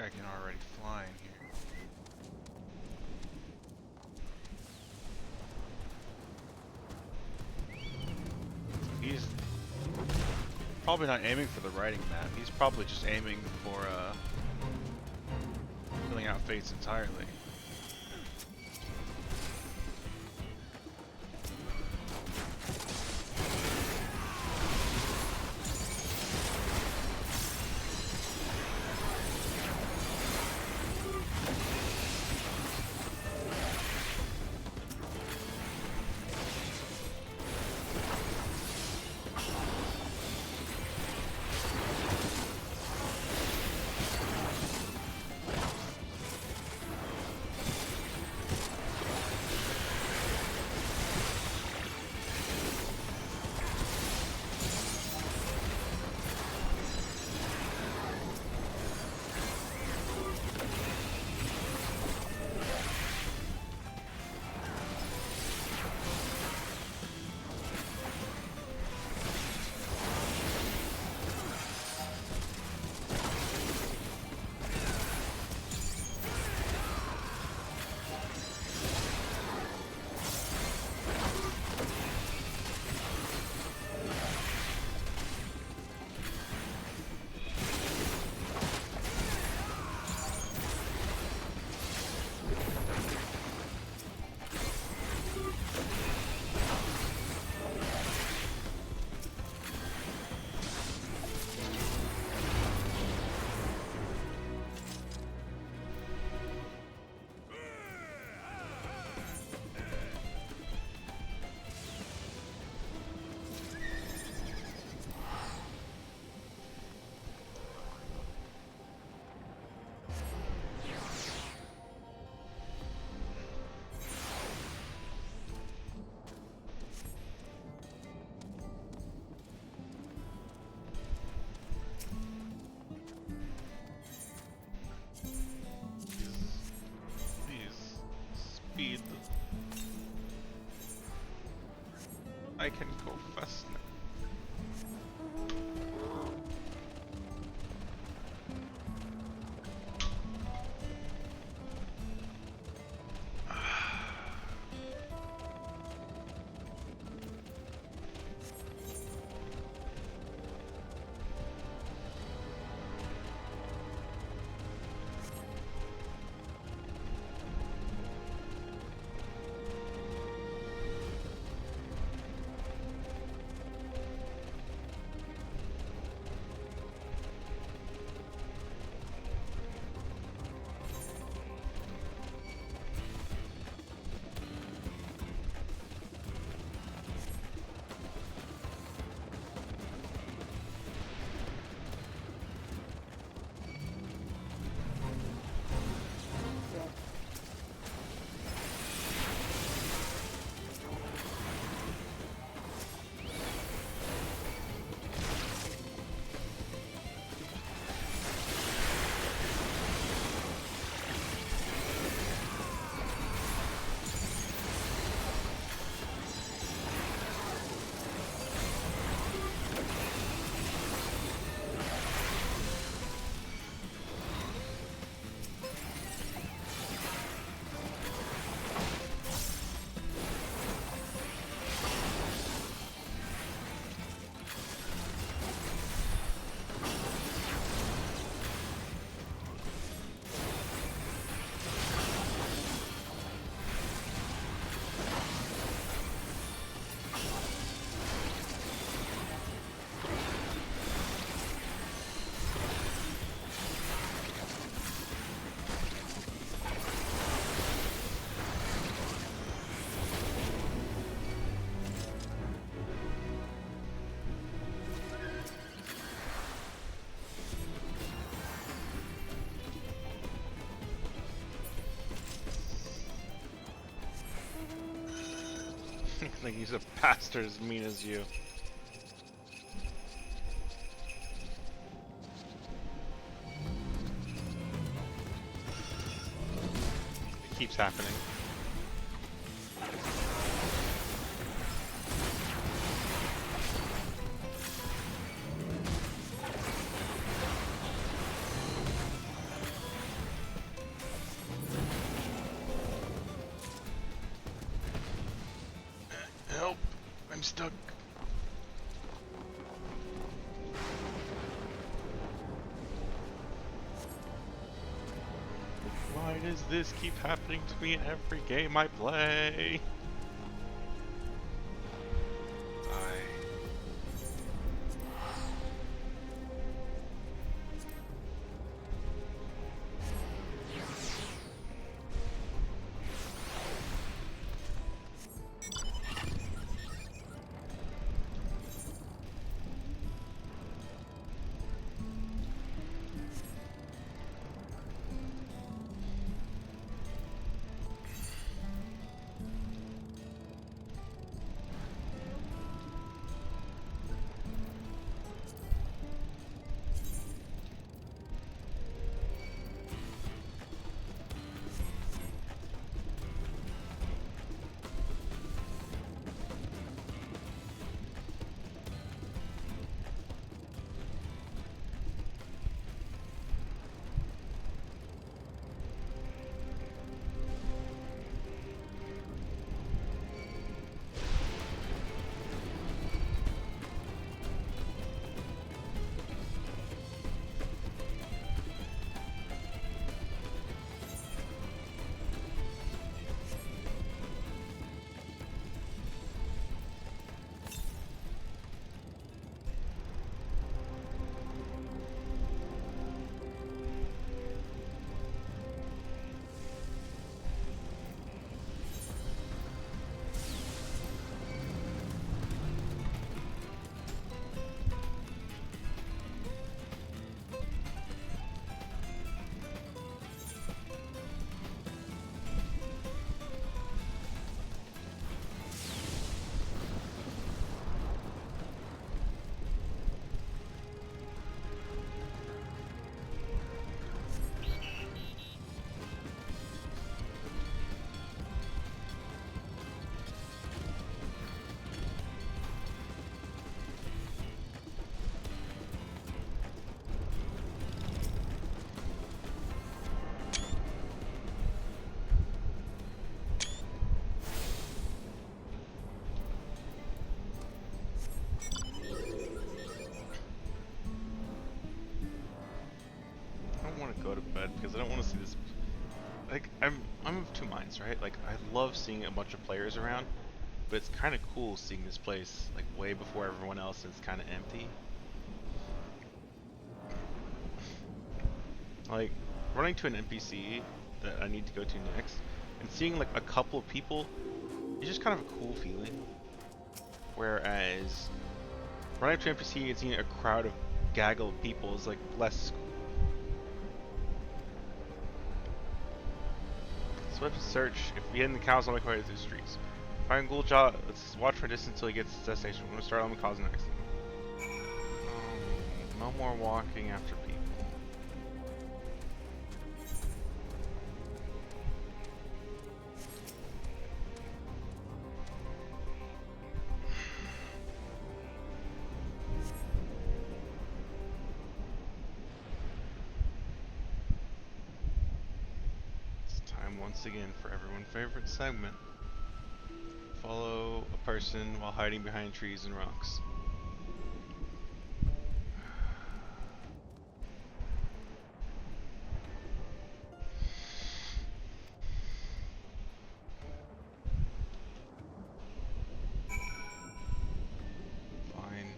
B: dragon already flying here. He's probably not aiming for the writing map. He's probably just aiming for filling out fates entirely. Speed. I can go fast now. I think he's a bastard as mean as you. It keeps happening. Help! I'm stuck. Why does this keep happening to me in every game I play? Go to bed because I don't want to see this. Like I'm of two minds, right? Like I love seeing a bunch of players around, but it's kind of cool seeing this place like way before everyone else and it's kind of empty. Like running to an NPC that I need to go to next and seeing like a couple of people is just kind of a cool feeling. Whereas running to an NPC and seeing a crowd of gaggle of people is like less cool. Swift search. If we end the cows, I'll make my way through the streets. Find Gulja. Let's watch from a distance until he gets to the destination. We're gonna start on the cause next. No more walking after people. Once again for everyone's favorite segment. Follow a person while hiding behind trees and rocks. Fine.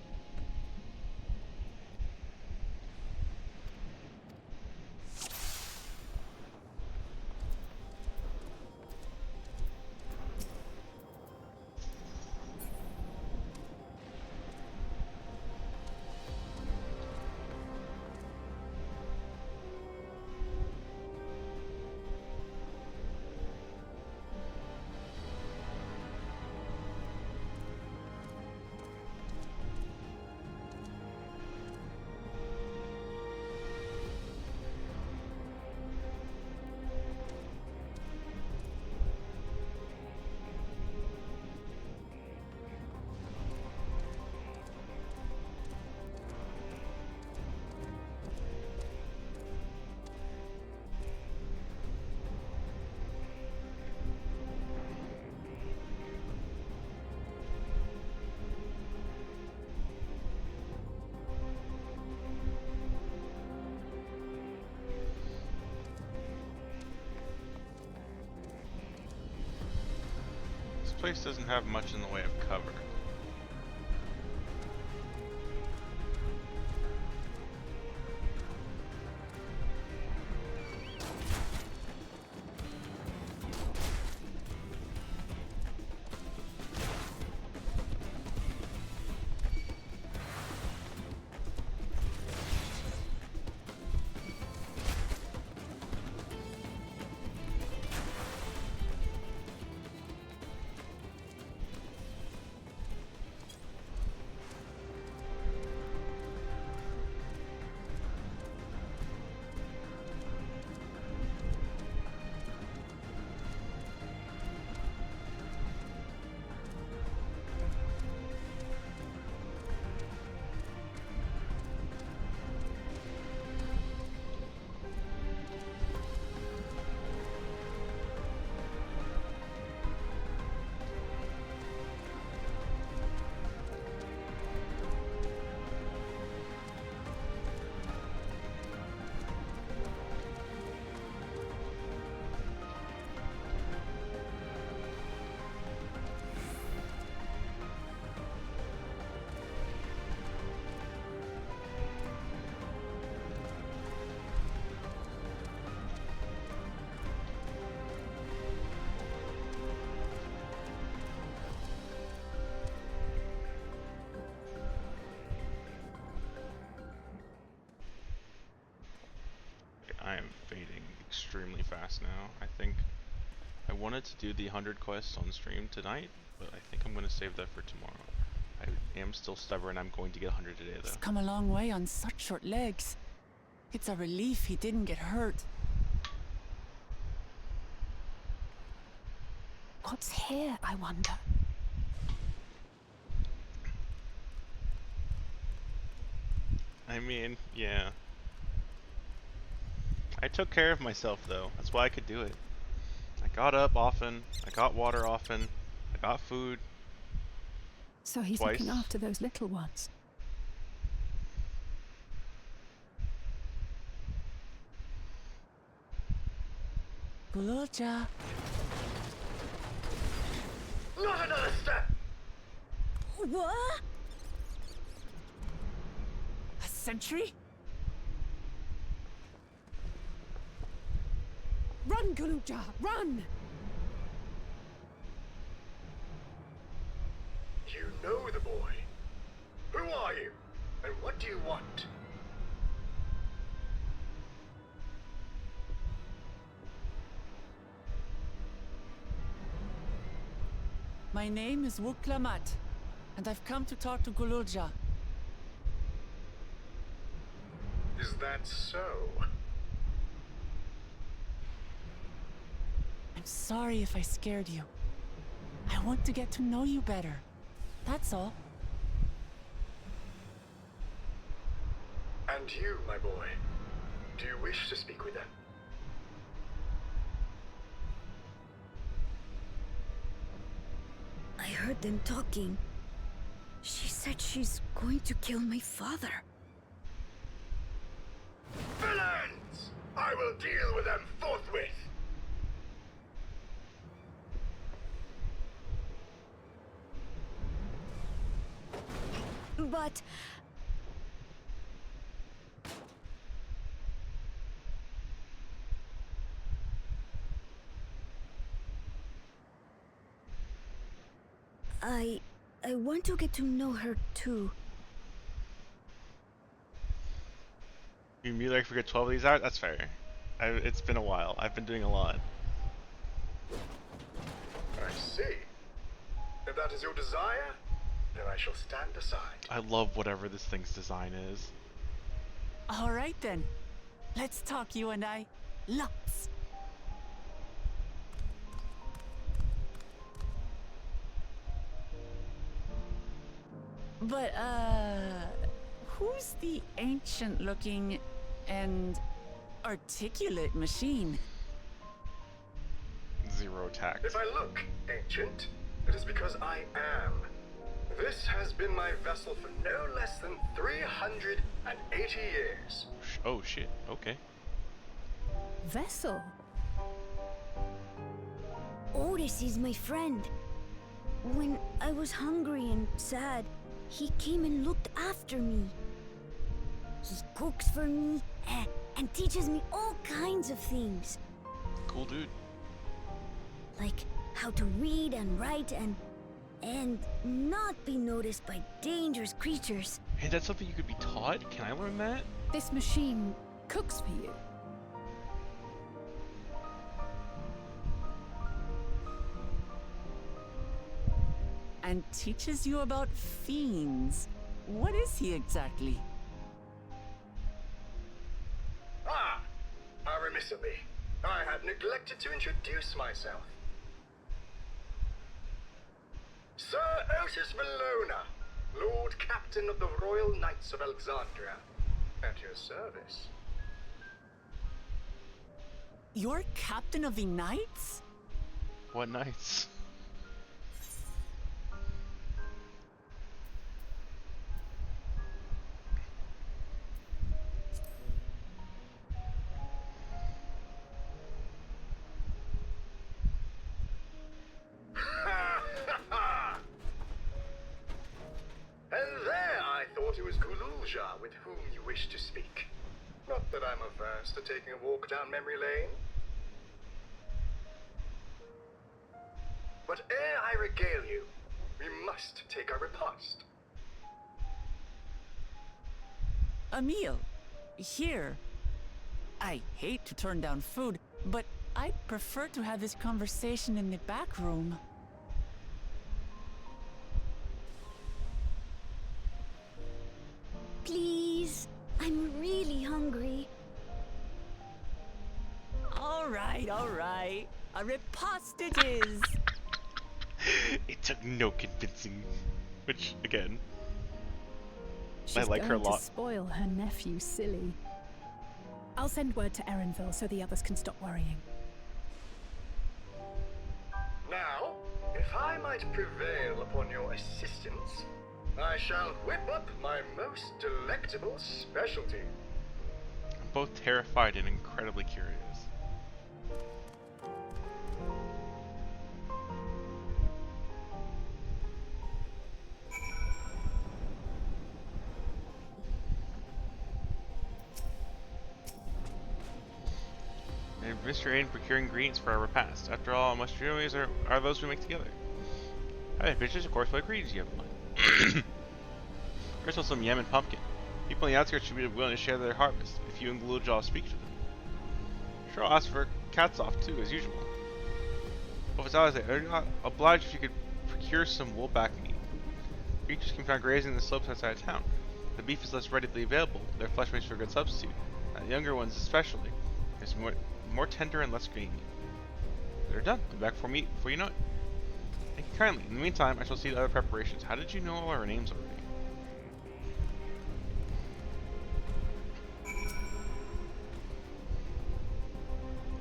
B: place doesn't have much in the way of cover. I am fading extremely fast now. I think I wanted to do the 100 quests on stream tonight, but I think I'm going to save that for tomorrow. I am still stubborn. I'm going to get 100 today, though.
D: He's come a long way on such short legs. It's a relief he didn't get hurt.
G: What's here, I wonder?
B: I mean, yeah. I took care of myself, though. That's why I could do it. I got up often. I got water often. I got food.
G: So he's
B: twice.
G: looking after those little ones.
D: Gululja.
T: Not another step!
D: What? A sentry?
G: Run, Gululja, run!
T: You know the boy. Who are you? And what do you want?
D: My name is Wuklamat, and I've come to talk to Gululja.
T: Is that so?
D: I'm sorry if I scared you. I want to get to know you better. That's all.
T: And you, my boy, do you wish to speak with them?
J: I heard them talking. She said she's going to kill my father.
T: Villains! I will deal with them forthwith!
J: But... I want to get to know her too.
B: You mean like forget 12 of these hours? That's fair. It's been a while. I've been doing a lot.
T: I see. If that is your desire, then I shall stand aside.
B: I love whatever this thing's design is.
D: All right then. Let's talk, you and I. Lots. But, who's the ancient-looking and articulate machine?
B: Zero tact.
T: If I look ancient, it is because I am. This has been my vessel for no less than 380 years.
B: Oh shit, okay.
G: Vessel?
J: Otis is my friend.
R: When I was hungry and sad, he came and looked after me. He cooks for me and teaches me all kinds of things.
A: Cool dude.
R: Like how to read and write and not be noticed by dangerous creatures.
B: Hey, that's something you could be taught? Can I learn that?
G: This machine cooks for you.
D: And teaches you about fiends. What is he exactly?
U: Ah! How remiss of me. I had neglected to introduce myself. Sir Otis Valona, Lord Captain of the Royal Knights of Alexandria. At your service.
D: You're captain of the knights?
B: What knights?
U: And there I thought it was Gululja with whom you wish to speak. Not that I'm averse to taking a walk down memory lane. But ere I regale you, we must take our repast.
D: A meal. Here. I hate to turn down food, but I'd prefer to have this conversation in the back room.
R: Please, I'm really hungry.
D: All right. A repast it is.
B: It took no convincing. Which, again,
G: She's
B: I like her a
G: going to
B: lot.
G: spoil her nephew silly. I'll send word to Erenville so the others can stop worrying.
U: Now, if I might prevail upon your assistance, I shall whip up my most delectable specialty.
B: I'm both terrified and incredibly curious. And Mr. A in procuring ingredients for our repast. After all, mushrooms are those we make together. I have pictures, of course, what ingredients you have in mind. First of all, some yam and pumpkin. People on the outskirts should be willing to share their harvest, if you and Glujal speak to them. Sure, I'll ask for cats off too, as usual. Well, if it's always there, I'd oblige if you could procure some woolback meat. Creatures can be found grazing the slopes outside of town. The beef is less readily available, their flesh makes for a good substitute. And the younger ones especially. It's more tender and less grainy. They're done. I'll be back before you know it. Thank you kindly. In the meantime, I shall see to other preparations. How did you know all our names already?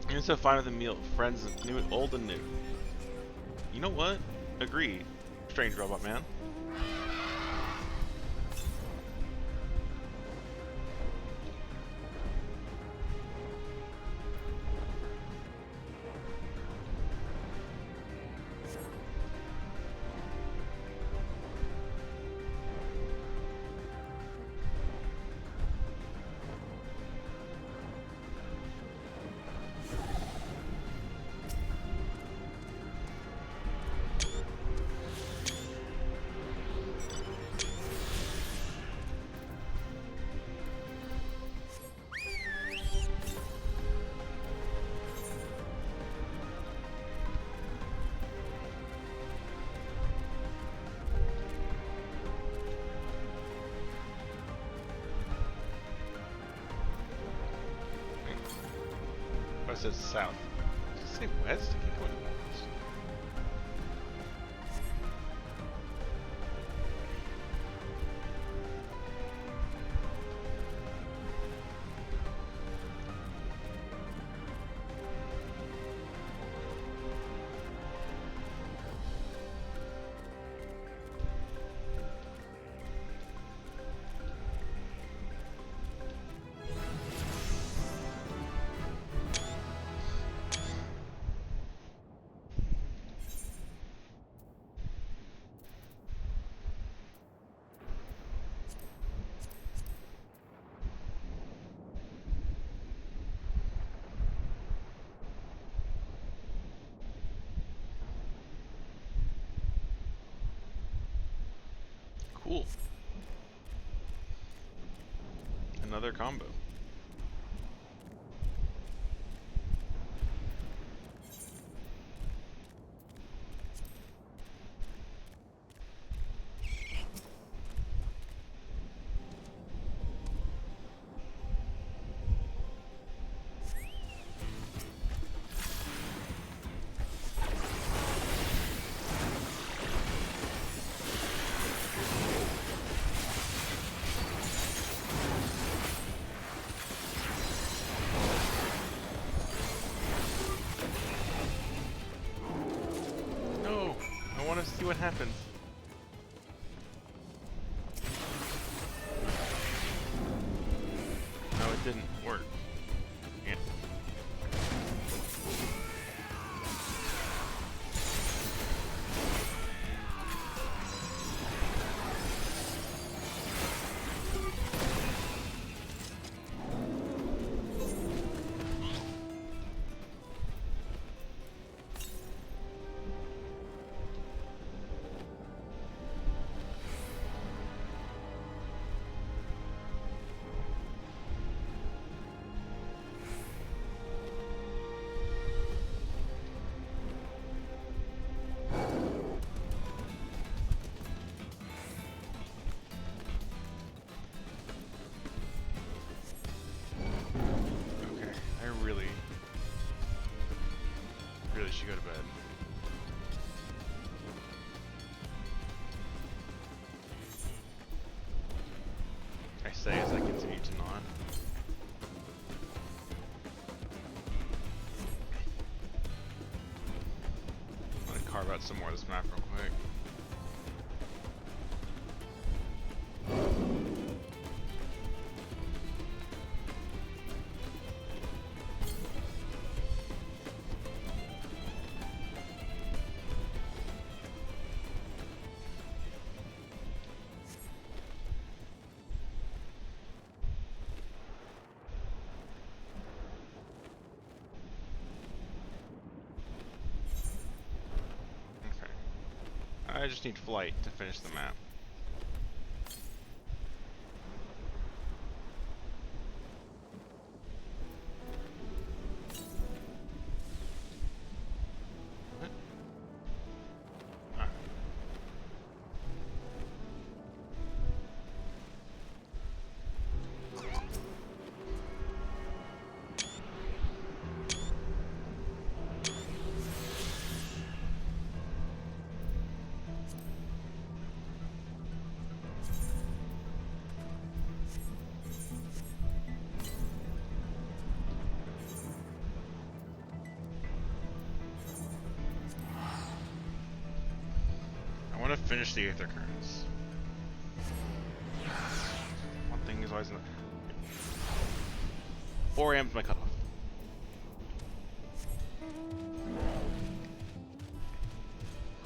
B: You're so fine with the meal, friends, new, old and new. You know what? Agreed. Strange robot man. It says south. Does it say west? I keep going west. Cool. Another combo. I want to see what happens. No, it didn't work. Yeah. Really should go to bed. I say as I continue to nod. I'm gonna carve out some more of this map real quick. I just need flight to finish the map. What? Ah. I want to finish the Aether Currents. One thing is always in the 4 AM is my cutoff.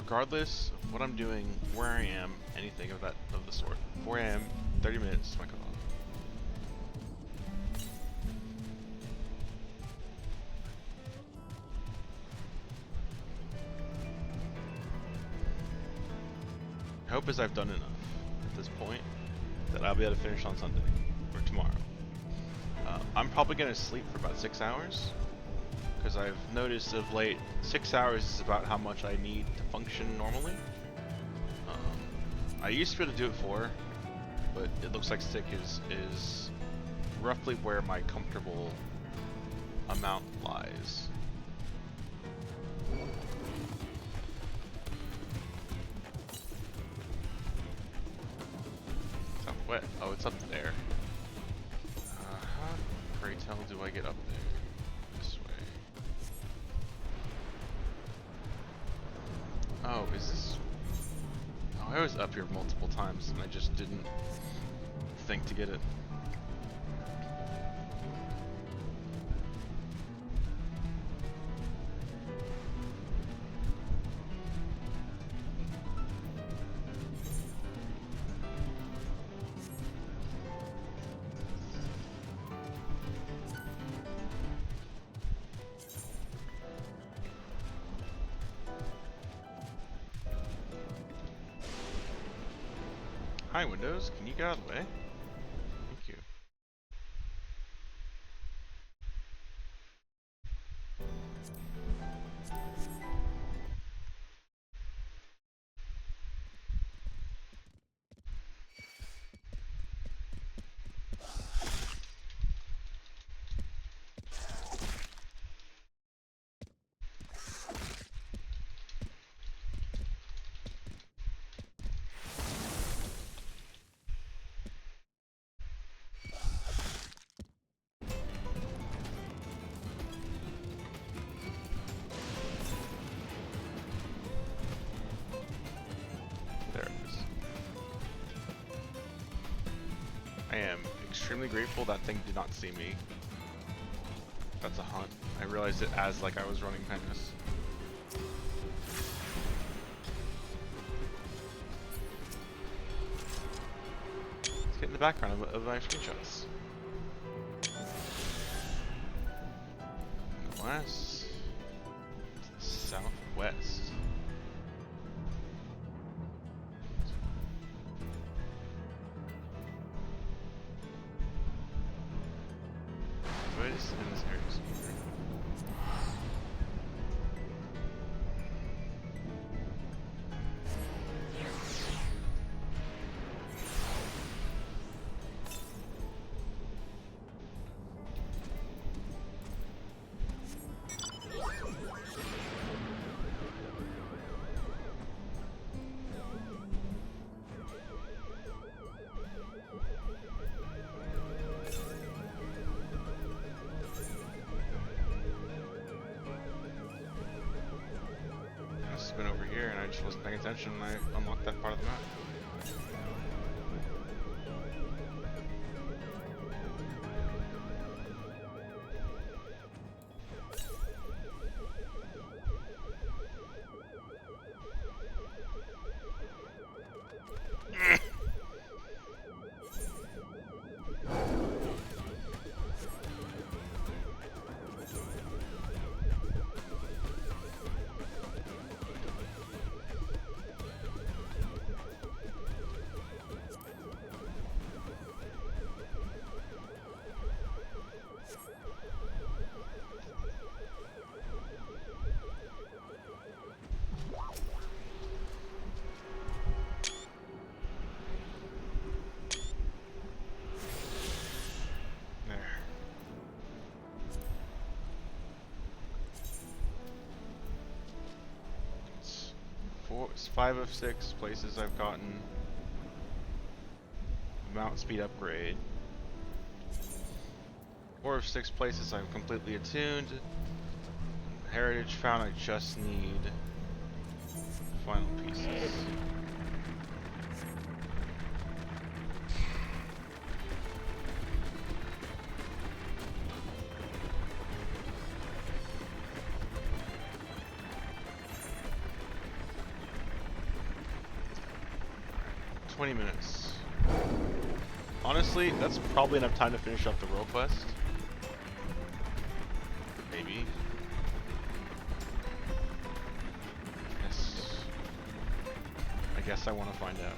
B: Regardless of what I'm doing, where I am, anything of the sort. 4 AM, 30 minutes is my cutoff. Hope is I've done enough at this point that I'll be able to finish on Sunday or tomorrow. I'm probably going to sleep for about 6 hours because I've noticed of late 6 hours is about how much I need to function normally. I used to be able to do it 4, but it looks like 6 is roughly where my comfortable amount lies. What? Oh, it's up there. How, pray tell, do I get up there? This way. Oh, is this... Oh, I was up here multiple times and I just didn't think to get it. Hi, Windows. Can you get out of the way? Thank you. I am extremely grateful that thing did not see me. That's a hunt. I realized it as like I was running past. Let's get in the background of my screenshots. West to the southwest. What is in this area? Been over here and I just wasn't paying attention and I unlocked that part of the map. It's 5 of 6 places I've gotten mount speed upgrade. 4 of 6 places I'm completely attuned. Heritage found, I just need final pieces. Minutes. Honestly, that's probably enough time to finish up the role quest. Maybe. Yes. I guess I want to find out.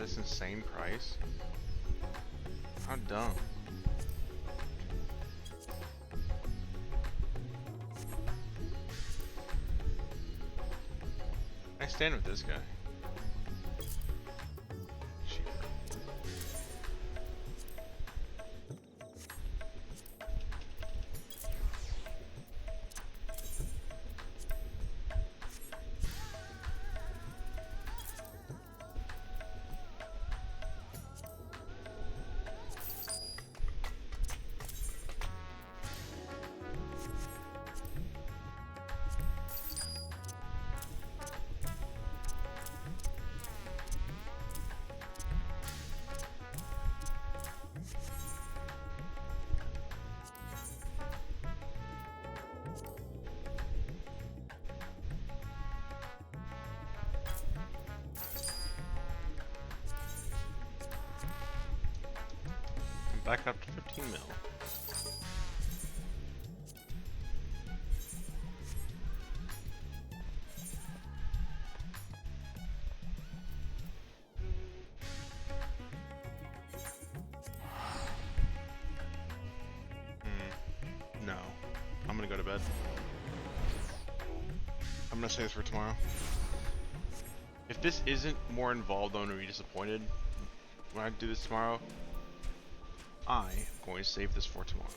B: this insane price? How dumb. I stand with this guy. Back up to 15 mil. No. I'm gonna go to bed. I'm gonna say this for tomorrow. If this isn't more involved, I'm gonna be disappointed when I do this tomorrow. I'm going to save this for tomorrow.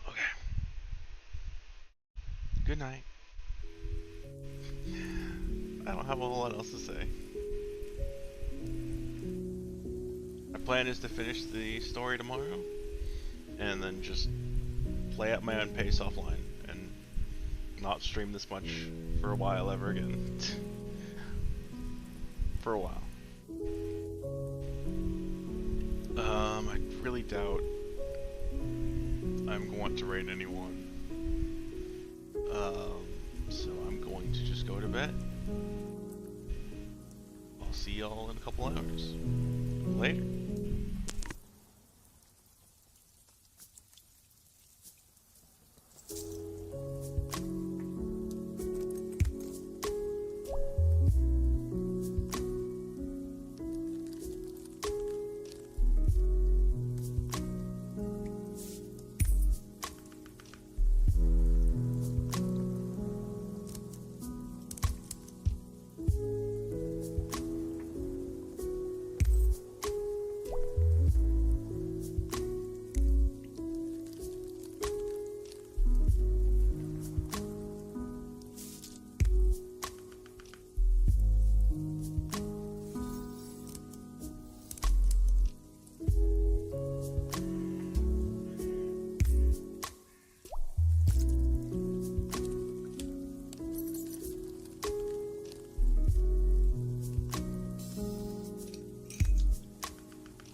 B: Okay. Good night. I don't have a whole lot else to say. My plan is to finish the story tomorrow and then just play at my own pace offline and not stream this much for a while ever again. For a while. I really doubt I'm going to raid anyone. So I'm going to just go to bed. I'll see y'all in a couple hours. Later.